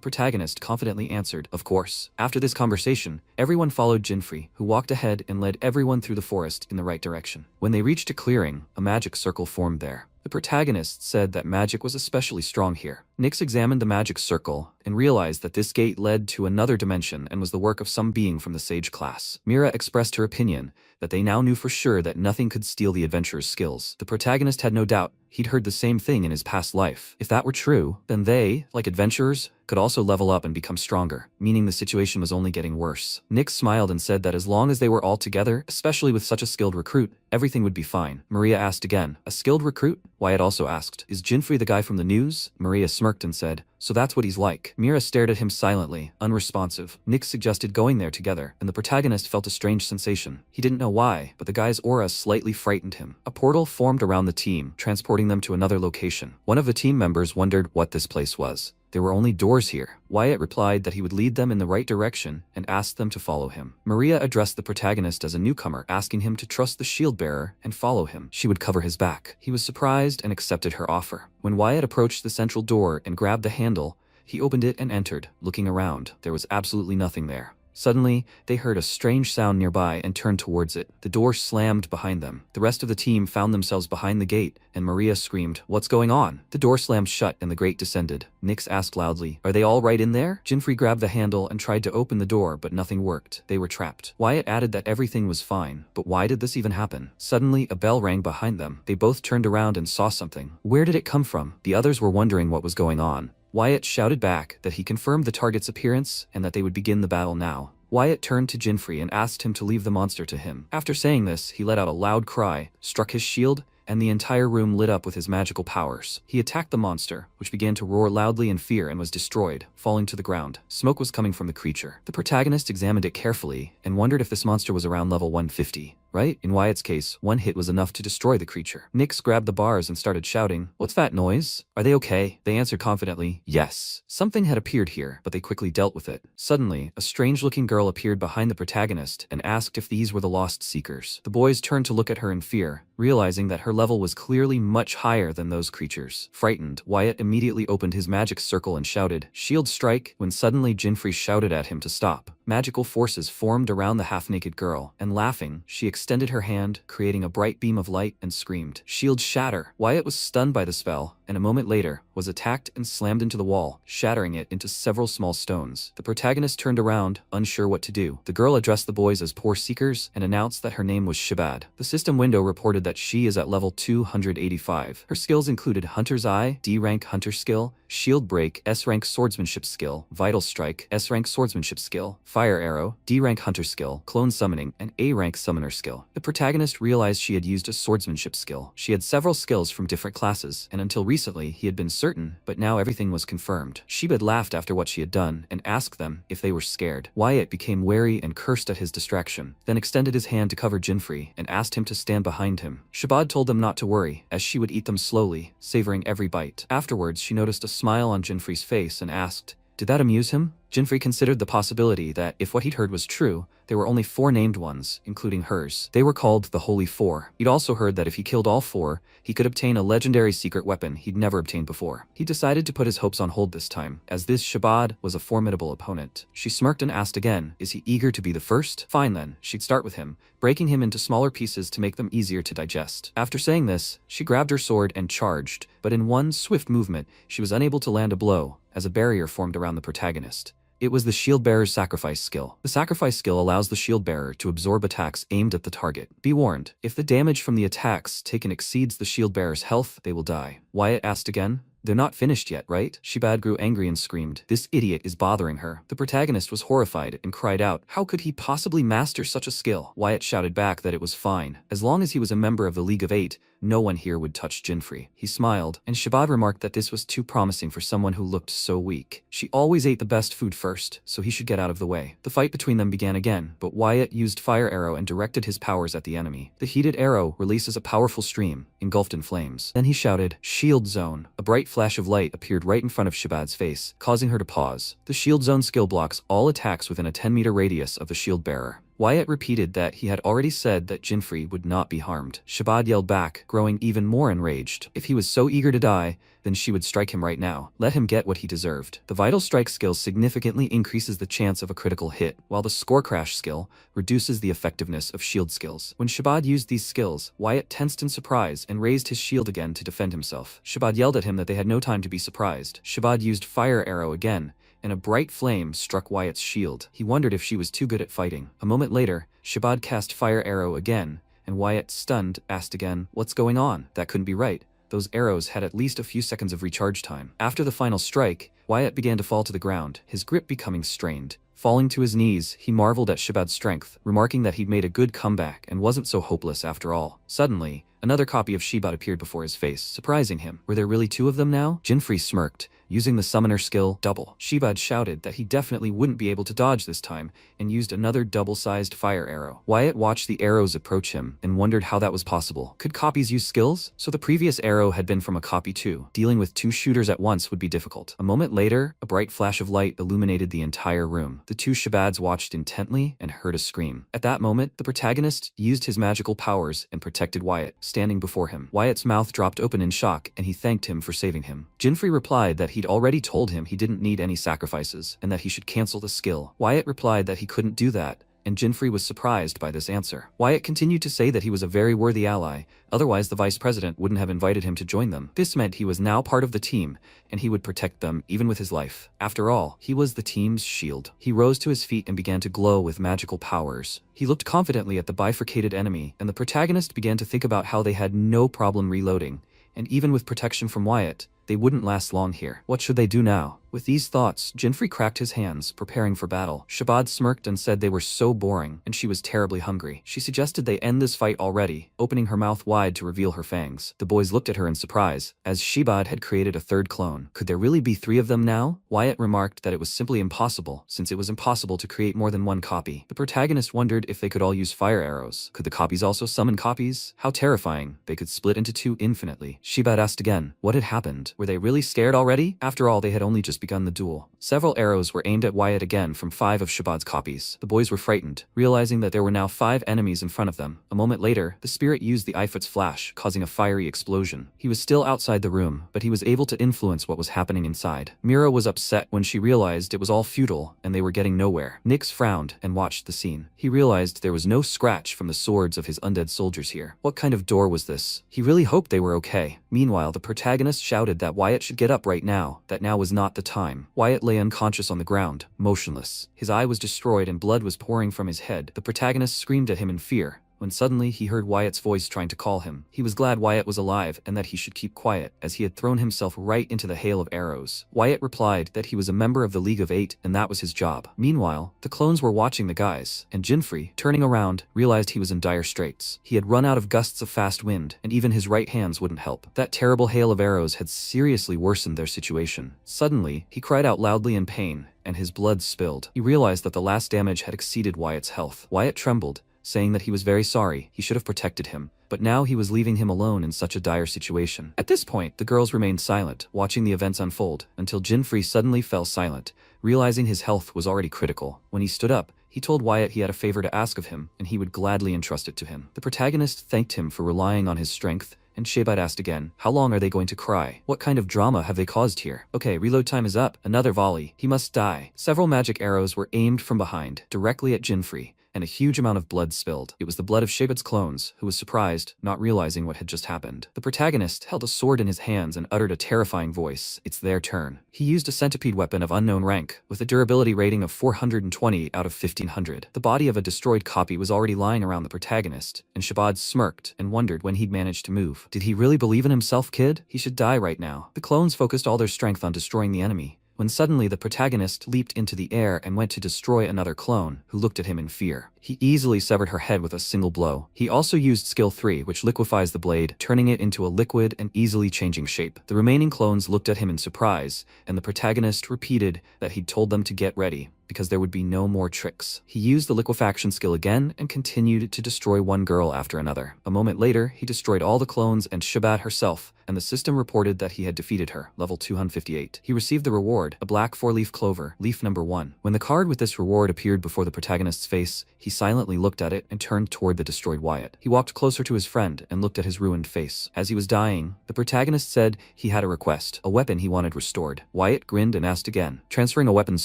protagonist confidently answered, "Of course." After this conversation, everyone followed Jinfree, who walked ahead and led everyone through the forest in the right direction. When they reached a clearing, a magic circle formed there. The protagonist said that magic was especially strong here. Nyx examined the magic circle and realized that this gate led to another dimension and was the work of some being from the sage class. Mira expressed her opinion that they now knew for sure that nothing could steal the adventurer's skills. The protagonist had no doubt he'd heard the same thing in his past life. If that were true, then they, like adventurers, could also level up and become stronger, meaning the situation was only getting worse. Nyx smiled and said that as long as they were all together, especially with such a skilled recruit, everything would be fine. Maria asked again, "A skilled recruit?" Wyatt also asked, "Is Jinfree the guy from the news?" Maria smirked and said, "So that's what he's like." Mira stared at him silently, unresponsive. Nyx suggested going there together, and the protagonist felt a strange sensation. He didn't know why, but the guy's aura slightly frightened him. A portal formed around the team, transporting them to another location. One of the team members wondered what this place was. There were only doors here. Wyatt replied that he would lead them in the right direction and asked them to follow him. Maria addressed the protagonist as a newcomer, asking him to trust the shield bearer and follow him. She would cover his back. He was surprised and accepted her offer. When Wyatt approached the central door and grabbed the handle, he opened it and entered. Looking around, there was absolutely nothing there. Suddenly, they heard a strange sound nearby and turned towards it. The door slammed behind them. The rest of the team found themselves behind the gate, and Maria screamed, "What's going on?" The door slammed shut and the grate descended. Nyx asked loudly, "Are they all right in there?" Jinfree grabbed the handle and tried to open the door, but nothing worked. They were trapped. Wyatt added that everything was fine, but why did this even happen? Suddenly, a bell rang behind them. They both turned around and saw something. Where did it come from? The others were wondering what was going on. Wyatt shouted back that he confirmed the target's appearance and that they would begin the battle now. Wyatt turned to Jinfree and asked him to leave the monster to him. After saying this, he let out a loud cry, struck his shield, and the entire room lit up with his magical powers. He attacked the monster, which began to roar loudly in fear and was destroyed, falling to the ground. Smoke was coming from the creature. The protagonist examined it carefully and wondered if this monster was around level 150. Right? In Wyatt's case, one hit was enough to destroy the creature. Nyx grabbed the bars and started shouting, "What's that noise? Are they okay?" They answered confidently, "Yes." Something had appeared here, but they quickly dealt with it. Suddenly, a strange-looking girl appeared behind the protagonist and asked if these were the Lost Seekers. The boys turned to look at her in fear, realizing that her level was clearly much higher than those creatures. Frightened, Wyatt immediately opened his magic circle and shouted, "Shield strike," when suddenly Jinfree shouted at him to stop. Magical forces formed around the half-naked girl, and laughing, she extended her hand, creating a bright beam of light, and screamed, "Shield shatter!" Wyatt was stunned by the spell, and a moment later, was attacked and slammed into the wall, shattering it into several small stones. The protagonist turned around, unsure what to do. The girl addressed the boys as poor seekers, and announced that her name was Shabad. The system window reported that she is at level 285. Her skills included Hunter's Eye, D-rank Hunter skill, Shield Break, S-rank swordsmanship skill, Vital Strike, S-rank swordsmanship skill, Fire Arrow, D-rank hunter skill, Clone Summoning, and A-rank summoner skill. The protagonist realized she had used a swordsmanship skill. She had several skills from different classes, and until recently he had been certain, but now everything was confirmed. Shibad laughed after what she had done and asked them if they were scared. Wyatt became wary and cursed at his distraction, then extended his hand to cover Jinfrey and asked him to stand behind him. Shibad told them not to worry, as she would eat them slowly, savoring every bite. Afterwards, she noticed a smile on Jinfrey's face and asked, "Did that amuse him?" Jinfrey considered the possibility that if what he'd heard was true, there were only 4 named ones, including hers. They were called the Holy Four. He'd also heard that if he killed all 4, he could obtain a legendary secret weapon he'd never obtained before. He decided to put his hopes on hold this time, as this Shibad was a formidable opponent. She smirked and asked again, is he eager to be the first? Fine then, she'd start with him, breaking him into smaller pieces to make them easier to digest. After saying this, she grabbed her sword and charged, but in one swift movement, she was unable to land a blow, as a barrier formed around the protagonist. It was the Shield Bearer's Sacrifice skill. The Sacrifice skill allows the Shield Bearer to absorb attacks aimed at the target. Be warned, if the damage from the attacks taken exceeds the Shield Bearer's health, they will die. Wyatt asked again. They're not finished yet, right? Shibad grew angry and screamed. This idiot is bothering her. The protagonist was horrified and cried out, how could he possibly master such a skill? Wyatt shouted back that it was fine. As long as he was a member of the League of Eight, no one here would touch Jinfrey. He smiled, and Shibad remarked that this was too promising for someone who looked so weak. She always ate the best food first, so he should get out of the way. The fight between them began again, but Wyatt used Fire Arrow and directed his powers at the enemy. The heated arrow releases a powerful stream, engulfed in flames. Then he shouted, Shield Zone. A bright flash of light appeared right in front of Shibad's face, causing her to pause. The Shield Zone skill blocks all attacks within a 10-meter radius of the shield bearer. Wyatt repeated that he had already said that Jinfrey would not be harmed. Shibad yelled back, growing even more enraged. If he was so eager to die, then she would strike him right now. Let him get what he deserved. The Vital Strike skill significantly increases the chance of a critical hit, while the Score Crash skill reduces the effectiveness of shield skills. When Shibad used these skills, Wyatt tensed in surprise and raised his shield again to defend himself. Shibad yelled at him that they had no time to be surprised. Shibad used Fire Arrow again, and a bright flame struck Wyatt's shield. He wondered if she was too good at fighting. A moment later, Shibad cast Fire Arrow again, and Wyatt, stunned, asked again, what's going on? That couldn't be right. Those arrows had at least a few seconds of recharge time. After the final strike, Wyatt began to fall to the ground, his grip becoming strained. Falling to his knees, he marveled at Shibad's strength, remarking that he'd made a good comeback and wasn't so hopeless after all. Suddenly, another copy of Shibad appeared before his face, surprising him. Were there really 2 of them now? Jinfrey smirked, using the summoner skill, Double. Shibad shouted that he definitely wouldn't be able to dodge this time, and used another double-sized fire arrow. Wyatt watched the arrows approach him, and wondered how that was possible. Could copies use skills? So the previous arrow had been from a copy too. Dealing with 2 shooters at once would be difficult. A moment later, a bright flash of light illuminated the entire room. The 2 Shibads watched intently and heard a scream. At that moment, the protagonist used his magical powers and protected Wyatt, standing before him. Wyatt's mouth dropped open in shock, and he thanked him for saving him. Jinfrey replied that he'd already told him he didn't need any sacrifices, and that he should cancel the skill. Wyatt replied that he couldn't do that, and Jinfrey was surprised by this answer. Wyatt continued to say that he was a very worthy ally, otherwise the vice president wouldn't have invited him to join them. This meant he was now part of the team, and he would protect them even with his life. After all, he was the team's shield. He rose to his feet and began to glow with magical powers. He looked confidently at the bifurcated enemy, and the protagonist began to think about how they had no problem reloading, and even with protection from Wyatt, they wouldn't last long here. What should they do now? With these thoughts, Jinfrey cracked his hands, preparing for battle. Shibad smirked and said they were so boring, and she was terribly hungry. She suggested they end this fight already, opening her mouth wide to reveal her fangs. The boys looked at her in surprise, as Shibad had created a 3rd clone. Could there really be 3 of them now? Wyatt remarked that it was simply impossible, since it was impossible to create more than 1 copy. The protagonist wondered if they could all use fire arrows. Could the copies also summon copies? How terrifying. They could split into 2 infinitely. Shibad asked again, what had happened? Were they really scared already? After all, they had only just begun the duel. Several arrows were aimed at Wyatt again from 5 of Shibad's copies. The boys were frightened, realizing that there were now 5 enemies in front of them. A moment later, the spirit used the Ifrit's flash, causing a fiery explosion. He was still outside the room, but he was able to influence what was happening inside. Mira was upset when she realized it was all futile and they were getting nowhere. Nyx frowned and watched the scene. He realized there was no scratch from the swords of his undead soldiers here. What kind of door was this? He really hoped they were okay. Meanwhile, the protagonist shouted that Wyatt should get up right now, that now was not the time. Wyatt lay unconscious on the ground, motionless. His eye was destroyed and blood was pouring from his head. The protagonist screamed at him in fear. when suddenly he heard Wyatt's voice trying to call him. He was glad Wyatt was alive and that he should keep quiet, as he had thrown himself right into the hail of arrows. Wyatt replied that he was a member of the League of Eight and that was his job. Meanwhile, the clones were watching the guys, and Jinfrey, turning around, realized he was in dire straits. He had run out of gusts of fast wind, and even his right hands wouldn't help. That terrible hail of arrows had seriously worsened their situation. Suddenly, he cried out loudly in pain, and his blood spilled. He realized that the last damage had exceeded Wyatt's health. Wyatt trembled, saying that he was very sorry, he should have protected him, but now he was leaving him alone in such a dire situation. At this point, the girls remained silent, watching the events unfold, until Jinfrey suddenly fell silent, realizing his health was already critical. When he stood up, he told Wyatt he had a favor to ask of him, and he would gladly entrust it to him. The protagonist thanked him for relying on his strength, and Shebad asked again, how long are they going to cry? What kind of drama have they caused here? Okay, reload time is up. Another volley. He must die. Several magic arrows were aimed from behind, directly at Jinfrey, and a huge amount of blood spilled. It was the blood of Shebad's clones, who was surprised, not realizing what had just happened. The protagonist held a sword in his hands and uttered a terrifying voice. It's their turn. He used a centipede weapon of unknown rank, with a durability rating of 420 out of 1500. The body of a destroyed copy was already lying around the protagonist, and Shebad smirked and wondered when he'd managed to move. Did he really believe in himself, kid? He should die right now. The clones focused all their strength on destroying the enemy, when suddenly the protagonist leaped into the air and went to destroy another clone, who looked at him in fear. He easily severed her head with a single blow. He also used skill 3, which liquefies the blade, turning it into a liquid and easily changing shape. The remaining clones looked at him in surprise, and the protagonist repeated that he'd told them to get ready, because there would be no more tricks. He used the liquefaction skill again and continued to destroy one girl after another. A moment later, he destroyed all the clones and Shebad herself, and the system reported that he had defeated her, level 258. He received the reward, a black 4-leaf clover, leaf number 1. When the card with this reward appeared before the protagonist's face, he silently looked at it and turned toward the destroyed Wyatt. He walked closer to his friend and looked at his ruined face. As he was dying, the protagonist said he had a request, a weapon he wanted restored. Wyatt grinned and asked again, transferring a weapon's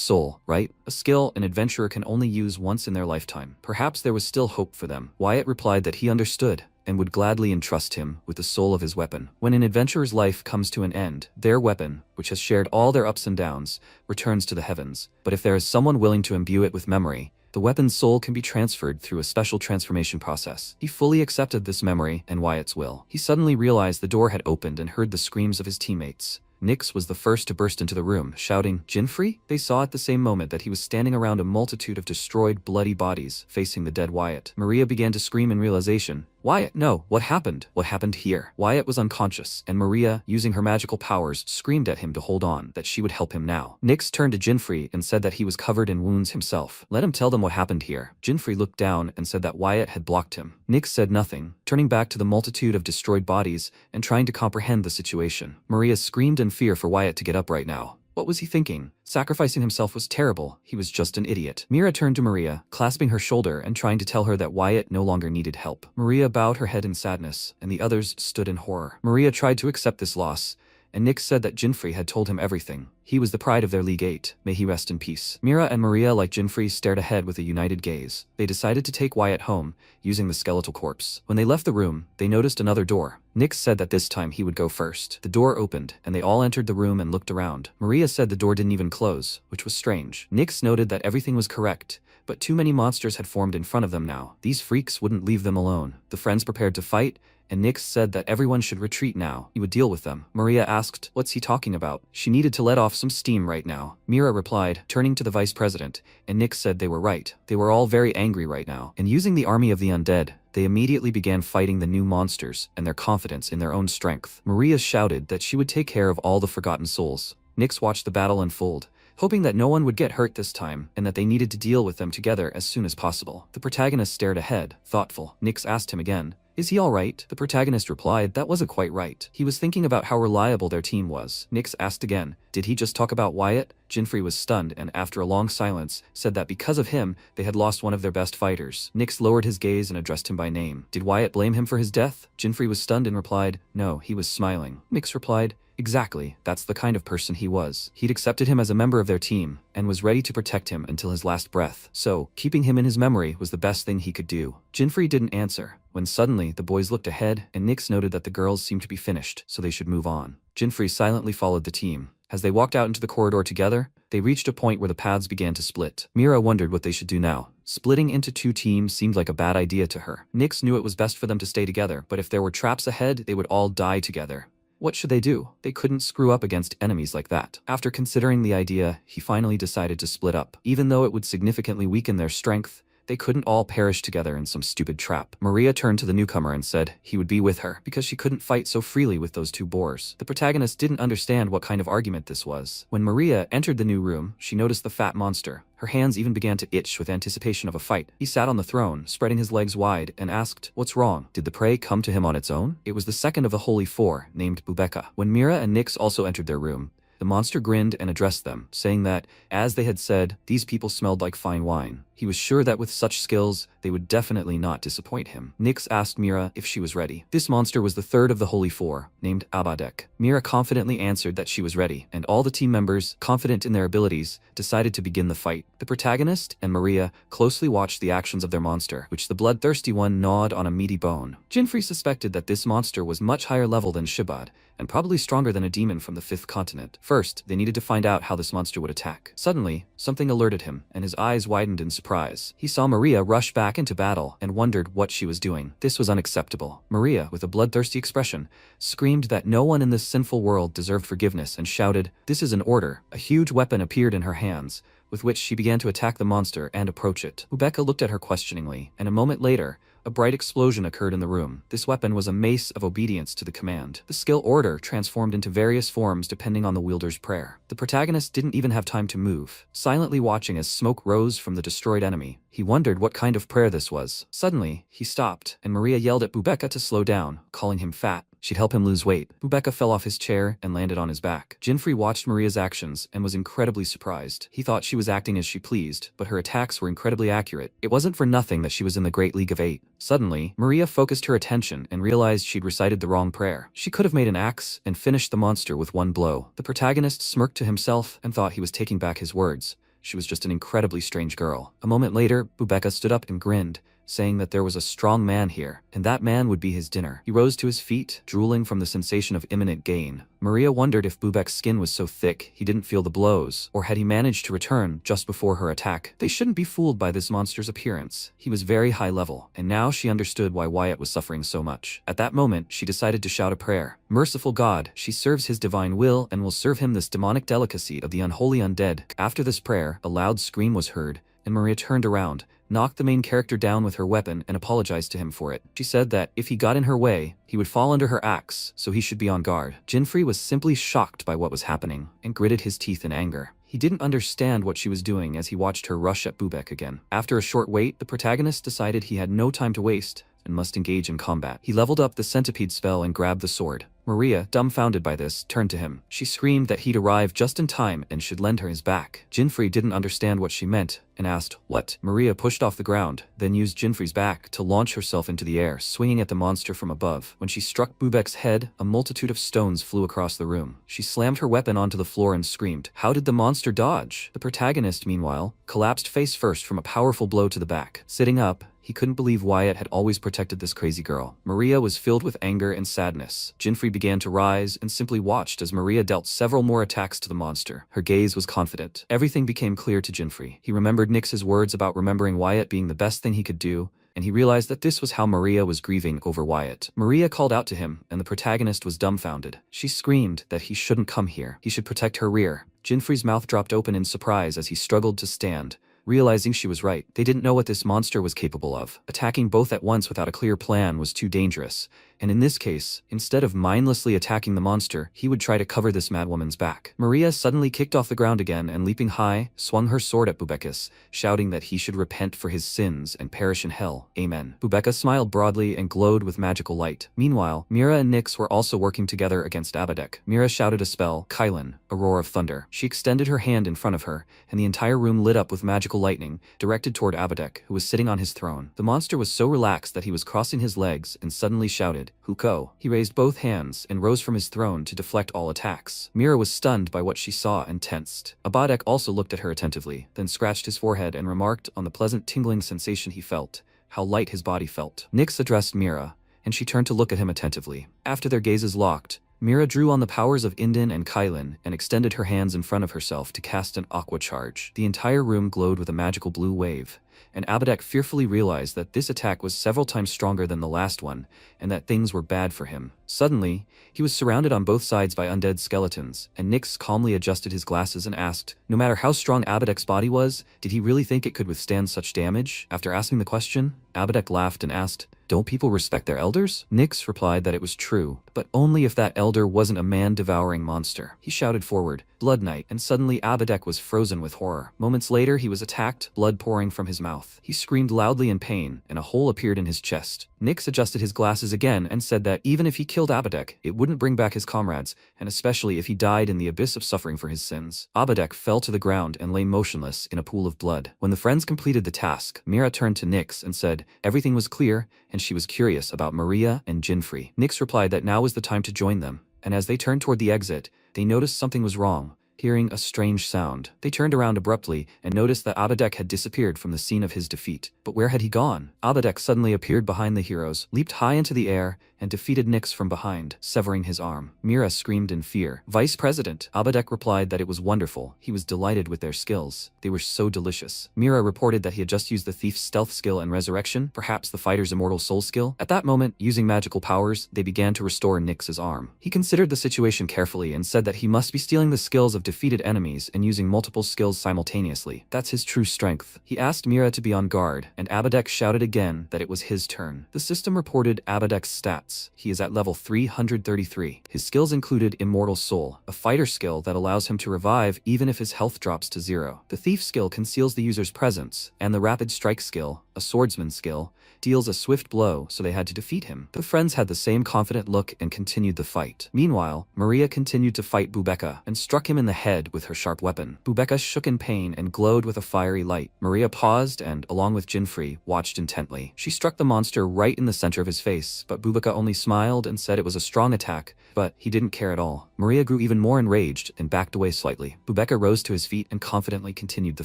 soul, right? A skill an adventurer can only use once in their lifetime. Perhaps there was still hope for them. Wyatt replied that he understood, and would gladly entrust him with the soul of his weapon. When an adventurer's life comes to an end, their weapon, which has shared all their ups and downs, returns to the heavens. But if there is someone willing to imbue it with memory, the weapon's soul can be transferred through a special transformation process. He fully accepted this memory and Wyatt's will. He suddenly realized the door had opened and heard the screams of his teammates. Nyx was the first to burst into the room, shouting, Jinfrey? They saw at the same moment that he was standing around a multitude of destroyed, bloody bodies, facing the dead Wyatt. Maria began to scream in realization. Wyatt, no, what happened? What happened here? Wyatt was unconscious, and Maria, using her magical powers, screamed at him to hold on, that she would help him now. Nyx turned to Jinfrey and said that he was covered in wounds himself. Let him tell them what happened here. Jinfrey looked down and said that Wyatt had blocked him. Nyx said nothing, turning back to the multitude of destroyed bodies and trying to comprehend the situation. Maria screamed in fear for Wyatt to get up right now. What was he thinking? Sacrificing himself was terrible. He was just an idiot. Mira turned to Maria, clasping her shoulder and trying to tell her that Wyatt no longer needed help. Maria bowed her head in sadness, and the others stood in horror. Maria tried to accept this loss, and Nyx said that Jinfrey had told him everything. He was the pride of their League 8. May he rest in peace. Mira and Maria, like Jinfrey, stared ahead with a united gaze. They decided to take Wyatt home, using the skeletal corpse. When they left the room, they noticed another door. Nyx said that this time he would go first. The door opened, and they all entered the room and looked around. Maria said the door didn't even close, which was strange. Nyx noted that everything was correct, but too many monsters had formed in front of them now. These freaks wouldn't leave them alone. The friends prepared to fight, and Nyx said that everyone should retreat now. He would deal with them. Maria asked, what's he talking about? She needed to let off some steam right now. Mira replied, turning to the vice president, and Nyx said they were right. They were all very angry right now, and using the army of the undead, they immediately began fighting the new monsters and their confidence in their own strength. Maria shouted that she would take care of all the forgotten souls. Nyx watched the battle unfold, hoping that no one would get hurt this time and that they needed to deal with them together as soon as possible. The protagonist stared ahead, thoughtful. Nyx asked him again, is he all right? The protagonist replied that wasn't quite right. He was thinking about how reliable their team was. Nyx asked again, did he just talk about Wyatt? Jinfrey was stunned and, after a long silence, said that because of him, they had lost one of their best fighters. Nyx lowered his gaze and addressed him by name. Did Wyatt blame him for his death? Jinfrey was stunned and replied, no, he was smiling. Nyx replied, exactly, that's the kind of person he was. He'd accepted him as a member of their team, and was ready to protect him until his last breath. So, keeping him in his memory was the best thing he could do. Jinfrey didn't answer, when suddenly the boys looked ahead, and Nyx noted that the girls seemed to be finished, so they should move on. Jinfrey silently followed the team. As they walked out into the corridor together, They reached a point where the paths began to split. Mira wondered what they should do now. Splitting into two teams seemed like a bad idea to her. Nyx knew it was best for them to stay together, but if there were traps ahead, they would all die together. What should they do? They couldn't screw up against enemies like that. After considering the idea, he finally decided to split up. Even though it would significantly weaken their strength, they couldn't all perish together in some stupid trap. Maria turned to the newcomer and said he would be with her because she couldn't fight so freely with those two boars. The protagonist didn't understand what kind of argument this was. When Maria entered the new room, she noticed the fat monster. Her hands even began to itch with anticipation of a fight. He sat on the throne, spreading his legs wide, and asked, "What's wrong? Did the prey come to him on its own?" It was the second of the Holy Four, named Bubeka. When Mira and Nyx also entered their room, the monster grinned and addressed them, saying that, as they had said, these people smelled like fine wine. He was sure that with such skills, they would definitely not disappoint him. Nyx asked Mira if she was ready. This monster was the third of the Holy Four, named Abadek. Mira confidently answered that she was ready, and all the team members, confident in their abilities, decided to begin the fight. The protagonist and Maria closely watched the actions of their monster, which the bloodthirsty one gnawed on a meaty bone. Jinfrey suspected that this monster was much higher level than Shibad, and probably stronger than a demon from the 5th continent. First, they needed to find out how this monster would attack. Suddenly, something alerted him, and his eyes widened in surprise. He saw Maria rush back into battle and wondered what she was doing. This was unacceptable. Maria, with a bloodthirsty expression, screamed that no one in this sinful world deserved forgiveness and shouted, "This is an order." A huge weapon appeared in her hands, with which she began to attack the monster and approach it. Bubeka looked at her questioningly, and a moment later, a bright explosion occurred in the room. This weapon was a mace of obedience to the command. The skill order transformed into various forms depending on the wielder's prayer. The protagonist didn't even have time to move, silently watching as smoke rose from the destroyed enemy. He wondered what kind of prayer this was. Suddenly, he stopped, and Maria yelled at Bubeka to slow down, calling him fat. She'd help him lose weight. Bubeka fell off his chair and landed on his back. Jinfrey watched Maria's actions and was incredibly surprised. He thought she was acting as she pleased, but her attacks were incredibly accurate. It wasn't for nothing that she was in the Great League of Eight. Suddenly, Maria focused her attention and realized she'd recited the wrong prayer. She could have made an axe and finished the monster with one blow. The protagonist smirked to himself and thought he was taking back his words. She was just an incredibly strange girl. A moment later, Bubeka stood up and grinned, saying that there was a strong man here, and that man would be his dinner. He rose to his feet, drooling from the sensation of imminent gain. Maria wondered if Bubek's skin was so thick he didn't feel the blows, or had he managed to return just before her attack. They shouldn't be fooled by this monster's appearance. He was very high level, and now she understood why Wyatt was suffering so much. At that moment, she decided to shout a prayer. Merciful God, she serves his divine will and will serve him this demonic delicacy of the unholy undead. After this prayer, a loud scream was heard, and Maria turned around, knocked the main character down with her weapon and apologized to him for it. She said that if he got in her way, he would fall under her axe, so he should be on guard. Jinfrey was simply shocked by what was happening and gritted his teeth in anger. He didn't understand what she was doing as he watched her rush at Bubek again. After a short wait, the protagonist decided he had no time to waste and must engage in combat. He leveled up the centipede spell and grabbed the sword. Maria, dumbfounded by this, turned to him. She screamed that he'd arrived just in time and should lend her his back. Jinfrey didn't understand what she meant and asked, "What?" Maria pushed off the ground, then used Jinfrey's back to launch herself into the air, swinging at the monster from above. When she struck Bubek's head, a multitude of stones flew across the room. She slammed her weapon onto the floor and screamed. How did the monster dodge? The protagonist, meanwhile, collapsed face first from a powerful blow to the back. Sitting up, he couldn't believe Wyatt had always protected this crazy girl. Maria was filled with anger and sadness. Jinfrey began to rise and simply watched as Maria dealt several more attacks to the monster. Her gaze was confident. Everything became clear to Jinfrey. He remembered Nyx's words about remembering Wyatt being the best thing he could do, and he realized that this was how Maria was grieving over Wyatt. Maria called out to him, and the protagonist was dumbfounded. She screamed that he shouldn't come here. He should protect her rear. Jinfrey's mouth dropped open in surprise as he struggled to stand, realizing she was right. They didn't know what this monster was capable of. Attacking both at once without a clear plan was too dangerous, and in this case, instead of mindlessly attacking the monster, he would try to cover this madwoman's back. Maria suddenly kicked off the ground again and, leaping high, swung her sword at Bubeka, shouting that he should repent for his sins and perish in hell. Amen. Bubeka smiled broadly and glowed with magical light. Meanwhile, Mira and Nyx were also working together against Abadek. Mira shouted a spell, Kylan, a roar of thunder. She extended her hand in front of her, and the entire room lit up with magical lightning, directed toward Abadek, who was sitting on his throne. The monster was so relaxed that he was crossing his legs and suddenly shouted, Huko. He raised both hands and rose from his throne to deflect all attacks. Mira was stunned by what she saw and tensed. Abadek also looked at her attentively, then scratched his forehead and remarked on the pleasant tingling sensation he felt, how light his body felt. Nyx addressed Mira, and she turned to look at him attentively. After their gazes locked, Mira drew on the powers of Indin and Kailin and extended her hands in front of herself to cast an aqua charge. The entire room glowed with a magical blue wave, and Abadek fearfully realized that this attack was several times stronger than the last one, and that things were bad for him. Suddenly, he was surrounded on both sides by undead skeletons, and Nyx calmly adjusted his glasses and asked, no matter how strong Abadek's body was, did he really think it could withstand such damage? After asking the question, Abadek laughed and asked, don't people respect their elders? Nyx replied that it was true, but only if that elder wasn't a man-devouring monster. He shouted forward, Blood Knight, and suddenly Abadek was frozen with horror. Moments later, he was attacked, blood pouring from his mouth. He screamed loudly in pain, and a hole appeared in his chest. Nyx adjusted his glasses again and said that even if he killed Abadek, it wouldn't bring back his comrades, and especially if he died in the abyss of suffering for his sins. Abadek fell to the ground and lay motionless in a pool of blood. When the friends completed the task, Mira turned to Nyx and said everything was clear, and she was curious about Maria and Jinfrey. Nyx replied that now was the time to join them, and as they turned toward the exit, they noticed something was wrong. Hearing a strange sound, they turned around abruptly and noticed that Abadek had disappeared from the scene of his defeat. But where had he gone? Abadek suddenly appeared behind the heroes, leaped high into the air, and defeated Nyx from behind, severing his arm. Mira screamed in fear. Vice President, Abadek replied that it was wonderful. He was delighted with their skills. They were so delicious. Mira reported that he had just used the thief's stealth skill and resurrection, perhaps the fighter's immortal soul skill. At that moment, using magical powers, they began to restore Nyx's arm. He considered the situation carefully and said that he must be stealing the skills of defeated enemies and using multiple skills simultaneously. That's his true strength. He asked Mira to be on guard, and Abadek shouted again that it was his turn. The system reported Abadek's stats. He is at level 333. His skills included Immortal Soul, a fighter skill that allows him to revive even if his health drops to 0. The Thief skill conceals the user's presence, and the Rapid Strike skill, a swordsman skill, deals a swift blow, so they had to defeat him. The friends had the same confident look and continued the fight. Meanwhile, Maria continued to fight Bubeka and struck him in the head with her sharp weapon. Bubeka shook in pain and glowed with a fiery light. Maria paused and, along with Jinfrey, watched intently. She struck the monster right in the center of his face, but Bubeka only smiled and said it was a strong attack, but he didn't care at all. Maria grew even more enraged and backed away slightly. Bubeka rose to his feet and confidently continued the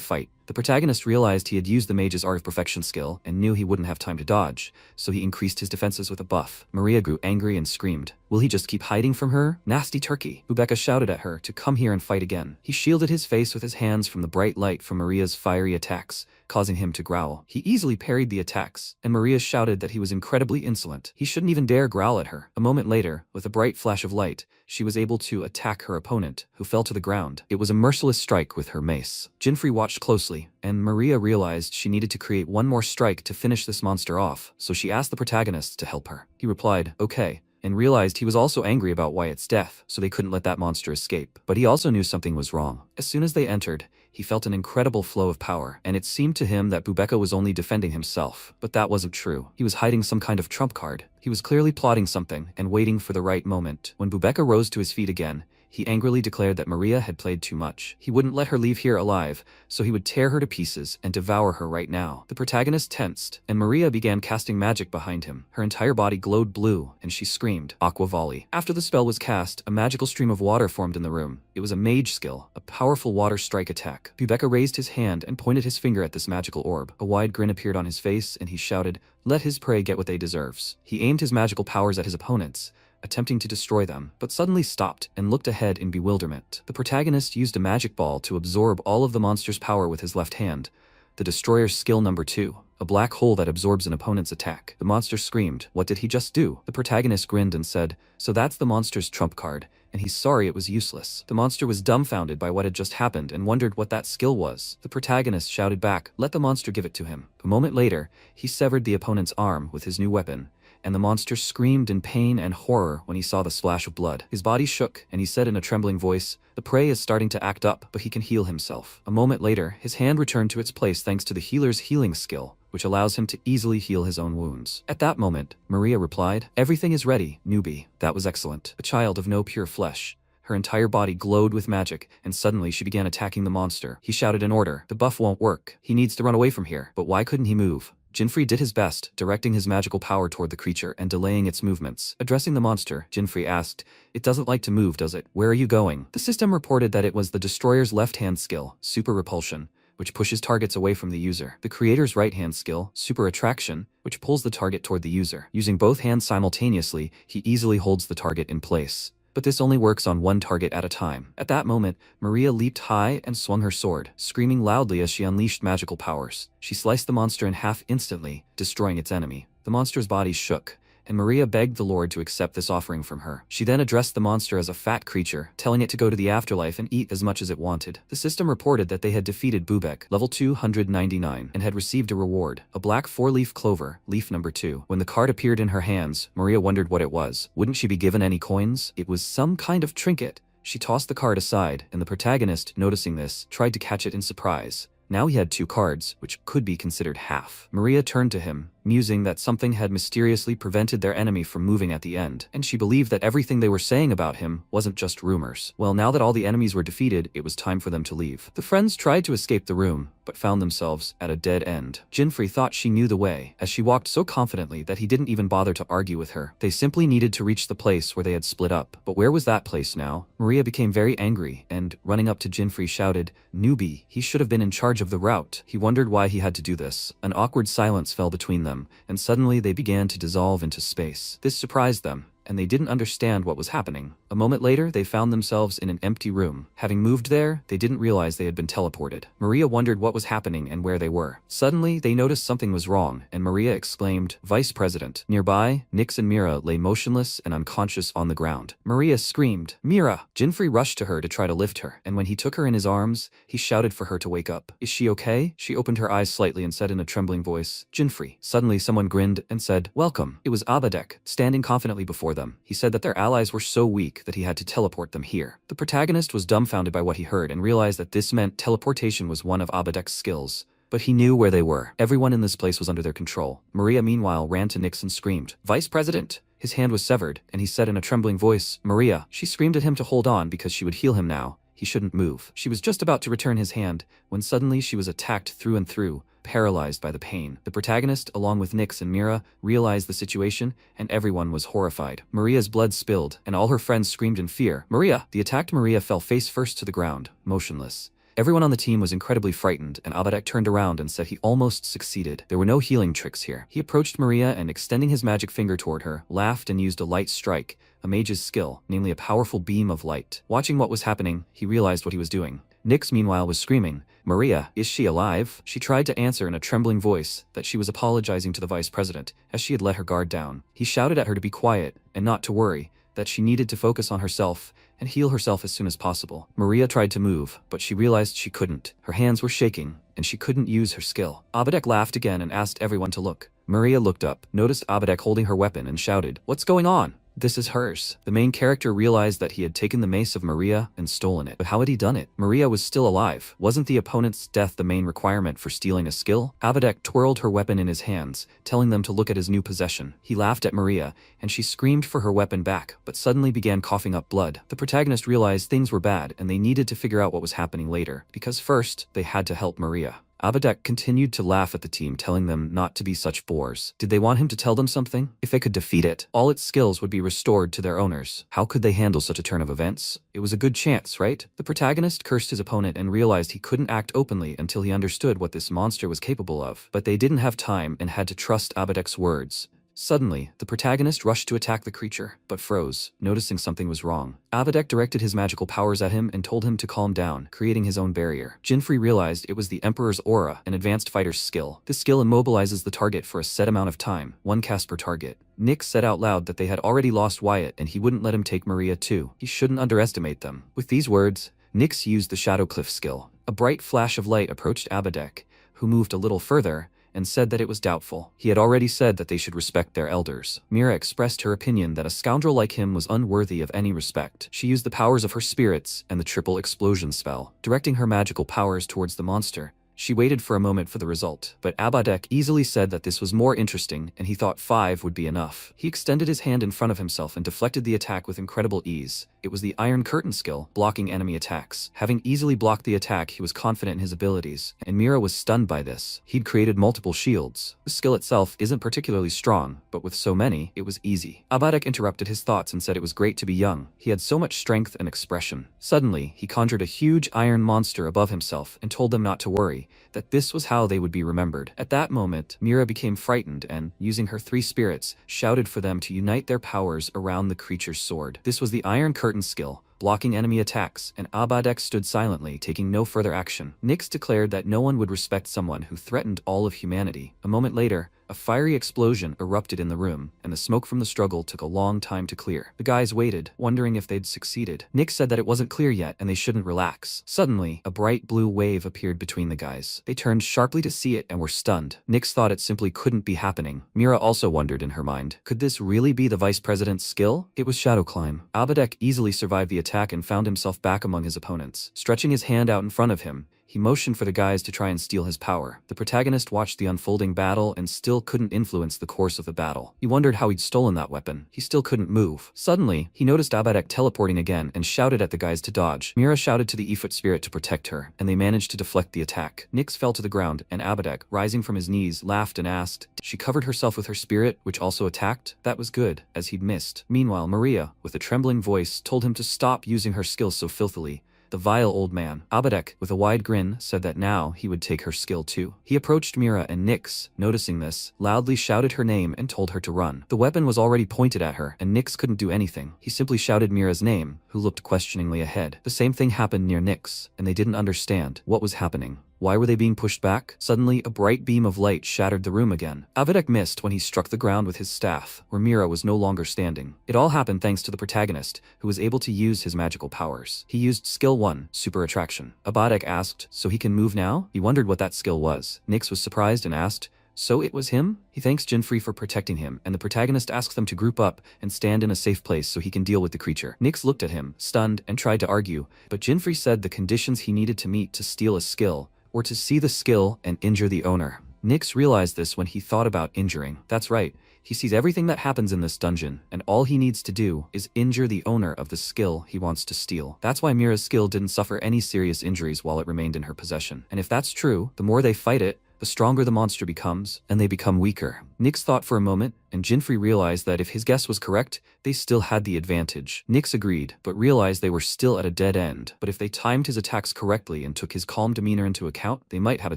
fight. The protagonist realized he had used the Mage's Art of Perfection skill and knew he wouldn't have time to dodge, so he increased his defenses with a buff. Maria grew angry and screamed, will he just keep hiding from her? Nasty turkey. Bubeka shouted at her to come here and fight again. He shielded his face with his hands from the bright light from Maria's fiery attacks, causing him to growl. He easily parried the attacks, and Maria shouted that he was incredibly insolent. He shouldn't even dare growl at her. A moment later, with a bright flash of light, she was able to attack her opponent, who fell to the ground. It was a merciless strike with her mace. Jinfrey watched closely, and Maria realized she needed to create one more strike to finish this monster off, so she asked the protagonist to help her. He replied, okay, and realized he was also angry about Wyatt's death, so they couldn't let that monster escape. But he also knew something was wrong. As soon as they entered, he felt an incredible flow of power, and it seemed to him that Bubeka was only defending himself. But that wasn't true. He was hiding some kind of trump card. He was clearly plotting something and waiting for the right moment. When Bubeka rose to his feet again, he angrily declared that Maria had played too much. He wouldn't let her leave here alive, so he would tear her to pieces and devour her right now. The protagonist tensed, and Maria began casting magic behind him. Her entire body glowed blue, and she screamed, Aqua Volley. After the spell was cast, a magical stream of water formed in the room. It was a mage skill, a powerful water strike attack. Bubeka raised his hand and pointed his finger at this magical orb. A wide grin appeared on his face, and he shouted, let his prey get what they deserves. He aimed his magical powers at his opponents, attempting to destroy them, but suddenly stopped and looked ahead in bewilderment. The protagonist used a magic ball to absorb all of the monster's power with his left hand, the destroyer's skill number 2, a black hole that absorbs an opponent's attack. The monster screamed, what did he just do? The protagonist grinned and said, so that's the monster's trump card, and he's sorry it was useless. The monster was dumbfounded by what had just happened and wondered what that skill was. The protagonist shouted back, let the monster give it to him. A moment later, he severed the opponent's arm with his new weapon, and the monster screamed in pain and horror when he saw the splash of blood. His body shook, and he said in a trembling voice, the prey is starting to act up, but he can heal himself. A moment later, his hand returned to its place thanks to the healer's healing skill, which allows him to easily heal his own wounds. At that moment, Maria replied, everything is ready, newbie. That was excellent. A child of no pure flesh. Her entire body glowed with magic, and suddenly she began attacking the monster. He shouted an order. The buff won't work. He needs to run away from here. But why couldn't he move? Jinfrey did his best, directing his magical power toward the creature and delaying its movements. Addressing the monster, Jinfrey asked, it doesn't like to move, does it? Where are you going? The system reported that it was the destroyer's left-hand skill, Super Repulsion, which pushes targets away from the user. The creator's right-hand skill, Super Attraction, which pulls the target toward the user. Using both hands simultaneously, he easily holds the target in place. but this only works on one target at a time. At that moment, Maria leaped high and swung her sword, screaming loudly as she unleashed magical powers. She sliced the monster in half instantly, destroying its enemy. The monster's body shook, and Maria begged the Lord to accept this offering from her. She then addressed the monster as a fat creature, telling it to go to the afterlife and eat as much as it wanted. The system reported that they had defeated Bubek, level 299, and had received a reward, a black 4-leaf clover, leaf number 2. When the card appeared in her hands, Maria wondered what it was. Wouldn't she be given any coins? It was some kind of trinket. She tossed the card aside, and the protagonist, noticing this, tried to catch it in surprise. Now he had 2 cards, which could be considered half. Maria turned to him, musing that something had mysteriously prevented their enemy from moving at the end, and she believed that everything they were saying about him wasn't just rumors. Well, now that all the enemies were defeated, it was time for them to leave. The friends tried to escape the room, but found themselves at a dead end. Jinfrey thought she knew the way, as she walked so confidently that he didn't even bother to argue with her. They simply needed to reach the place where they had split up. But where was that place now? Maria became very angry, and, running up to Jinfrey, shouted, "Newbie, he should have been in charge of the route." He wondered why he had to do this. An awkward silence fell between them, and suddenly they began to dissolve into space. This surprised them, and they didn't understand what was happening. A moment later, they found themselves in an empty room. Having moved there, they didn't realize they had been teleported. Maria wondered what was happening and where they were. Suddenly, they noticed something was wrong, and Maria exclaimed, "Vice President." Nearby, Nix and Mira lay motionless and unconscious on the ground. Maria screamed, "Mira!" Jinfrey rushed to her to try to lift her, and when he took her in his arms, he shouted for her to wake up. "Is she okay?" She opened her eyes slightly and said in a trembling voice, "Jinfrey." Suddenly, someone grinned and said, "Welcome." It was Abadek, standing confidently before them. He said that their allies were so weak that he had to teleport them here. The protagonist was dumbfounded by what he heard and realized that this meant teleportation was one of Abadek's skills. But he knew where they were. Everyone in this place was under their control. Maria, meanwhile, ran to Nix and screamed, "Vice President!" His hand was severed, and he said in a trembling voice, "Maria." She screamed at him to hold on because she would heal him now. He shouldn't move. She was just about to return his hand, when suddenly she was attacked through and through, paralyzed by the pain. The protagonist, along with Nix and Mira, realized the situation, and everyone was horrified. Maria's blood spilled, and all her friends screamed in fear. "Maria!" The attacked Maria fell face first to the ground, motionless. Everyone on the team was incredibly frightened, and Abadek turned around and said he almost succeeded. There were no healing tricks here. He approached Maria and, extending his magic finger toward her, laughed and used a light strike, a mage's skill, namely a powerful beam of light. Watching what was happening, he realized what he was doing. Nix, meanwhile, was screaming, "Maria, is she alive?" She tried to answer in a trembling voice that she was apologizing to the vice president, as she had let her guard down. He shouted at her to be quiet and not to worry, that she needed to focus on herself and heal herself as soon as possible. Maria tried to move, but she realized she couldn't. Her hands were shaking, and she couldn't use her skill. Abadek laughed again and asked everyone to look. Maria looked up, noticed Abadek holding her weapon, and shouted, "What's going on?" "This is hers." The main character realized that he had taken the mace of Maria and stolen it. But how had he done it? Maria was still alive. Wasn't the opponent's death the main requirement for stealing a skill? Abadek twirled her weapon in his hands, telling them to look at his new possession. He laughed at Maria, and she screamed for her weapon back, but suddenly began coughing up blood. The protagonist realized things were bad, and they needed to figure out what was happening later, because first, they had to help Maria. Abadek continued to laugh at the team, telling them not to be such bores. Did they want him to tell them something? If they could defeat it, all its skills would be restored to their owners. How could they handle such a turn of events? It was a good chance, right? The protagonist cursed his opponent and realized he couldn't act openly until he understood what this monster was capable of. But they didn't have time and had to trust Abadek's words. Suddenly, the protagonist rushed to attack the creature, but froze, noticing something was wrong. Abadek directed his magical powers at him and told him to calm down, creating his own barrier. Jinfrey realized it was the Emperor's Aura, an advanced fighter's skill. This skill immobilizes the target for a set amount of time, 1 cast per target. Nick said out loud that they had already lost Wyatt and he wouldn't let him take Maria too. He shouldn't underestimate them. With these words, Nix used the Shadow Cliff skill. A bright flash of light approached Abadek, who moved a little further, and said that it was doubtful. He had already said that they should respect their elders. Mira expressed her opinion that a scoundrel like him was unworthy of any respect. She used the powers of her spirits and the triple explosion spell, directing her magical powers towards the monster. She waited for a moment for the result, but Abadek easily said that this was more interesting and he thought 5 would be enough. He extended his hand in front of himself and deflected the attack with incredible ease. It was the Iron Curtain skill, blocking enemy attacks. Having easily blocked the attack, he was confident in his abilities, and Mira was stunned by this. He'd created multiple shields. The skill itself isn't particularly strong, but with so many, it was easy. Abadek interrupted his thoughts and said it was great to be young. He had so much strength and expression. Suddenly, he conjured a huge iron monster above himself and told them not to worry. memory, that this was how they would be remembered. At that moment, Mira became frightened and, using her 3 spirits, shouted for them to unite their powers around the creature's sword. This was the Iron Curtain skill, blocking enemy attacks, and Abadek stood silently, taking no further action. Nyx declared that no one would respect someone who threatened all of humanity. A moment later, a fiery explosion erupted in the room, and the smoke from the struggle took a long time to clear. The guys waited, wondering if they'd succeeded. Nyx said that it wasn't clear yet and they shouldn't relax. Suddenly, a bright blue wave appeared between the guys. They turned sharply to see it and were stunned. Nyx thought it simply couldn't be happening. Mira also wondered in her mind, could this really be the vice president's skill? It was Shadow Climb. Abadek easily survived the attack and found himself back among his opponents. Stretching his hand out in front of him, he motioned for the guys to try and steal his power. The protagonist watched the unfolding battle and still couldn't influence the course of the battle. He wondered how he'd stolen that weapon. He still couldn't move. Suddenly, he noticed Abadek teleporting again and shouted at the guys to dodge. Mira shouted to the Ifrit spirit to protect her, and they managed to deflect the attack. Nyx fell to the ground, and Abadek, rising from his knees, laughed and asked, she covered herself with her spirit, which also attacked? That was good, as he'd missed. Meanwhile, Maria, with a trembling voice, told him to stop using her skills so filthily. The vile old man. Abadek, with a wide grin, said that now he would take her skill too. He approached Mira, and Nyx, noticing this, loudly shouted her name and told her to run. The weapon was already pointed at her, and Nyx couldn't do anything. He simply shouted Mira's name, who looked questioningly ahead. The same thing happened near Nyx, and they didn't understand what was happening. Why were they being pushed back? Suddenly, a bright beam of light shattered the room again. Abadek missed when he struck the ground with his staff, where Mira was no longer standing. It all happened thanks to the protagonist, who was able to use his magical powers. He used Skill 1, Super Attraction. Abadek asked, so he can move now? He wondered what that skill was. Nyx was surprised and asked, so it was him? He thanks Jinfrey for protecting him, and the protagonist asks them to group up and stand in a safe place so he can deal with the creature. Nyx looked at him, stunned, and tried to argue, but Jinfrey said the conditions he needed to meet to steal a skill or to see the skill and injure the owner. Nyx realized this when he thought about injuring. That's right, he sees everything that happens in this dungeon, and all he needs to do is injure the owner of the skill he wants to steal. That's why Mira's skill didn't suffer any serious injuries while it remained in her possession. And if that's true, the more they fight it, the stronger the monster becomes, and they become weaker. Nyx thought for a moment, and Jinfrey realized that if his guess was correct, they still had the advantage. Nyx agreed, but realized they were still at a dead end. But if they timed his attacks correctly and took his calm demeanor into account, they might have a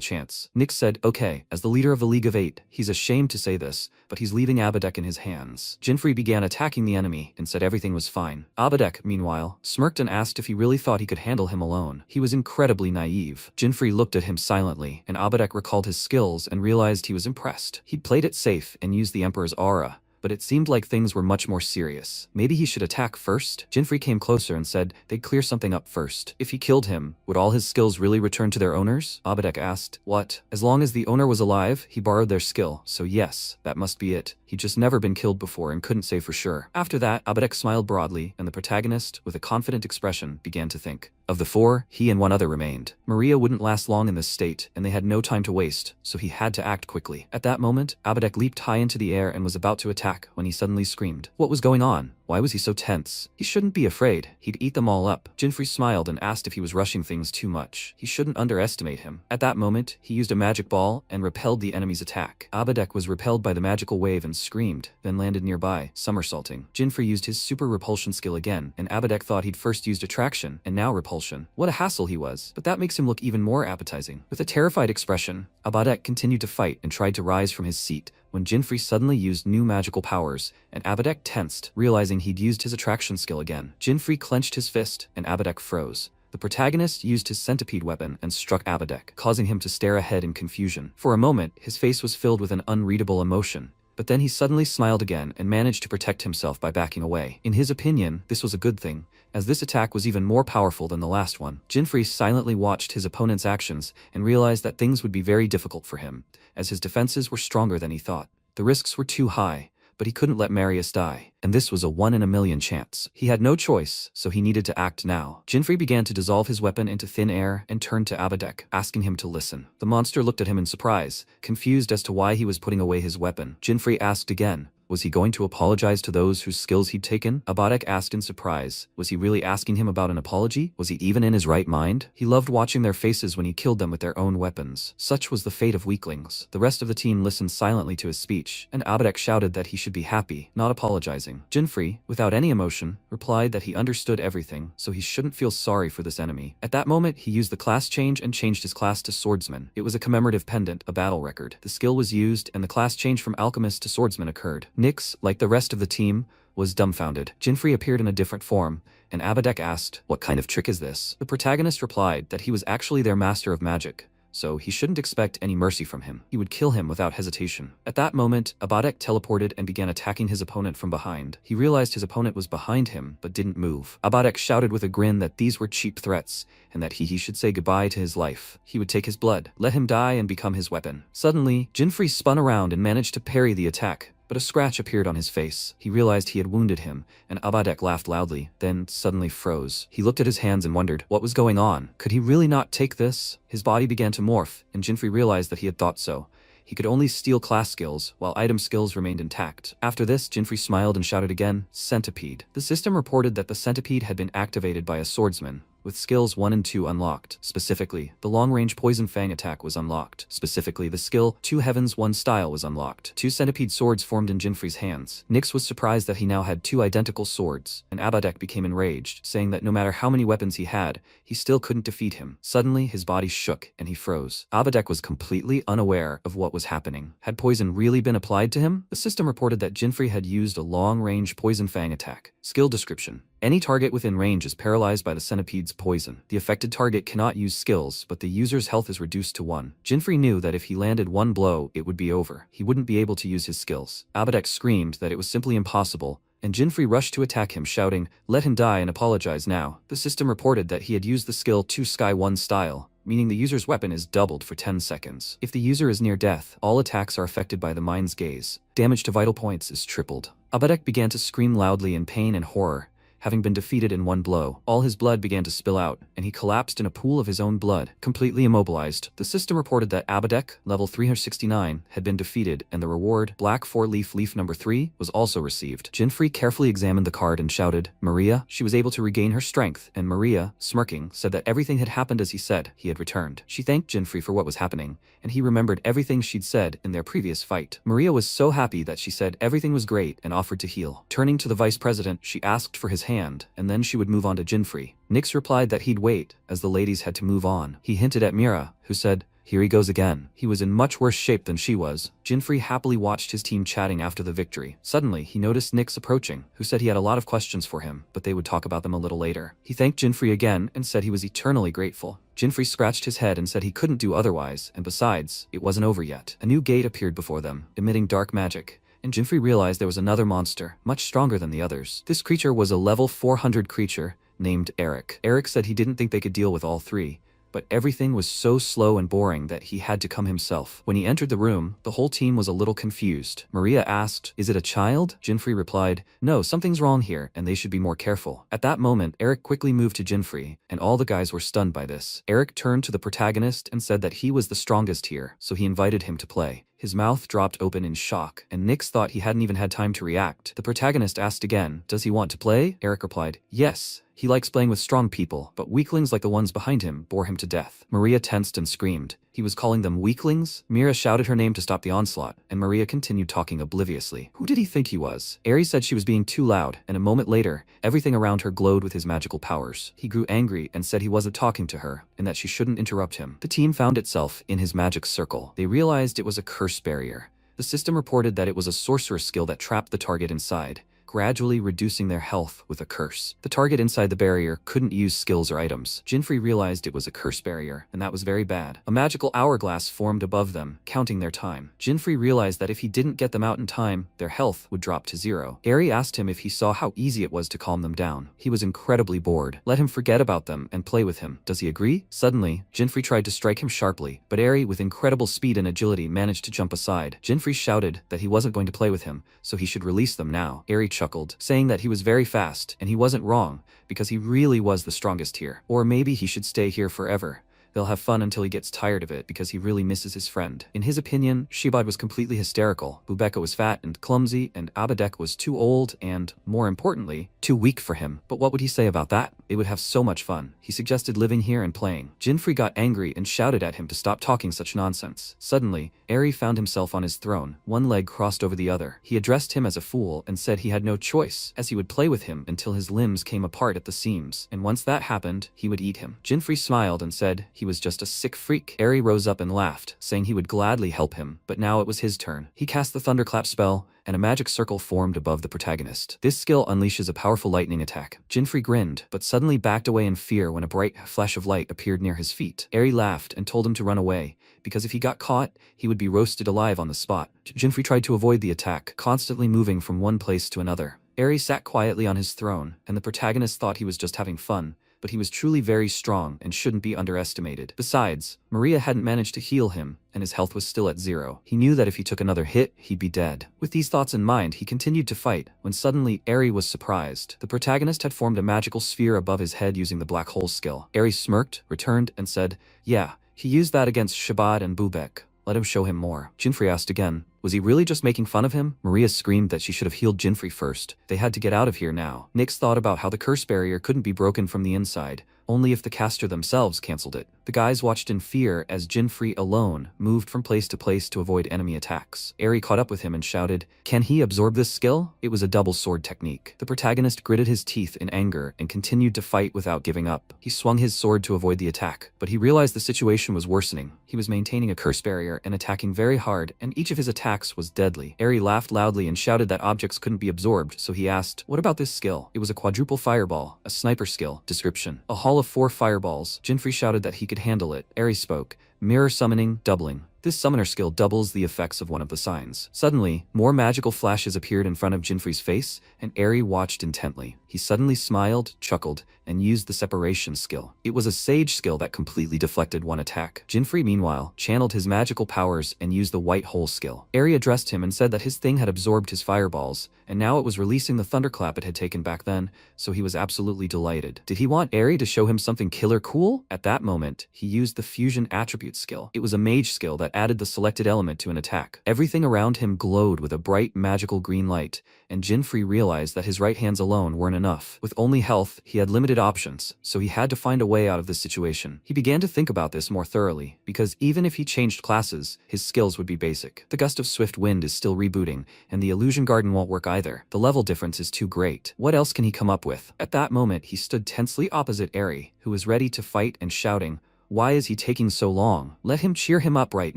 chance. Nyx said, okay, as the leader of the League of Eight, he's ashamed to say this, but he's leaving Abadek in his hands. Jinfrey began attacking the enemy and said everything was fine. Abadek, meanwhile, smirked and asked if he really thought he could handle him alone. He was incredibly naive. Jinfrey looked at him silently, and Abadek recalled his skills and realized he was impressed. He'd played it safe and used the Emperor's aura, but it seemed like things were much more serious. Maybe he should attack first? Jinfrey came closer and said they'd clear something up first. If he killed him, would all his skills really return to their owners? Abadek asked. What? As long as the owner was alive, he borrowed their skill, so yes, that must be it. He'd just never been killed before and couldn't say for sure. After that, Abadek smiled broadly, and the protagonist, with a confident expression, began to think. Of the 4, he and 1 other remained. Maria wouldn't last long in this state, and they had no time to waste, so he had to act quickly. At that moment, Abadek leaped high into the air and was about to attack when he suddenly screamed. What was going on? Why was he so tense? He shouldn't be afraid. He'd eat them all up. Jinfrey smiled and asked if he was rushing things too much. He shouldn't underestimate him. At that moment, he used a magic ball and repelled the enemy's attack. Abadek was repelled by the magical wave and screamed, then landed nearby, somersaulting. Jinfrey used his super repulsion skill again, and Abadek thought he'd first used attraction and now repulsion. What a hassle he was, but that makes him look even more appetizing. With a terrified expression, Abadek continued to fight and tried to rise from his seat, when Jinfrey suddenly used new magical powers, and Abadek tensed, realizing he'd used his attraction skill again. Jinfrey clenched his fist, and Abadek froze. The protagonist used his centipede weapon and struck Abadek, causing him to stare ahead in confusion. For a moment, his face was filled with an unreadable emotion, but then he suddenly smiled again and managed to protect himself by backing away. In his opinion, this was a good thing, as this attack was even more powerful than the last one. Jinfrey silently watched his opponent's actions and realized that things would be very difficult for him, as his defenses were stronger than he thought. The risks were too high, but he couldn't let Marius die, and this was a 1 in a million chance. He had no choice, so he needed to act now. Jinfrey began to dissolve his weapon into thin air and turned to Abadek, asking him to listen. The monster looked at him in surprise, confused as to why he was putting away his weapon. Jinfrey asked again, Was he going to apologize to those whose skills he'd taken? Abadek asked in surprise. Was he really asking him about an apology? Was he even in his right mind? He loved watching their faces when he killed them with their own weapons. Such was the fate of weaklings. The rest of the team listened silently to his speech, and Abadek shouted that he should be happy, not apologizing. Jinfrey, without any emotion, replied that he understood everything, so he shouldn't feel sorry for this enemy. At that moment, he used the class change and changed his class to swordsman. It was a commemorative pendant, a battle record. The skill was used, and the class change from alchemist to swordsman occurred. Nyx, like the rest of the team, was dumbfounded. Jinfrey appeared in a different form, and Abadek asked, "What kind of trick is this?" The protagonist replied that he was actually their master of magic, so he shouldn't expect any mercy from him. He would kill him without hesitation. At that moment, Abadek teleported and began attacking his opponent from behind. He realized his opponent was behind him, but didn't move. Abadek shouted with a grin that these were cheap threats, and that he should say goodbye to his life. He would take his blood, let him die, and become his weapon. Suddenly, Jinfrey spun around and managed to parry the attack, but a scratch appeared on his face. He realized he had wounded him, and Abadek laughed loudly, then suddenly froze. He looked at his hands and wondered what was going on. Could he really not take this? His body began to morph, and Jinfrey realized that he had thought so. He could only steal class skills, while item skills remained intact. After this, Jinfrey smiled and shouted again, "Centipede." The system reported that the centipede had been activated by a swordsman, with skills 1 and 2 unlocked. Specifically, the long-range Poison Fang attack was unlocked. Specifically, the skill 2 Heavens 1 Style was unlocked. 2 centipede swords formed in Jinfrey's hands. Nyx was surprised that he now had 2 identical swords, and Abadek became enraged, saying that no matter how many weapons he had, he still couldn't defeat him. Suddenly, his body shook, and he froze. Abadek was completely unaware of what was happening. Had poison really been applied to him? The system reported that Jinfrey had used a long-range Poison Fang attack. Skill description: any target within range is paralyzed by the centipede's poison. The affected target cannot use skills, but the user's health is reduced to 1. Jinfrey knew that if he landed one blow, it would be over. He wouldn't be able to use his skills. Abadek screamed that it was simply impossible, and Jinfrey rushed to attack him, shouting, "Let him die and apologize now." The system reported that he had used the skill 2 Sky 1 Style, meaning the user's weapon is doubled for 10 seconds. If the user is near death, all attacks are affected by the mind's gaze. Damage to vital points is tripled. Abadek began to scream loudly in pain and horror, having been defeated in one blow. All his blood began to spill out, and he collapsed in a pool of his own blood, completely immobilized. The system reported that Abadek, level 369, had been defeated, and the reward, Black 4-leaf leaf number 3, was also received. Jinfrey carefully examined the card and shouted, "Maria?" She was able to regain her strength, and Maria, smirking, said that everything had happened as he said. He had returned. She thanked Jinfrey for what was happening, and he remembered everything she'd said in their previous fight. Maria was so happy that she said everything was great and offered to heal. Turning to the vice president, she asked for his hand, and then she would move on to Jinfrey. Nyx replied that he'd wait, as the ladies had to move on. He hinted at Mira, who said, "Here he goes again." He was in much worse shape than she was. Jinfrey happily watched his team chatting after the victory. Suddenly, he noticed Nyx approaching, who said he had a lot of questions for him, but they would talk about them a little later. He thanked Jinfrey again and said he was eternally grateful. Jinfrey scratched his head and said he couldn't do otherwise, and besides, it wasn't over yet. A new gate appeared before them, emitting dark magic, and Jinfrey realized there was another monster, much stronger than the others. This creature was a level 400 creature named Eric. Eric said he didn't think they could deal with all three, but everything was so slow and boring that he had to come himself. When he entered the room, the whole team was a little confused. Maria asked, "Is it a child?" Jinfrey replied, "No, something's wrong here, and they should be more careful." At that moment, Eric quickly moved to Jinfrey, and all the guys were stunned by this. Eric turned to the protagonist and said that he was the strongest here, so he invited him to play. His mouth dropped open in shock, and Nyx thought he hadn't even had time to react. The protagonist asked again, "Does he want to play?" Eric replied, "Yes. He likes playing with strong people, but weaklings like the ones behind him bore him to death." Maria tensed and screamed. He was calling them weaklings? Mira shouted her name to stop the onslaught, and Maria continued talking obliviously. Who did he think he was? Ares said she was being too loud, and a moment later, everything around her glowed with his magical powers. He grew angry and said he wasn't talking to her, and that she shouldn't interrupt him. The team found itself in his magic circle. They realized it was a curse barrier. The system reported that it was a sorcerer skill that trapped the target inside, gradually reducing their health with a curse. The target inside the barrier couldn't use skills or items. Jinfrey realized it was a curse barrier, and that was very bad. A magical hourglass formed above them, counting their time. Jinfrey realized that if he didn't get them out in time, their health would drop to 0. Eri asked him if he saw how easy it was to calm them down. He was incredibly bored. Let him forget about them and play with him. Does he agree? Suddenly, Jinfrey tried to strike him sharply, but Eri, with incredible speed and agility, managed to jump aside. Jinfrey shouted that he wasn't going to play with him, so he should release them now. Eri chuckled, saying that he was very fast, and he wasn't wrong, because he really was the strongest here. Or maybe he should stay here forever. They'll have fun until he gets tired of it because he really misses his friend. In his opinion, Shibad was completely hysterical, Bubeka was fat and clumsy, and Abedek was too old and, more importantly, too weak for him. But what would he say about that? They would have so much fun. He suggested living here and playing. Jinfrey got angry and shouted at him to stop talking such nonsense. Suddenly, Eri found himself on his throne, one leg crossed over the other. He addressed him as a fool and said he had no choice, as he would play with him until his limbs came apart at the seams, and once that happened, he would eat him. Jinfrey smiled and said he was just a sick freak. Eri rose up and laughed, saying he would gladly help him, but now it was his turn. He cast the thunderclap spell, and a magic circle formed above the protagonist. This skill unleashes a powerful lightning attack. Jinfrey grinned, but suddenly backed away in fear when a bright flash of light appeared near his feet. Eri laughed and told him to run away, because if he got caught, he would be roasted alive on the spot. Jinfrey tried to avoid the attack, constantly moving from one place to another. Eri sat quietly on his throne, and the protagonist thought he was just having fun, but he was truly very strong and shouldn't be underestimated. Besides, Maria hadn't managed to heal him, and his health was still at 0. He knew that if he took another hit, he'd be dead. With these thoughts in mind, he continued to fight, when suddenly Eri was surprised. The protagonist had formed a magical sphere above his head using the black hole skill. Eri smirked, returned, and said, "Yeah, he used that against Shabad and Bubek. Let him show him more." Jinfrey asked again, was he really just making fun of him? Maria screamed that she should have healed Jinfrey first. They had to get out of here now. Nyx thought about how the curse barrier couldn't be broken from the inside, only if the caster themselves cancelled it. The guys watched in fear as Jinfrey alone moved from place to place to avoid enemy attacks. Eri caught up with him and shouted, "Can he absorb this skill?" It was a double sword technique. The protagonist gritted his teeth in anger and continued to fight without giving up. He swung his sword to avoid the attack, but he realized the situation was worsening. He was maintaining a curse barrier and attacking very hard, and each of his attacks was deadly. Eri laughed loudly and shouted that objects couldn't be absorbed, so he asked, "What about this skill?" It was a quadruple fireball, a sniper skill. Description: a hall of 4 fireballs. Jinfrey shouted that he could handle it. Eri spoke, "Mirror summoning, doubling. This summoner skill doubles the effects of one of the signs." Suddenly, more magical flashes appeared in front of Jinfrey's face, and Eri watched intently. He suddenly smiled, chuckled, and used the separation skill. It was a sage skill that completely deflected one attack. Jinfrey, meanwhile, channeled his magical powers and used the white hole skill. Eri addressed him and said that his thing had absorbed his fireballs, and now it was releasing the thunderclap it had taken back then, so he was absolutely delighted. Did he want Eri to show him something killer cool? At that moment, he used the fusion attribute skill. It was a mage skill that added the selected element to an attack. Everything around him glowed with a bright magical green light, and Jinfrey realized that his right hands alone weren't enough. With only health, he had limited options, so he had to find a way out of this situation. He began to think about this more thoroughly, because even if he changed classes, his skills would be basic. The Gust of Swift Wind is still rebooting, and the Illusion Garden won't work either. The level difference is too great. What else can he come up with? At that moment, he stood tensely opposite Eri, who was ready to fight and shouting, "Why is he taking so long? Let him cheer him up right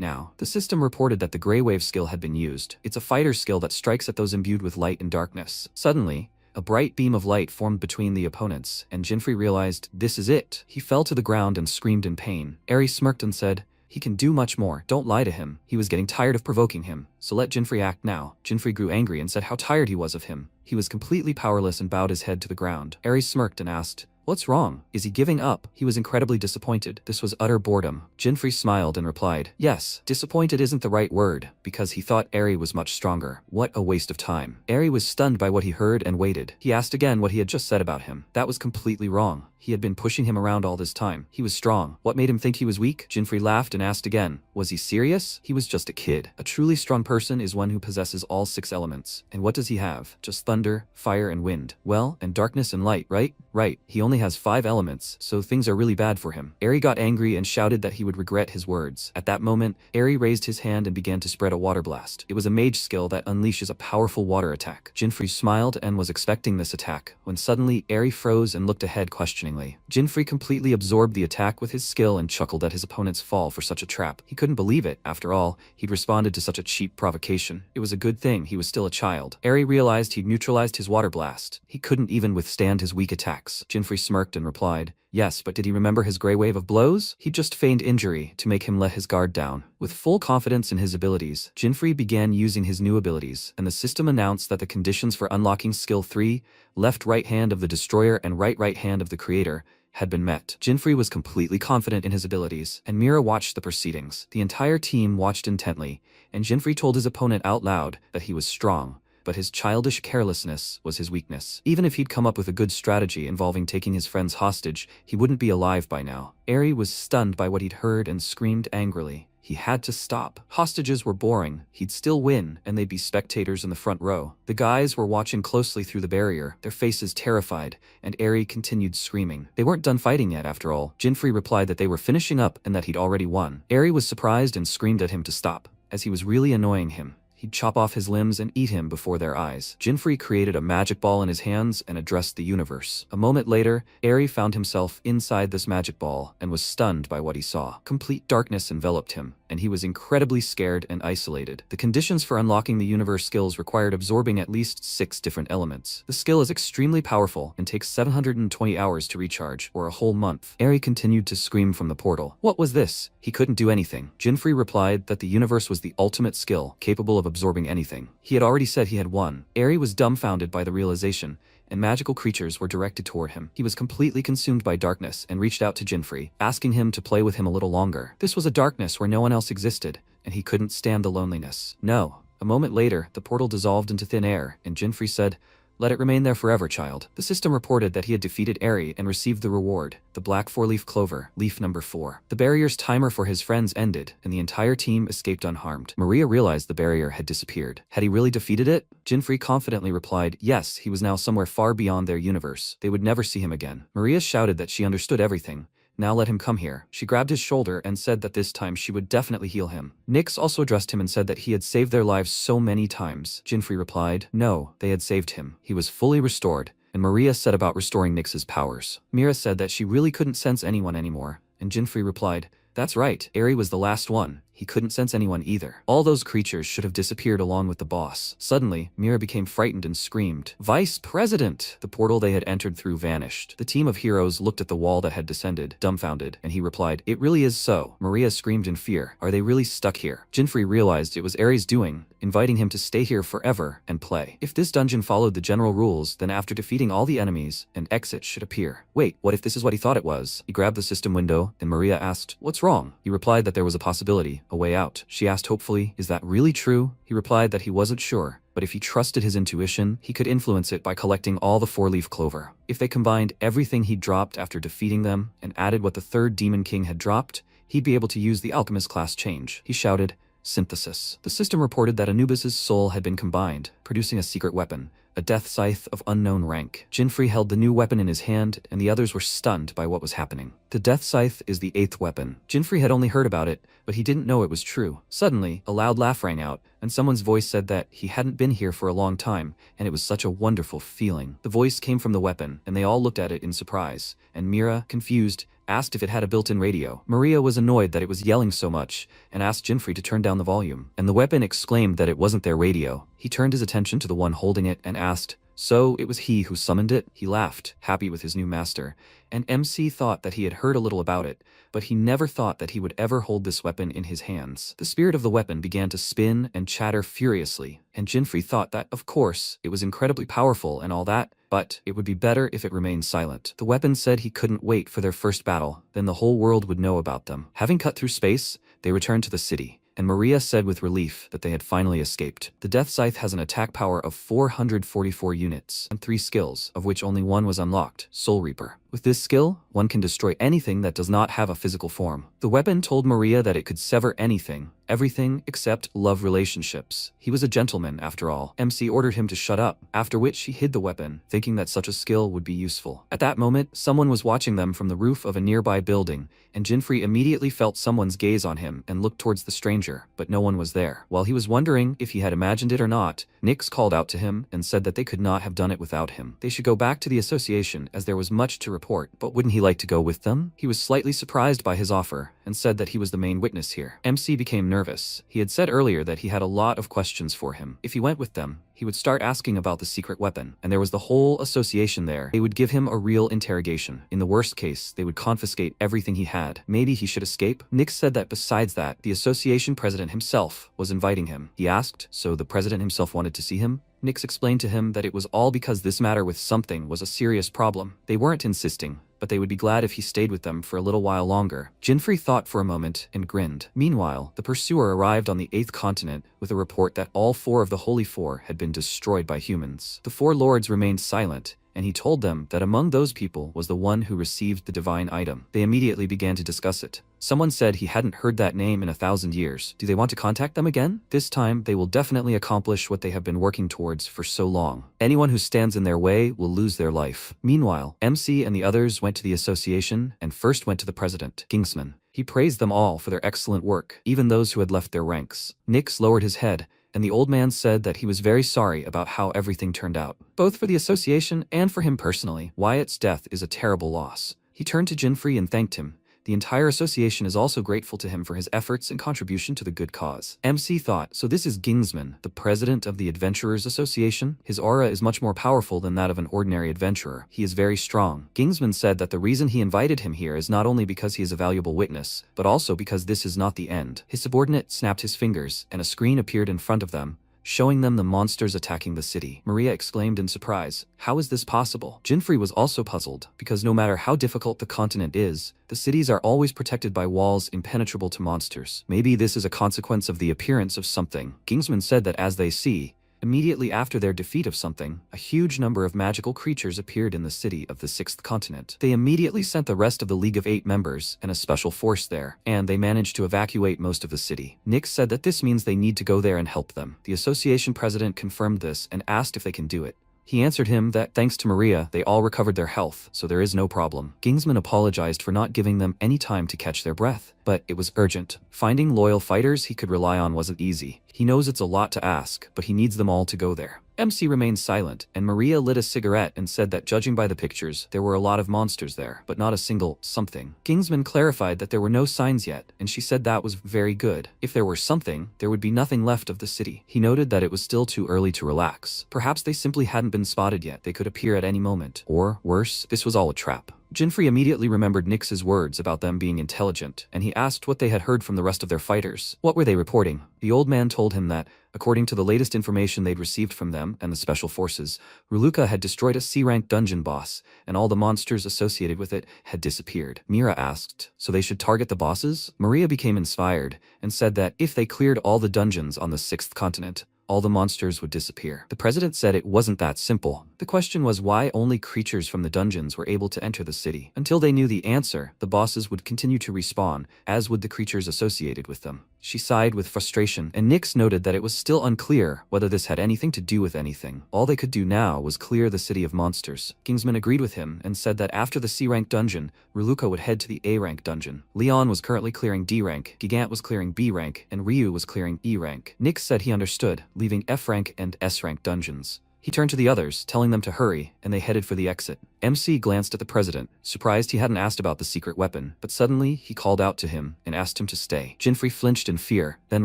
now." The system reported that the Grey Wave skill had been used. It's a fighter skill that strikes at those imbued with light and darkness. Suddenly, a bright beam of light formed between the opponents, and Jinfrey realized, this is it. He fell to the ground and screamed in pain. Eri smirked and said, "He can do much more. Don't lie to him." He was getting tired of provoking him, so let Jinfrey act now. Jinfrey grew angry and said how tired he was of him. He was completely powerless and bowed his head to the ground. Eri smirked and asked, "What's wrong? Is he giving up?" He was incredibly disappointed. This was utter boredom. Jinfrey smiled and replied, "Yes, disappointed isn't the right word, because he thought Eri was much stronger. What a waste of time." Eri was stunned by what he heard and waited. He asked again what he had just said about him. That was completely wrong. He had been pushing him around all this time. He was strong. What made him think he was weak? Jinfrey laughed and asked again, was he serious? He was just a kid. A truly strong person is one who possesses all 6 elements. And what does he have? Just thunder, fire, and wind. Well, and darkness and light, right? Right. He only has 5 elements, so things are really bad for him. Eri got angry and shouted that he would regret his words. At that moment, Eri raised his hand and began to spread a water blast. It was a mage skill that unleashes a powerful water attack. Jinfrey smiled and was expecting this attack, when suddenly Eri froze and looked ahead questioningly. Jinfrey completely absorbed the attack with his skill and chuckled at his opponent's fall for such a trap. He couldn't believe it. After all, he'd responded to such a cheap provocation. It was a good thing he was still a child. Eri realized he'd neutralized his water blast. He couldn't even withstand his weak attacks. Jinfrey smirked and replied, "Yes, but did he remember his Grey Wave of blows? He just feigned injury to make him let his guard down." With full confidence in his abilities, Jinfrey began using his new abilities, and the system announced that the conditions for unlocking skill 3, left right hand of the destroyer and right hand of the creator, had been met. Jinfrey was completely confident in his abilities, and Mira watched the proceedings. The entire team watched intently, and Jinfrey told his opponent out loud that he was strong, but his childish carelessness was his weakness. Even if he'd come up with a good strategy involving taking his friends hostage, he wouldn't be alive by now. Eri was stunned by what he'd heard and screamed angrily. He had to stop. Hostages were boring. He'd still win, and they'd be spectators in the front row. The guys were watching closely through the barrier, their faces terrified, and Eri continued screaming. They weren't done fighting yet, after all. Jinfrey replied that they were finishing up and that he'd already won. Eri was surprised and screamed at him to stop, as he was really annoying him. He'd chop off his limbs and eat him before their eyes. Jinfrey created a magic ball in his hands and addressed the universe. A moment later, Eri found himself inside this magic ball and was stunned by what he saw. Complete darkness enveloped him, and he was incredibly scared and isolated. The conditions for unlocking the universe skills required absorbing at least 6 different elements. The skill is extremely powerful and takes 720 hours to recharge, or a whole month. Eri continued to scream from the portal. What was this? He couldn't do anything. Jinfrey replied that the universe was the ultimate skill, capable of absorbing anything. He had already said he had won. Eri was dumbfounded by the realization, and magical creatures were directed toward him. He was completely consumed by darkness and reached out to Jinfrey, asking him to play with him a little longer. This was a darkness where no one else existed, and he couldn't stand the loneliness. No. A moment later, the portal dissolved into thin air, and Jinfrey said, "Let it remain there forever, child." The system reported that he had defeated Eri and received the reward, the black 4-leaf clover, leaf number 4. The barrier's timer for his friends ended, and the entire team escaped unharmed. Maria realized the barrier had disappeared. Had he really defeated it? Jinfrey confidently replied, yes, he was now somewhere far beyond their universe. They would never see him again. Maria shouted that she understood everything. Now let him come here. She grabbed his shoulder and said that this time she would definitely heal him. Nyx also addressed him and said that he had saved their lives so many times. Jinfrey replied, no, they had saved him. He was fully restored, and Maria set about restoring Nyx's powers. Mira said that she really couldn't sense anyone anymore, and Jinfrey replied, that's right, Eri was the last one. He couldn't sense anyone either. All those creatures should have disappeared along with the boss. Suddenly, Mira became frightened and screamed, Vice President! The portal they had entered through vanished. The team of heroes looked at the wall that had descended, dumbfounded, and he replied, it really is so. Maria screamed in fear, are they really stuck here? Jinfrey realized it was Eri's doing, inviting him to stay here forever and play. If this dungeon followed the general rules, then after defeating all the enemies, an exit should appear. Wait, what if this is what he thought it was? He grabbed the system window, and Maria asked, what's wrong? He replied that there was a possibility, a way out. She asked hopefully, is that really true? He replied that he wasn't sure, but if he trusted his intuition, he could influence it by collecting all the 4-leaf clover. If they combined everything he dropped after defeating them and added what the 3rd Demon King had dropped, he'd be able to use the alchemist class change. He shouted, synthesis. The system reported that Anubis's soul had been combined, producing a secret weapon, a death scythe of unknown rank. Jinfrey held the new weapon in his hand, and the others were stunned by what was happening. The death scythe is the 8th weapon. Jinfrey had only heard about it, but he didn't know it was true. Suddenly, a loud laugh rang out, and someone's voice said that he hadn't been here for a long time, and it was such a wonderful feeling. The voice came from the weapon, and they all looked at it in surprise, and Mira, confused, asked if it had a built-in radio. Maria was annoyed that it was yelling so much, and asked Jinfrey to turn down the volume. And the weapon exclaimed that it wasn't their radio. He turned his attention to the one holding it and asked, so it was he who summoned it? He laughed, happy with his new master, and MC thought that he had heard a little about it, but he never thought that he would ever hold this weapon in his hands. The spirit of the weapon began to spin and chatter furiously, and Jinfrey thought that, of course, it was incredibly powerful and all that, but it would be better if it remained silent. The weapon said he couldn't wait for their first battle, then the whole world would know about them. Having cut through space, they returned to the city, and Maria said with relief that they had finally escaped. The Death Scythe has an attack power of 444 units, and 3 skills, of which only one was unlocked, Soul Reaper. With this skill, one can destroy anything that does not have a physical form. The weapon told Maria that it could sever anything, everything except love relationships. He was a gentleman, after all. MC ordered him to shut up, after which he hid the weapon, thinking that such a skill would be useful. At that moment, someone was watching them from the roof of a nearby building, and Jinfrey immediately felt someone's gaze on him and looked towards the stranger, but no one was there. While he was wondering if he had imagined it or not, Nyx called out to him and said that they could not have done it without him. They should go back to the association as there was much to report, but wouldn't he like to go with them? He was slightly surprised by his offer and said that he was the main witness here. MC became nervous. He had said earlier that he had a lot of questions for him. If he went with them, he would start asking about the secret weapon, and there was the whole association there. They would give him a real interrogation. In the worst case, they would confiscate everything he had. Maybe he should escape? Nyx said that besides that, the association president himself was inviting him. He asked, so the president himself wanted to see him? Nyx explained to him that it was all because this matter with something was a serious problem. They weren't insisting, but they would be glad if he stayed with them for a little while longer. Jinfrey thought for a moment and grinned. Meanwhile, the pursuer arrived on the 8th continent with a report that all 4 of the Holy Four had been destroyed by humans. The 4 lords remained silent, and he told them that among those people was the one who received the divine item. They immediately began to discuss it. Someone said he hadn't heard that name in 1,000 years. Do they want to contact them again? This time, they will definitely accomplish what they have been working towards for so long. Anyone who stands in their way will lose their life. Meanwhile, MC and the others went to the association and first went to the president, Kingsman. He praised them all for their excellent work, even those who had left their ranks. Nyx lowered his head, and the old man said that he was very sorry about how everything turned out. Both for the association and for him personally, Wyatt's death is a terrible loss. He turned to Jinfrey and thanked him. The entire association is also grateful to him for his efforts and contribution to the good cause. MC thought, so this is Gingsman, the president of the Adventurers Association? His aura is much more powerful than that of an ordinary adventurer. He is very strong. Gingsman said that the reason he invited him here is not only because he is a valuable witness, but also because this is not the end. His subordinate snapped his fingers, and a screen appeared in front of them, showing them the monsters attacking the city. Maria exclaimed in surprise, how is this possible? Jinfrey was also puzzled, because no matter how difficult the continent is, the cities are always protected by walls impenetrable to monsters. Maybe this is a consequence of the appearance of something. Kingsman said that as they see, immediately after their defeat of something, a huge number of magical creatures appeared in the city of the 6th continent. They immediately sent the rest of the League of 8 members and a special force there, and they managed to evacuate most of the city. Nyx said that this means they need to go there and help them. The association president confirmed this and asked if they can do it. He answered him that thanks to Maria, they all recovered their health, so there is no problem. Gingsman apologized for not giving them any time to catch their breath, but it was urgent. Finding loyal fighters he could rely on wasn't easy. He knows it's a lot to ask, but he needs them all to go there. MC remained silent, and Maria lit a cigarette and said that judging by the pictures, there were a lot of monsters there, but not a single something. Kingsman clarified that there were no signs yet, and she said that was very good. If there were something, there would be nothing left of the city. He noted that it was still too early to relax. Perhaps they simply hadn't been spotted yet. They could appear at any moment. Or, worse, this was all a trap. Jinfrey immediately remembered Nyx's words about them being intelligent, and he asked what they had heard from the rest of their fighters. What were they reporting? The old man told him that, according to the latest information they'd received from them and the special forces, Ruluka had destroyed a C-rank dungeon boss, and all the monsters associated with it had disappeared. Mira asked, so they should target the bosses? Maria became inspired, and said that if they cleared all the dungeons on the 6th continent, all the monsters would disappear. The president said it wasn't that simple. The question was why only creatures from the dungeons were able to enter the city. Until they knew the answer, the bosses would continue to respawn, as would the creatures associated with them. She sighed with frustration, and Nyx noted that it was still unclear whether this had anything to do with anything. All they could do now was clear the city of monsters. Kingsman agreed with him and said that after the C-rank dungeon, Ruluka would head to the A-rank dungeon. Leon was currently clearing D-rank, Gigant was clearing B-rank, and Ryu was clearing E-rank. Nyx said he understood, leaving F-rank and S-rank dungeons. He turned to the others, telling them to hurry, and they headed for the exit. MC glanced at the president, surprised he hadn't asked about the secret weapon, but suddenly he called out to him and asked him to stay. Jinfrey flinched in fear, then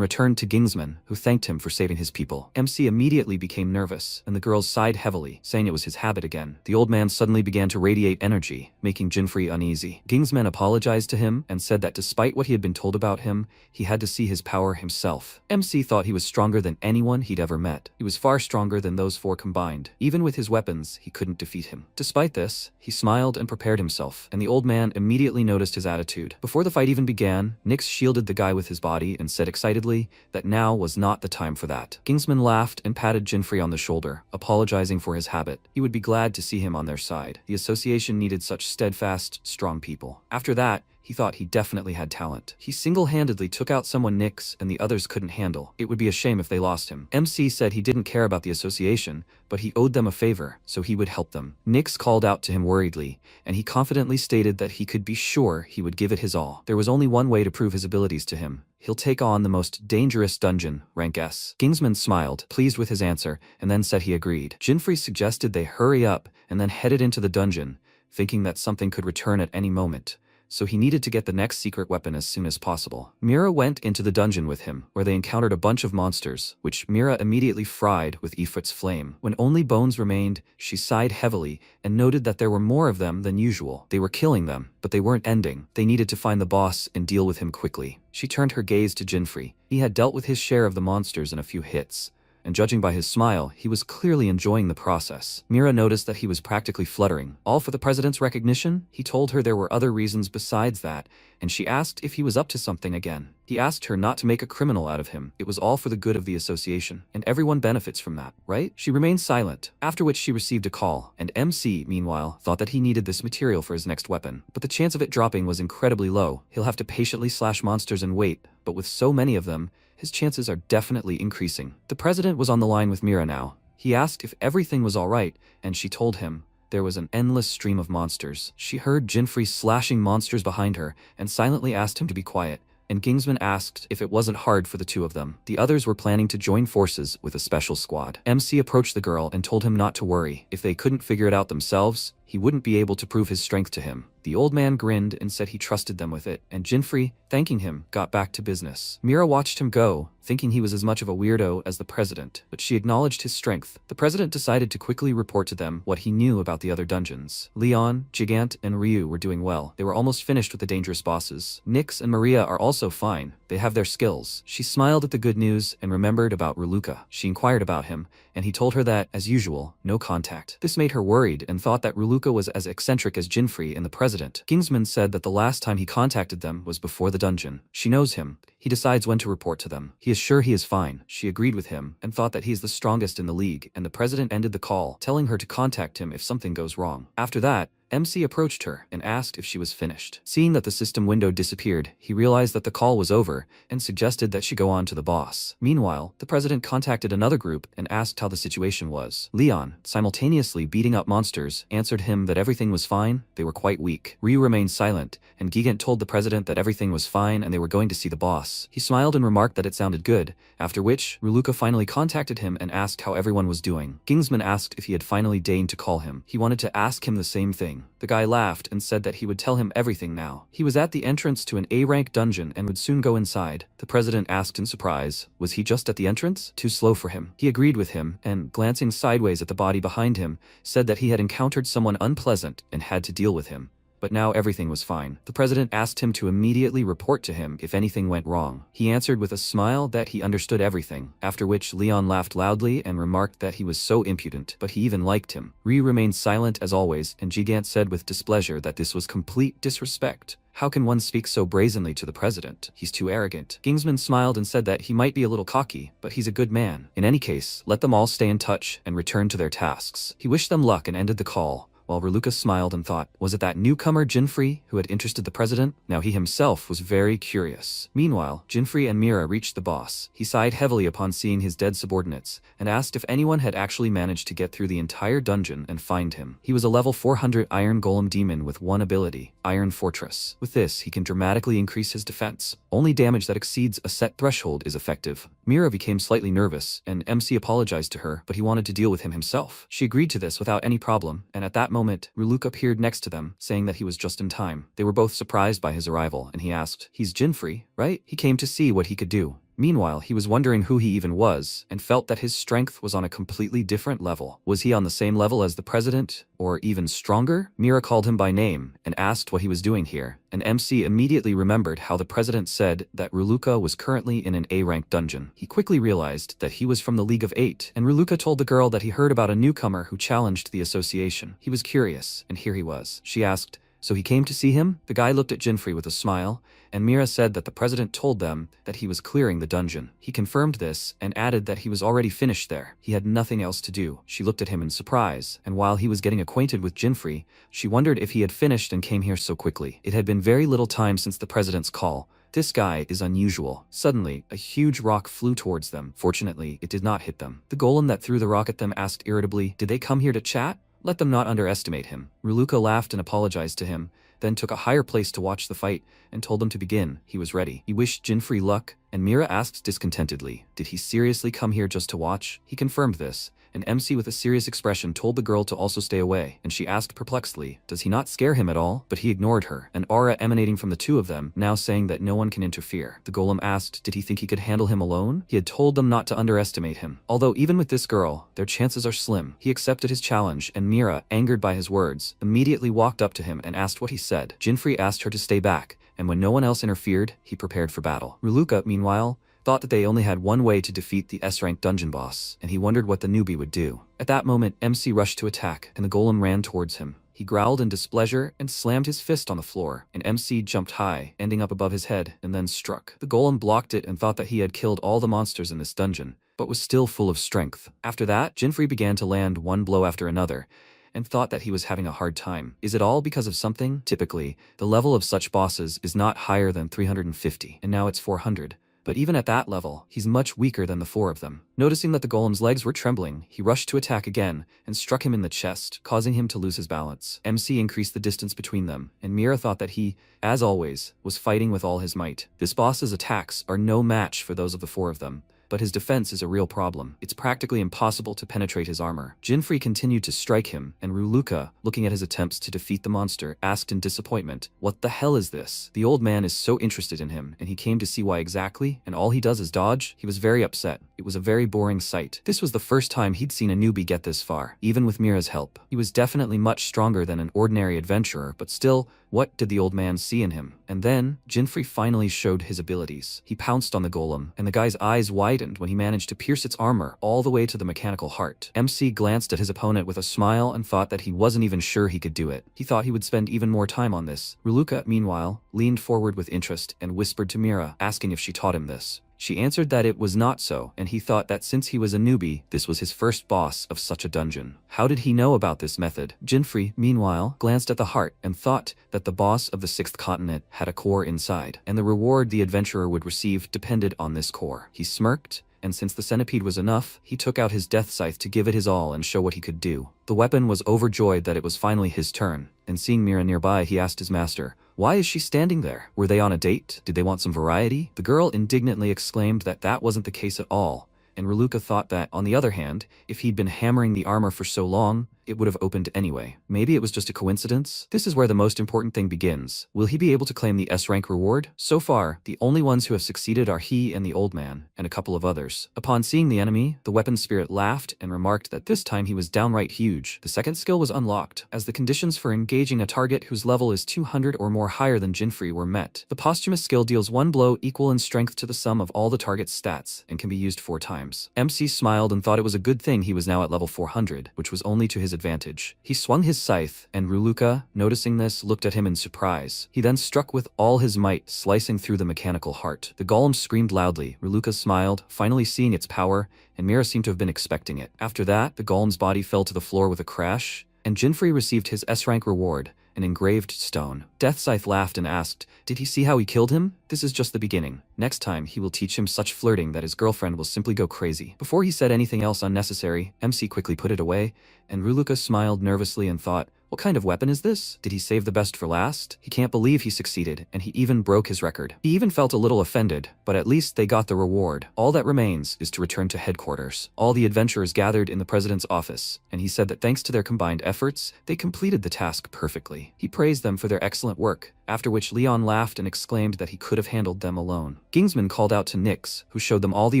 returned to Gingsman, who thanked him for saving his people. MC immediately became nervous, and the girls sighed heavily, saying it was his habit again. The old man suddenly began to radiate energy, making Jinfrey uneasy. Gingsman apologized to him and said that despite what he had been told about him, he had to see his power himself. MC thought he was stronger than anyone he'd ever met. He was far stronger than those 4 combined. Even with his weapons, he couldn't defeat him. Despite this, he smiled and prepared himself, and the old man immediately noticed his attitude. Before the fight even began, Nyx shielded the guy with his body and said excitedly that now was not the time for that. Kingsman laughed and patted Jinfrey on the shoulder, apologizing for his habit. He would be glad to see him on their side. The association needed such steadfast, strong people. After that, he thought he definitely had talent. He single-handedly took out someone Nyx and the others couldn't handle. It would be a shame if they lost him. MC said he didn't care about the association, but he owed them a favor, so he would help them. Nyx called out to him worriedly, and he confidently stated that he could be sure he would give it his all. There was only one way to prove his abilities to him. He'll take on the most dangerous dungeon, rank S. Kingsman smiled, pleased with his answer, and then said he agreed. Jinfrey suggested they hurry up and then headed into the dungeon, thinking that something could return at any moment. So he needed to get the next secret weapon as soon as possible. Mira went into the dungeon with him, where they encountered a bunch of monsters, which Mira immediately fried with Ifrit's flame. When only bones remained, she sighed heavily and noted that there were more of them than usual. They were killing them, but they weren't ending. They needed to find the boss and deal with him quickly. She turned her gaze to Jinfrey. He had dealt with his share of the monsters in a few hits, and judging by his smile, he was clearly enjoying the process. Mira noticed that he was practically fluttering. All for the president's recognition? He told her there were other reasons besides that, and she asked if he was up to something again. He asked her not to make a criminal out of him. It was all for the good of the association, and everyone benefits from that, right? She remained silent, after which she received a call, and MC, meanwhile, thought that he needed this material for his next weapon. But the chance of it dropping was incredibly low. He'll have to patiently slash monsters and wait, but with so many of them, his chances are definitely increasing. The president was on the line with Mira now. He asked if everything was alright, and she told him there was an endless stream of monsters. She heard Jinfrey slashing monsters behind her, and silently asked him to be quiet, and Kingsman asked if it wasn't hard for the two of them. The others were planning to join forces with a special squad. MC approached the girl and told him not to worry. If they couldn't figure it out themselves, he wouldn't be able to prove his strength to him. The old man grinned and said he trusted them with it, and Jinfrey, thanking him, got back to business. Mira watched him go, thinking he was as much of a weirdo as the president, but she acknowledged his strength. The president decided to quickly report to them what he knew about the other dungeons. Leon, Gigant, and Ryu were doing well. They were almost finished with the dangerous bosses. Nyx and Maria are also fine. They have their skills. She smiled at the good news and remembered about Ruluka. She inquired about him, and he told her that, as usual, no contact. This made her worried and thought that Ruluka was as eccentric as Jinfrey and the president. Kingsman said that the last time he contacted them was before the dungeon. She knows him. He decides when to report to them. He is sure he is fine. She agreed with him and thought that he is the strongest in the league, and the president ended the call, telling her to contact him if something goes wrong. After that, MC approached her and asked if she was finished. Seeing that the system window disappeared, he realized that the call was over and suggested that she go on to the boss. Meanwhile, the president contacted another group and asked how the situation was. Leon, simultaneously beating up monsters, answered him that everything was fine. They were quite weak. Ryu remained silent, and Gigant told the president that everything was fine and they were going to see the boss. He smiled and remarked that it sounded good, after which Ruluka finally contacted him and asked how everyone was doing. Kingsman asked if he had finally deigned to call him. He wanted to ask him the same thing. The guy laughed and said that he would tell him everything now. He was at the entrance to an A-rank dungeon and would soon go inside. The president asked in surprise, was he just at the entrance? Too slow for him. He agreed with him and, glancing sideways at the body behind him, said that he had encountered someone unpleasant and had to deal with him. But now everything was fine. The president asked him to immediately report to him if anything went wrong. He answered with a smile that he understood everything, after which Leon laughed loudly and remarked that he was so impudent, but he even liked him. Ryu remained silent as always, and Gigant said with displeasure that this was complete disrespect. How can one speak so brazenly to the president? He's too arrogant. Kingsman smiled and said that he might be a little cocky, but he's a good man. In any case, let them all stay in touch and return to their tasks. He wished them luck and ended the call, while Ruluka smiled and thought, was it that newcomer Jinfrey who had interested the president? Now he himself was very curious. Meanwhile, Jinfrey and Mira reached the boss. He sighed heavily upon seeing his dead subordinates, and asked if anyone had actually managed to get through the entire dungeon and find him. He was a level 400 Iron Golem demon with one ability, Iron Fortress. With this, he can dramatically increase his defense. Only damage that exceeds a set threshold is effective. Mira became slightly nervous, and MC apologized to her, but he wanted to deal with him himself. She agreed to this without any problem, and at that moment, Ruluka appeared next to them, saying that he was just in time. They were both surprised by his arrival, and he asked, he's Jinfrey, right? He came to see what he could do. Meanwhile, he was wondering who he even was, and felt that his strength was on a completely different level. Was he on the same level as the president, or even stronger? Mira called him by name, and asked what he was doing here, and MC immediately remembered how the president said that Ruluka was currently in an A-rank dungeon. He quickly realized that he was from the League of Eight, and Ruluka told the girl that he heard about a newcomer who challenged the association. He was curious, and here he was. She asked, so he came to see him? The guy looked at Jinfrey with a smile, and Mira said that the president told them that he was clearing the dungeon. He confirmed this and added that he was already finished there. He had nothing else to do. She looked at him in surprise, and while he was getting acquainted with Jinfrey, she wondered if he had finished and came here so quickly. It had been very little time since the president's call. This guy is unusual. Suddenly, a huge rock flew towards them. Fortunately, it did not hit them. The golem that threw the rock at them asked irritably, did they come here to chat? Let them not underestimate him. Ruluka laughed and apologized to him, then took a higher place to watch the fight, and told them to begin. He was ready. He wished Jinfrey luck, and Mira asked discontentedly, did he seriously come here just to watch? He confirmed this, and MC with a serious expression told the girl to also stay away, and she asked perplexedly, does he not scare him at all? But he ignored her, an aura emanating from the two of them, now saying that no one can interfere. The golem asked, did he think he could handle him alone? He had told them not to underestimate him. Although even with this girl, their chances are slim. He accepted his challenge, and Mira, angered by his words, immediately walked up to him and asked what he said. Jinfrey asked her to stay back, and when no one else interfered, he prepared for battle. Ruluka, meanwhile, thought that they only had one way to defeat the S-rank dungeon boss, and he wondered what the newbie would do. At that moment, MC rushed to attack, and the golem ran towards him. He growled in displeasure and slammed his fist on the floor, and MC jumped high, ending up above his head, and then struck. The golem blocked it and thought that he had killed all the monsters in this dungeon, but was still full of strength. After that, Jinfrey began to land one blow after another, and thought that he was having a hard time. Is it all because of something? Typically, the level of such bosses is not higher than 350, and now it's 400. But even at that level, he's much weaker than the four of them. Noticing that the golem's legs were trembling, he rushed to attack again and struck him in the chest, causing him to lose his balance. MC increased the distance between them, and Mira thought that he, as always, was fighting with all his might. This boss's attacks are no match for those of the four of them, but his defense is a real problem. It's practically impossible to penetrate his armor. Jinfrey continued to strike him, and Ruluka, looking at his attempts to defeat the monster, asked in disappointment, "What the hell is this?" The old man is so interested in him, and he came to see why exactly, and all he does is dodge. He was very upset. It was a very boring sight. This was the first time he'd seen a newbie get this far, even with Mira's help. He was definitely much stronger than an ordinary adventurer, but still, what did the old man see in him? And then, Jinfrey finally showed his abilities. He pounced on the golem, and the guy's eyes widened when he managed to pierce its armor all the way to the mechanical heart. MC glanced at his opponent with a smile and thought that he wasn't even sure he could do it. He thought he would spend even more time on this. Ruluka, meanwhile, leaned forward with interest and whispered to Mira, asking if she taught him this. She answered that it was not so, and he thought that since he was a newbie, this was his first boss of such a dungeon. How did he know about this method? Jinfrey, meanwhile, glanced at the heart and thought that the boss of the sixth continent had a core inside, and the reward the adventurer would receive depended on this core. He smirked, and since the centipede was enough, he took out his death scythe to give it his all and show what he could do. The weapon was overjoyed that it was finally his turn, and seeing Mira nearby, he asked his master, "Why is she standing there? Were they on a date? Did they want some variety?" The girl indignantly exclaimed that that wasn't the case at all, and Ruluka thought that, on the other hand, if he'd been hammering the armor for so long, it would have opened anyway. Maybe it was just a coincidence? This is where the most important thing begins. Will he be able to claim the S-rank reward? So far, the only ones who have succeeded are he and the old man, and a couple of others. Upon seeing the enemy, the weapon spirit laughed and remarked that this time he was downright huge. The second skill was unlocked, as the conditions for engaging a target whose level is 200 or more higher than Jinfrey were met. The posthumous skill deals one blow equal in strength to the sum of all the target's stats, and can be used 4 times. MC smiled and thought it was a good thing he was now at level 400, which was only to his advantage. He swung his scythe, and Ruluka, noticing this, looked at him in surprise. He then struck with all his might, slicing through the mechanical heart. The golem screamed loudly. Ruluka smiled, finally seeing its power, and Mira seemed to have been expecting it. After that, the golem's body fell to the floor with a crash, and Jinfrey received his S-rank reward, an engraved stone. Death Scythe laughed and asked, "Did he see how he killed him? This is just the beginning. Next time, he will teach him such flirting that his girlfriend will simply go crazy." Before he said anything else unnecessary, MC quickly put it away, and Ruluka smiled nervously and thought, what kind of weapon is this? Did he save the best for last? He can't believe he succeeded, and he even broke his record. He even felt a little offended, but at least they got the reward. All that remains is to return to headquarters. All the adventurers gathered in the president's office, and he said that thanks to their combined efforts, they completed the task perfectly. He praised them for their excellent work, after which Leon laughed and exclaimed that he could have handled them alone. Gingsman called out to Nyx, who showed them all the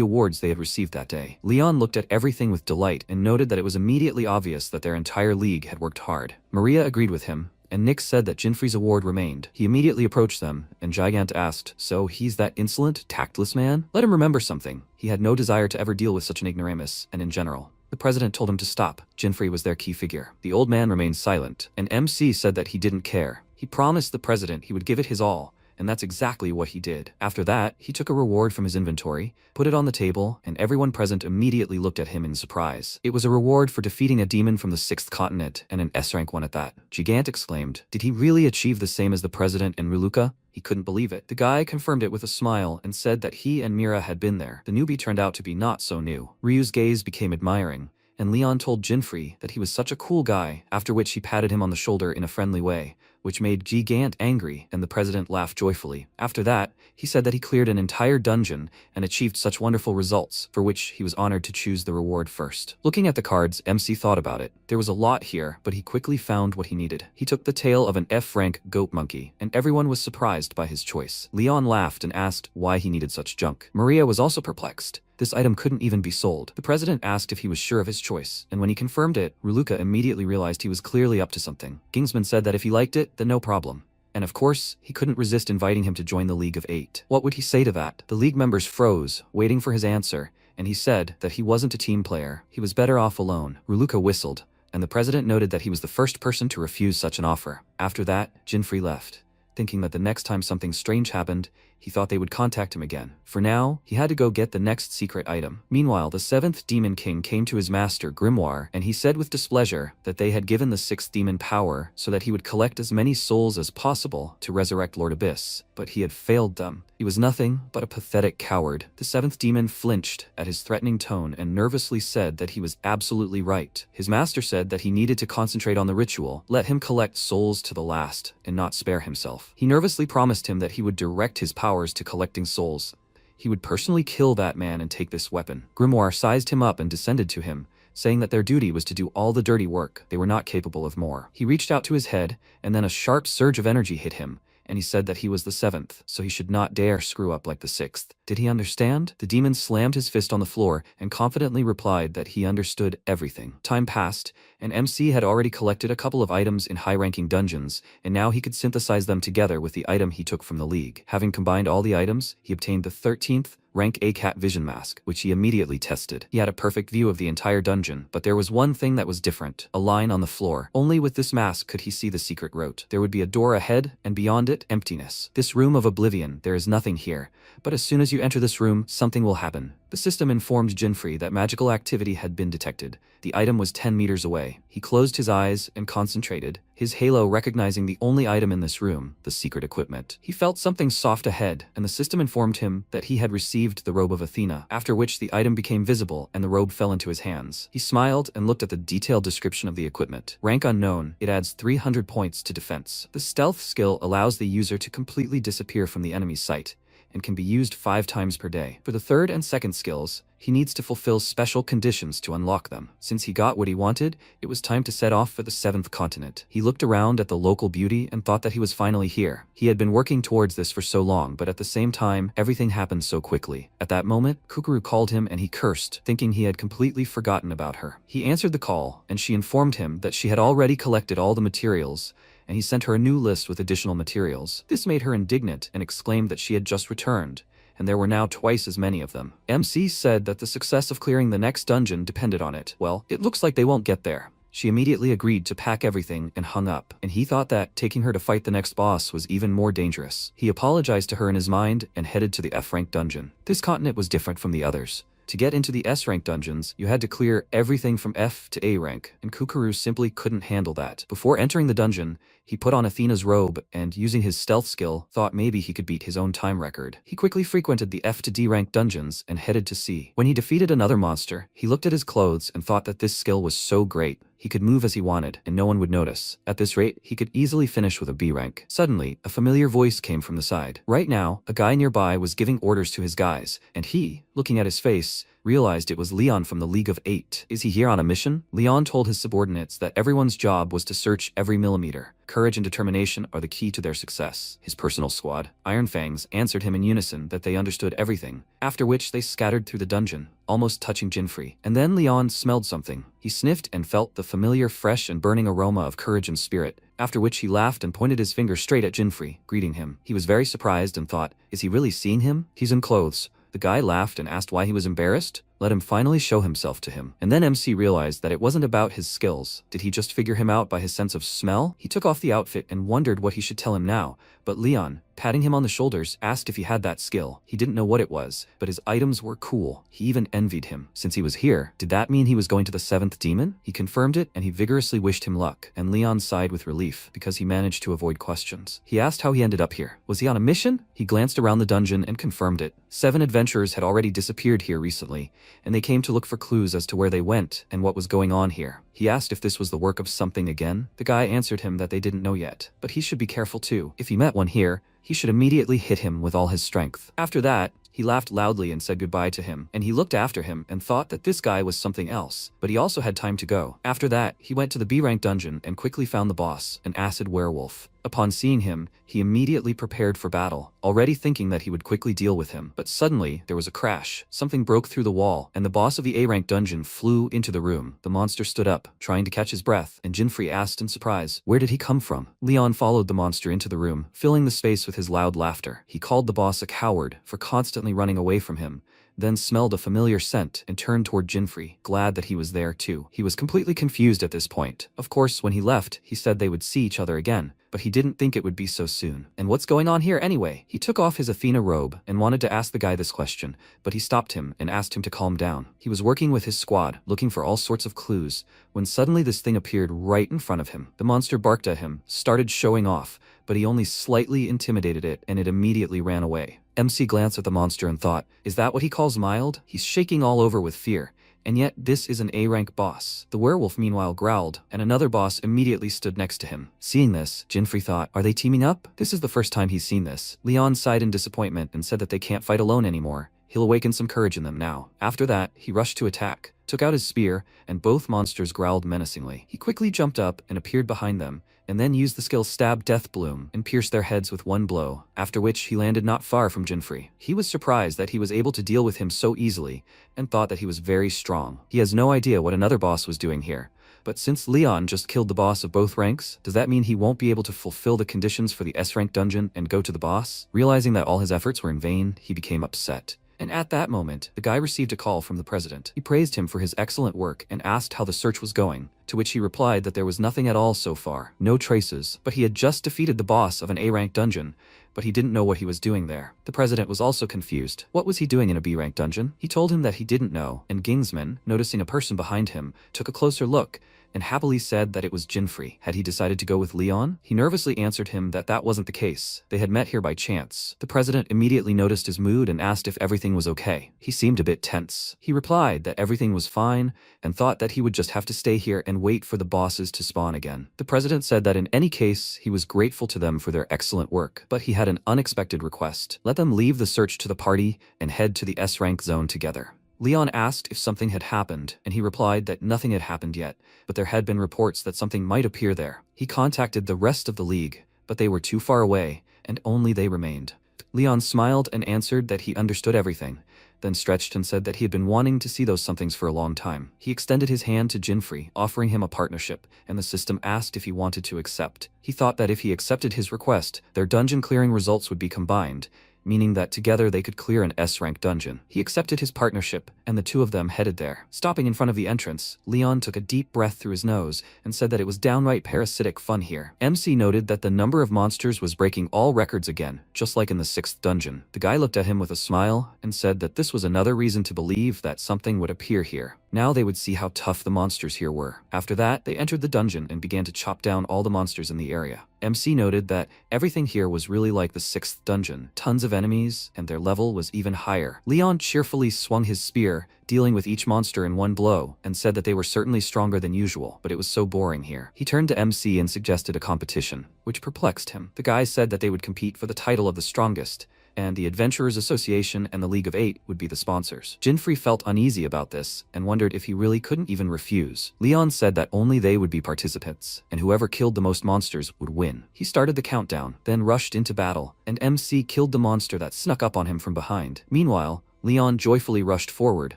awards they had received that day. Leon looked at everything with delight and noted that it was immediately obvious that their entire league had worked hard. Maria agreed with him, and Nyx said that Jinfrey's award remained. He immediately approached them, and Gigant asked, "So he's that insolent, tactless man? Let him remember something. He had no desire to ever deal with such an ignoramus, and in general." The president told him to stop. Jinfrey was their key figure. The old man remained silent, and MC said that he didn't care. He promised the president he would give it his all, and that's exactly what he did. After that, he took a reward from his inventory, put it on the table, and everyone present immediately looked at him in surprise. It was a reward for defeating a demon from the 6th continent, and an S-rank one at that. Gigant exclaimed, "Did he really achieve the same as the president and Ruluka?" He couldn't believe it. The guy confirmed it with a smile and said that he and Mira had been there. The newbie turned out to be not so new. Ryu's gaze became admiring, and Leon told Jinfrey that he was such a cool guy, after which he patted him on the shoulder in a friendly way, which made Gigant angry, and the president laughed joyfully. After that, he said that he cleared an entire dungeon and achieved such wonderful results, for which he was honored to choose the reward first. Looking at the cards, MC thought about it. There was a lot here, but he quickly found what he needed. He took the tail of an F-rank goat monkey, and everyone was surprised by his choice. Leon laughed and asked why he needed such junk. Maria was also perplexed. This item couldn't even be sold. The president asked if he was sure of his choice, and when he confirmed it, Ruluka immediately realized he was clearly up to something. Gingsman said that if he liked it, then no problem. And of course, he couldn't resist inviting him to join the League of Eight. What would he say to that? The League members froze, waiting for his answer, and he said that he wasn't a team player. He was better off alone. Ruluka whistled, and the president noted that he was the first person to refuse such an offer. After that, Jinfrey left, thinking that the next time something strange happened, he thought they would contact him again. For now, he had to go get the next secret item. Meanwhile, the 7th Demon King came to his master, Grimoire, and he said with displeasure that they had given the 6th demon power so that he would collect as many souls as possible to resurrect Lord Abyss, but he had failed them. He was nothing but a pathetic coward. The 7th demon flinched at his threatening tone and nervously said that he was absolutely right. His master said that he needed to concentrate on the ritual, let him collect souls to the last, and not spare himself. He nervously promised him that he would direct his powers to collecting souls. He would personally kill that man and take this weapon. Grimoire sized him up and descended to him, saying that their duty was to do all the dirty work. They were not capable of more. He reached out to his head, and then a sharp surge of energy hit him, and he said that he was the 7th, so he should not dare screw up like the 6th. Did he understand? The demon slammed his fist on the floor and confidently replied that he understood everything. Time passed, and MC had already collected a couple of items in high-ranking dungeons, and now he could synthesize them together with the item he took from the League. Having combined all the items, he obtained the 13th rank anicap vision mask, which he immediately tested. He had a perfect view of the entire dungeon, but there was one thing that was different: a line on the floor. Only with this mask could he see the secret route. There would be a door ahead, and beyond it, emptiness. This room of oblivion, there is nothing here, but as soon as you enter this room, something will happen. The system informed Jinfrey that magical activity had been detected. The item was 10 meters away. He closed his eyes and concentrated, his halo recognizing the only item in this room, the secret equipment. He felt something soft ahead, and the system informed him that he had received the robe of Athena, after which the item became visible and the robe fell into his hands. He smiled and looked at the detailed description of the equipment. Rank unknown, it adds 300 points to defense. The stealth skill allows the user to completely disappear from the enemy's sight, and can be used 5 times per day. For the 3rd and 2nd skills, he needs to fulfill special conditions to unlock them. Since he got what he wanted, it was time to set off for the 7th continent. He looked around at the local beauty and thought that he was finally here. He had been working towards this for so long, but at the same time, everything happened so quickly. At that moment, Kukuru called him and he cursed, thinking he had completely forgotten about her. He answered the call, and she informed him that she had already collected all the materials, and he sent her a new list with additional materials. This made her indignant and exclaimed that she had just returned, and there were now twice as many of them. MC said that the success of clearing the next dungeon depended on it. Well, it looks like they won't get there. She immediately agreed to pack everything and hung up, and he thought that taking her to fight the next boss was even more dangerous. He apologized to her in his mind and headed to the F-rank dungeon. This continent was different from the others. To get into the S-rank dungeons, you had to clear everything from F to A rank, and Kukuru simply couldn't handle that. Before entering the dungeon, he put on Athena's robe and, using his stealth skill, thought maybe he could beat his own time record. He quickly frequented the F to D rank dungeons and headed to C. When he defeated another monster, he looked at his clothes and thought that this skill was so great. He could move as he wanted, and no one would notice. At this rate, he could easily finish with a B rank. Suddenly, a familiar voice came from the side. Right now, a guy nearby was giving orders to his guys, and he, looking at his face, realized it was Leon from the League of Eight. Is he here on a mission? Leon told his subordinates that everyone's job was to search every millimeter. Courage and determination are the key to their success. His personal squad, Iron Fangs, answered him in unison that they understood everything, after which they scattered through the dungeon, almost touching Jinfrey. And then Leon smelled something. He sniffed and felt the familiar fresh and burning aroma of courage and spirit, after which he laughed and pointed his finger straight at Jinfrey, greeting him. He was very surprised and thought, is he really seeing him? He's in clothes. The guy laughed and asked why he was embarrassed. Let him finally show himself to him. And then MC realized that it wasn't about his skills. Did he just figure him out by his sense of smell? He took off the outfit and wondered what he should tell him now, but Leon, patting him on the shoulders, asked if he had that skill. He didn't know what it was, but his items were cool. He even envied him. Since he was here, did that mean he was going to the 7th demon? He confirmed it, and he vigorously wished him luck, and Leon sighed with relief, because he managed to avoid questions. He asked how he ended up here. Was he on a mission? He glanced around the dungeon and confirmed it. 7 adventurers had already disappeared here recently, and they came to look for clues as to where they went and what was going on here. He asked if this was the work of something again. The guy answered him that they didn't know yet, but he should be careful too. If he met one here, he should immediately hit him with all his strength. After that, he He laughed loudly and said goodbye to him, and he looked after him and thought that this guy was something else, but he also had time to go. After that, he went to the B-rank dungeon and quickly found the boss, an acid werewolf. Upon seeing him, he immediately prepared for battle, already thinking that he would quickly deal with him. But suddenly, there was a crash. Something broke through the wall, and the boss of the A-rank dungeon flew into the room. The monster stood up, trying to catch his breath, and Jinfrey asked in surprise, where did he come from? Leon followed the monster into the room, filling the space with his loud laughter. He called the boss a coward for constantly running away from him, then smelled a familiar scent and turned toward Jinfrey, glad that he was there too. He was completely confused at this point. Of course, when he left, he said they would see each other again, but he didn't think it would be so soon. And what's going on here anyway? He took off his Athena robe and wanted to ask the guy this question, but he stopped him and asked him to calm down. He was working with his squad, looking for all sorts of clues, when suddenly this thing appeared right in front of him. The monster barked at him, started showing off, but he only slightly intimidated it and it immediately ran away. MC glanced at the monster and thought, is that what he calls mild? He's shaking all over with fear. And yet this is an A-rank boss. The werewolf meanwhile growled, and another boss immediately stood next to him. Seeing this, Jinfrey thought, are they teaming up? This is the first time he's seen this. Leon sighed in disappointment and said that they can't fight alone anymore. He'll awaken some courage in them now. After that, he rushed to attack, took out his spear, and both monsters growled menacingly. He quickly jumped up and appeared behind them, and then used the skill Stab Death Bloom and pierced their heads with one blow, after which he landed not far from Jinfrey. He was surprised that he was able to deal with him so easily, and thought that he was very strong. He has no idea what another boss was doing here. But since Leon just killed the boss of both ranks, does that mean he won't be able to fulfill the conditions for the S-rank dungeon and go to the boss? Realizing that all his efforts were in vain, he became upset. And at that moment, the guy received a call from the president. He praised him for his excellent work and asked how the search was going, to which he replied that there was nothing at all so far, no traces, but he had just defeated the boss of an A-rank dungeon, but he didn't know what he was doing there. The president was also confused. What was he doing in a B-rank dungeon? He told him that he didn't know, and Gingsman, noticing a person behind him, took a closer look, and happily said that it was Jinfrey. Had he decided to go with Leon? He nervously answered him that that wasn't the case. They had met here by chance. The president immediately noticed his mood and asked if everything was okay. He seemed a bit tense. He replied that everything was fine and thought that he would just have to stay here and wait for the bosses to spawn again. The president said that in any case, he was grateful to them for their excellent work, but he had an unexpected request. Let them leave the search to the party and head to the S-rank zone together. Leon asked if something had happened, and he replied that nothing had happened yet, but there had been reports that something might appear there. He contacted the rest of the league, but they were too far away, and only they remained. Leon smiled and answered that he understood everything, then stretched and said that he had been wanting to see those somethings for a long time. He extended his hand to Jinfrey, offering him a partnership, and the system asked if he wanted to accept. He thought that if he accepted his request, their dungeon clearing results would be combined, meaning that together they could clear an S-rank dungeon. He accepted his partnership, and the two of them headed there. Stopping in front of the entrance, Leon took a deep breath through his nose and said that it was downright parasitic fun here. MC noted that the number of monsters was breaking all records again, just like in the 6th dungeon. The guy looked at him with a smile and said that this was another reason to believe that something would appear here. Now they would see how tough the monsters here were. After that, they entered the dungeon and began to chop down all the monsters in the area. MC noted that everything here was really like the 6th dungeon. Tons of enemies, and their level was even higher. Leon cheerfully swung his spear, dealing with each monster in one blow, and said that they were certainly stronger than usual, but it was so boring here. He turned to MC and suggested a competition, which perplexed him. The guy said that they would compete for the title of the strongest, and the Adventurers Association and the League of Eight would be the sponsors. Jinfrey felt uneasy about this and wondered if he really couldn't even refuse. Leon said that only they would be participants, and whoever killed the most monsters would win. He started the countdown, then rushed into battle, and MC killed the monster that snuck up on him from behind. Meanwhile, Leon joyfully rushed forward.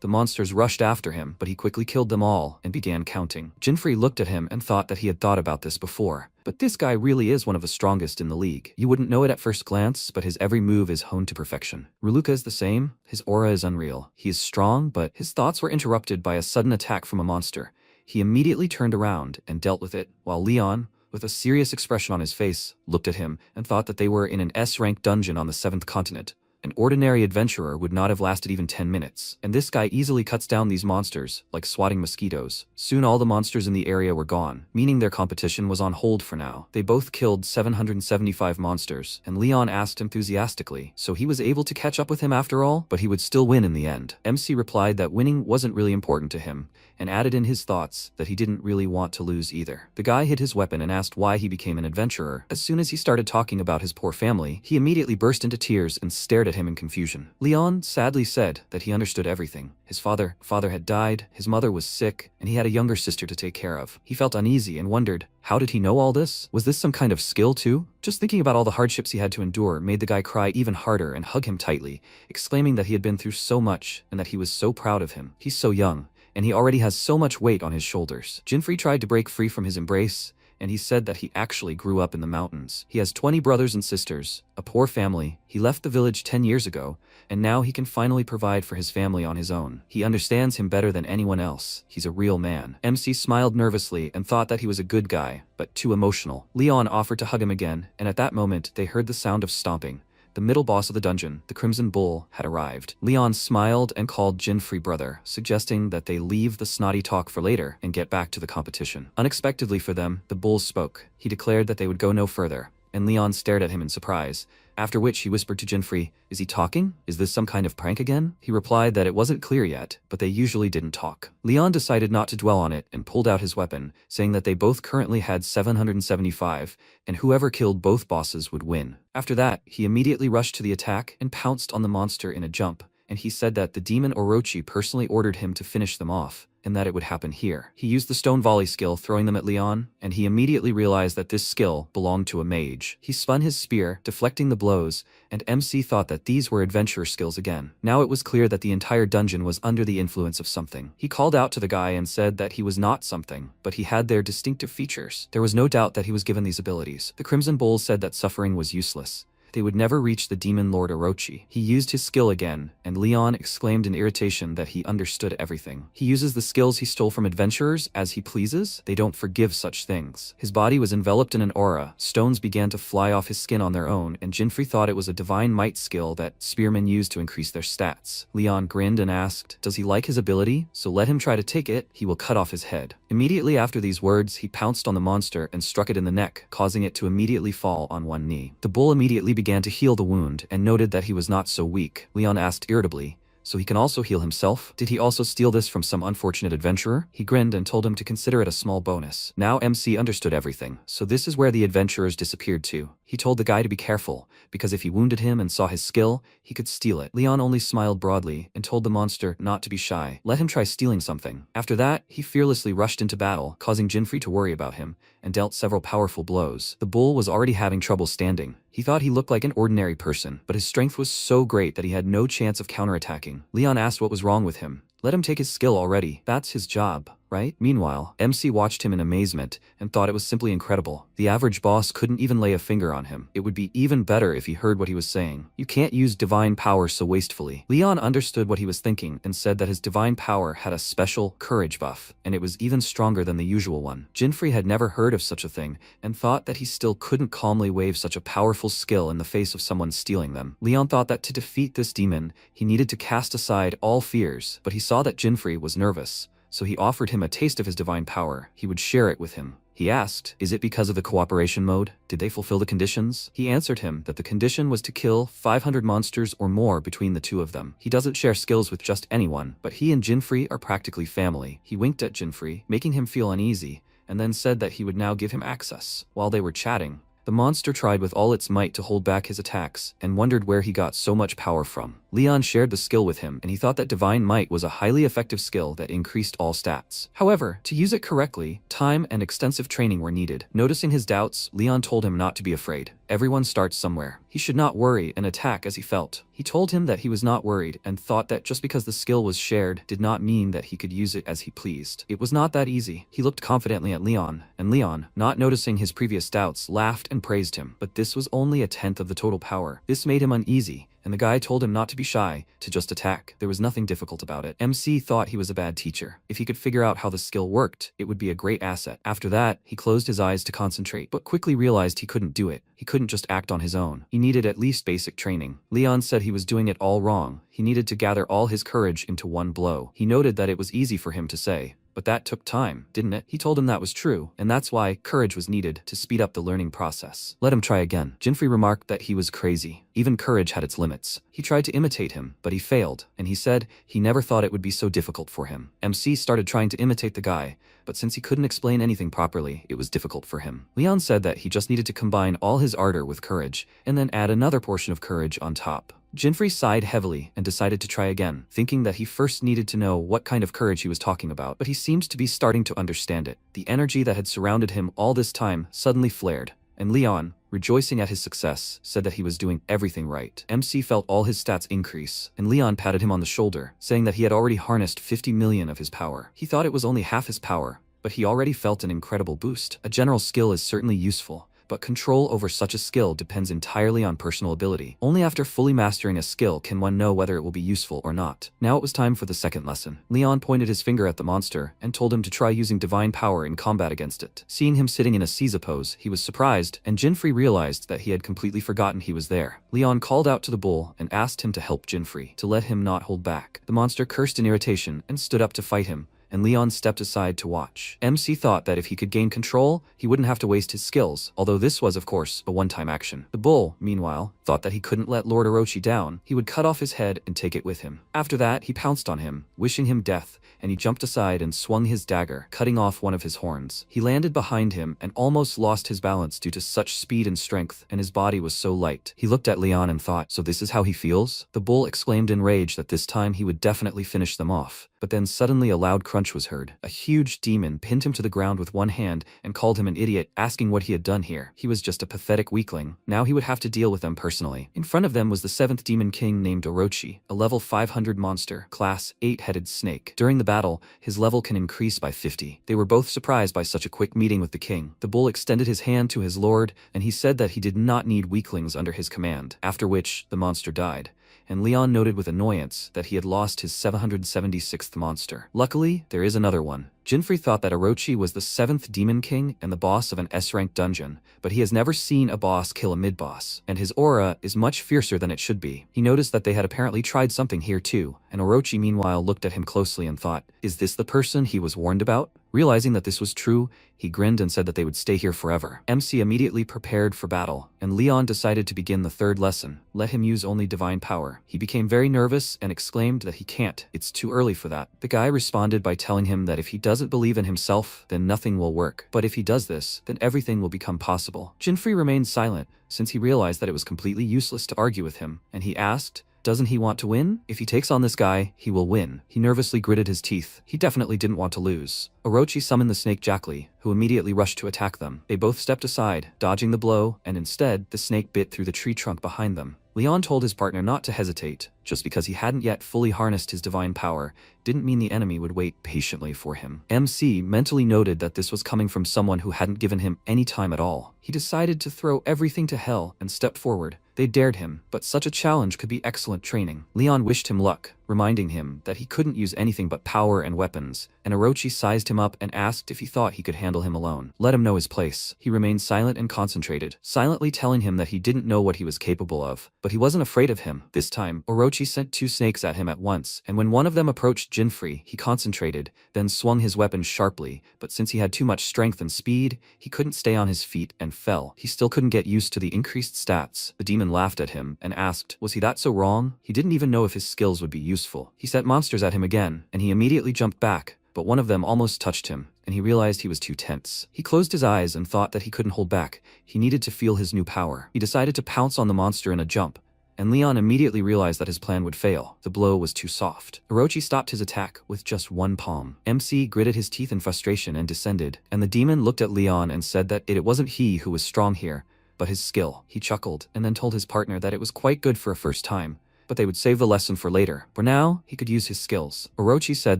The monsters rushed after him, but he quickly killed them all and began counting. Jinfrey looked at him and thought that he had thought about this before. But this guy really is one of the strongest in the league. You wouldn't know it at first glance, but his every move is honed to perfection. Ruluka is the same. His aura is unreal. He is strong, but his thoughts were interrupted by a sudden attack from a monster. He immediately turned around and dealt with it, while Leon, with a serious expression on his face, looked at him and thought that they were in an S-rank dungeon on the 7th continent. An ordinary adventurer would not have lasted even 10 minutes, and this guy easily cuts down these monsters, like swatting mosquitoes. Soon all the monsters in the area were gone, meaning their competition was on hold for now. They both killed 775 monsters, and Leon asked enthusiastically, so he was able to catch up with him after all, but he would still win in the end. MC replied that winning wasn't really important to him. and added in his thoughts that he didn't really want to lose either. The guy hid his weapon and asked why he became an adventurer. As soon as he started talking about his poor family, he immediately burst into tears and stared at him in confusion. Leon sadly said that he understood everything. His father had died, his mother was sick, and he had a younger sister to take care of. He felt uneasy and wondered, how did he know all this? Was this some kind of skill too? Just thinking about all the hardships he had to endure made the guy cry even harder and hug him tightly, exclaiming that he had been through so much and that he was so proud of him. He's so young, and he already has so much weight on his shoulders. Jinfrey tried to break free from his embrace, and he said that he actually grew up in the mountains. He has 20 brothers and sisters, a poor family, he left the village 10 years ago, and now he can finally provide for his family on his own. He understands him better than anyone else. He's a real man. MC smiled nervously and thought that he was a good guy, but too emotional. Leon offered to hug him again, and at that moment they heard the sound of stomping. The middle boss of the dungeon, the Crimson Bull, had arrived. Leon smiled and called Jinfrey brother, suggesting that they leave the snotty talk for later and get back to the competition. Unexpectedly for them, the Bull spoke. He declared that they would go no further, and Leon stared at him in surprise, after which he whispered to Jinfrey, "Is he talking? Is this some kind of prank again?" He replied that it wasn't clear yet, but they usually didn't talk. Leon decided not to dwell on it and pulled out his weapon, saying that they both currently had 775, and whoever killed both bosses would win. After that, he immediately rushed to the attack and pounced on the monster in a jump, and he said that the demon Orochi personally ordered him to finish them off, and that it would happen here. He used the stone volley skill, throwing them at Leon, and he immediately realized that this skill belonged to a mage. He spun his spear, deflecting the blows, and MC thought that these were adventurer skills again. Now it was clear that the entire dungeon was under the influence of something. He called out to the guy and said that he was not something, but he had their distinctive features. There was no doubt that he was given these abilities. The Crimson Bull said that suffering was useless. They would never reach the demon lord Orochi. He used his skill again, and Leon exclaimed in irritation that he understood everything. He uses the skills he stole from adventurers as he pleases. They don't forgive such things. His body was enveloped in an aura. Stones began to fly off his skin on their own, and Jinfrey thought it was a divine might skill that spearmen use to increase their stats. Leon grinned and asked, does he like his ability? So let him try to take it. He will cut off his head. Immediately after these words, he pounced on the monster and struck it in the neck, causing it to immediately fall on one knee. The bull immediately began to heal the wound and noted that he was not so weak. Leon asked irritably, so he can also heal himself? Did he also steal this from some unfortunate adventurer? He grinned and told him to consider it a small bonus. Now MC understood everything, so this is where the adventurers disappeared to. He told the guy to be careful, because if he wounded him and saw his skill, he could steal it. Leon only smiled broadly and told the monster not to be shy. Let him try stealing something. After that, he fearlessly rushed into battle, causing Jinfrey to worry about him, and dealt several powerful blows. The bull was already having trouble standing. He thought he looked like an ordinary person, but his strength was so great that he had no chance of counterattacking. Leon asked what was wrong with him. Let him take his skill already. That's his job, right? Meanwhile, MC watched him in amazement and thought it was simply incredible. The average boss couldn't even lay a finger on him. It would be even better if he heard what he was saying. You can't use divine power so wastefully. Leon understood what he was thinking and said that his divine power had a special courage buff, and it was even stronger than the usual one. Jinfrey had never heard of such a thing and thought that he still couldn't calmly wave such a powerful skill in the face of someone stealing them. Leon thought that to defeat this demon, he needed to cast aside all fears, but he saw that Jinfrey was nervous, so he offered him a taste of his divine power. He would share it with him. He asked, is it because of the cooperation mode? Did they fulfill the conditions? He answered him that the condition was to kill 500 monsters or more between the two of them. He doesn't share skills with just anyone, but he and Jinfrey are practically family. He winked at Jinfrey, making him feel uneasy, and then said that he would now give him access. While they were chatting, the monster tried with all its might to hold back his attacks and wondered where he got so much power from. Leon shared the skill with him, and he thought that Divine Might was a highly effective skill that increased all stats. However, to use it correctly, time and extensive training were needed. Noticing his doubts, Leon told him not to be afraid. Everyone starts somewhere. He should not worry and attack as he felt. He told him that he was not worried and thought that just because the skill was shared did not mean that he could use it as he pleased. It was not that easy. He looked confidently at Leon, and Leon, not noticing his previous doubts, laughed and praised him. But this was only a tenth of the total power. This made him uneasy, and the guy told him not to be shy, to just attack. There was nothing difficult about it. MC thought he was a bad teacher. If he could figure out how the skill worked, it would be a great asset. After that, he closed his eyes to concentrate, but quickly realized he couldn't do it. He couldn't just act on his own. He needed at least basic training. Leon said he was doing it all wrong. He needed to gather all his courage into one blow. He noted that it was easy for him to say, But that took time, didn't it? He told him that was true, and that's why courage was needed to speed up the learning process. Let him try again. Jinfrey remarked that he was crazy. Even courage had its limits. He tried to imitate him, but he failed, and he said he never thought it would be so difficult for him. MC started trying to imitate the guy, but since he couldn't explain anything properly, it was difficult for him. Leon said that he just needed to combine all his ardor with courage, and then add another portion of courage on top. Jinfrey sighed heavily and decided to try again, thinking that he first needed to know what kind of courage he was talking about, but he seemed to be starting to understand it. The energy that had surrounded him all this time suddenly flared, and Leon, rejoicing at his success, said that he was doing everything right. MC felt all his stats increase, and Leon patted him on the shoulder, saying that he had already harnessed 50 million of his power. He thought it was only half his power, but he already felt an incredible boost. A general skill is certainly useful, but control over such a skill depends entirely on personal ability. Only after fully mastering a skill can one know whether it will be useful or not. Now it was time for the second lesson. Leon pointed his finger at the monster and told him to try using divine power in combat against it. Seeing him sitting in a Caesar pose, he was surprised, and Jinfrey realized that he had completely forgotten he was there. Leon called out to the bull and asked him to help Jinfrey, to let him not hold back. The monster cursed in irritation and stood up to fight him, and Leon stepped aside to watch. MC thought that if he could gain control, he wouldn't have to waste his skills, although this was of course a one-time action. The bull, meanwhile, thought that he couldn't let Lord Orochi down. He would cut off his head and take it with him. After that, he pounced on him, wishing him death, and he jumped aside and swung his dagger, cutting off one of his horns. He landed behind him and almost lost his balance due to such speed and strength, and his body was so light. He looked at Leon and thought, so this is how he feels? The bull exclaimed in rage that this time he would definitely finish them off. But then suddenly a loud crunch was heard. A huge demon pinned him to the ground with one hand and called him an idiot, asking what he had done here. He was just a pathetic weakling. Now he would have to deal with them personally. In front of them was the 7th demon king named Orochi, a level 500 monster, class 8-headed snake. During the battle, his level can increase by 50. They were both surprised by such a quick meeting with the king. The bull extended his hand to his lord, and he said that he did not need weaklings under his command, after which the monster died. And Leon noted with annoyance that he had lost his 776th monster. Luckily, there is another one. Jinfrey thought that Orochi was the 7th demon king and the boss of an S-rank dungeon, but he has never seen a boss kill a mid-boss, and his aura is much fiercer than it should be. He noticed that they had apparently tried something here too, and Orochi meanwhile looked at him closely and thought, is this the person he was warned about? Realizing that this was true, he grinned and said that they would stay here forever. MC immediately prepared for battle, and Leon decided to begin the third lesson. Let him use only divine power. He became very nervous and exclaimed that he can't. It's too early for that. The guy responded by telling him that if he doesn't believe in himself, then nothing will work. But if he does this, then everything will become possible. Jinfrey remained silent, since he realized that it was completely useless to argue with him, and he asked, doesn't he want to win? If he takes on this guy, he will win. He nervously gritted his teeth. He definitely didn't want to lose. Orochi summoned the snake Jackly, who immediately rushed to attack them. They both stepped aside, dodging the blow, and instead, the snake bit through the tree trunk behind them. Leon told his partner not to hesitate. Just because he hadn't yet fully harnessed his divine power didn't mean the enemy would wait patiently for him. MC mentally noted that this was coming from someone who hadn't given him any time at all. He decided to throw everything to hell and stepped forward. They dared him, but such a challenge could be excellent training. Leon wished him luck, reminding him that he couldn't use anything but power and weapons, and Orochi sized him up and asked if he thought he could handle him alone. Let him know his place. He remained silent and concentrated, silently telling him that he didn't know what he was capable of, but he wasn't afraid of him. This time, Orochi sent 2 snakes at him at once, and when one of them approached Jinfrey, he concentrated, then swung his weapon sharply, but since he had too much strength and speed, he couldn't stay on his feet and fell. He still couldn't get used to the increased stats. The demon laughed at him and asked, was he that so wrong? He didn't even know if his skills would be useful. He sent monsters at him again, and he immediately jumped back, but one of them almost touched him, and he realized he was too tense. He closed his eyes and thought that he couldn't hold back. He needed to feel his new power. He decided to pounce on the monster in a jump, and Leon immediately realized that his plan would fail. The blow was too soft. Orochi stopped his attack with just one palm. MC gritted his teeth in frustration and descended, and the demon looked at Leon and said that it wasn't he who was strong here, but his skill. He chuckled and then told his partner that it was quite good for a first time, but they would save the lesson for later. For now, he could use his skills. Orochi said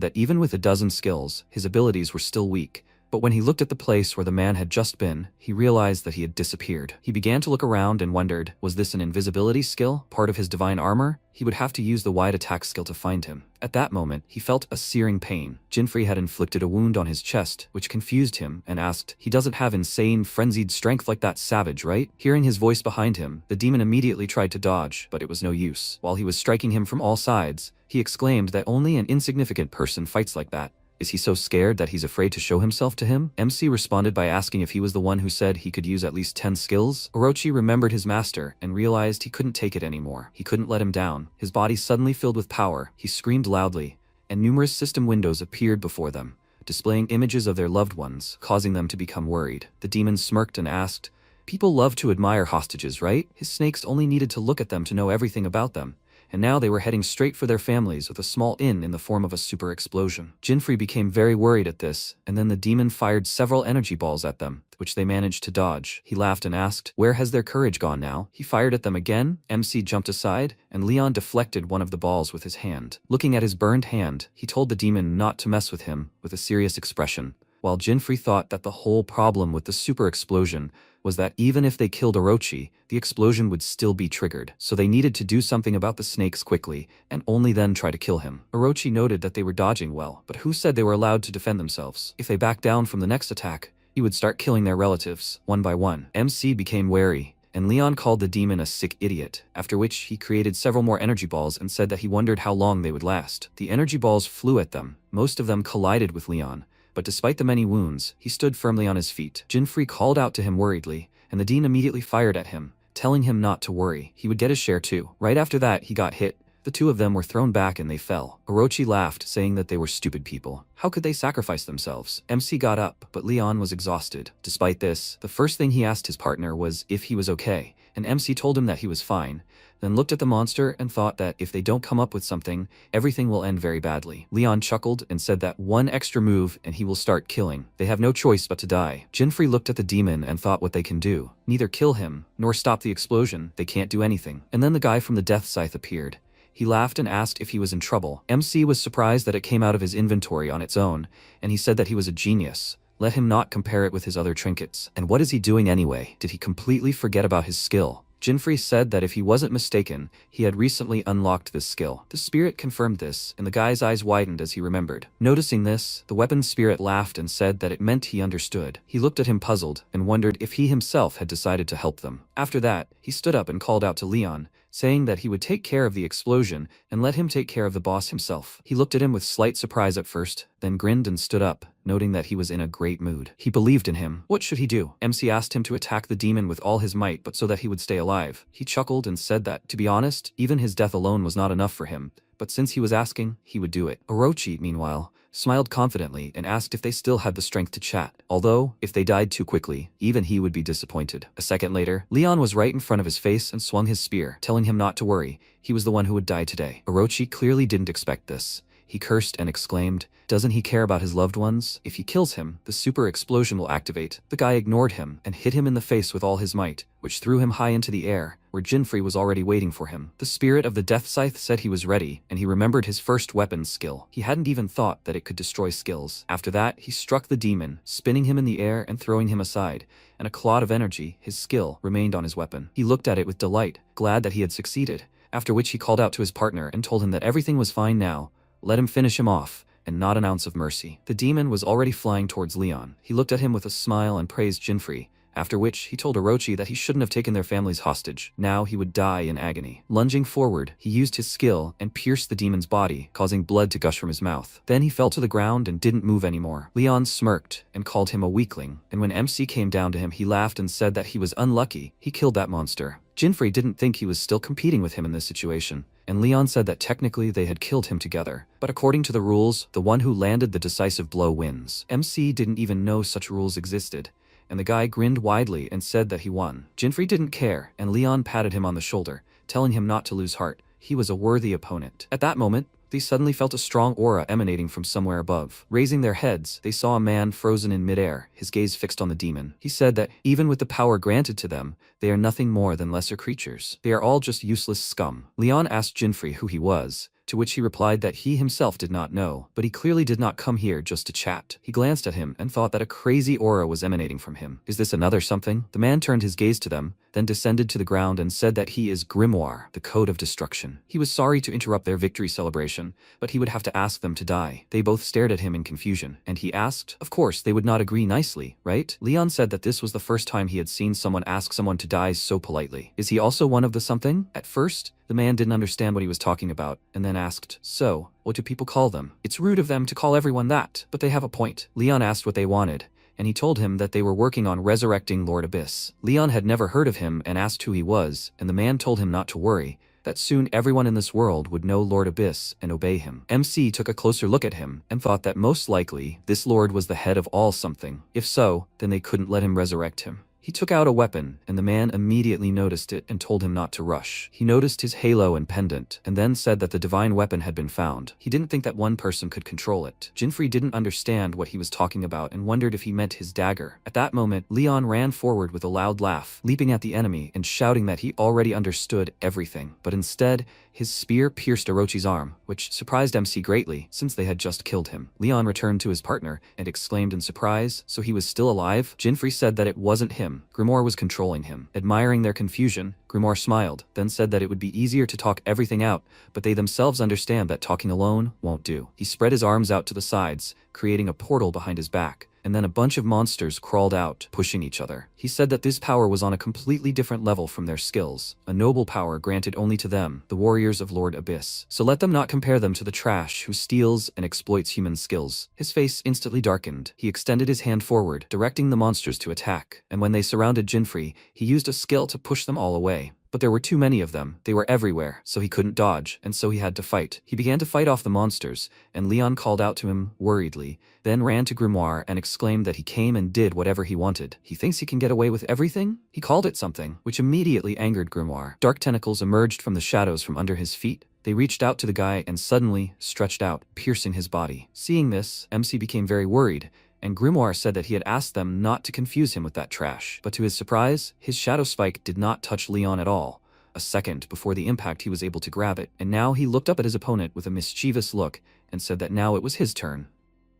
that even with a dozen skills, his abilities were still weak. But when he looked at the place where the man had just been, he realized that he had disappeared. He began to look around and wondered, was this an invisibility skill, part of his divine armor? He would have to use the wide attack skill to find him. At that moment, he felt a searing pain. Jinfrey had inflicted a wound on his chest, which confused him, and asked, he doesn't have insane, frenzied strength like that savage, right? Hearing his voice behind him, the demon immediately tried to dodge, but it was no use. While he was striking him from all sides, he exclaimed that only an insignificant person fights like that. Is he so scared that he's afraid to show himself to him? MC responded by asking if he was the one who said he could use at least 10 skills. Orochi remembered his master and realized he couldn't take it anymore. He couldn't let him down. His body suddenly filled with power. He screamed loudly, and numerous system windows appeared before them, displaying images of their loved ones, causing them to become worried. The demon smirked and asked, "People love to admire hostages, right?" His snakes only needed to look at them to know everything about them, and now they were heading straight for their families with a small inn in the form of a super explosion. Jinfrey became very worried at this, and then the demon fired several energy balls at them, which they managed to dodge. He laughed and asked, "Where has their courage gone now?" He fired at them again. MC jumped aside, and Leon deflected one of the balls with his hand. Looking at his burned hand, he told the demon not to mess with him with a serious expression, while Jinfrey thought that the whole problem with the super explosion was that even if they killed Orochi, the explosion would still be triggered, so they needed to do something about the snakes quickly, and only then try to kill him. Orochi noted that they were dodging well, but who said they were allowed to defend themselves? If they backed down from the next attack, he would start killing their relatives, one by one. MC became wary, and Leon called the demon a sick idiot, after which he created several more energy balls and said that he wondered how long they would last. The energy balls flew at them. Most of them collided with Leon, but despite the many wounds, he stood firmly on his feet. Jinfrey called out to him worriedly, and the demon immediately fired at him, telling him not to worry. He would get his share too. Right after that, he got hit. The two of them were thrown back and they fell. Orochi laughed, saying that they were stupid people. How could they sacrifice themselves? MC got up, but Leon was exhausted. Despite this, the first thing he asked his partner was if he was okay, and MC told him that he was fine, then looked at the monster and thought that if they don't come up with something, everything will end very badly. Leon chuckled and said that one extra move and he will start killing. They have no choice but to die. Jinfrey looked at the demon and thought what they can do. Neither kill him, nor stop the explosion. They can't do anything. And then the guy from the death scythe appeared. He laughed and asked if he was in trouble. MC was surprised that it came out of his inventory on its own, and he said that he was a genius. Let him not compare it with his other trinkets. And what is he doing anyway? Did he completely forget about his skill? Jinfrey said that if he wasn't mistaken, he had recently unlocked this skill. The spirit confirmed this, and the guy's eyes widened as he remembered. Noticing this, the weapon spirit laughed and said that it meant he understood. He looked at him puzzled, and wondered if he himself had decided to help them. After that, he stood up and called out to Leon, saying that he would take care of the explosion and let him take care of the boss himself. He looked at him with slight surprise at first, then grinned and stood up, noting that he was in a great mood. He believed in him. What should he do? MC asked him to attack the demon with all his might, but so that he would stay alive. He chuckled and said that, to be honest, even his death alone was not enough for him, but since he was asking, he would do it. Orochi, meanwhile, smiled confidently and asked if they still had the strength to chat, although, if they died too quickly, even he would be disappointed. A second later, Leon was right in front of his face and swung his spear, telling him not to worry. He was the one who would die today. Orochi clearly didn't expect this. He cursed and exclaimed, "Doesn't he care about his loved ones? If he kills him, the super explosion will activate." The guy ignored him and hit him in the face with all his might, which threw him high into the air, where Jinfrey was already waiting for him. The spirit of the death scythe said he was ready, and he remembered his first weapon skill. He hadn't even thought that it could destroy skills. After that, he struck the demon, spinning him in the air and throwing him aside, and a clod of energy, his skill, remained on his weapon. He looked at it with delight, glad that he had succeeded, after which he called out to his partner and told him that everything was fine now. Let him finish him off, and not an ounce of mercy. The demon was already flying towards Leon. He looked at him with a smile and praised Jinfrey, after which he told Orochi that he shouldn't have taken their families hostage. Now he would die in agony. Lunging forward, he used his skill and pierced the demon's body, causing blood to gush from his mouth. Then he fell to the ground and didn't move anymore. Leon smirked and called him a weakling, and when MC came down to him, he laughed and said that he was unlucky. He killed that monster. Jinfrey didn't think he was still competing with him in this situation, and Leon said that technically they had killed him together. But according to the rules, the one who landed the decisive blow wins. MC didn't even know such rules existed, and the guy grinned widely and said that he won. Jinfrey didn't care, and Leon patted him on the shoulder, telling him not to lose heart. He was a worthy opponent. At that moment, they suddenly felt a strong aura emanating from somewhere above. Raising their heads, they saw a man frozen in midair, his gaze fixed on the demon. He said that, even with the power granted to them, they are nothing more than lesser creatures. They are all just useless scum. Leon asked Jinfrey who he was, to which he replied that he himself did not know, but he clearly did not come here just to chat. He glanced at him and thought that a crazy aura was emanating from him. Is this another something? The man turned his gaze to them, then descended to the ground and said that he is Grimoire, the code of destruction. He was sorry to interrupt their victory celebration, but he would have to ask them to die. They both stared at him in confusion, and he asked, of course, they would not agree nicely, right? Leon said that this was the first time he had seen someone ask someone to die so politely. Is he also one of the something? At first, the man didn't understand what he was talking about, and then asked, so, what do people call them? It's rude of them to call everyone that, but they have a point. Leon asked what they wanted, and he told him that they were working on resurrecting Lord Abyss. Leon had never heard of him and asked who he was, and the man told him not to worry, that soon everyone in this world would know Lord Abyss and obey him. MC took a closer look at him and thought that most likely this lord was the head of all something. If so, then they couldn't let him resurrect him. He took out a weapon, and the man immediately noticed it and told him not to rush. He noticed his halo and pendant, and then said that the divine weapon had been found. He didn't think that one person could control it. Jinfrey didn't understand what he was talking about and wondered if he meant his dagger. At that moment, Leon ran forward with a loud laugh, leaping at the enemy and shouting that he already understood everything. But instead, his spear pierced Orochi's arm, which surprised MC greatly, since they had just killed him. Leon returned to his partner and exclaimed in surprise, so he was still alive? Jinfrey said that it wasn't him. Grimoire was controlling him. Admiring their confusion, Grimoire smiled, then said that it would be easier to talk everything out, but they themselves understand that talking alone won't do. He spread his arms out to the sides, creating a portal behind his back, and then a bunch of monsters crawled out, pushing each other. He said that this power was on a completely different level from their skills, a noble power granted only to them, the warriors of Lord Abyss. So let them not compare them to the trash who steals and exploits human skills. His face instantly darkened. He extended his hand forward, directing the monsters to attack, and when they surrounded Jinfrey, he used a skill to push them all away. But there were too many of them, they were everywhere, so he couldn't dodge, and so he had to fight. He began to fight off the monsters, and Leon called out to him, worriedly, then ran to Grimoire and exclaimed that he came and did whatever he wanted. He thinks he can get away with everything? He called it something, which immediately angered Grimoire. Dark tentacles emerged from the shadows from under his feet. They reached out to the guy and suddenly stretched out, piercing his body. Seeing this, MC became very worried, and Grimoire said that he had asked them not to confuse him with that trash. But to his surprise, his shadow spike did not touch Leon at all. A second before the impact he was able to grab it, and now he looked up at his opponent with a mischievous look and said that now it was his turn.